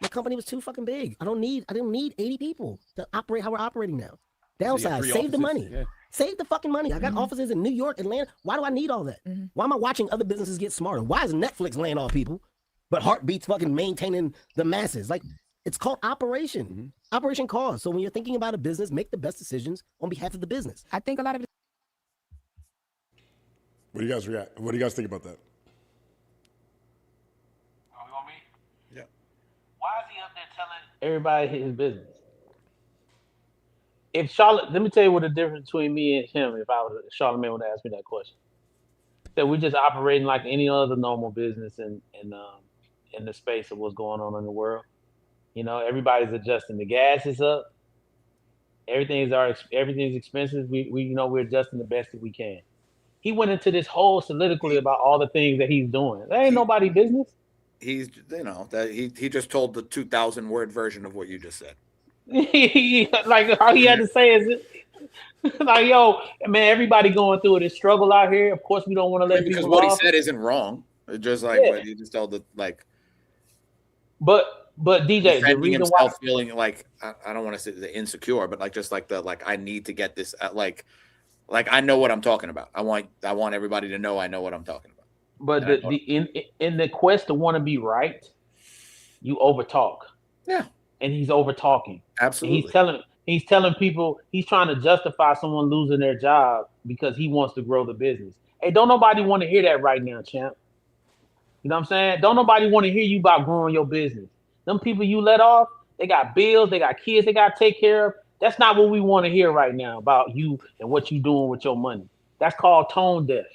My company was too fucking big. I didn't need 80 people to operate how we're operating now. Downsize, save the money. Yeah. Save the fucking money. I got offices in New York, Atlanta. Why do I need all that? Why am I watching other businesses get smarter? Why is Netflix laying off people, but Heartbeat's fucking maintaining the masses? Like, it's called operation. Operation cause. So when you're thinking about a business, make the best decisions on behalf of the business. I think a lot of What do you guys What do you guys think about that? Yeah. Why is he up there telling everybody his business? If Charlotte, let me tell you what the difference between me and him. If Charlamagne would ask me that question, that we're just operating like any other normal business in the space of what's going on in the world. You know, everybody's adjusting. The gas is up. Everything's expensive. We're adjusting the best that we can. He went into this whole soliloquy about all the things that he's doing. That ain't nobody business. He's, that he just told the 2,000 word version of what you just said. Like all he had to say is, Like, yo, man, everybody going through this struggle out here. Of course, we don't want to let because people what off. he said isn't wrong. It's just like Yeah. what you just told the like. But DJ, the Defending reason himself, why feeling like I don't want to say the insecure, but like just like the like I need to get this like I know what I'm talking about. I want everybody to know I know what I'm talking about. But And in the quest to want to be right, you overtalk. Yeah. And he's over talking. Absolutely. And he's telling people, he's trying to justify someone losing their job because he wants to grow the business. Hey, don't nobody want to hear that right now, champ. You know what I'm saying? Don't nobody want to hear you about growing your business. Them people you let off, they got bills, they got kids they got to take care of. That's not what we want to hear right now about you and what you doing with your money. That's called tone deaf.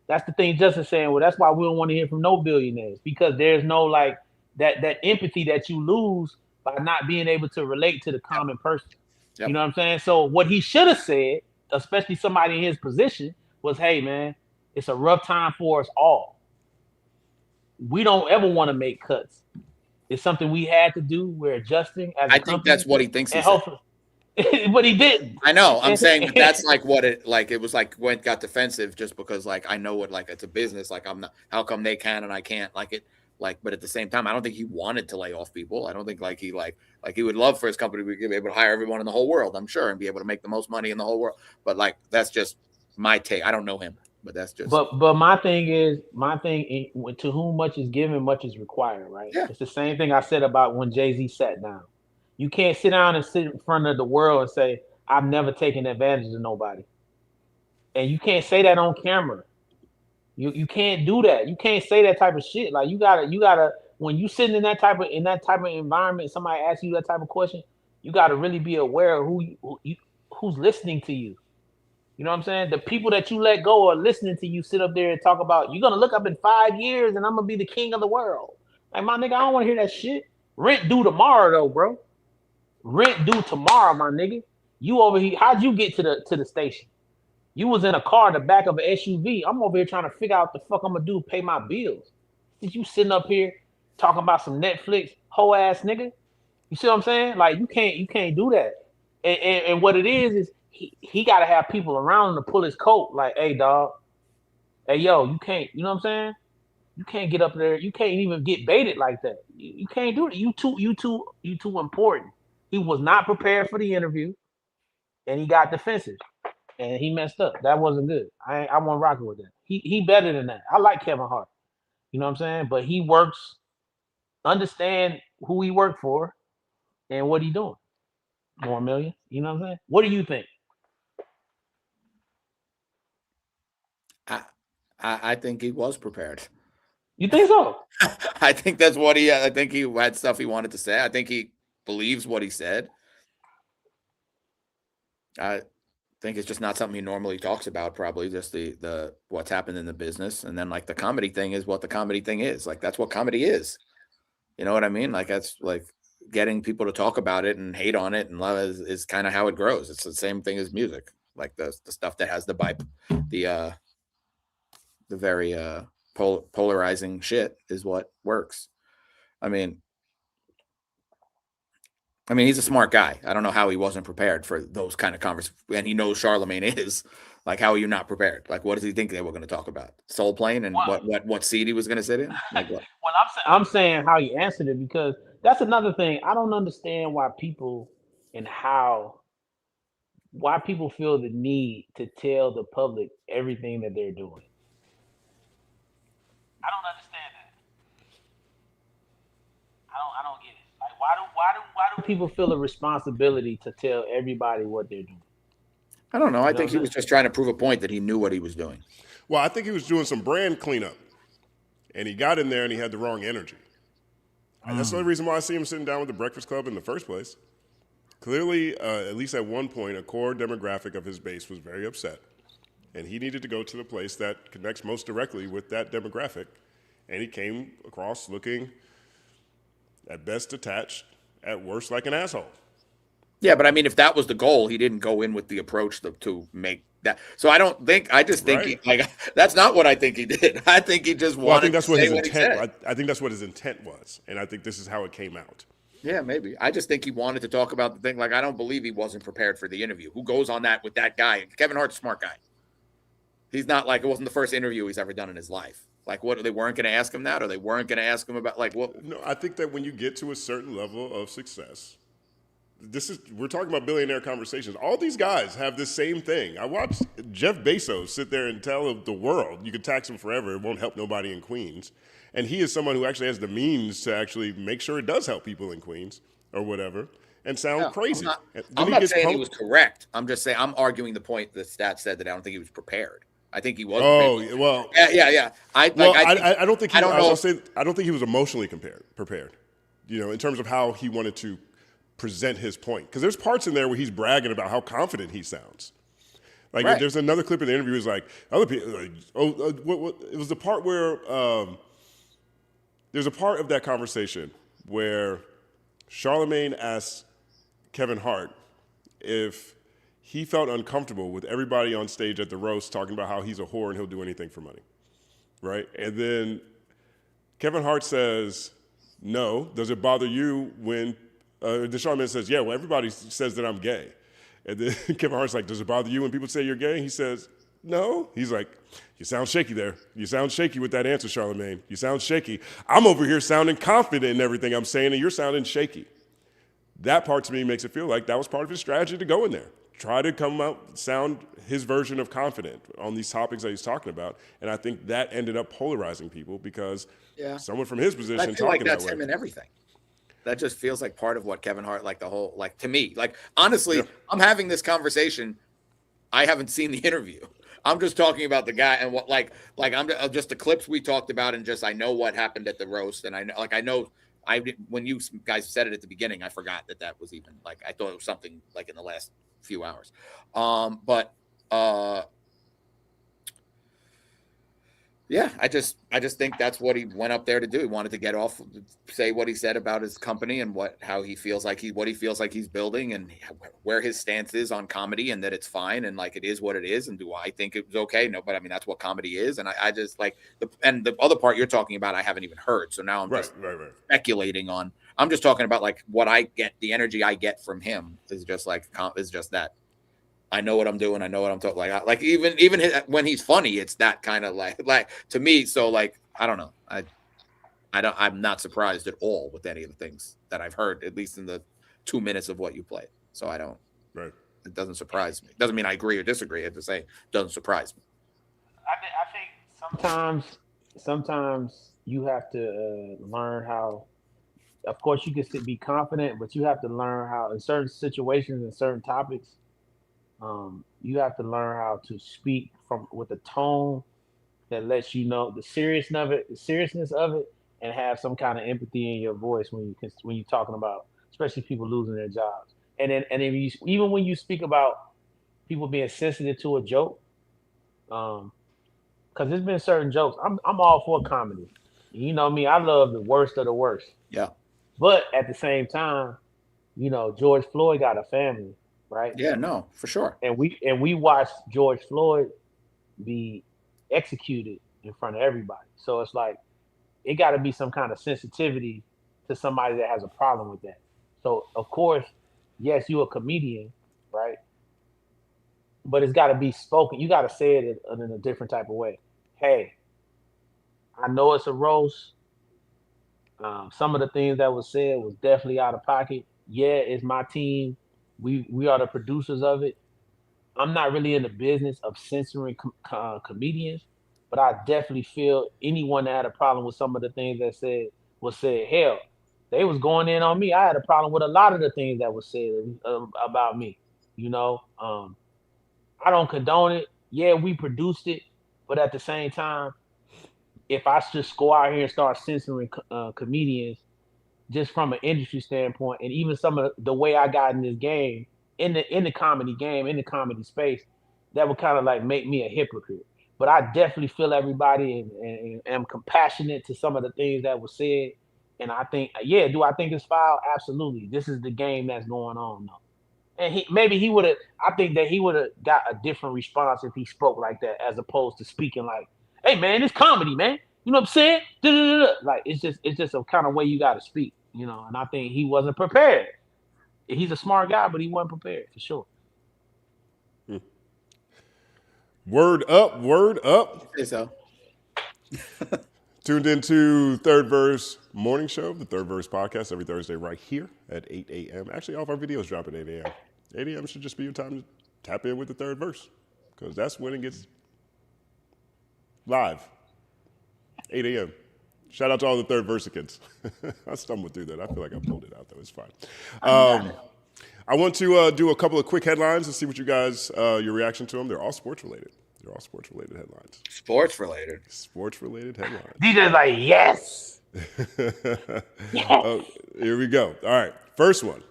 That's the thing Justin's saying. Well, that's why we don't want to hear from no billionaires, because there's no like that empathy that you lose by not being able to relate to the common person. Yep. You know what I'm saying? So what he should have said, especially somebody in his position, was, hey, man, it's a rough time for us all. We don't ever want to make cuts. It's something we had to do. We're adjusting as a I think that's what he thinks he said. But he didn't. I know. I'm saying that's like what it like. It was like got defensive just because like I know what like it's a business. Like I'm not. How come they can and I can't? Like it. Like, but at the same time, I don't think he wanted to lay off people. I don't think like he would love for his company to be able to hire everyone in the whole world. I'm sure, and be able to make the most money in the whole world. But like that's just my take. I don't know him, but that's just. But my thing to whom much is given, much is required, right? Yeah. It's the same thing I said about when Jay-Z sat down. You can't sit down and sit in front of the world and say, I've never taken advantage of nobody. And you can't say that on camera. You can't do that. You can't say that type of shit. Like you gotta when you sitting in that type of environment, somebody asks you that type of question, you gotta really be aware of who's listening to you. You know what I'm saying? The people that you let go are listening to you sit up there and talk about, you're gonna look up in 5 years and I'm gonna be the king of the world. Like, my nigga, I don't wanna hear that shit. Rent due tomorrow though, bro. Rent due tomorrow, my nigga. You over here, how'd you get to the station? You was in a car in the back of an SUV. I'm over here trying to figure out what the fuck I'm gonna do to pay my bills. Did you sitting up here talking about some Netflix, hoe ass nigga? You see what I'm saying? Like you can't do that. And what it is he gotta have people around him to pull his coat. Like, hey dog, hey yo, you can't. You know what I'm saying? You can't get up there. You can't even get baited like that. You can't do it. You too important. He was not prepared for the interview, and he got defensive, and he messed up. That wasn't good. I wasn't rocking with that. He better than that. I like Kevin Hart. You know what I'm saying? But he works. Understand who he worked for, and what he doing. More million. You know what I'm saying? What do you think? I think he was prepared. You think so? I think that's what he. I think he had stuff he wanted to say. I think he believes what he said. I think it's just not something he normally talks about. Probably just the what's happened in the business, and then like the comedy thing is what the comedy thing is. Like that's what comedy is. You know what I mean? Like that's like getting people to talk about it and hate on it and love is kind of how it grows. It's the same thing as music. Like the stuff that has the very polarizing shit is what works. I mean, he's a smart guy. I don't know how he wasn't prepared for those kind of conversations. And he knows Charlemagne is. Like, how are you not prepared? Like, what does he think they were going to talk about? Soul Plane and what seat he was going to sit in? Like what? Well, I'm saying how he answered it, because that's another thing. I don't understand why people feel the need to tell the public everything that they're doing. I don't understand that. I don't get it. Like, why do people feel a responsibility to tell everybody what they're doing? I don't know. I think he was just trying to prove a point that he knew what he was doing. Well, I think he was doing some brand cleanup, and he got in there and he had the wrong energy. And that's the only reason why I see him sitting down with the Breakfast Club in the first place. Clearly, at least at one point, a core demographic of his base was very upset, and he needed to go to the place that connects most directly with that demographic, and he came across looking at best detached, at worst like an asshole. Yeah, but I mean, if that was the goal, he didn't go in with the approach to make that. So I just think that's not what I think he did. I think he just wanted I think that's to what say his what he intent. said. I think that's what his intent was, and I think this is how it came out. Yeah, maybe. I just think he wanted to talk about the thing. Like, I don't believe he wasn't prepared for the interview. Who goes on that with that guy? Kevin Hart's a smart guy. He's not like, it wasn't the first interview he's ever done in his life. Like, what, they weren't going to ask him that, or they weren't going to ask him about, like, what? No, I think that when you get to a certain level of success, we're talking about billionaire conversations. All these guys have the same thing. I watched Jeff Bezos sit there and tell the world you can tax him forever. It won't help nobody in Queens. And he is someone who actually has the means to actually make sure it does help people in Queens or whatever, and sound crazy. I'm not saying he was correct. I'm just saying I'm arguing the point that Stat said that I don't think he was prepared. I think he was. Oh, well. Yeah. I don't think. I don't think he was emotionally prepared. You know, in terms of how he wanted to present his point, because there's parts in there where he's bragging about how confident he sounds. Like there's another clip in the interview. He's like, other people. Like, it was the part where there's a part of that conversation where Charlemagne asked Kevin Hart if he felt uncomfortable with everybody on stage at the roast talking about how he's a whore and he'll do anything for money, right? And then Kevin Hart says, no. Does it bother you when Charlemagne says, yeah, well, everybody says that I'm gay. And then Kevin Hart's like, does it bother you when people say you're gay? He says, no. He's like, you sound shaky there. You sound shaky with that answer, Charlemagne. You sound shaky. I'm over here sounding confident in everything I'm saying, and you're sounding shaky. That part to me makes it feel like that was part of his strategy to go in there. Try to come out, sound his version of confident on these topics that he's talking about. And I think that ended up polarizing people because someone from his position I feel like talking that's that way. him in everything. That just feels like part of what Kevin Hart, like the whole, like to me, like honestly, I'm having this conversation. I haven't seen the interview. I'm just talking about the guy and what, like I'm just the clips we talked about, and just I know what happened at the roast, and I know when you guys said it at the beginning, I forgot that was even like I thought it was something like in the last few hours, yeah, I just think that's what he went up there to do. He wanted to get off, say what he said about his company and what he feels like he's building and where his stance is on comedy, and that it's fine and like it is what it is. And do I think it was okay? No, but I mean that's what comedy is. And I just like the other part you're talking about I haven't even heard. So now I'm just speculating on. I'm just talking about like what I get, the energy I get from him is just that. I know what I'm doing. I know what I'm talking like even when he's funny, it's that kind of like to me. So like, I don't know. I'm not surprised at all with any of the things that I've heard, at least in the 2 minutes of what you played. So I don't, it doesn't surprise me. It doesn't mean I agree or disagree. It's just saying it doesn't surprise me. I think sometimes you have to learn how, of course you can be confident, but you have to learn how in certain situations and certain topics, you have to learn how to speak with a tone that lets you know the seriousness of it, and have some kind of empathy in your voice when you're talking about, especially people losing their jobs. And then even when you speak about people being sensitive to a joke, because there's been certain jokes. I'm all for comedy. You know me, I love the worst of the worst. Yeah. But at the same time, George Floyd got a family. Right. Yeah, no, for sure. And we watched George Floyd be executed in front of everybody. So it's like it got to be some kind of sensitivity to somebody that has a problem with that. So of course, yes, you're a comedian, right? But it's got to be spoken. You got to say it in a different type of way. Hey, I know it's a roast. Some of the things that was said was definitely out of pocket. Yeah, it's my team. We are the producers of it. I'm not really in the business of censoring comedians, but I definitely feel anyone that had a problem with some of the things that was said. Hell, they was going in on me. I had a problem with a lot of the things that was said about me. I don't condone it. Yeah, we produced it, but at the same time, if I just go out here and start censoring comedians, just from an industry standpoint, and even some of the way I got in this game, in the comedy game, in the comedy space, that would kind of like make me a hypocrite. But I definitely feel everybody and am compassionate to some of the things that were said. And I think, do I think it's foul? Absolutely. This is the game that's going on though. And I think that he would have got a different response if he spoke like that, as opposed to speaking like, hey man, it's comedy, man. You know what I'm saying? Like it's just a kind of way you got to speak. and I think he wasn't prepared. He's a smart guy, but he wasn't prepared for sure. Word up, word up. Say so. Tuned into Third Verse Morning Show, the Third Verse podcast, every Thursday right here at 8 a.m. Actually, all of our videos drop at 8 a.m. 8 a.m. should just be your time to tap in with the Third Verse, because that's when it gets live. 8 a.m. Shout out to all the Third Versicans. I stumbled through that. I feel like I pulled it out, though. It's fine. I want to do a couple of quick headlines and see what you guys, your reaction to them. They're all sports related. They're all sports related headlines. Sports related. Sports related headlines. DJ's like, yes. Here we go. All right. First one.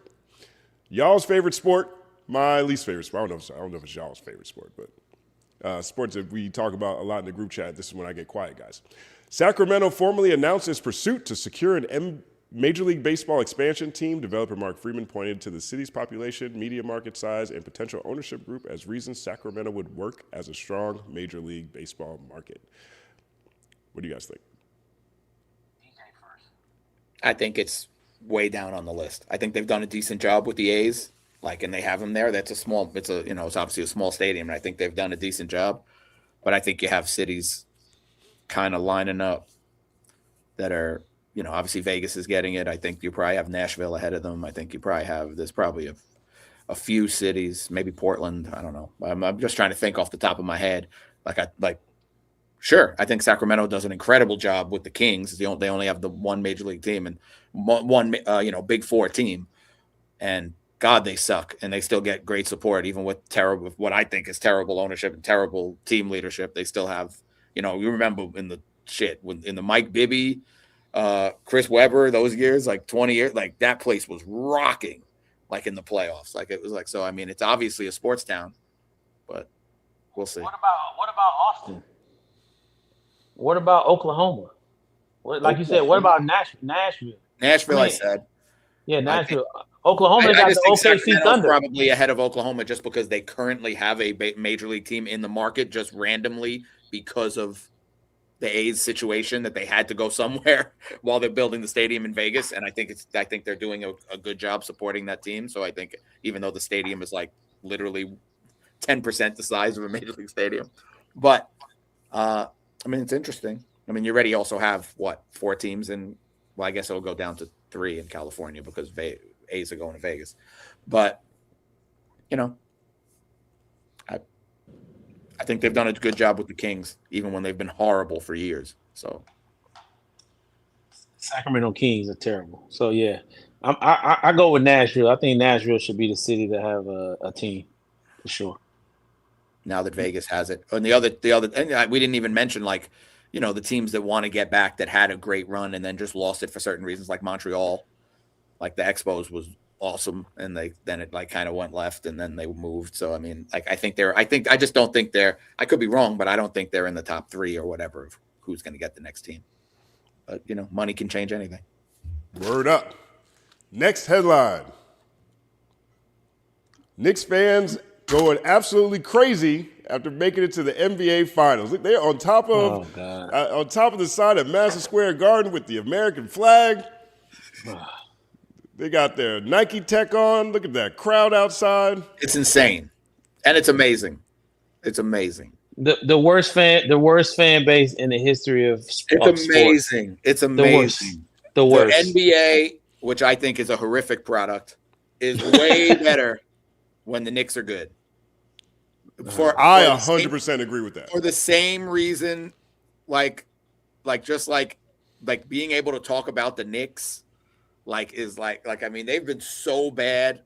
Y'all's favorite sport, my least favorite sport. I don't know if it's y'all's favorite sport, but sports that we talk about a lot in the group chat. This is when I get quiet, guys. Sacramento formally announced its pursuit to secure an Major League Baseball expansion team. Developer Mark Freeman pointed to the city's population, media market size, and potential ownership group as reasons Sacramento would work as a strong Major League Baseball market. What do you guys think? I think it's way down on the list. I think they've done a decent job with the A's, and they have them there. It's obviously a small stadium, and I think they've done a decent job. But I think you have cities kind of lining up that are, obviously Vegas is getting it. I think you probably have Nashville ahead of them. I think you probably have, there's probably a few cities, maybe Portland. I don't know. I'm just trying to think off the top of my head. Sure, I think Sacramento does an incredible job with the Kings. They only have the one major league team and one Big Four team, and God, they suck, and they still get great support even with what I think is terrible ownership and terrible team leadership. They still have, you remember in the Mike Bibby, Chris Webber, those years, 20 years, that place was rocking, in the playoffs. It was so. I mean, it's obviously a sports town, but we'll see. What about Austin? What about Oklahoma? You said, what about Nashville? Nashville, I said. Yeah, Nashville. Oklahoma got the OKC Thunder. Probably ahead of Oklahoma just because they currently have a major league team in the market just randomly because of the A's situation that they had to go somewhere while they're building the stadium in Vegas. And I think they're doing a good job supporting that team. So I think even though the stadium is literally 10% the size of a major league stadium, but it's interesting. You already also have 4 teams I guess it'll go down to 3 in California because A's are going to Vegas. But, I think they've done a good job with the Kings, even when they've been horrible for years. So Sacramento Kings are terrible. So, yeah, I go with Nashville. I think Nashville should be the city to have a team for sure. Now that Vegas has it. And the other, and we didn't even mention, the teams that want to get back that had a great run and then just lost it for certain reasons, like Montreal. The Expos was awesome, and it kind of went left, and then they moved. So I just don't think they're. I could be wrong, but I don't think they're in the top 3 or whatever of who's going to get the next team. But money can change anything. Word up. Next headline. Knicks fans going absolutely crazy after making it to the NBA Finals. They're on top of the side of Madison Square Garden with the American flag. They got their Nike tech on. Look at that crowd outside. It's insane, and it's amazing. It's amazing. The worst fan base in the history of sports. It's amazing. It's amazing. The worst. The NBA, which I think is a horrific product, is way better when the Knicks are good. I 100% agree with that. For the same reason, just being able to talk about the Knicks. They've been so bad.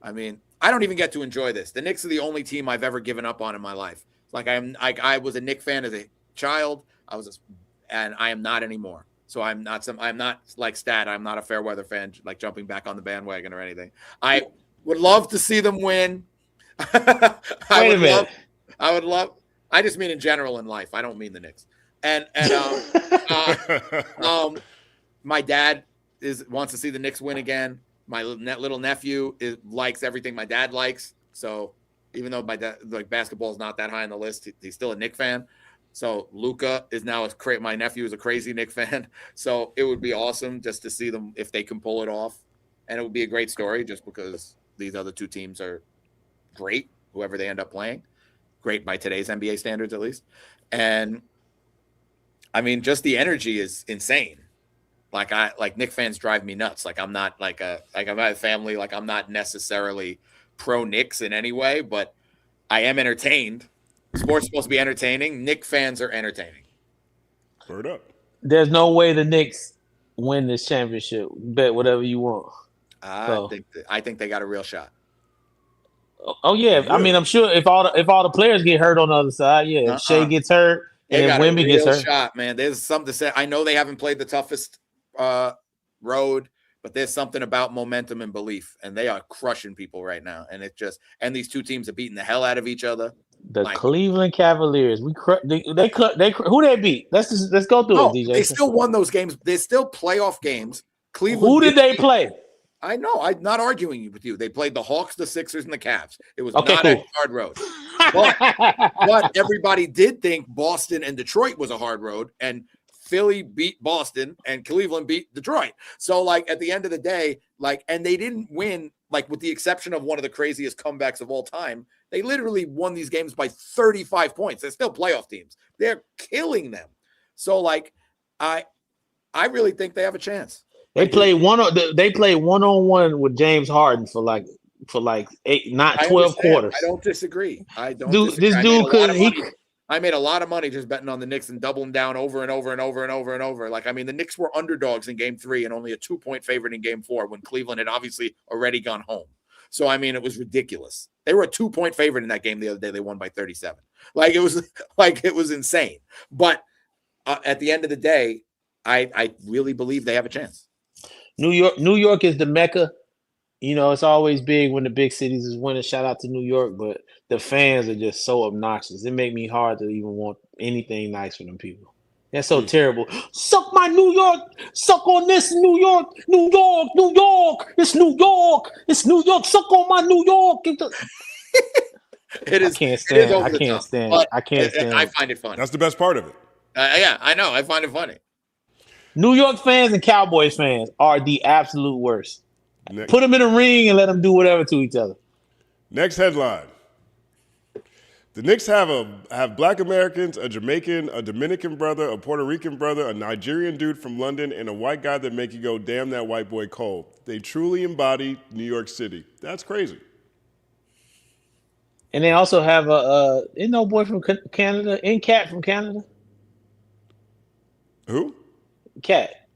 I don't even get to enjoy this. The Knicks are the only team I've ever given up on in my life. I was a Knicks fan as a child. And I am not anymore. So I'm not like Stat. I'm not a fair weather fan, jumping back on the bandwagon or anything. I would love to see them win. I just mean in general in life. I don't mean the Knicks. My dad wants to see the Knicks win again. My little nephew likes everything my dad likes. So even though my dad basketball is not that high on the list, he's still a Knicks fan. So Luca is now my nephew is a crazy Knicks fan. So it would be awesome just to see them if they can pull it off. And it would be a great story just because these other two teams are great, whoever they end up playing. Great by today's NBA standards, at least. And I mean, just the energy is insane. Like Knicks fans drive me nuts. Like I'm not I'm a family. Like I'm not necessarily pro Knicks in any way, but I am entertained. Sports supposed to be entertaining. Knicks fans are entertaining. Word up. There's no way the Knicks win this championship. Bet whatever you want. I think they got a real shot. Oh yeah, I mean, I'm sure if all the players get hurt on the other side, yeah, if Shea gets hurt and if Wemby gets hurt, shot, man. There's something to say. I know they haven't played the toughest road, but there's something about momentum and belief, and they are crushing people right now. And these two teams are beating the hell out of each other. The Cleveland Cavaliers, they who they beat? Let's go through it, DJ. They still won those games. They're still playoff games. Cleveland. Who did they play? I know. I'm not arguing with you. They played the Hawks, the Sixers, and the Cavs. It was Okay, not cool. a hard road. But everybody did think Boston and Detroit was a hard road, and Philly beat Boston and Cleveland beat Detroit. So, like, at the end of the day, and they didn't win, with the exception of one of the craziest comebacks of all time. They literally won these games by 35 points. They're still playoff teams. They're killing them. So, I really think they have a chance. They play one-on-one with James Harden for 8, not 12 quarters. I don't disagree. I made a lot of money just betting on the Knicks and doubling down over and over and over and over and over. The Knicks were underdogs in game 3 and only a 2-point favorite in game 4 when Cleveland had obviously already gone home. So, I mean, it was ridiculous. They were a 2-point favorite in that game the other day. They won by 37. It was insane. But at the end of the day, I really believe they have a chance. New York is the Mecca. You know, it's always big when the big cities is winning. Shout out to New York, but the fans are just so obnoxious. It make me hard to even want anything nice for them people. That's so terrible. Suck my New York. Suck on this New York. New York. New York. It's New York. It's New York. Suck on my New York. It is. I can't stand. I can't stand. I can't stand. I find it funny. That's the best part of it. Yeah, I know. I find it funny. New York fans and Cowboys fans are the absolute worst. Put them in a ring and let them do whatever to each other. Next headline. The Knicks have Black Americans, a Jamaican, a Dominican brother, a Puerto Rican brother, a Nigerian dude from London, and a white guy that make you go, damn that white boy cold. They truly embody New York City. That's crazy. And they also have a boy from Canada, Cat from Canada. Who? Cat.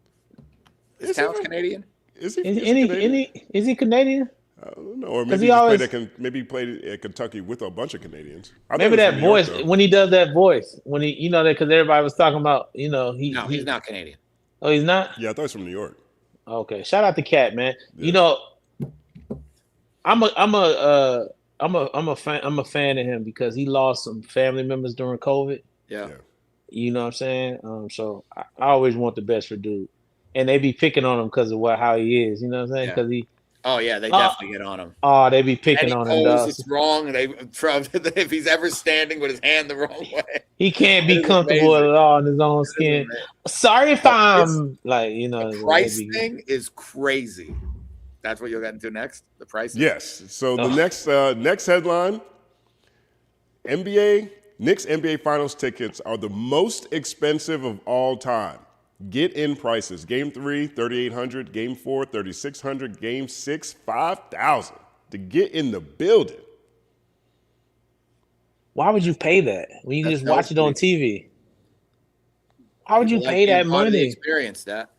Is Towns Canadian? Is he? Is he Canadian? I don't know. Or maybe he played at Kentucky with a bunch of Canadians. Maybe that voice, when he does that voice, when he, because everybody was talking about, he's not Canadian. Oh, he's not? Yeah, I thought he was from New York. Okay. Shout out to Cat, man. Yeah. I'm a fan of him because he lost some family members during COVID. Yeah. You know what I'm saying? So I always want the best for dude. And they be picking on him because of how he is. You know what I'm saying? Because he. Oh yeah, they definitely get on him. Oh, they be picking on him. It's wrong. If he's ever standing with his hand the wrong way, he can't be comfortable at all in his own skin. Sorry if I'm the price thing is crazy. That's what you'll get into next. The price. Yes. So the next headline: Knicks NBA Finals tickets are the most expensive of all time. Get in prices. Game 3, $3,800. Game 4, $3,600. Game 6, $5,000 to get in the building. Why would you pay that when you can just watch it on TV? Why would you pay that money? Experience that.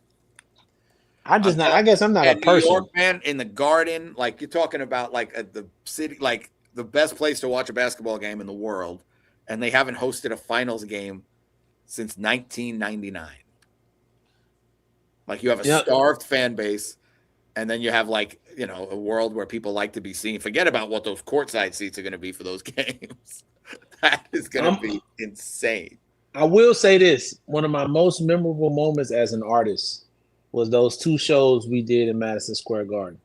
I guess I'm not a person. New York, man, in the Garden, you're talking about at the city, the best place to watch a basketball game in the world, and they haven't hosted a finals game since 1999. You have a starved fan base, and then you have a world where people like to be seen. Forget about what those courtside seats are going to be for those games. That is going to be insane. I will say this. One of my most memorable moments as an artist was those 2 shows we did in Madison Square Garden.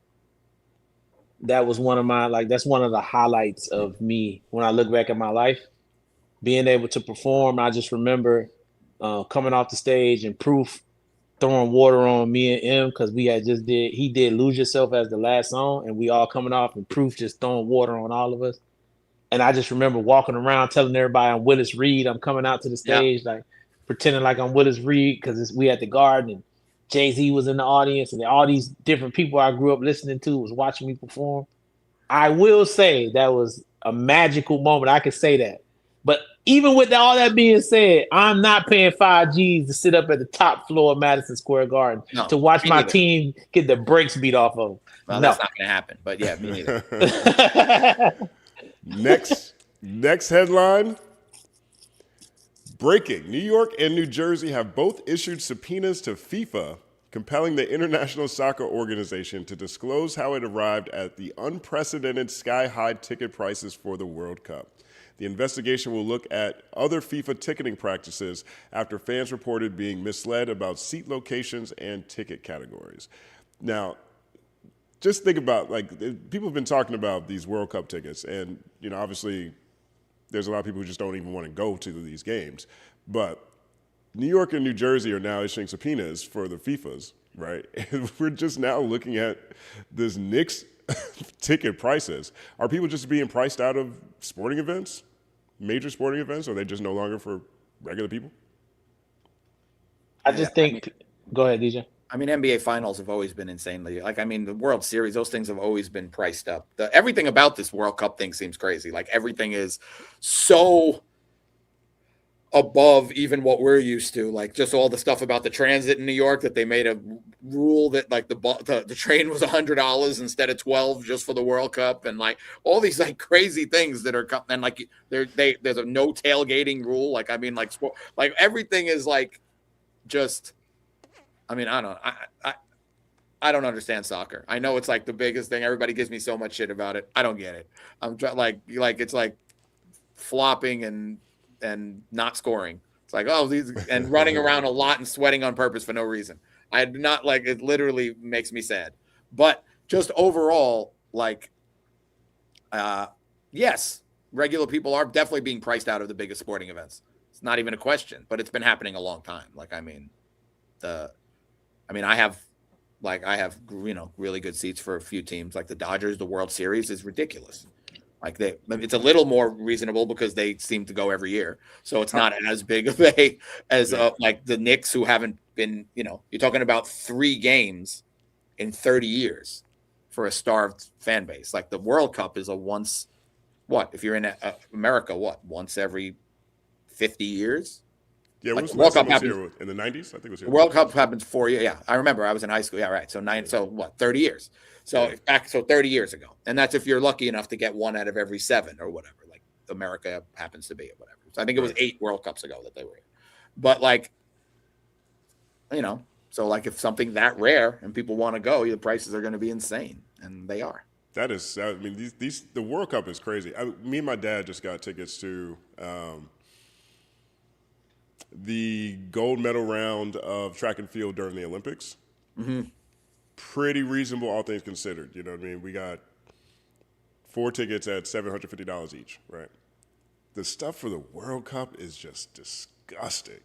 That was one of my, that's one of the highlights of me when I look back at my life. being able to perform. I just remember coming off the stage and Proof throwing water on me and M because he did Lose Yourself as the last song, and we all coming off and Proof just throwing water on all of us. And I just remember walking around telling everybody I'm Willis Reed. I'm coming out to the stage like pretending like I'm Willis Reed because we at the Garden and Jay-Z was in the audience and all these different people I grew up listening to was watching me perform. I will say that was a magical moment. I can say that. But even with all that being said, I'm not paying 5 G's to sit up at the top floor of Madison Square Garden to watch my team get the brakes beat off of them. Well, that's not going to happen. But yeah, me neither. Next headline. Breaking. New York and New Jersey have both issued subpoenas to FIFA, compelling the International Soccer Organization to disclose how it arrived at the unprecedented sky-high ticket prices for the World Cup. The investigation will look at other FIFA ticketing practices after fans reported being misled about seat locations and ticket categories. Now, just think about, people have been talking about these World Cup tickets, and, obviously there's a lot of people who just don't even want to go to these games. But New York and New Jersey are now issuing subpoenas for the FIFAs, right? And we're just now looking at this Knicks ticket prices. Are people just being priced out of sporting events, major sporting events, or are they just no longer for regular people? I just think, go ahead, DJ. I mean, NBA finals have always been insanely, the World Series, those things have always been priced up. Everything about this World Cup thing seems crazy. Everything is so above even what we're used to. Just all the stuff about the transit in New York that they made a rule that the train was $100 instead of $12 just for the World Cup, and all these crazy things that are and there's a no tailgating rule. Everything is just. I don't understand soccer. I know it's the biggest thing. Everybody gives me so much shit about it. I don't get it. I'm it's flopping and not scoring. It's these and running around a lot and sweating on purpose for no reason. I do not it. Literally makes me sad. But just overall, yes, regular people are definitely being priced out of the biggest sporting events. It's not even a question. But it's been happening a long time. I have really good seats for a few teams like the Dodgers. The World Series is ridiculous. It's a little more reasonable because they seem to go every year, so it's not as big of as the Knicks, who haven't been. You're talking about 3 games in 30 years for a starved fan base. The World Cup is a once. If you're in America, once every 50 years. Yeah, it was World Cup happened in the 90s. I think it was here. The World Cup happened 4 years. Yeah, I remember. I was in high school. Yeah, right. So 30 years. So 30 years ago, and that's if you're lucky enough to get 1 out of every 7 or whatever. America happens to be or whatever. So I think it was 8 World Cups ago that they were here. But so if something that rare and people want to go, the prices are going to be insane, and they are. That is, the World Cup is crazy. Me and my dad just got tickets to. The gold medal round of track and field during the Olympics. Mm-hmm. Pretty reasonable, all things considered. You know what I mean? We got 4 tickets at $750 each, right? The stuff for the World Cup is just disgusting.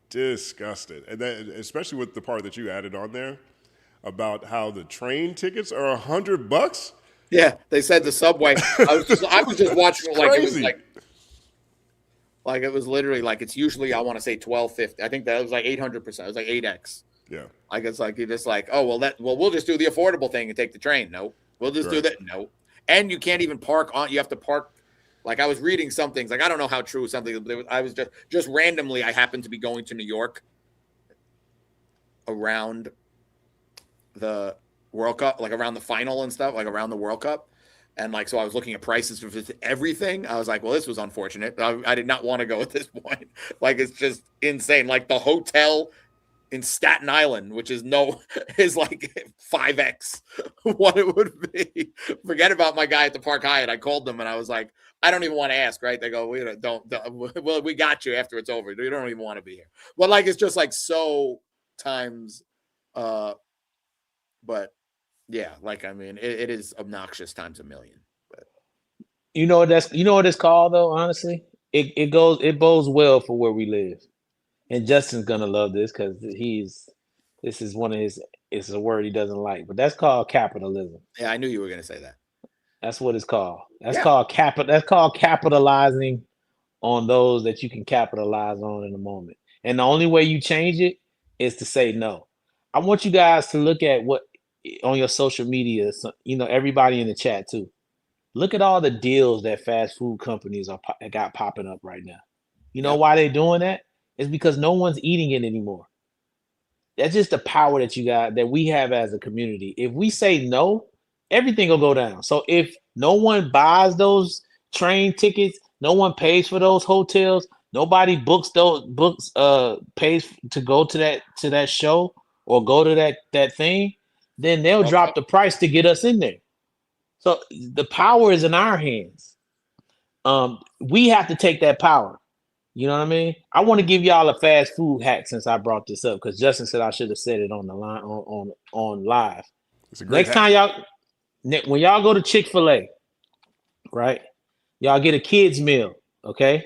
Disgusting. And that, especially with the part that you added on there about how the train tickets are $100. Yeah, they said the subway. I was just watching it it was literally it's usually, I want to say $12.50. I think that was 800%. It was 8x. Yeah. It's you're just we'll just do the affordable thing and take the train. No, we'll just do that. No. And you can't even park you have to park. I was reading some things, I don't know how true something, I was just randomly, I happened to be going to New York around the World Cup, around the final and stuff, around the World Cup. And so I was looking at prices for everything. I was well, this was unfortunate. I did not want to go at this point. It's just insane. The hotel in Staten Island, which is 5x what it would be. Forget about my guy at the Park Hyatt. I called them and I was I don't even want to ask, right? They go, well, we got you after it's over. You don't even want to be here. Well, it's just so times, but yeah, it is obnoxious times a million. But You know what it's called though, honestly? it bodes well for where we live. And Justin's gonna love this because this is one of his. It's a word he doesn't like, but that's called capitalism. Yeah, I knew you were gonna say that. That's what it's called. That's Yeah. called That's called capitalizing on those that you can capitalize on in the moment. And the only way you change it is to say no. I want you guys to look at what on your social media. You know, everybody in the chat too. Look at all the deals that fast food companies got popping up right now. You know why they're doing that? It's because no one's eating it anymore. That's just the power that you got, that we have as a community. If we say no, everything will go down. So if no one buys those train tickets, no one pays for those hotels, nobody pays to go to that show or go to that thing, then they'll drop the price to get us in there. So the power is in our hands. We have to take that power. You know what I mean? I want to give y'all a fast food hack since I brought this up, because Justin said I should have said it on the line on live. It's a great Next time when y'all go to Chick-fil-A, right? Y'all get a kids meal, okay?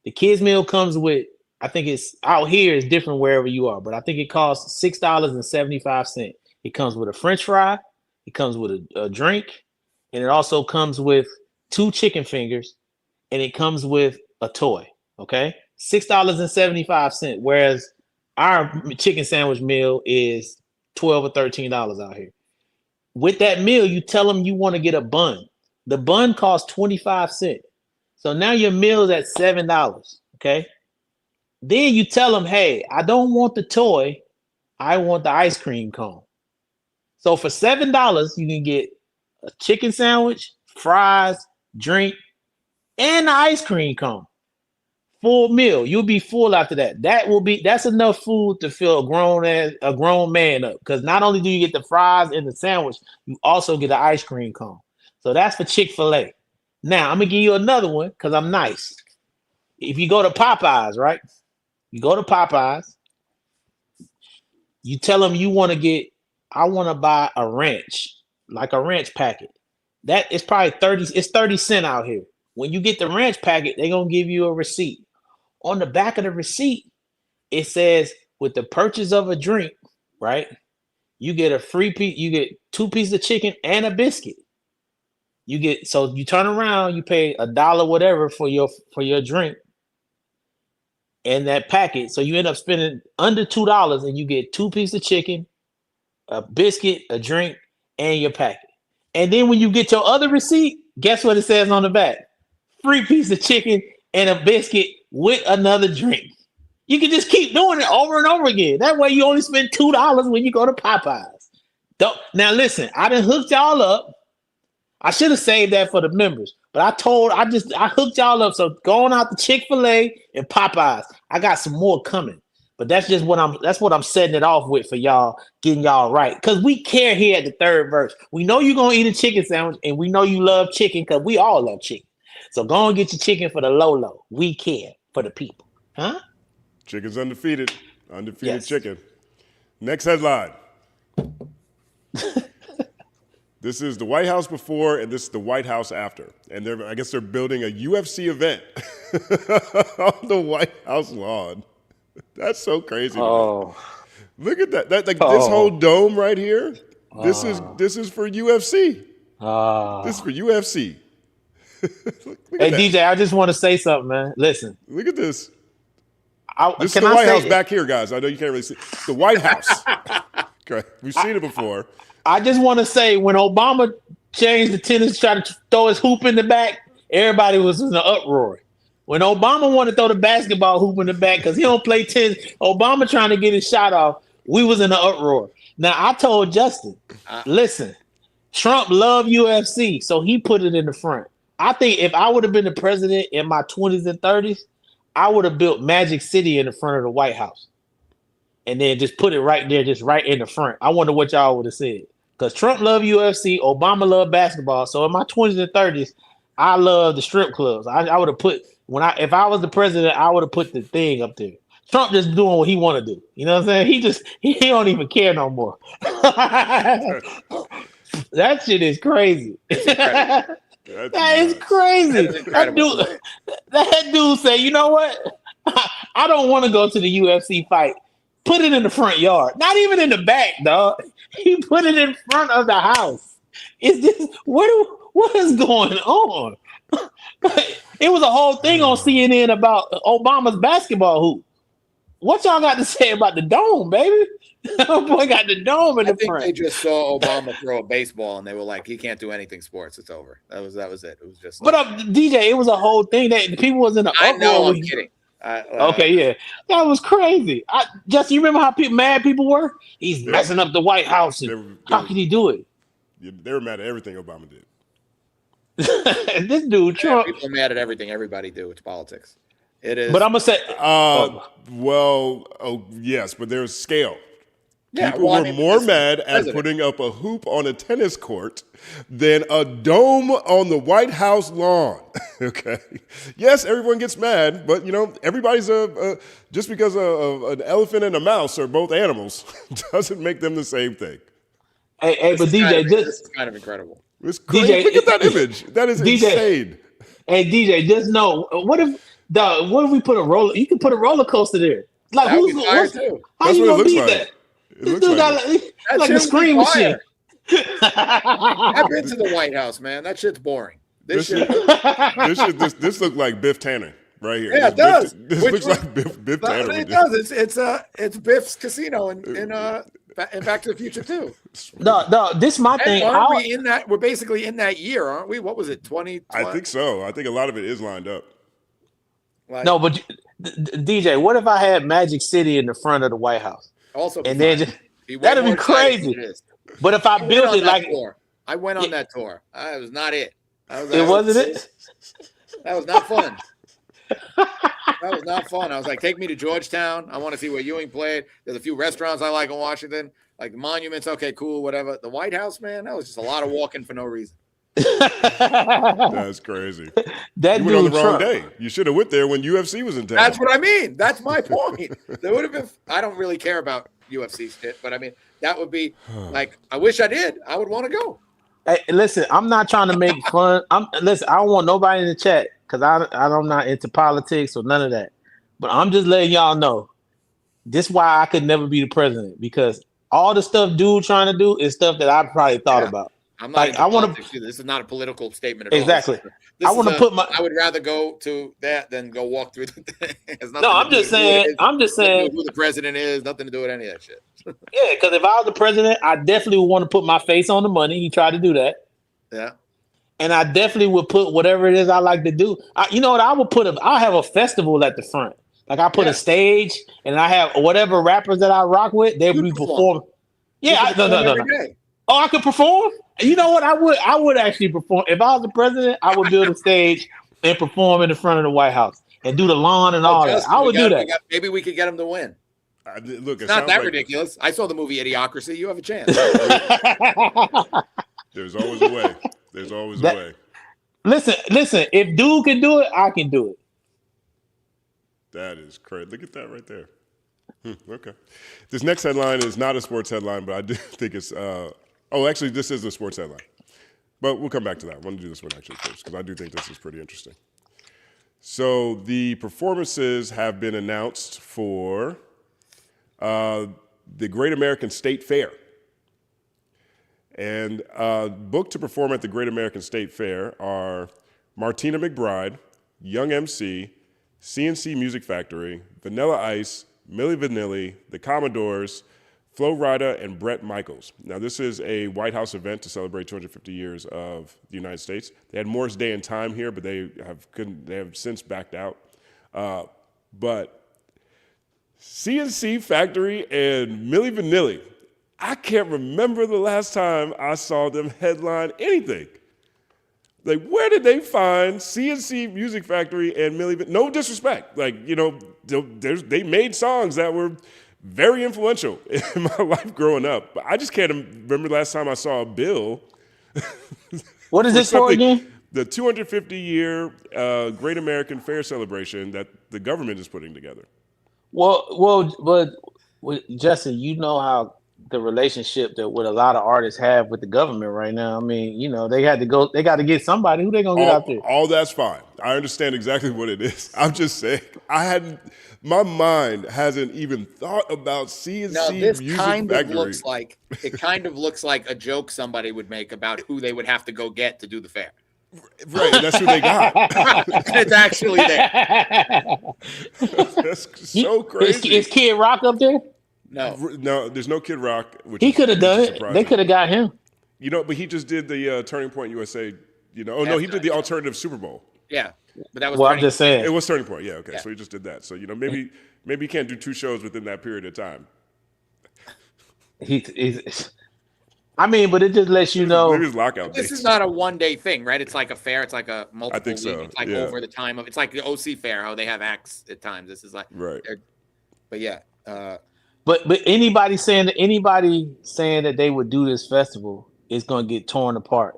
The kids meal comes with, I think it's out here, it's different wherever you are, but I think it costs $6.75. It comes with a French fry, it comes with a drink, and it also comes with 2 chicken fingers, and it comes with a toy. Okay, $6.75, whereas our chicken sandwich meal is $12 or $13 out here. With that meal, you tell them you want to get a bun. The bun costs 25 cents. So now your meal is at $7. Okay. Then you tell them, hey, I don't want the toy. I want the ice cream cone. So for $7, you can get a chicken sandwich, fries, drink, and the ice cream cone. Full meal. You'll be full after that. That's enough food to fill a grown man up. Because not only do you get the fries and the sandwich, you also get an ice cream cone. So that's for Chick-fil-A. Now I'm gonna give you another one because I'm nice. If you go to Popeyes, right? You go to Popeyes, you tell them you want to I want to buy a ranch, like a ranch packet. That is probably 30 cents out here. When you get the ranch packet, they're gonna give you a receipt. On the back of the receipt, it says with the purchase of a drink, right? You get a free piece, you get 2 pieces of chicken and a biscuit. So you turn around, you pay $1 whatever for your drink and that packet. So you end up spending under $2 and you get 2 pieces of chicken, a biscuit, a drink, and your packet. And then when you get your other receipt, guess what it says on the back? Free piece of chicken and a biscuit with another drink. You can just keep doing it over and over again. That way you only spend $2 when you go to Popeyes. Now listen, I done hooked y'all up. I should have saved that for the members, but I hooked y'all up. So going out to Chick-fil-A and Popeyes, I got some more coming. But that's what I'm setting it off with for y'all, getting y'all right. Because we care here at the third verse. We know you're gonna eat a chicken sandwich, and we know you love chicken because we all love chicken. So go and get your chicken for the low. We care for the people. Huh? Chicken's undefeated. Undefeated chicken. Next headline. This is the White House before, and this is the White House after. And I guess they're building a UFC event on the White House lawn. That's so crazy. Oh. Man. Look at that. This whole dome right here. This is for UFC. This is for UFC. Hey, DJ, I just want to say something, man. Listen. Look at this. This is the White House back here, guys. I know you can't really see. It's the White House. Okay. We've seen it before. I just want to say, when Obama changed the tennis, tried to throw his hoop in the back, everybody was in an uproar. When Obama wanted to throw the basketball hoop in the back because he don't play tennis, Obama trying to get his shot off, we was in an uproar. Now, I told Justin, listen, Trump loved UFC, so he put it in the front. I think if I would have been the president in my 20s and 30s, I would have built Magic City in the front of the White House. And then just put it right there, just right in the front. I wonder what y'all would have said. Because Trump loved UFC, Obama loved basketball. So in my 20s and 30s, I love the strip clubs. I would have put, if I was the president, I would have put the thing up there. Trump just doing what he want to do. You know what I'm saying? He don't even care no more. That shit is crazy. That is crazy. That dude say, you know what? I don't want to go to the UFC fight. Put it in the front yard. Not even in the back, dog. He put it in front of the house. Is this what is going on? It was a whole thing on CNN about Obama's basketball hoop. What y'all got to say about the dome, baby? Oh boy, got the dome in the front. They just saw Obama throw a baseball, and they were like, "He can't do anything sports. It's over." That was it. It was just. But DJ, it was a whole thing that people was in the. I know. I'm kidding. Okay, yeah, that was crazy. Justin, you remember how mad people were? He's messing up the White House. How could he do it? They were mad at everything Obama did. This dude, Trump. People are mad at everything everybody do. It's politics. It is. But I'm gonna say, yes, but there's scale. Yeah, People were more mad at putting up a hoop on a tennis court than a dome on the White House lawn. Okay. Yes, everyone gets mad, but everybody's just because an elephant and a mouse are both animals doesn't make them the same thing. Hey, but DJ, this is kind of incredible. It's crazy. DJ, look at that image. That is insane. Hey, DJ, just know what if we put a roller? You can put a roller coaster there. Like That would be fire, too. How That's you what it gonna looks beat like. that? It This looks dude like got like a screen machine. I've been to the White House, man. That shit's boring. This look like Biff Tanner right here. Yeah, it does. This looks like Biff Tanner. It does. It's Biff's casino in Back to the Future too. No, this is my thing. Aren't we in that? We're basically in that year, aren't we? What was it? 20? I think so. I think a lot of it is lined up. No, but DJ, what if I had Magic City in the front of the White House? Also, and then that'd be crazy. But if I built it like I went on that tour, it was not it. It wasn't it. That was not fun. That was not fun. I was like, take me to Georgetown. I want to see where Ewing played. There's a few restaurants I like in Washington, like the monuments. Okay, cool, whatever. The White House, man, that was just a lot of walking for no reason. That's crazy. That you went on the wrong day. You should have went there when UFC was in town. That's what I mean. That's my point. There would have been. I don't really care about UFC shit, but I mean, that would be like. I wish I did. I would want to go. Hey, listen, I'm not trying to make fun. I don't want nobody in the chat because I'm not into politics or none of that. But I'm just letting y'all know. This is why I could never be the president, because all the stuff dude trying to do is stuff that I probably thought about. I'm not. I want to. This is not a political statement at all. Exactly. I want to put my. I would rather go to that than go walk through the thing. No, I'm just saying. I'm just saying who the president is. Nothing to do with any of that shit. Yeah, because if I was the president, I definitely would want to put my face on the money. He tried to do that. Yeah. And I definitely would put whatever it is I like to do. You know what? I'll have a festival at the front. Like I put a stage, and I have whatever rappers that I rock with. They'll be performing. Yeah, no. Oh, I could perform. You know what? I would actually perform. If I was the president, I would build a stage and perform in the front of the White House and do the lawn and all that. I would do that. Maybe we could get him to win. Look, it's not that ridiculous. I saw the movie Idiocracy. You have a chance. There's always a way. There's always a way. Listen. If dude can do it, I can do it. That is crazy. Look at that right there. Okay. This next headline is not a sports headline, but I do think it's. Actually, this is a sports headline. But we'll come back to that. I want to do this one actually first because I do think this is pretty interesting. So the performances have been announced for the Great American State Fair. And booked to perform at the Great American State Fair are Martina McBride, Young MC, CNC Music Factory, Vanilla Ice, Milli Vanilli, The Commodores, Flo Rida, and Bret Michaels. Now, this is a White House event to celebrate 250 years of the United States. They had Morris Day and Time here, but they have since backed out. But CNC Factory and Milli Vanilli, I can't remember the last time I saw them headline anything. Like, where did they find CNC Music Factory and Milli Vanilli? No disrespect. Like, they made songs that were very influential in my life growing up. But I just can't remember the last time I saw a bill. What is this for again? The 250-year Great American Fair celebration that the government is putting together. Well, Justin, you know how the relationship that what a lot of artists have with the government right now. I mean, they got to get somebody. Who they gonna get out there? All that's fine. I understand exactly what it is. I'm just saying, my mind hasn't even thought about CNC No, this Music kind Factory. of looks like a joke somebody would make about who they would have to go get to do the fair. Right, and that's who they got. It's actually there. That's so crazy. Is Kid Rock up there? No, there's no Kid Rock. He could have done it. They could have got him. You know, but he just did the Turning Point USA. You know, no, he did the alternative Super Bowl. Yeah, but that was. Well, I'm just saying it was Turning Point. Yeah, okay, so he just did that. So maybe you can't do 2 shows within that period of time. I mean, but it just lets you know. Maybe it's lockout. This is not a one-day thing, right? It's like a fair. It's like a multiple. I think so. It's like over the time of. It's like the OC fair, how they have acts at times. This is like right. But yeah. But anybody saying that they would do this festival is going to get torn apart.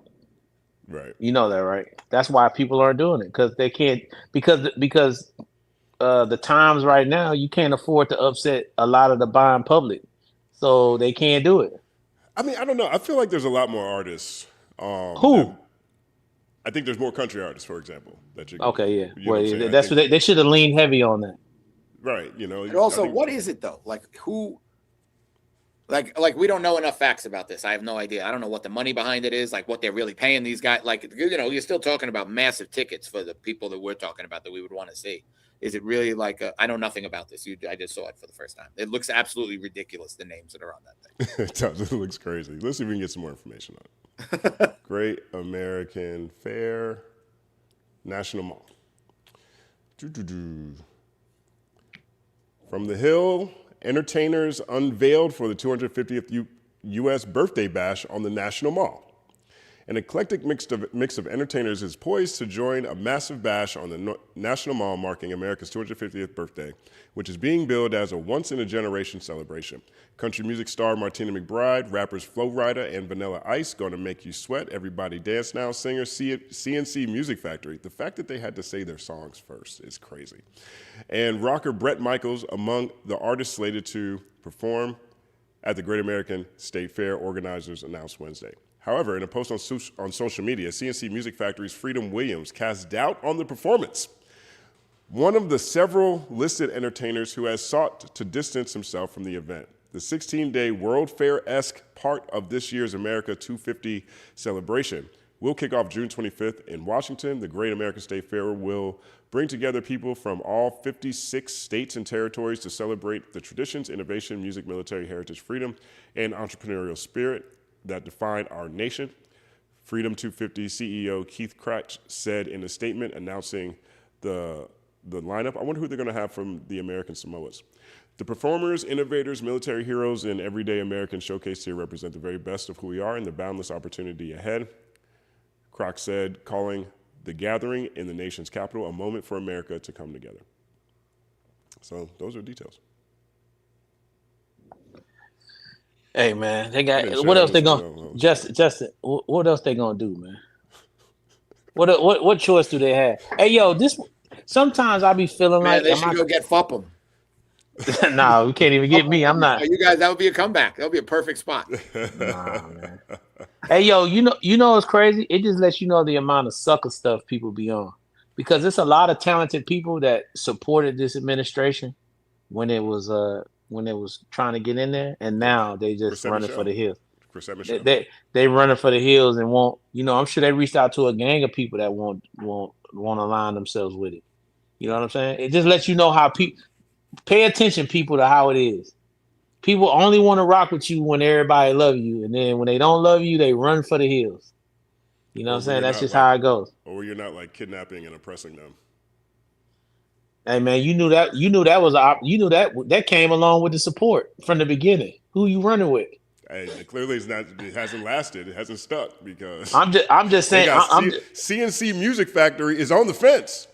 Right. You know that, right? That's why people aren't doing it because they can't because the times right now you can't afford to upset a lot of the buying public, so they can't do it. I mean, I don't know. I feel like there's a lot more artists. Who? I think there's more country artists, for example. That you. Okay, yeah. You know Well, what that's what they should have leaned heavy on that. Right. You know. But also, what is it though? Like who? Like we don't know enough facts about this. I have no idea. I don't know what the money behind it is. Like what they're really paying these guys. Like you're still talking about massive tickets for the people that we're talking about that we would want to see. Is it really like I know nothing about this. I just saw it for the first time. It looks absolutely ridiculous. The names that are on that thing. It does. It looks crazy. Let's see if we can get some more information on it. Great American Fair National Mall. From the Hill, entertainers unveiled for the 250th U.S. birthday bash on the National Mall. An eclectic mix of entertainers is poised to join a massive bash on the National Mall marking America's 250th birthday, which is being billed as a once-in-a-generation celebration. Country music star Martina McBride, rappers Flo Rida and Vanilla Ice, Gonna Make You Sweat, Everybody Dance Now, singer CNC Music Factory. The fact that they had to say their songs first is crazy. And rocker Bret Michaels among the artists slated to perform at the Great American State Fair, organizers announced Wednesday. However, in a post on social media, CNC Music Factory's Freedom Williams cast doubt on the performance. One of the several listed entertainers who has sought to distance himself from the event. The 16-day World Fair-esque part of this year's America 250 celebration will kick off June 25th in Washington. The Great American State Fair will bring together people from all 56 states and territories to celebrate the traditions, innovation, music, military heritage, freedom, and entrepreneurial spirit that define our nation. Freedom 250 CEO Keith Cratch said in a statement announcing the lineup. I wonder who they're going to have from the American Samoas. The performers, innovators, military heroes, and everyday Americans showcased here represent the very best of who we are and the boundless opportunity ahead. Croc said, calling the gathering in the nation's capital a moment for America to come together. So those are details. Hey man, they got what else they gonna Justin? What else they gonna do, man? What choice do they have? Hey yo, this sometimes I be feeling Man, like they should go get Fup 'em. No, we can't even get me. I'm not. You guys, that would be a comeback. That would be a perfect spot. Nah, man. Hey yo, you know it's crazy. It just lets you know the amount of sucker stuff people be on, because it's a lot of talented people that supported this administration when it was trying to get in there, and now they just running for the hills. They running for the hills and won't. You know, I'm sure they reached out to a gang of people that won't align themselves with it. You know what I'm saying? It just lets you know how people pay attention, people, to how it is. People only want to rock with you when everybody love you, and then when they don't love you, they run for the hills. You know what I'm saying? That's just how it goes. Or you're not like kidnapping and oppressing them. Hey man, you knew that that came along with the support from the beginning. Who you running with? Hey, clearly it hasn't lasted. It hasn't stuck because I'm just saying. CNC Music Factory is on the fence.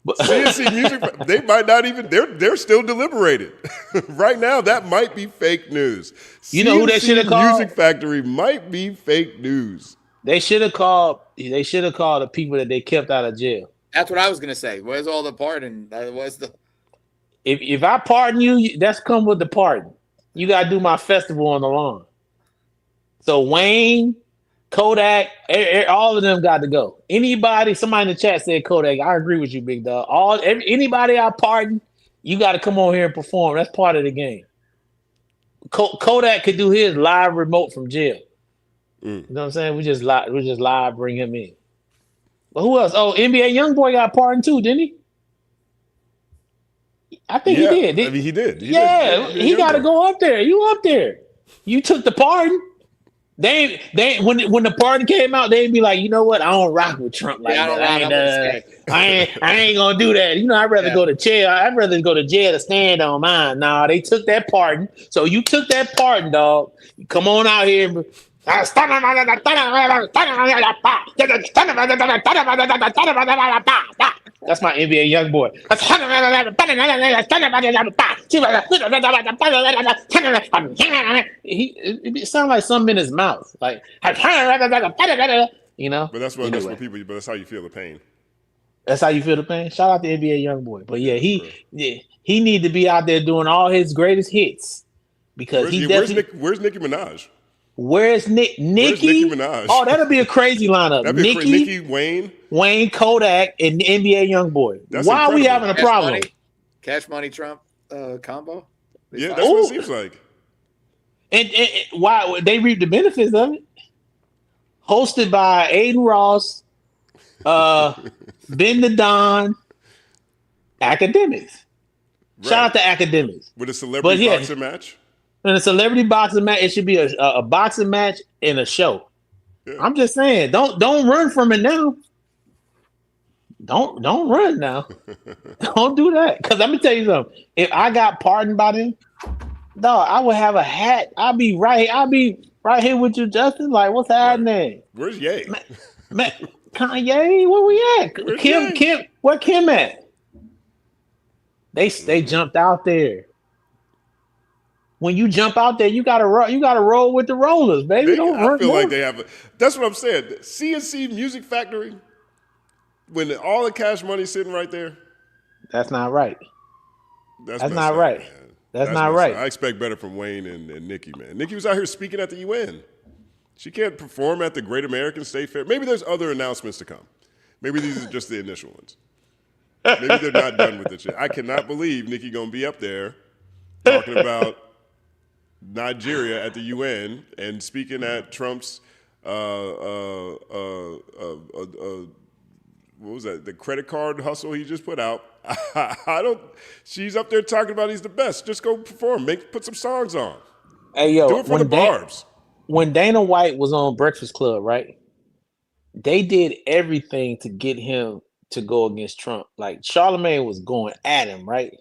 CNC Music, they might not even. They're still deliberated right now. That might be fake news. You know who they should have called? Music Factory might be fake news. They should have called. They should have called the people that they kept out of jail. That's what I was gonna say. Where's all the pardon? Where's the? If I pardon you, that's come with the pardon. You gotta do my festival on the lawn. So Wayne, Kodak, all of them got to go. Somebody in the chat said Kodak. I agree with you, big dog. Anybody I pardon, you got to come on here and perform. That's part of the game. Kodak could do his live remote from jail. You know what I'm saying? We just live bring him in. But who else? Oh, NBA YoungBoy got pardoned too, didn't he? I think he did. I mean, he did. He got to go up there. You up there? You took the pardon. They when the pardon came out, they'd be like, you know what? I don't rock with Trump like that. I ain't gonna do that. You know, I'd rather go to jail. I'd rather go to jail to stand on mine. Nah, they took that pardon. So you took that pardon, dog. Come on out here. That's my NBA young boy. It sounds like something in his mouth, like you know. But that's what people. But that's how you feel the pain. That's how you feel the pain. Shout out to NBA young boy. But yeah, he need to be out there doing all his greatest hits because where's Nicki Minaj? Where's Nicki? Where's Nicki Minaj? Oh, that'll be a crazy lineup. That'd be Nicki, Wayne, Kodak, and NBA YoungBoy. Why are we having a problem? Cash Money Trump combo? Yeah, that's what it seems like. And why they reap the benefits of it? Hosted by Aiden Ross, Ben the Don, Academics. Shout out to Academics. With a celebrity boxing match? In a celebrity boxing match, it should be a boxing match and a show. Yeah. I'm just saying, don't run from it now. Don't run now. Don't do that. Because let me tell you something. If I got pardoned by them, dog, I would have a hat. I'll be right here with you, Justin. Like, what's happening? Where's Ye? Man, Kanye, where we at? Where's Kim, where Kim at? They jumped out there. When you jump out there, you gotta roll with the rollers, baby. I feel like they have that's what I'm saying. CNC Music Factory, when all the Cash Money's sitting right there. That's not right. That's not right. Man. That's not right. I expect better from Wayne and Nicki, man. Nicki was out here speaking at the UN. She can't perform at the Great American State Fair. Maybe there's other announcements to come. Maybe these are just the initial ones. Maybe they're not done with the shit. I cannot believe Nicki gonna be up there talking about Nigeria at the UN and speaking at Trump's what was that? The credit card hustle he just put out. She's up there talking about he's the best. Just go perform. Put some songs on. Hey yo, do it for the barbs. When Dana White was on Breakfast Club, right? They did everything to get him to go against Trump. Like Charlemagne was going at him, right?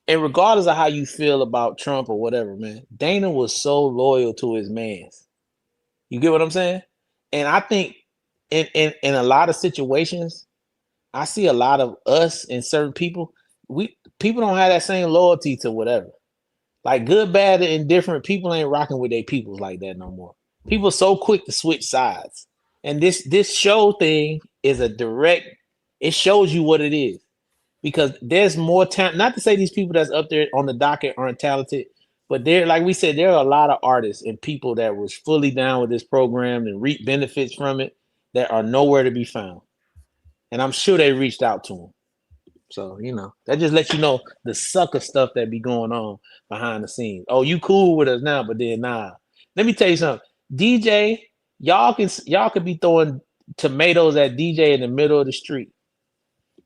And regardless of how you feel about Trump or whatever, man, Dana was so loyal to his mans. You get what I'm saying? And I think in a lot of situations, I see a lot of us and certain people, people don't have that same loyalty to whatever. Like good, bad, and indifferent, people ain't rocking with their peoples like that no more. People are so quick to switch sides. And this show thing is it shows you what it is. Because there's more talent. Not to say these people that's up there on the docket aren't talented, but like we said, there are a lot of artists and people that was fully down with this program and reap benefits from it that are nowhere to be found. And I'm sure they reached out to them. So, you know, that just lets you know the sucker stuff that be going on behind the scenes. Oh, you cool with us now, but then nah. Let me tell you something. DJ, y'all could be throwing tomatoes at DJ in the middle of the street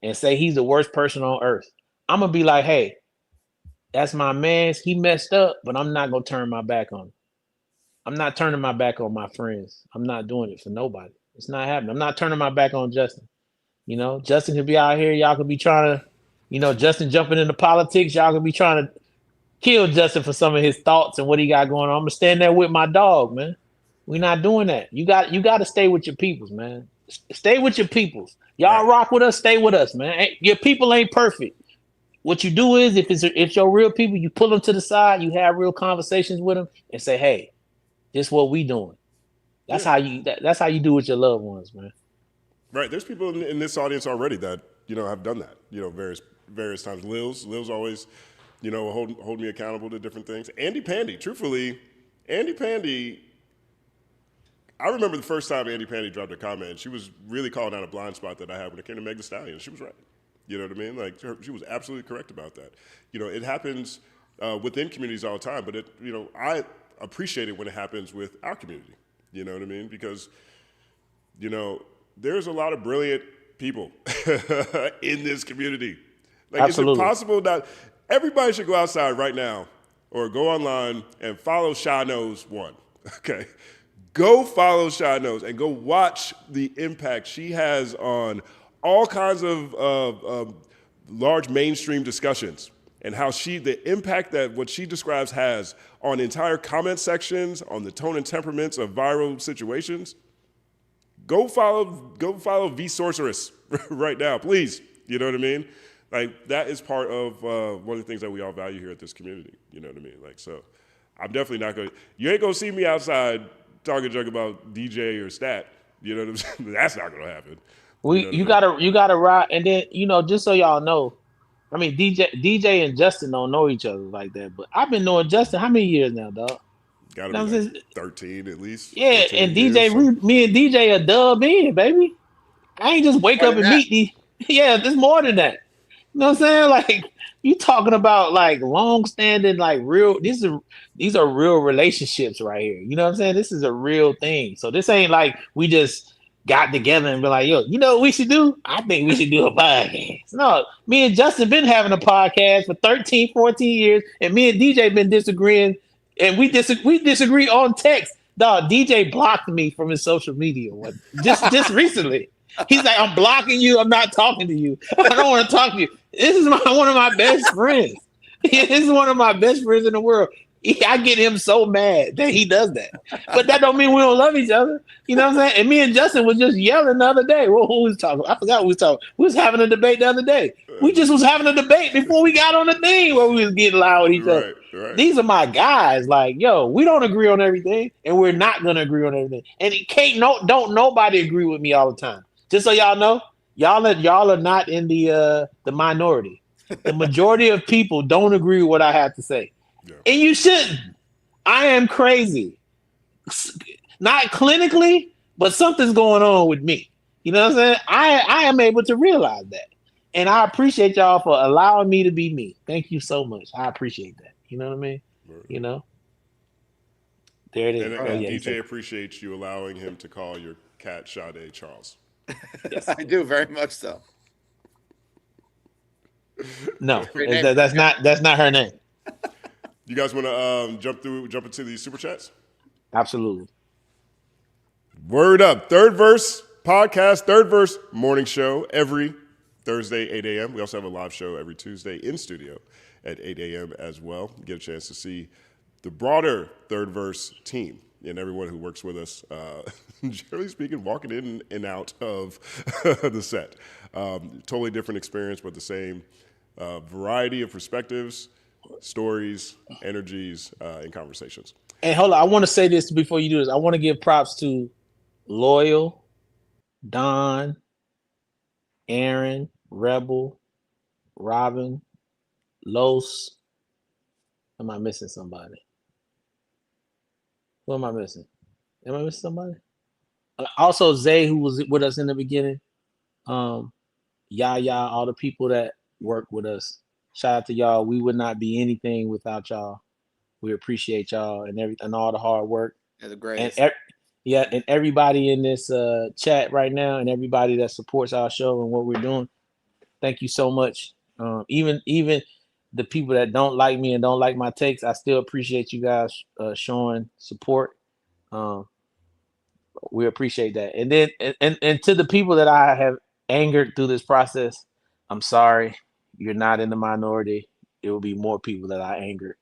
and say he's the worst person on earth. I'm gonna be like, hey, that's my man. He messed up, but I'm not gonna turn my back on him. I'm not turning my back on my friends. I'm not doing it for nobody. It's not happening. I'm not turning my back on Justin. You know, Justin could be out here. Y'all could be trying to, you know, Justin jumping into politics. Y'all could be trying to kill Justin for some of his thoughts and what he got going on. I'm gonna stand there with my dog, man. We're not doing that. You got to stay with your peoples, man. Stay with your peoples. Y'all rock with us, stay with us, man. Your people ain't perfect. What you do is, if it's your real people, you pull them to the side, you have real conversations with them, and say, "Hey, this is what we doing." That's how you do with your loved ones, man. Right. There's people in this audience already that have done that. Various times. Lil's always, hold me accountable to different things. Andy Pandy, truthfully, Andy Pandy. I remember the first time Andy Pandy dropped a comment, she was really calling out a blind spot that I had when it came to Meg Thee Stallion. She was right. You know what I mean? Like, she was absolutely correct about that. You know, it happens within communities all the time, but I appreciate it when it happens with our community. You know what I mean? Because, there's a lot of brilliant people in this community. Like, Absolutely. Is it possible that everybody should go outside right now or go online and follow Shy Knows One? Okay. Go follow Shy Knows and go watch the impact she has on all kinds of large mainstream discussions and how the impact that what she describes has on entire comment sections, on the tone and temperaments of viral situations. Go follow V Sorceress right now, please. You know what I mean? Like, that is part of one of the things that we all value here at this community. You know what I mean? Like, so I'm definitely not you ain't gonna see me outside talking junk about DJ or Stat. You know what I'm saying? That's not gonna happen. You gotta ride, and then just so y'all know, I mean DJ and Justin don't know each other like that, but I've been knowing Justin how many years now, dog? Gotta be like 13 at least. Yeah, and DJ, me and DJ are dub in, baby. I ain't just wake up and meet these. Yeah, there's more than that. You know what I'm saying? Like, you talking about like long standing, like real. These are real relationships right here. You know what I'm saying? This is a real thing. So this ain't like we just got together and be like, yo, you know what we should do? I think we should do a podcast. No, me and Justin been having a podcast for 13, 14 years, and me and DJ been disagreeing, and we disagree on text. Dog, DJ blocked me from his social media just recently. He's like, I'm blocking you. I'm not talking to you. I don't want to talk to you. This is one of my best friends. This is one of my best friends in the world. I get him so mad that he does that. But that don't mean we don't love each other. You know what I'm saying? And me and Justin was just yelling the other day. Well, who was talking? I forgot who was talking. We was having a debate the other day. We just was having a debate before we got on the thing where we was getting loud with each other. Right. These are my guys. Like, yo, we don't agree on everything, and we're not gonna agree on everything. And don't nobody agree with me all the time. Just so y'all know, y'all are not in the minority. The majority of people don't agree with what I have to say. Yeah. And you shouldn't. I am crazy. Not clinically, but something's going on with me. You know what I'm saying? I am able to realize that. And I appreciate y'all for allowing me to be me. Thank you so much. I appreciate that. You know what I mean? Right. You know? There it is. And DJ appreciates you allowing him to call your cat Sade Charles. Yes. I do, very much so. No, that's not her name. You guys want to jump into these super chats? Absolutely. Word up. Third Verse podcast, Third Verse morning show every Thursday, 8 a.m. We also have a live show every Tuesday in studio at 8 a.m. as well. You get a chance to see the broader Third Verse team and everyone who works with us, generally speaking, walking in and out of the set. Totally different experience, but the same variety of perspectives, stories, energies, and conversations. And hold on, I want to say this before you do this. I want to give props to Loyal, Don, Aaron, Rebel, Robin, Los. Am I missing somebody? Who am I missing? Am I missing somebody? Also, Zay, who was with us in the beginning. Yaya, all the people that work with us. Shout out to y'all. We would not be anything without y'all. We appreciate y'all and all the hard work. Yeah, the greatest. And everybody in this chat right now, and everybody that supports our show and what we're doing. Thank you so much. Even the people that don't like me and don't like my takes, I still appreciate you guys showing support. We appreciate that. And then and to the people that I have angered through this process, I'm sorry. You're not in the minority. It will be more people that I angered.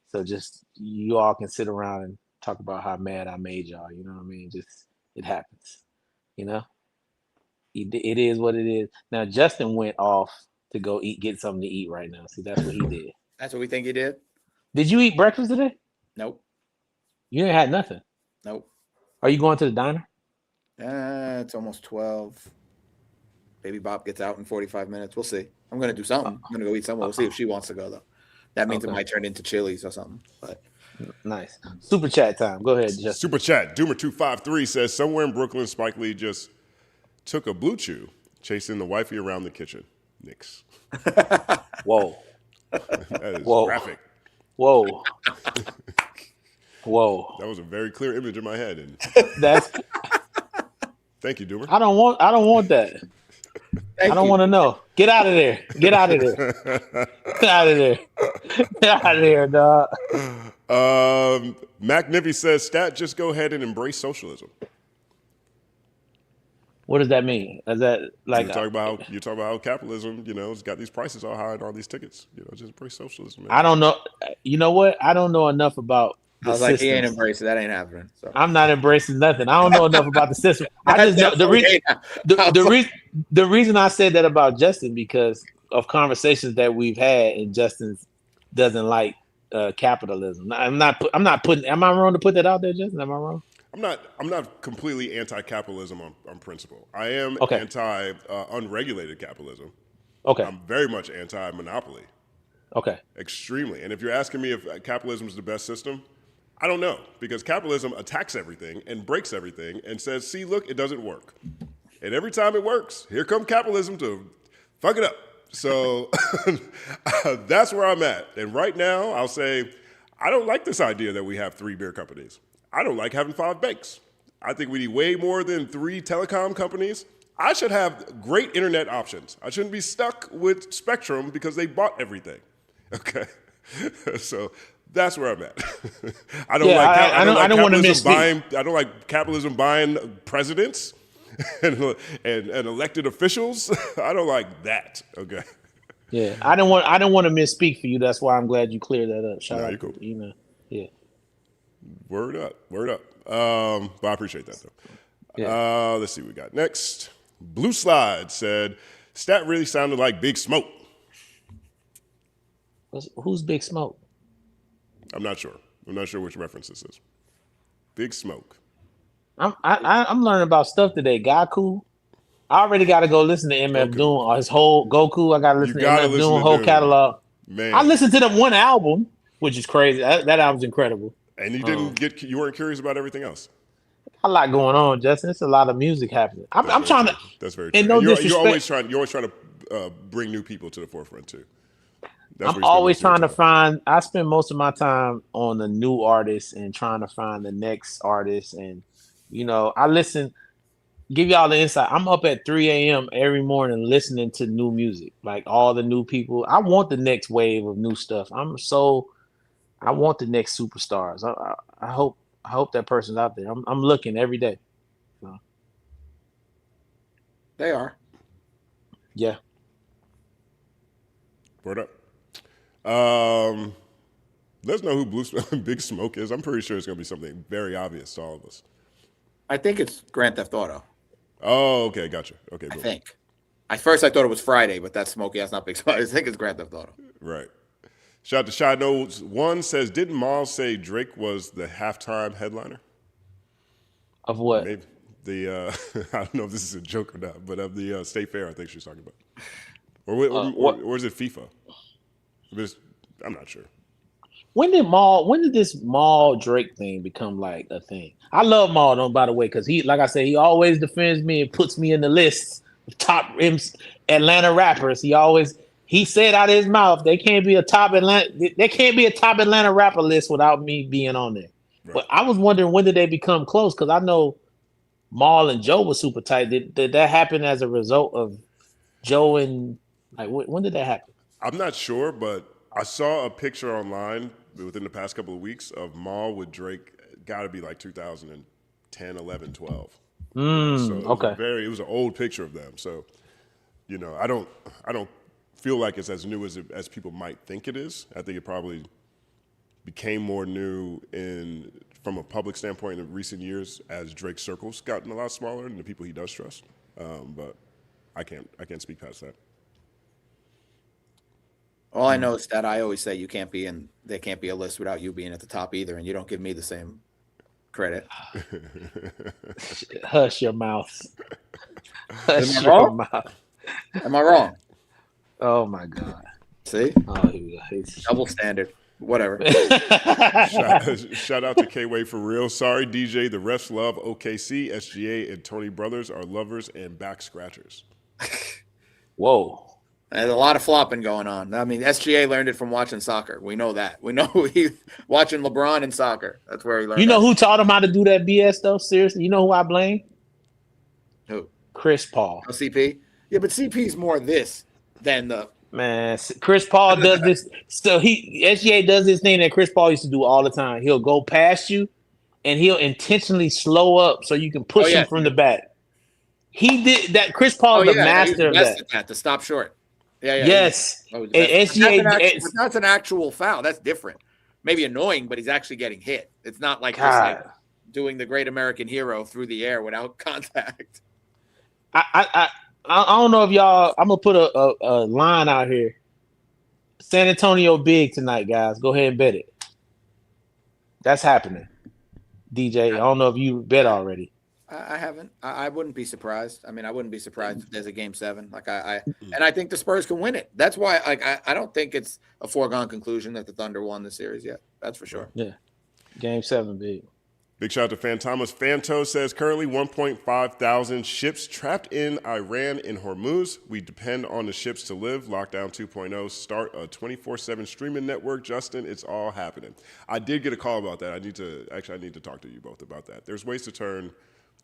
So just you all can sit around and talk about how mad I made y'all. You know what I mean? Just it happens. You know, it is what it is. Now Justin went off to go get something to eat right now. See, that's what he did. That's what we think he did. Did you eat breakfast today? Nope. You ain't had nothing. Nope. Are you going to the diner? It's almost 12. Baby Bop gets out in 45 minutes. We'll see. I'm going to do something. I'm going to go eat somewhere. We'll see if she wants to go, though. That means it might turn into Chili's or something. But Nice. Super chat time. Go ahead, Justin. Super chat. Doomer253 says somewhere in Brooklyn, Spike Lee just took a blue chew, chasing the wifey around the kitchen. Knicks. Whoa. That is Whoa. graphic. Whoa. Whoa. That was a very clear image in my head. And that's. Thank you, Doomer. I don't want that. I don't want to know. Get out of there. Get out of there. Get out of there. Get out of there, dog. Mac Nippy says, Stat, just go ahead and embrace socialism. What does that mean? Is that like you talk about how capitalism, it's got these prices all high on all these tickets. Just embrace socialism. Man. I don't know. You know what? I don't know enough about I was like, he ain't embracing. That ain't happening. So. I'm not embracing nothing. I don't know enough about the system. I just know the reason I said that about Justin because of conversations that we've had, and Justin doesn't like capitalism. I'm not putting. Am I wrong to put that out there, Justin? Am I wrong? I'm not completely anti-capitalism on principle. I am anti-unregulated capitalism. Okay. I'm very much anti-monopoly. Okay. Extremely. And if you're asking me if capitalism is the best system, I don't know, because capitalism attacks everything and breaks everything and says, see, look, it doesn't work. And every time it works, here comes capitalism to fuck it up. So that's where I'm at. And right now, I'll say, I don't like this idea that we have 3 beer companies. I don't like having 5 banks. I think we need way more than 3 telecom companies. I should have great internet options. I shouldn't be stuck with Spectrum because they bought everything. Okay? So that's where I'm at. I don't like capitalism buying presidents and elected officials. I don't like that. Okay. Yeah, I don't want to misspeak for you. That's why I'm glad you cleared that up. Shout out cool. to email. Yeah. Word up. But I appreciate that though. Yeah. Let's see what we got next. Blue Slide said, Stat really sounded like Big Smoke. Who's Big Smoke? I'm not sure. I'm not sure which reference this is. Big Smoke. I'm learning about stuff today. Goku. I already got to go listen to MF Doom or his whole Goku. I got to listen to MF Doom whole catalog. Man, I listened to the one album, which is crazy. That album's incredible. And you weren't curious about everything else. A lot going on, Justin. It's a lot of music happening. I'm trying to. That's very true. And no disrespect. You're always trying to bring new people to the forefront too. I'm always trying to find. I spend most of my time on the new artists and trying to find the next artist. And I listen. Give y'all the insight. I'm up at 3 a.m. every morning listening to new music, like all the new people. I want the next wave of new stuff. I want the next superstars. I hope that person's out there. I'm looking every day. So. They are. Yeah. Word up. Let's know who Big Smoke is. I'm pretty sure it's going to be something very obvious to all of us. I think it's Grand Theft Auto. Oh, okay. Gotcha. Okay. I think. At first, I thought it was Friday, but that's Smokey. That's not Big Smoke. I think it's Grand Theft Auto. Right. Shout out to Shy Notes. One says, didn't Miles say Drake was the halftime headliner? Of what? Maybe I don't know if this is a joke or not, but of the State Fair, I think she's talking about. Or is it FIFA? I'm not sure. When did this Maul Drake thing become like a thing? I love Maul, though, by the way, because he, like I said, he always defends me and puts me in the list of top Atlanta rappers. He said out of his mouth, there can't be a top Atlanta rapper list without me being on there. Right. But I was wondering, when did they become close? Because I know Maul and Joe were super tight. Did that happen as a result of Joe and when did that happen? I'm not sure, but I saw a picture online within the past couple of weeks of Maul with Drake. Got to be like 2010, 11, 12. It was an old picture of them. So, I don't feel like it's as new as people might think it is. I think it probably became more new from a public standpoint in recent years as Drake's circle's gotten a lot smaller and the people he does trust. But I can't speak past that. All I know is that I always say there can't be a list without you being at the top either, and you don't give me the same credit. Hush your mouth. Hush your mouth. Am I wrong? Oh my God. See? Oh, here we go. Double standard. Whatever. Shout out to K-Way for real. Sorry, DJ. The refs love OKC, SGA, and Tony Brothers are lovers and back scratchers. Whoa. There's a lot of flopping going on. I mean, SGA learned it from watching soccer. We know that. We know he's watching LeBron in soccer. That's where he learned. You know who taught him how to do that BS though? Seriously, you know who I blame? Who? Chris Paul. Oh, CP. Yeah, but CP's more this than the man. Chris Paul does this. So SGA does this thing that Chris Paul used to do all the time. He'll go past you, and he'll intentionally slow up so you can push him from the back. He did that. Chris Paul is the master of that. To stop short. Yeah. Yes. And SGA. That's an actual foul. That's different. Maybe annoying, but he's actually getting hit. It's not like just like doing the great American hero through the air without contact. I don't know if y'all. I'm gonna put a line out here. San Antonio big tonight, guys. Go ahead and bet it. That's happening. DJ, I don't know if you bet already. I haven't. I wouldn't be surprised. I mean, I wouldn't be surprised if there's a game 7. And I think the Spurs can win it. That's why. I don't think it's a foregone conclusion that the Thunder won the series yet. That's for sure. Yeah, game 7, big. Big shout out to Fan Thomas. Fanto says currently 1.5 thousand ships trapped in Iran in Hormuz. We depend on the ships to live. Lockdown 2.0. Start a 24/7 streaming network. Justin, it's all happening. I did get a call about that. I need to talk to you both about that. There's ways to turn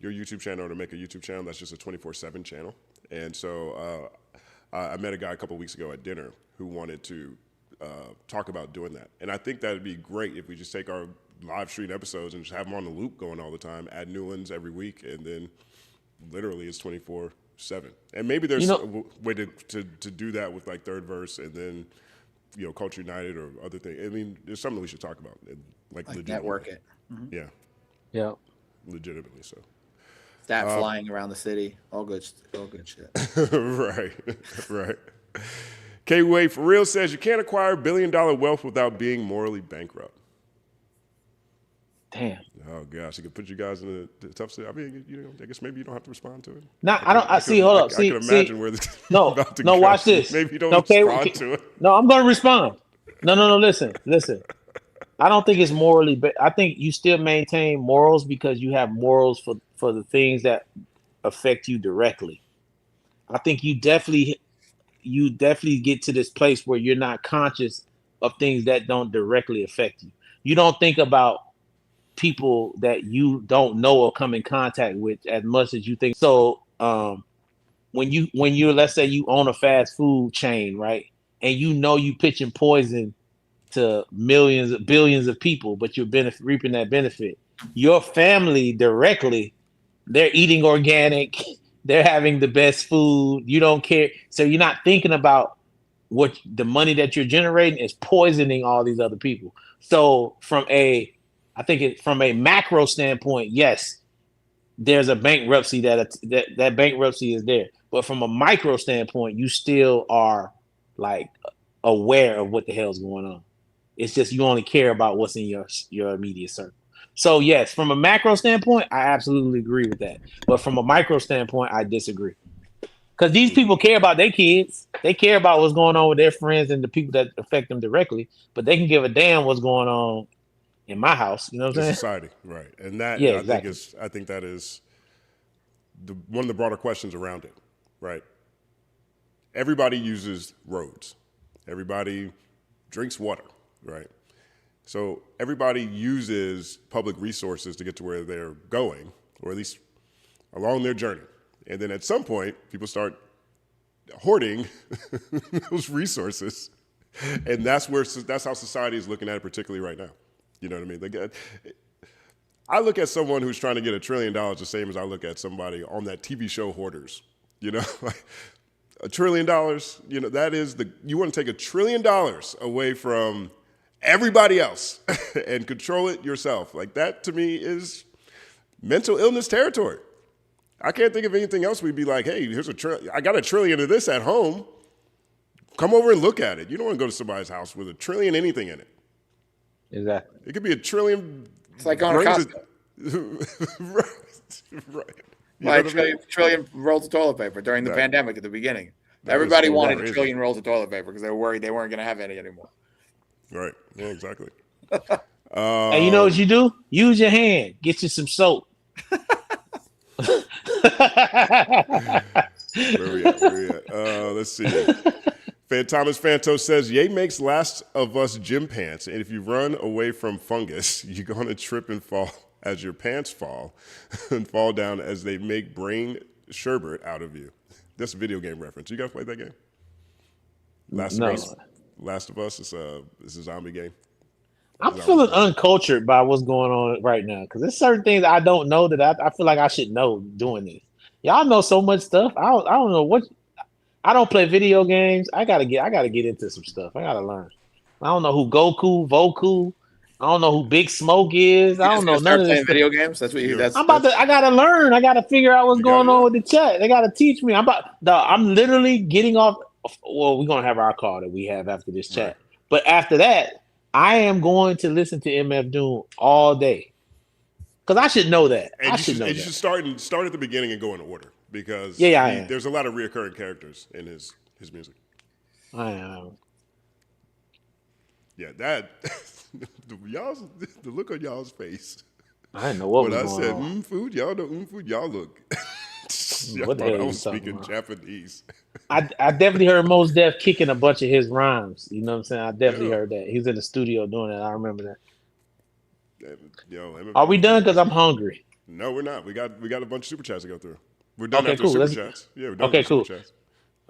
your YouTube channel to make a YouTube channel that's just a 24/7 channel. And so I met a guy a couple weeks ago at dinner who wanted to talk about doing that. And I think that would be great if we just take our live stream episodes and just have them on the loop going all the time, add new ones every week, and then literally it's 24/7. And maybe there's a way to do that with like Third Verse and then, Culture United or other things. I mean, there's something we should talk about. Like network it. Mm-hmm. Yeah. Yeah. Legitimately so. Stat flying around the city. All good shit. Right. K-Way for real says you can't acquire billion-dollar wealth without being morally bankrupt. Damn. Oh gosh, it could put you guys in a tough situation. I mean, I guess maybe you don't have to respond to it. No, I don't. Hold up. I can imagine where this is about to go. Watch this. Maybe you don't respond to it. No, I'm going to respond. No. Listen. I don't think it's morally, but I think you still maintain morals because you have morals for the things that affect you directly. I think you definitely get to this place where you're not conscious of things that don't directly affect you. You don't think about people that you don't know or come in contact with as much as you think. So when you let's say you own a fast food chain, right? And you pitching poison to billions of people, but you're reaping that benefit. Your family directly, they're eating organic, they're having the best food, you don't care. So you're not thinking about what the money that you're generating is poisoning all these other people. So from a macro standpoint, yes, there's a bankruptcy that bankruptcy is there. But from a micro standpoint, you still are like aware of what the hell's going on. It's just you only care about what's in your immediate circle. So yes, from a macro standpoint, I absolutely agree with that. But from a micro standpoint, I disagree. Because these people care about their kids. They care about what's going on with their friends and the people that affect them directly. But they can give a damn what's going on in my house. You know what I'm saying? Society, right. And that exactly. I think that is one of the broader questions around it, right? Everybody uses roads. Everybody drinks water, right? So everybody uses public resources to get to where they're going, or at least along their journey. And then at some point, people start hoarding those resources. And that's how society is looking at it, particularly right now. You know what I mean? Like, I look at someone who's trying to get $1 trillion the same as I look at somebody on that TV show Hoarders. You know, like $1 trillion, you know, that is you want to take $1 trillion away from everybody else and control it yourself. Like that to me is mental illness territory. I can't think of anything else we'd be like, hey, here's I got $1 trillion of this at home. Come over and look at it. You don't want to go to somebody's house with $1 trillion anything in it. Exactly. It could be $1 trillion. It's like going to Costco. Right. Like trillion rolls of toilet paper during the pandemic at the beginning. Everybody wanted $1 trillion rolls of toilet paper because they were worried they weren't going to have any anymore. Right. Yeah, exactly. And you know what you do? Use your hand. Get you some soap. Where we at? Let's see. Thomas Fanto says, Ye makes Last of Us gym pants, and if you run away from fungus, you're going to trip and fall as your pants fall and fall down as they make brain sherbet out of you. That's a video game reference. You guys play that game? Last of Us is a zombie game. I'm feeling uncultured by what's going on right now because there's certain things I don't know that I feel like I should know doing this. Y'all know so much stuff. I don't know what. I don't play video games. I gotta get into some stuff. I gotta learn. I don't know who Voku. I don't know who Big Smoke is. I don't know none of this. Video games. That's what you. That's. I gotta learn. I gotta figure out what's going on with the chat. They gotta teach me. I'm literally getting off. Well, we're gonna have our call that we have after this chat. Right. But after that, I am going to listen to MF Doom all day. Because I should know that. And you should start at the beginning and go in order. Because there's a lot of reoccurring characters in his music. I am. Yeah, that the look on y'all's face. I didn't know what was going on. on. Food, y'all know food, y'all look. Y'all thought I was speaking Japanese. I definitely heard Mos Def kicking a bunch of his rhymes. You know what I'm saying? I definitely heard that. He was in the studio doing that. I remember that. Are we done? Because I'm hungry. No, we're not. We got a bunch of super chats to go through. We're done after cool. super chats. Yeah, we're done after super chats.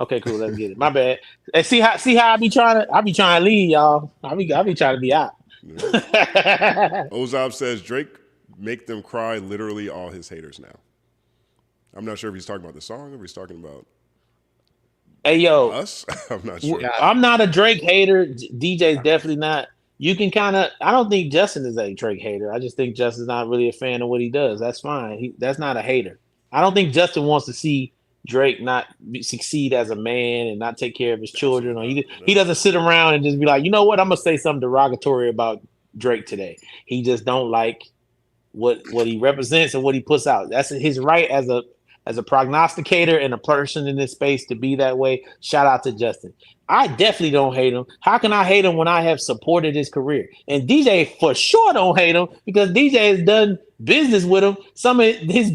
Okay, cool. Let's get it. My bad. And see how I be trying to lead y'all. I be trying to be out. Ozab says Drake make them cry literally all his haters now. I'm not sure if he's talking about the song or if he's talking about us. I'm not sure. I'm not a Drake hater. DJ's definitely not. You can I don't think Justin is a Drake hater. I just think Justin's not really a fan of what he does. That's fine. That's not a hater. I don't think Justin wants to see Drake not succeed as a man and not take care of his children. Or he doesn't sit around and just be like, you know what, I'm gonna say something derogatory about Drake today. He just don't like what he represents and what he puts out. That's his right as a prognosticator and a person in this space to be that way. Shout out to Justin. I definitely don't hate him. How can I hate him when I have supported his career? And DJ for sure don't hate him because DJ has done business with him.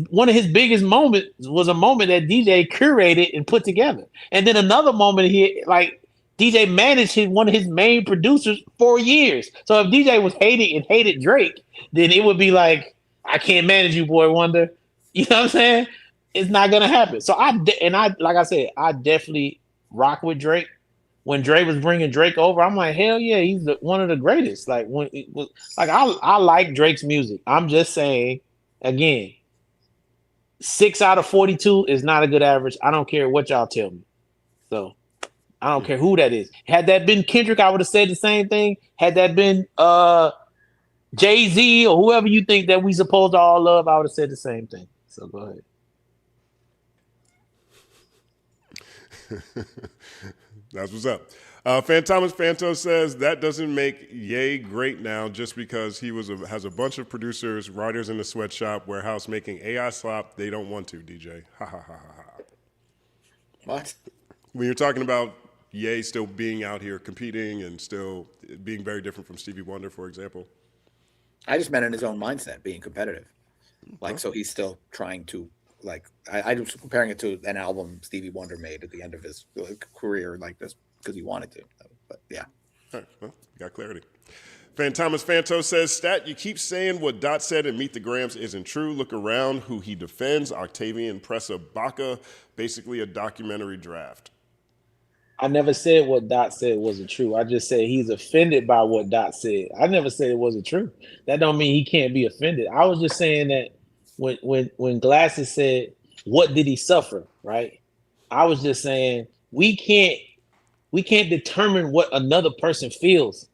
One of his biggest moments was a moment that DJ curated and put together. And then another moment DJ managed one of his main producers for years. So if DJ was hated Drake, then it would be like, I can't manage you, boy wonder. You know what I'm saying? It's not gonna happen. So I like I said, I definitely rock with Drake. When Dre was bringing Drake over, I'm like, hell yeah, he's one of the greatest. Like when it was like I like Drake's music. I'm just saying, again, 6 out of 42 is not a good average. I don't care what y'all tell me. So I don't care who that is. Had that been Kendrick, I would have said the same thing. Had that been Jay-Z or whoever you think that we supposed to all love, I would have said the same thing. So go ahead. That's what's up. Fanto says that doesn't make Ye great now just because he has a bunch of producers, writers in the sweatshop, warehouse making AI slop. They don't want to, DJ. Ha ha ha ha ha. What? When you're talking about Ye still being out here competing and still being very different from Stevie Wonder, for example. I just meant in his own mindset, being competitive. So he's still trying to. I was comparing it to an album Stevie Wonder made at the end of his career like this because he wanted to. But yeah. All right, well, you got clarity. Fanto says, Stat, you keep saying what Dot said in Meet the Grams isn't true. Look around who he defends, Octavian Pressa Baca, basically a documentary draft. I never said what Dot said wasn't true. I just said he's offended by what Dot said. I never said it wasn't true. That don't mean he can't be offended. I was just saying that when Glasses said, what did he suffer, right? I was just saying we can't determine what another person feels.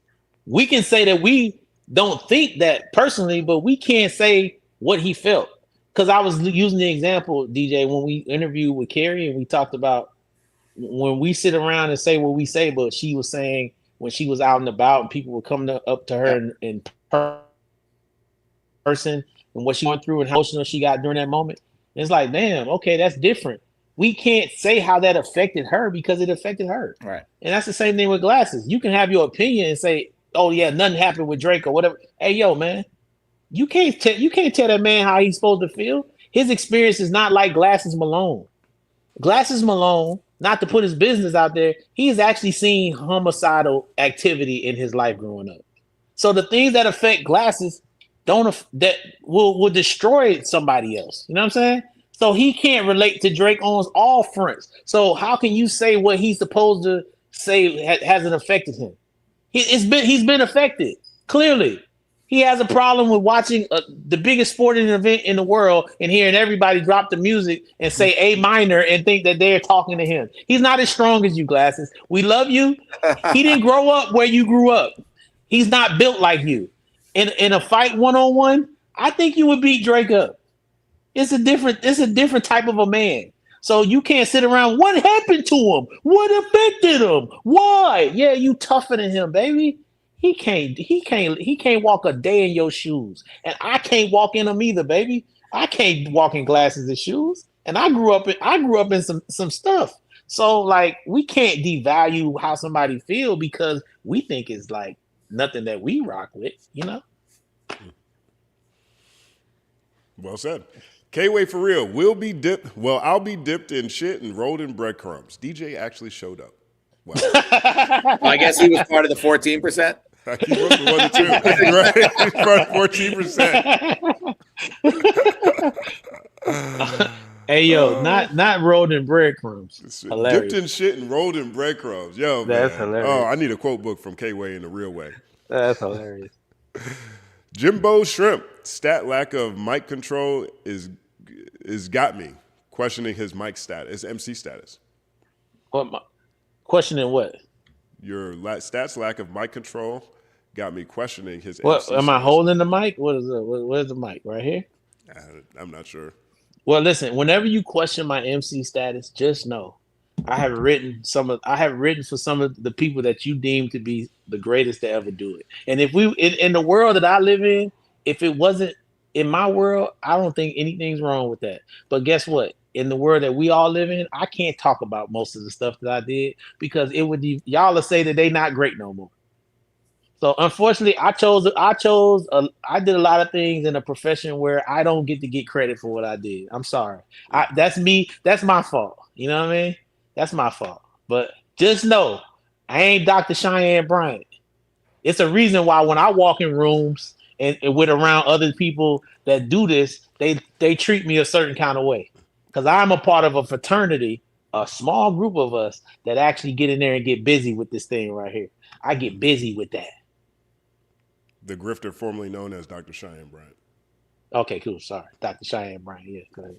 We can say that we don't think that personally, but we can't say what he felt. Because I was using the example, DJ, when we interviewed with Carrie and we talked about when we sit around and say what we say, but she was saying when she was out and about and people were coming up to her in person and what she went through and how emotional she got during that moment. It's like, damn, okay, that's different. We can't say how that affected her because it affected her. Right. And that's the same thing with Glasses. You can have your opinion and say oh yeah, nothing happened with Drake or whatever. Hey, yo, man, you can't tell that man how he's supposed to feel. His experience is not like Glasses Malone. Glasses Malone, not to put his business out there, he's actually seen homicidal activity in his life growing up. So the things that affect Glasses that will destroy somebody else. You know what I'm saying? So he can't relate to Drake on all fronts. So how can you say what he's supposed to say hasn't affected him? He's been affected. Clearly, he has a problem with watching the biggest sporting event in the world and hearing everybody drop the music and say A minor and think that they're talking to him. He's not as strong as you, Glasses. We love you. He didn't grow up where you grew up. He's not built like you. In a fight 1-on-1, I think you would beat Drake up. It's a different type of a man. So you can't sit around. What happened to him? What affected him? Why? Yeah, you tougher than him, baby. He can't walk a day in your shoes. And I can't walk in them either, baby. I can't walk in Glasses and shoes. And I grew up in some stuff. So like we can't devalue how somebody feel because we think it's like nothing that we rock with, you know? Well said. K-Way for real. I'll be dipped in shit and rolled in breadcrumbs. DJ actually showed up. Wow. Well, I guess he was part of the 14%. He was the one too. Right? He's part of 14%. Hey yo, not rolled in breadcrumbs. Hilarious. Dipped in shit and rolled in breadcrumbs. Yo, that's man. hilarious. Oh, I need a quote book from K-Way in a real way. That's hilarious. Jimbo Shrimp, stat lack of mic control is got me questioning his mic status, his MC status. Questioning what? Your stats lack of mic control got me questioning his What MC am status. I holding the mic? What is it? What is the mic right here? I'm not sure. Well, listen, whenever you question my MC status, just know I have written for some of the people that you deem to be the greatest to ever do it. And if in the world that I live in, if it wasn't in my world, I don't think anything's wrong with that. But guess what? In the world that we all live in, I can't talk about most of the stuff that I did because it would y'all will say that they not great no more. So unfortunately, I did a lot of things in a profession where I don't get to get credit for what I did. I'm sorry. That's me. That's my fault. You know what I mean? That's my fault. But just know, I ain't Dr. Cheyenne Bryant. It's a reason why when I walk in rooms and with around other people that do this, they treat me a certain kind of way. Because I'm a part of a fraternity, a small group of us that actually get in there and get busy with this thing right here. I get busy with that. The grifter formerly known as Dr. Cheyenne Bryant. Okay, cool. Sorry. Dr. Cheyenne Bryant. Yeah, go ahead.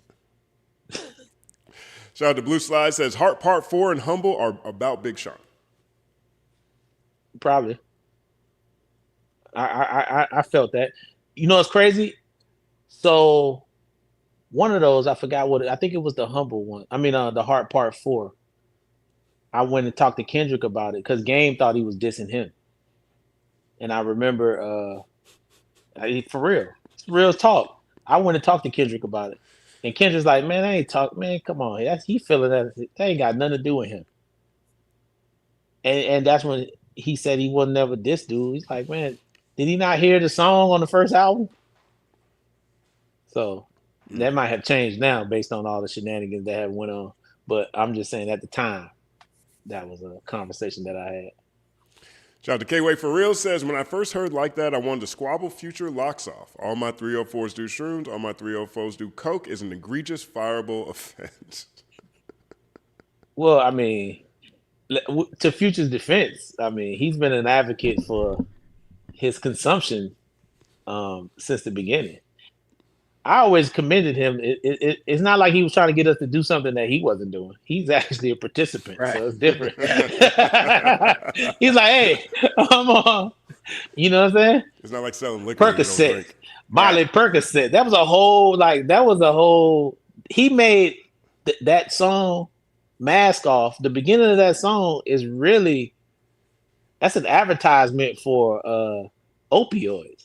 Shout out to Blue Slide says Heart Part 4 and Humble are about Big Sean. Probably. I felt that. You know what's crazy? So one of those, I forgot I think it was the Humble one. I mean, the Heart Part 4. I went and talked to Kendrick about it because Game thought he was dissing him. And I remember, for real talk. I went and talked to Kendrick about it. And Kendrick's like, man, I ain't talk, man, come on. He feeling that ain't got nothing to do with him. And that's when he said he wasn't never this dude. He's like, man, did he not hear the song on the first album? So that might have changed now based on all the shenanigans that have went on. But I'm just saying at the time, that was a conversation that I had. Shout out to K-Way for real says, when I first heard Like That, I wanted to squabble Future locks off. All my 304s do shrooms, all my 304s do coke is an egregious, fireable offense. Well, I mean, to Future's defense, I mean, he's been an advocate for his consumption since the beginning. I always commended him. It's not like he was trying to get us to do something that he wasn't doing. He's actually a participant, right. So it's different. He's like, hey, I'm on. You know what I'm saying? It's not like selling liquor. Percocet, Molly Percocet. That was a whole. He made that song, Mask Off. The beginning of that song is really, that's an advertisement for opioids,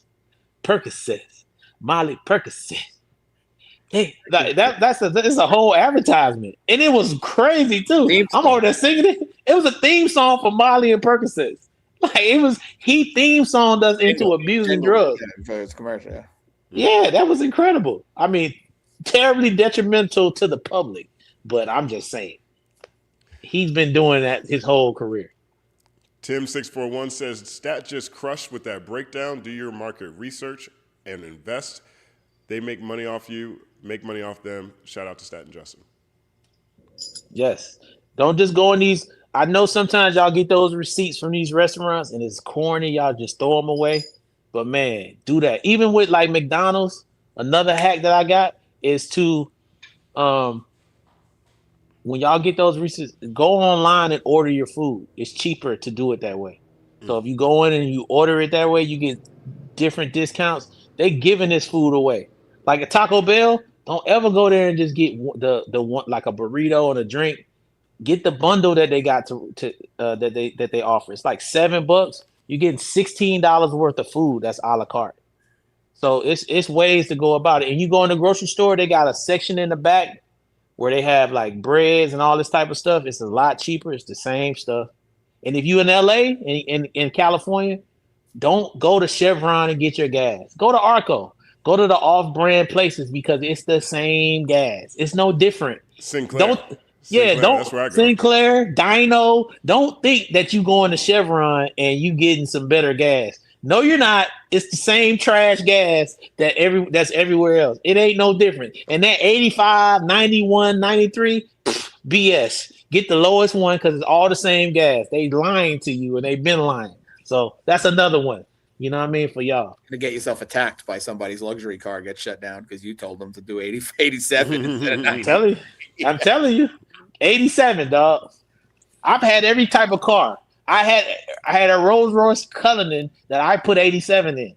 Percocet. Molly Percocet. Hey, it's a whole advertisement. And it was crazy too. I'm over there singing it. It was a theme song for Molly and Percocet. Like he theme songed us into abusing drugs. Yeah, for his commercial. Yeah. Yeah, that was incredible. I mean, terribly detrimental to the public, but I'm just saying, he's been doing that his whole career. Tim641 says, Stat just crushed with that breakdown. Do your market research and invest. They make money off you, make money off them. Shout out to Stat and Justin. Yes. Don't just go in these. I know sometimes y'all get those receipts from these restaurants and it's corny. Y'all just throw them away. But man, do that. Even with like McDonald's, another hack that I got is to, when y'all get those receipts, go online and order your food. It's cheaper to do it that way. So if you go in and you order it that way, you get different discounts. They giving this food away. Like a Taco Bell, don't ever go there and just get the one like a burrito and a drink. Get the bundle that they got that they offer. It's like $7. You're getting $16 worth of food that's a la carte. So it's ways to go about it. And you go in the grocery store, they got a section in the back where they have like breads and all this type of stuff. It's a lot cheaper. It's the same stuff. And if you in LA and in California, don't go to Chevron and get your gas. Go to Arco. Go to the off-brand places because it's the same gas. It's no different. Sinclair. That's where I go. Sinclair, Dino. Don't think that you going to Chevron and you getting some better gas. No, you're not. It's the same trash gas that's everywhere else. It ain't no different. And that 85, 91, 93, BS. Get the lowest one because it's all the same gas. They lying to you and they've been lying. So that's another one. You know what I mean? For y'all. To get yourself attacked by somebody's luxury car gets shut down because you told them to do 87 instead of 90. I'm telling you. 87, dog. I've had every type of car. I had a Rolls Royce Cullinan that I put 87 in.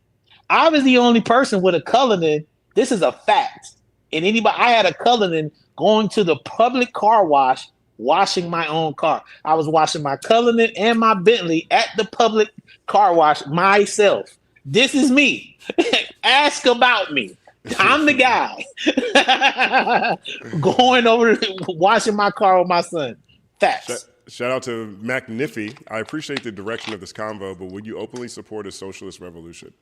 I was the only person with a Cullinan. This is a fact. And I had a Cullinan going to the public car wash, washing my own car. I was washing my Cullinan and my Bentley at the public car wash myself. This is me. Ask about me. I'm the guy going over washing my car with my son. Facts. Shout out to McNiffy. I appreciate the direction of this convo, but would you openly support a socialist revolution?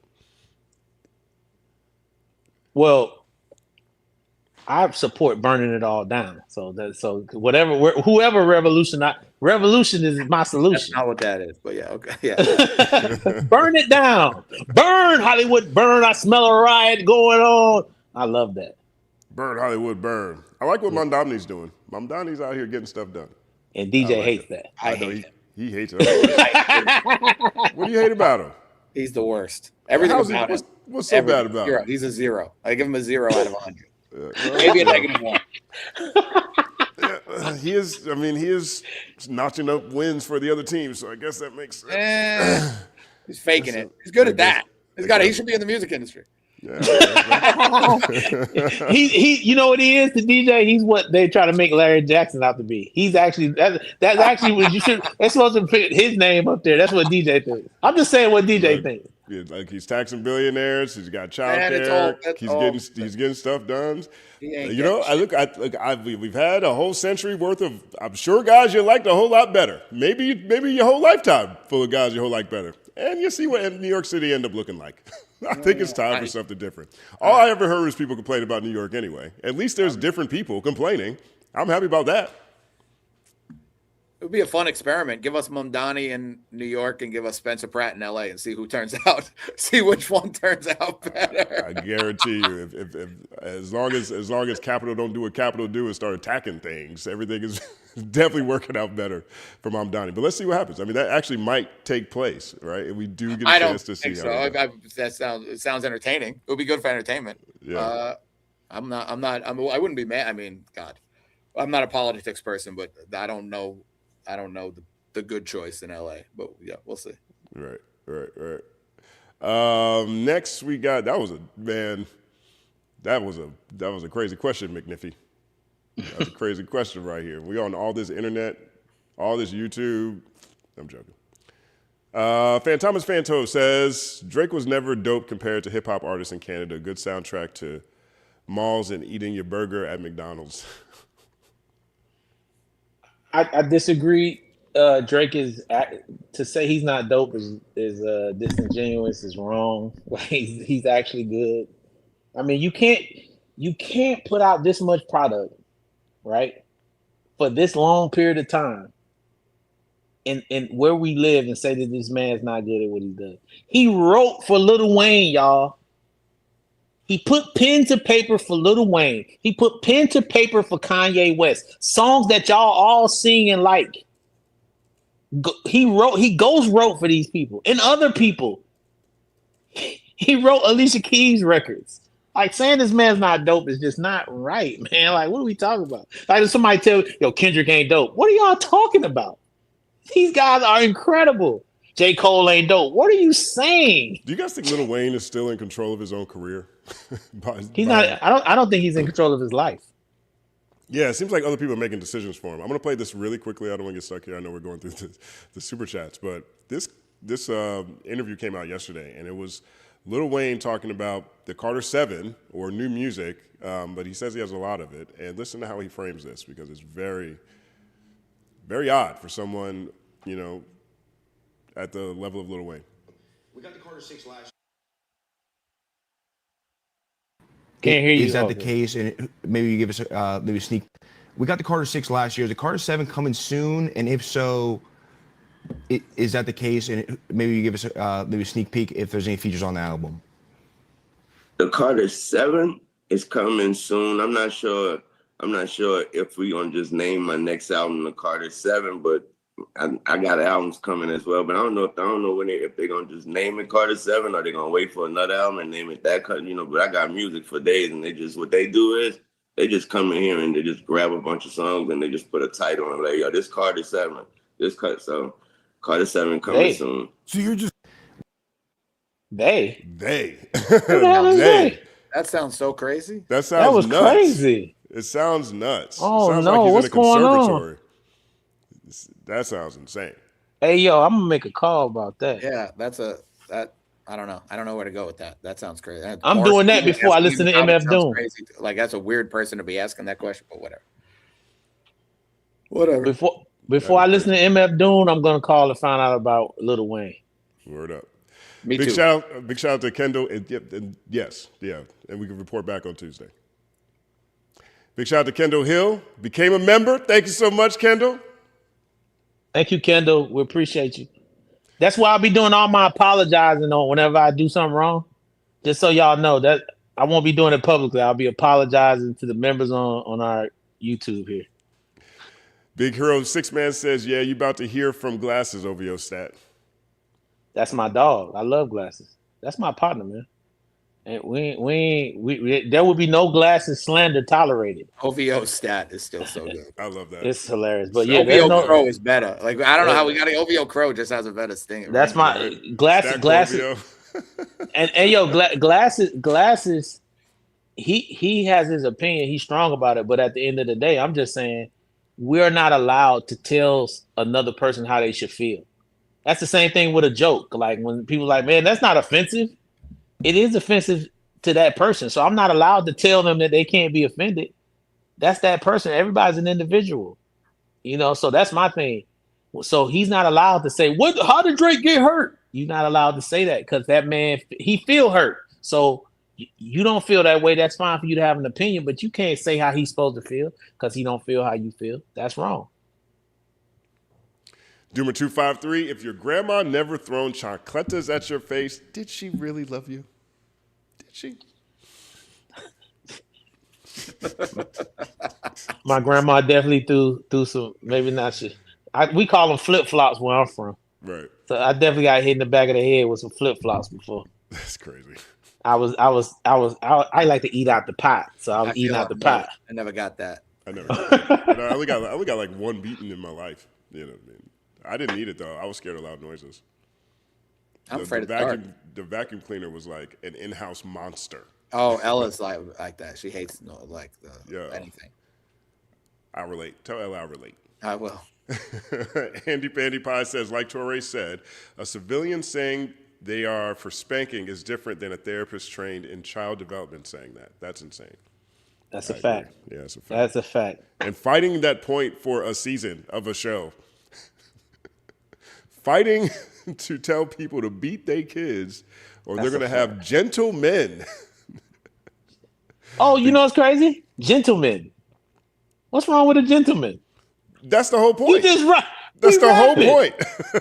Well, I support burning it all down. So whoever revolution is my solution. That's not what that is, but yeah, okay, yeah. Burn it down. Burn Hollywood, burn. I smell a riot going on. I love that. Burn Hollywood, burn. I like what Mamdani's doing. Mamdani's out here getting stuff done. And DJ hates that. I know he hates it. What do you hate about him? He's the worst. Everything about him. What's so bad about him? He's a 0. I give him a 0 out of 100. Maybe a -1. He is notching up wins for the other team, so I guess that makes sense. He's faking it. He's good at that. He should be in the music industry. Yeah. he you know what he is to DJ? He's what they try to make Larry Jackson out to be. He's actually that's actually what you should. They're supposed to put his name up there. That's what DJ thinks. I'm just saying what DJ thinks. Yeah, like he's taxing billionaires. He's got child care. He's getting stuff done. You know, we've had a whole century worth of. I'm sure guys you liked a whole lot better. Maybe your whole lifetime full of guys you whole like better, and you see what New York City end up looking like. I think it's time for something different. All I ever heard was people complain about New York anyway. At least there's different people complaining. I'm happy about that. It would be a fun experiment. Give us Mamdani in New York and give us Spencer Pratt in LA and see who turns out. See which one turns out better. I guarantee you, if as long as Capital don't do what Capital do and start attacking things, everything is definitely working out better for Mamdani. But let's see what happens. I mean, that actually might take place, right? If we do get a chance to see. It sounds entertaining. It would be good for entertainment. Yeah. I wouldn't be mad. I mean, God, I'm not a politics person, but I don't know the good choice in LA, but yeah, we'll see. Right. Next we got that was a crazy question, McNiffy. That's a crazy question right here. We on all this internet, all this YouTube. I'm joking. Thomas Fanto says Drake was never dope compared to hip hop artists in Canada. Good soundtrack to malls and eating your burger at McDonald's. I disagree Drake is to say he's not dope is disingenuous, is wrong. Like he's actually good. I mean, you can't put out this much product, right, for this long period of time, and where we live, and say that this man's not good at what he does. He wrote for Lil Wayne, y'all. He put pen to paper for Lil Wayne. He put pen to paper for Kanye West. Songs that y'all all sing and like. He ghost wrote for these people and other people. He wrote Alicia Keys records. Like, saying this man's not dope is just not right, man. Like, what are we talking about? Like, if somebody tell you, yo, Kendrick ain't dope. What are y'all talking about? These guys are incredible. J. Cole ain't dope. What are you saying? Do you guys think Lil Wayne is still in control of his own career? He's not. I don't think he's in control of his life. Yeah, it seems like other people are making decisions for him. I'm going to play this really quickly. I don't want to get stuck here. I know we're going through the super chats, but this interview came out yesterday, and it was Lil Wayne talking about the Carter 7 or new music, but he says he has a lot of it. And listen to how he frames this, because it's very, very odd for someone, you know, at the level of Lil Wayne. We got the Carter 6 last. Can't hear you. Is that the case? And maybe you give us maybe a sneak. We got the Carter 6 last year. Is the Carter 7 coming soon? And if so, is that the case? And maybe you give us maybe a sneak peek if there's any features on the album. The Carter 7 is coming soon. I'm not sure if we're gonna just name my next album the Carter 7, but I got albums coming as well. But I don't know if they're gonna just name it Carter 7 or they're gonna wait for another album and name it that. You know, but I got music for days, and what they do is they just come in here and they just grab a bunch of songs and they just put a title on it, like, yo, this Carter 7, so Carter 7 coming soon. So you're just they. They. That sounds so crazy. That was nuts. crazy. It sounds nuts. Oh, it sounds no, like he's what's in a going on? conservatory. That sounds insane. Hey, yo, I'm gonna make a call about that. Yeah, I don't know. I don't know where to go with that. That sounds crazy. I'm doing that before I listen to MF Doom. Crazy. Like, that's a weird person to be asking that question, but whatever. Before I listen to MF Doom, I'm gonna call to find out about Lil Wayne. Word up. Me big too. Big shout out to Kendall. And yes, and we can report back on Tuesday. Big shout out to Kendall Hill. Became a member. Thank you so much, Kendall. Thank you, Kendall. We appreciate you. That's why I'll be doing all my apologizing on whenever I do something wrong. Just so y'all know that I won't be doing it publicly. I'll be apologizing to the members on our YouTube here. Big Hero 6-Man says, yeah, you about to hear from Glasses over your stat. That's my dog. I love Glasses. That's my partner, man. And we there will be no Glasses slander tolerated. OVO stat is still so good. I love that. It's hilarious. But yeah, OVO Crow is better. Like, I don't know how we got it. OVO Crow just has a better sting. That's my Glasses. and yo, Glasses. He has his opinion. He's strong about it. But at the end of the day, I'm just saying we're not allowed to tell another person how they should feel. That's the same thing with a joke. Like, when people are like, man, that's not offensive. It is offensive to that person. So I'm not allowed to tell them that they can't be offended. That's that person. Everybody's an individual. You know, so that's my thing. So he's not allowed to say, how did Drake get hurt? You're not allowed to say that, because that man, he feel hurt. So you don't feel that way. That's fine for you to have an opinion, but you can't say how he's supposed to feel because he don't feel how you feel. That's wrong. Doomer 253, if your grandma never thrown chocolates at your face, did she really love you? Did she? My grandma definitely threw some, maybe not she. We call them flip-flops where I'm from. Right. So I definitely got hit in the back of the head with some flip-flops before. That's crazy. I like to eat out the pot, so I was eating out the pot. I never got that. I never got that. I only got like one beating in my life. You know what I mean? I didn't eat it though. I was scared of loud noises. I'm afraid of the dark. The vacuum cleaner was like an in-house monster. Oh, Ella's like that. She hates anything. I relate. Tell Ella I relate. I will. Andy Pandy Pie says, like Torre said, a civilian saying they are for spanking is different than a therapist trained in child development saying that. That's insane. That's a fact. Yeah, that's a fact. That's a fact. And fighting that point for a season of a show fighting to tell people to beat their kids, or That's they're going to a have gentlemen. Oh, you know what's crazy? Gentlemen. What's wrong with a gentleman? That's the whole point. You just right. That's the whole point.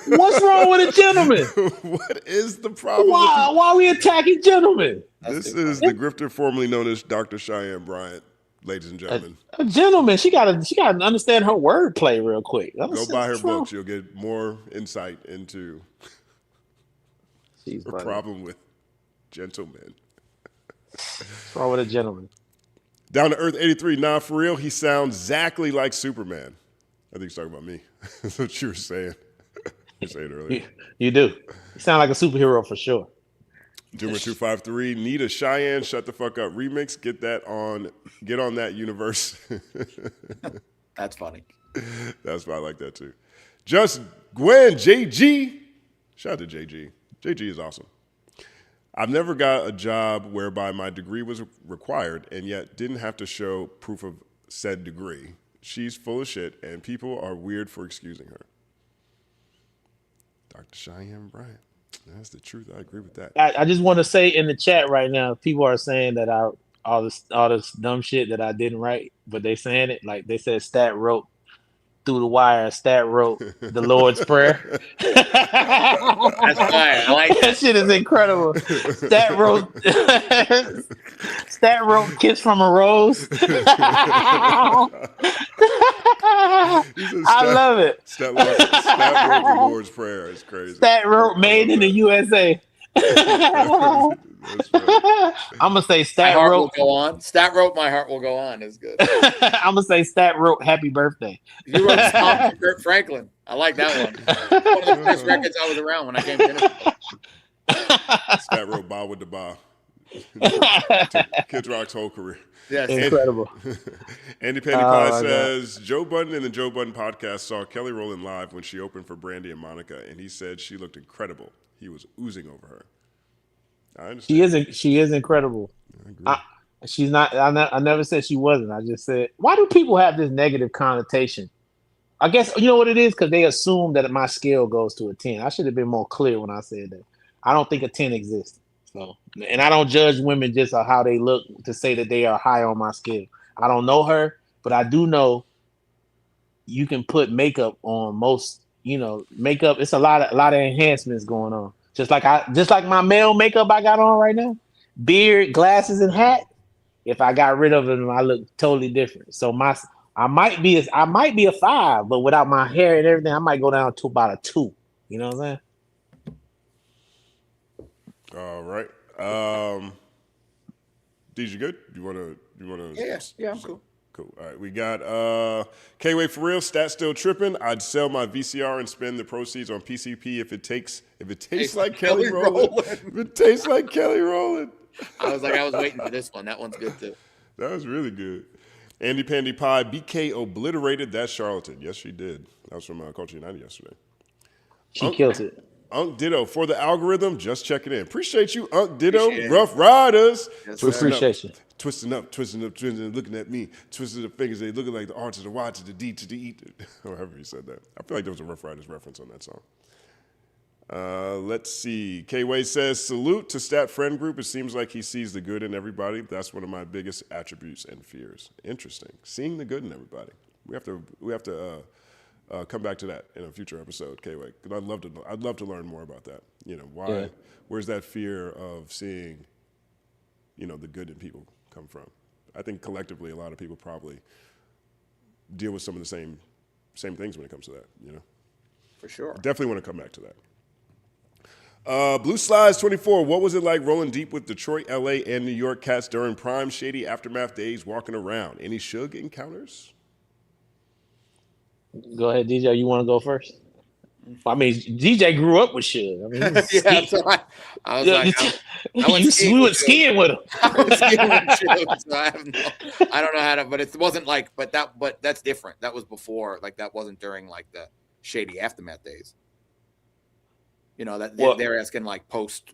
What's wrong with a gentleman? What is the problem? Why are we attacking gentlemen? This is the grifter formerly known as Dr. Cheyenne Bryant, ladies and gentlemen. A gentleman. She gotta understand her wordplay real quick. Go buy her books. You'll get more insight into the problem with gentlemen. What's wrong with a gentleman? Down to Earth 83. Nah, for real, he sounds exactly like Superman. I think he's talking about me. That's what you were saying. You said it earlier. You do. You sound like a superhero for sure. Jimmer 253. Need a Cheyenne Shut the Fuck Up remix. Get on that universe. That's funny. That's why I like that too. Just Gwen JG. Shout out to JG. JG is awesome. I've never got a job whereby my degree was required and yet didn't have to show proof of said degree. She's full of shit and people are weird for excusing her. Dr. Cheyenne Bryant. That's the truth. I agree with that. I just want to say in the chat right now, people are saying that all this dumb shit that I didn't write, but they saying it like they said Stat wrote through the wire. Stat wrote the Lord's Prayer. That's fire. I like that shit is incredible. Stat wrote Kiss from a Rose. I love it. Stat wrote the Lord's Prayer. It's crazy. Stat wrote Made in the USA. I'm gonna say Stat My Heart wrote. Will Go On. Stat wrote My Heart Will Go On is good. I'm gonna say Stat wrote Happy Birthday. You wrote a song for Kurt Franklin. I like that one. One of the first records I was around when I came to Tennessee. Stat wrote Ba with the Ba. Kid Rock's whole career. Yes. Incredible. Andy Penny Pie says Joe Budden in the Joe Budden podcast saw Kelly Rowland live when she opened for Brandy and Monica, and he said she looked incredible. He was oozing over her. I understand. She is incredible. She's not. I never said she wasn't. I just said, why do people have this negative connotation? I guess you know what it is because they assume that my scale goes to a 10. I should have been more clear when I said that. I don't think a 10 exists. So, and I don't judge women just on how they look to say that they are high on my scale. I don't know her, but I do know you can put makeup on most. Makeup. It's a lot of enhancements going on. Just like my male makeup I got on right now, beard, glasses, and hat. If I got rid of them, I look totally different. So I might be a 5, but without my hair and everything, I might go down to about a 2. You know what I'm saying? All right. DJ, you good? You wanna? Yeah, I'm cool. Cool. All right, we got K-Way for real. Stat still tripping. I'd sell my VCR and spend the proceeds on PCP if it tastes like Kelly Rowland. If it tastes like Kelly Rowland. I was waiting for this one. That one's good too. That was really good. Andy Pandy Pie, BK obliterated that charlatan. Yes, she did. That was from Culture United yesterday. She killed it. Unc Ditto for the algorithm. Just checking in. Appreciate you, Unc Ditto. Rough Riders. Yes, appreciate you. Twisting up, looking at me, twisting the fingers. They looking like the R to the Y to the D to the E. However you said that. I feel like there was a Rough Riders reference on that song. Let's see. K-Way says, salute to Stat Friend Group. It seems like he sees the good in everybody. That's one of my biggest attributes and fears. Interesting. Seeing the good in everybody. We have to come back to that in a future episode, K-Way. Because I'd love to learn more about that. Why? Yeah. Where's that fear of seeing, the good in people come from? I think collectively a lot of people probably deal with some of the same things when it comes to that, For sure. Definitely want to come back to that. Blue Slides 24, what was it like rolling deep with Detroit, LA, and New York cats during prime shady aftermath days walking around? Any Suge encounters? Go ahead, DJ. You want to go first? I mean, DJ grew up with Suge. I mean, I was we went skiing with him. I was skiing with Suge, so I don't know how to, but it wasn't like, but that's different. That was before, like that wasn't during like the shady aftermath days. They're asking like post.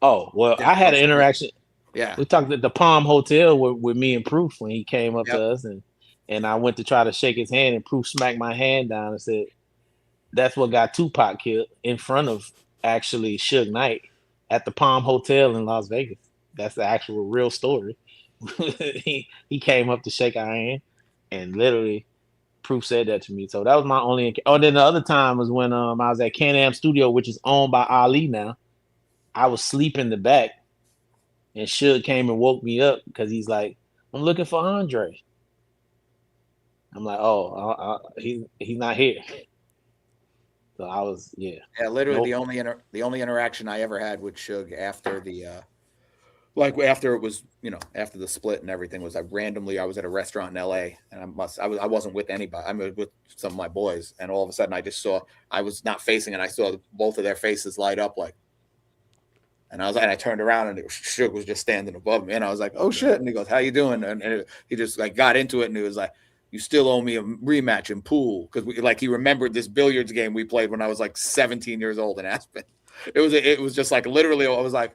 Oh, well, I had an interaction. Yeah. We talked at the Palm Hotel with me and Proof when he came up to us, and I went to try to shake his hand, and Proof smacked my hand down and said, that's what got Tupac killed in front of actually Suge Knight at the Palm Hotel in Las Vegas. That's the actual real story. he came up to shake our hand, and literally Proof said that to me. So that was my only. Oh, then the other time was when I was at Can-Am Studio, which is owned by Ali now. I was asleep in the back, and Suge came and woke me up because he's like, "I'm looking for Andre." I'm like, "Oh, he's not here." So I was, yeah. Literally the only interaction I ever had with Suge after the after it was, after the split and everything was I was at a restaurant in LA and I wasn't with anybody. I was with some of my boys, and all of a sudden I was not facing, and I saw both of their faces light up and I turned around, and Suge was just standing above me, and I was like, "Oh shit!" And he goes, "How you doing?" And he just got into it, and he was like, "You still owe me a rematch in pool," because he remembered this billiards game we played when I was 17 years old in Aspen. It was just literally, I was like,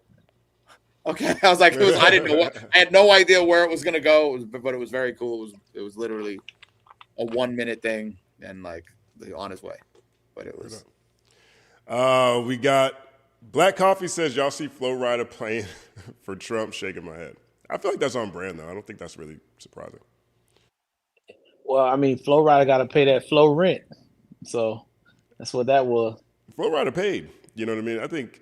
okay. I was like, I didn't know I had no idea where it was gonna go, but it was very cool. It was literally a 1 minute thing, and on his way. But it was. We got Black Coffee says, y'all see Flo Rida playing for Trump, shaking my head. I feel like that's on brand though. I don't think that's really surprising. Well, I mean, Flo Rida got to pay that Flo rent, so that's what that was. Flo Rida paid. You know what I mean? I think,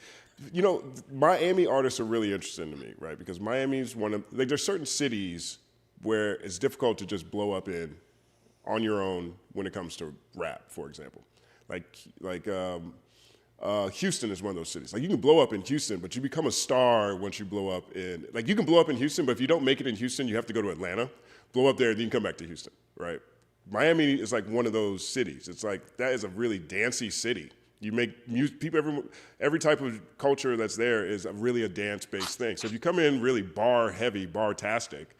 Miami artists are really interesting to me, right? Because Miami's one of there's certain cities where it's difficult to just blow up in on your own when it comes to rap, for example. Houston is one of those cities. You can blow up in Houston, but you become a star once you blow up in. You can blow up in Houston, but if you don't make it in Houston, you have to go to Atlanta, blow up there, then you can come back to Houston. Right, Miami is one of those cities. It's that is a really dancey city. You make music. People, every type of culture that's there is really a dance-based thing. So if you come in really bar heavy, bar-tastic,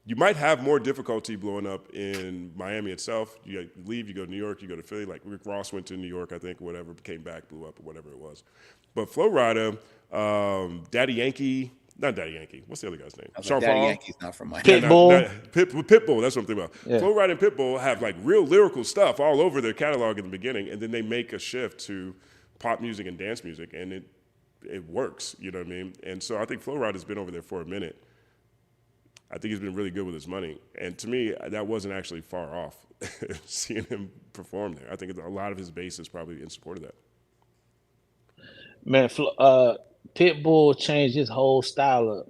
you might have more difficulty blowing up in Miami itself. You leave, you go to New York, you go to Philly. Rick Ross went to New York, I think, or whatever, came back, blew up, or whatever it was. But Flo Rida, Daddy Yankee. Not Daddy Yankee. What's the other guy's name? Sean Daddy Paul? Yankee's not from Miami. Pitbull. Pitbull, that's what I'm thinking about. Yeah. Flo Rida and Pitbull have real lyrical stuff all over their catalog in the beginning, and then they make a shift to pop music and dance music, and it works, you know what I mean? And so I think Flo Rida's been over there for a minute. I think he's been really good with his money. And to me, that wasn't actually far off, seeing him perform there. I think a lot of his base is probably in support of that. Man, Pitbull changed his whole style up.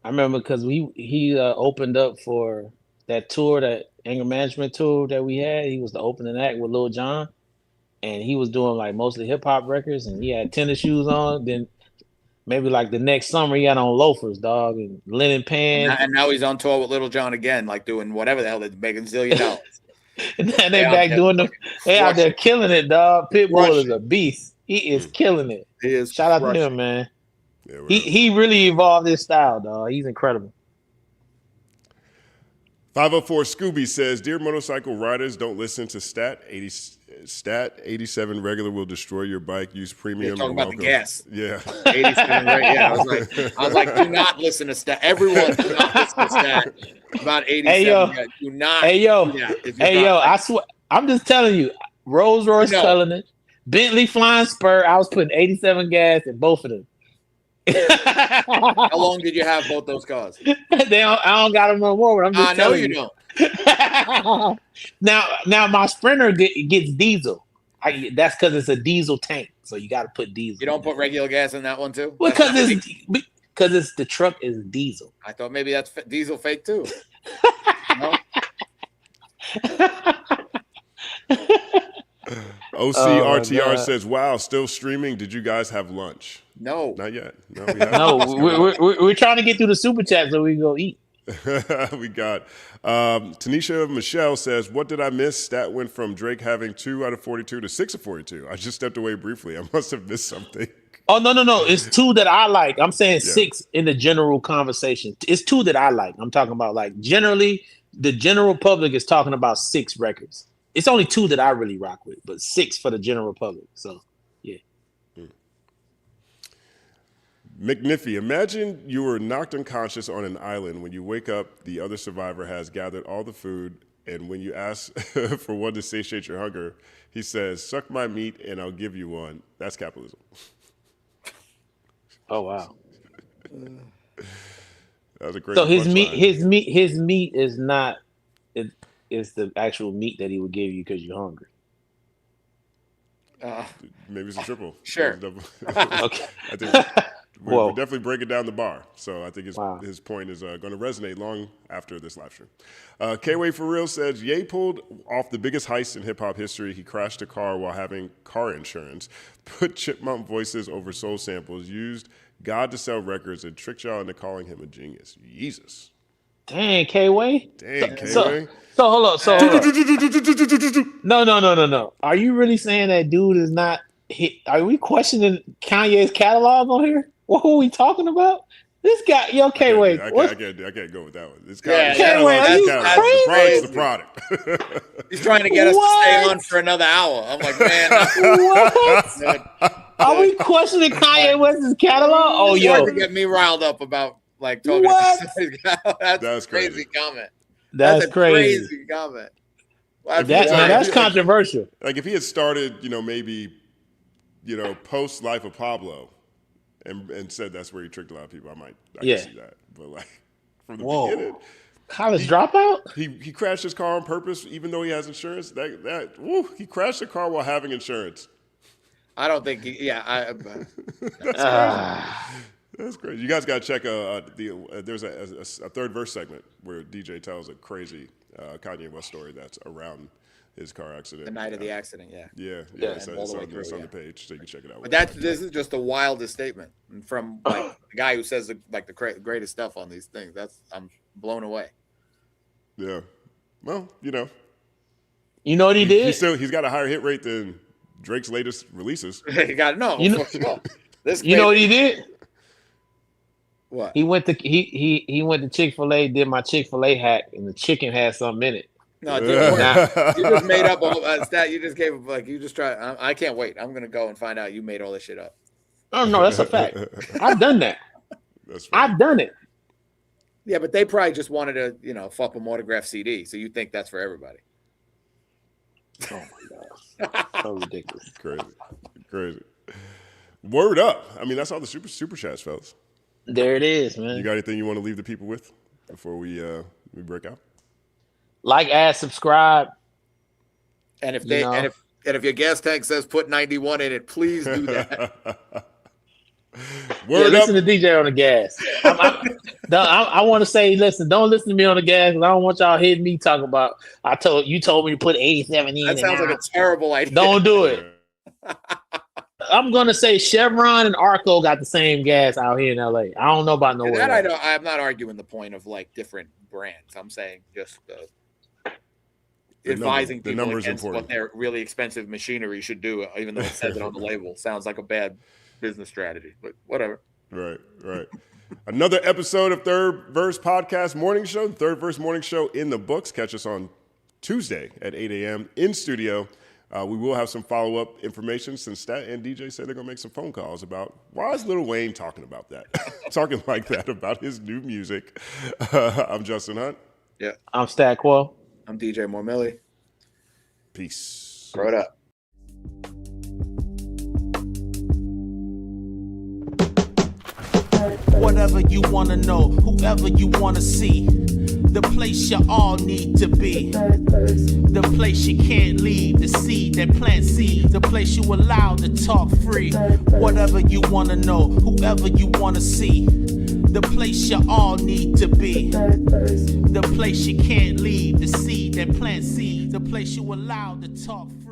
I remember because he opened up for that tour, that anger management tour that we had. He was the opening act with Lil Jon, and he was doing mostly hip hop records, and he had tennis shoes on. Then maybe the next summer he had on loafers, dog, and linen pants. And now he's on tour with Lil Jon again, doing whatever the hell they're making $1 zillion. And then they back doing they out there killing it, dog. Pitbull is a beast. He is killing it. He is. Shout out to him, man. Yeah, right. He really evolved his style, dog. He's incredible. 504 Scooby says, "Dear motorcycle riders, don't listen to Stat 87 regular will destroy your bike. Use premium." You're talking about the gas. Yeah. 87, right? Yeah. I was like, do not listen to Stat. Everyone, do not listen to Stat about 87. Hey yo, do not. Hey yo, I swear, I'm just telling you, Rolls Royce telling it. Bentley Flying Spur, I was putting 87 gas in both of them. How long did you have both those cars? I don't got them no more. But I'm just telling you. Don't. Now my Sprinter gets diesel. That's because it's a diesel tank, so you got to put diesel. You don't put regular gas in that one too? Because it's the truck is diesel. I thought maybe that's diesel fake too. No? OCRTR says, "Wow, still streaming. Did you guys have lunch?" No, not yet. No, we haven't. No, we're trying to get through the super chat so we can go eat. We got Tanisha Michelle says, "What did I miss? Stat went from Drake having 2 out of 42 to 6 of 42. I just stepped away briefly. I must have missed something." Oh no! It's 2 that I like. I'm saying 6 in the general conversation. It's 2 that I like. I'm talking about generally the general public is talking about 6 records. It's only 2 that I really rock with, but 6 for the general public. So, yeah. McNiffy, imagine you were knocked unconscious on an island. When you wake up, the other survivor has gathered all the food And when you ask for one to satiate your hunger, he says, "Suck my meat and I'll give you one." That's capitalism. Oh wow. That was a great. So his punchline. meat is not. It's the actual meat that he would give you because you're hungry. Maybe it's a triple. Sure. Okay. I think Whoa. we're definitely breaking down the bar. So I think his point is going to resonate long after this live stream. K-Way for Real says, Ye pulled off the biggest heist in hip-hop history. He crashed a car while having car insurance, put chipmunk voices over soul samples, used God to sell records, and tricked y'all into calling him a genius. Jesus. Dang, K-Way. Dang, K-Way. So hold on. No. Are you really saying that dude is not? Are we questioning Kanye's catalog on here? What are we talking about? This guy, yo, K-Way. I can't go with that one. This K-Way, are you crazy? The product. He's trying to get us to stay on for another hour. I'm like, man, what? Are we questioning Kanye West's catalog? Oh, He's yo, trying to get me riled up about like talking. What? That's crazy comment. That's a crazy comment. That's controversial. Like if he had started, maybe, post Life of Pablo, and said that's where he tricked a lot of people, I can see that. But like from the beginning, college dropout. He crashed his car on purpose, even though he has insurance. He crashed the car while having insurance. I don't think That's crazy. You guys got to check there's a third verse segment where DJ tells a crazy Kanye West story that's around his car accident. The night of the accident, yeah. Yeah. It's on the page, so you can check it out. But this is just the wildest statement from like the guy who says the greatest stuff on these things. I'm blown away. Yeah. Well, You know what he did? He's got a higher hit rate than Drake's latest releases. You got to know. You know what he did? What? He went to Chick-fil-A, did my Chick-fil-A hack, and the chicken had something in it. No, you just made up a stat. You just gave you just try. I can't wait. I'm gonna go and find out you made all this shit up. Oh no, that's a fact. I've done that. I've done it. Yeah, but they probably just wanted to, fuck them autographed CD. So you think that's for everybody? Oh my god, so ridiculous. Crazy. Word up. I mean, that's all the super chats, fellas. There it is, man. You got anything you want to leave the people with before we break out? Like, add, subscribe. And if if your gas tank says put 91 in it, please do that. Listen to DJ on the gas. I want to say, listen, don't listen to me on the gas because I don't want y'all hitting me talking about. You told me to put 87 in. That sounds like a terrible idea. Don't do it. I'm gonna say Chevron and Arco got the same gas out here in LA. I don't know about nowhere. That I'm not arguing the point of like different brands. I'm saying just advising people against what their really expensive machinery should do, even though it says it on the label. Sounds like a bad business strategy, but whatever. Right. Another episode of Third Verse Podcast Morning Show. Third Verse Morning Show in the books. Catch us on Tuesday at 8 a.m. in studio. We will have some follow-up information since Stat and DJ said they're going to make some phone calls about why is Lil Wayne talking about that? Talking like that about his new music. I'm Justin Hunt. Yeah. I'm Stat Quo. I'm DJ Mormilli. Peace. Throw it up. Whatever you want to know, whoever you want to see, the place you all need to be, the place you can't leave, the seed that plants seeds, the place you allowed to talk free. Whatever you want to know, whoever you want to see, the place you all need to be, the place you can't leave, the seed that plants seeds, the place you allowed to talk free.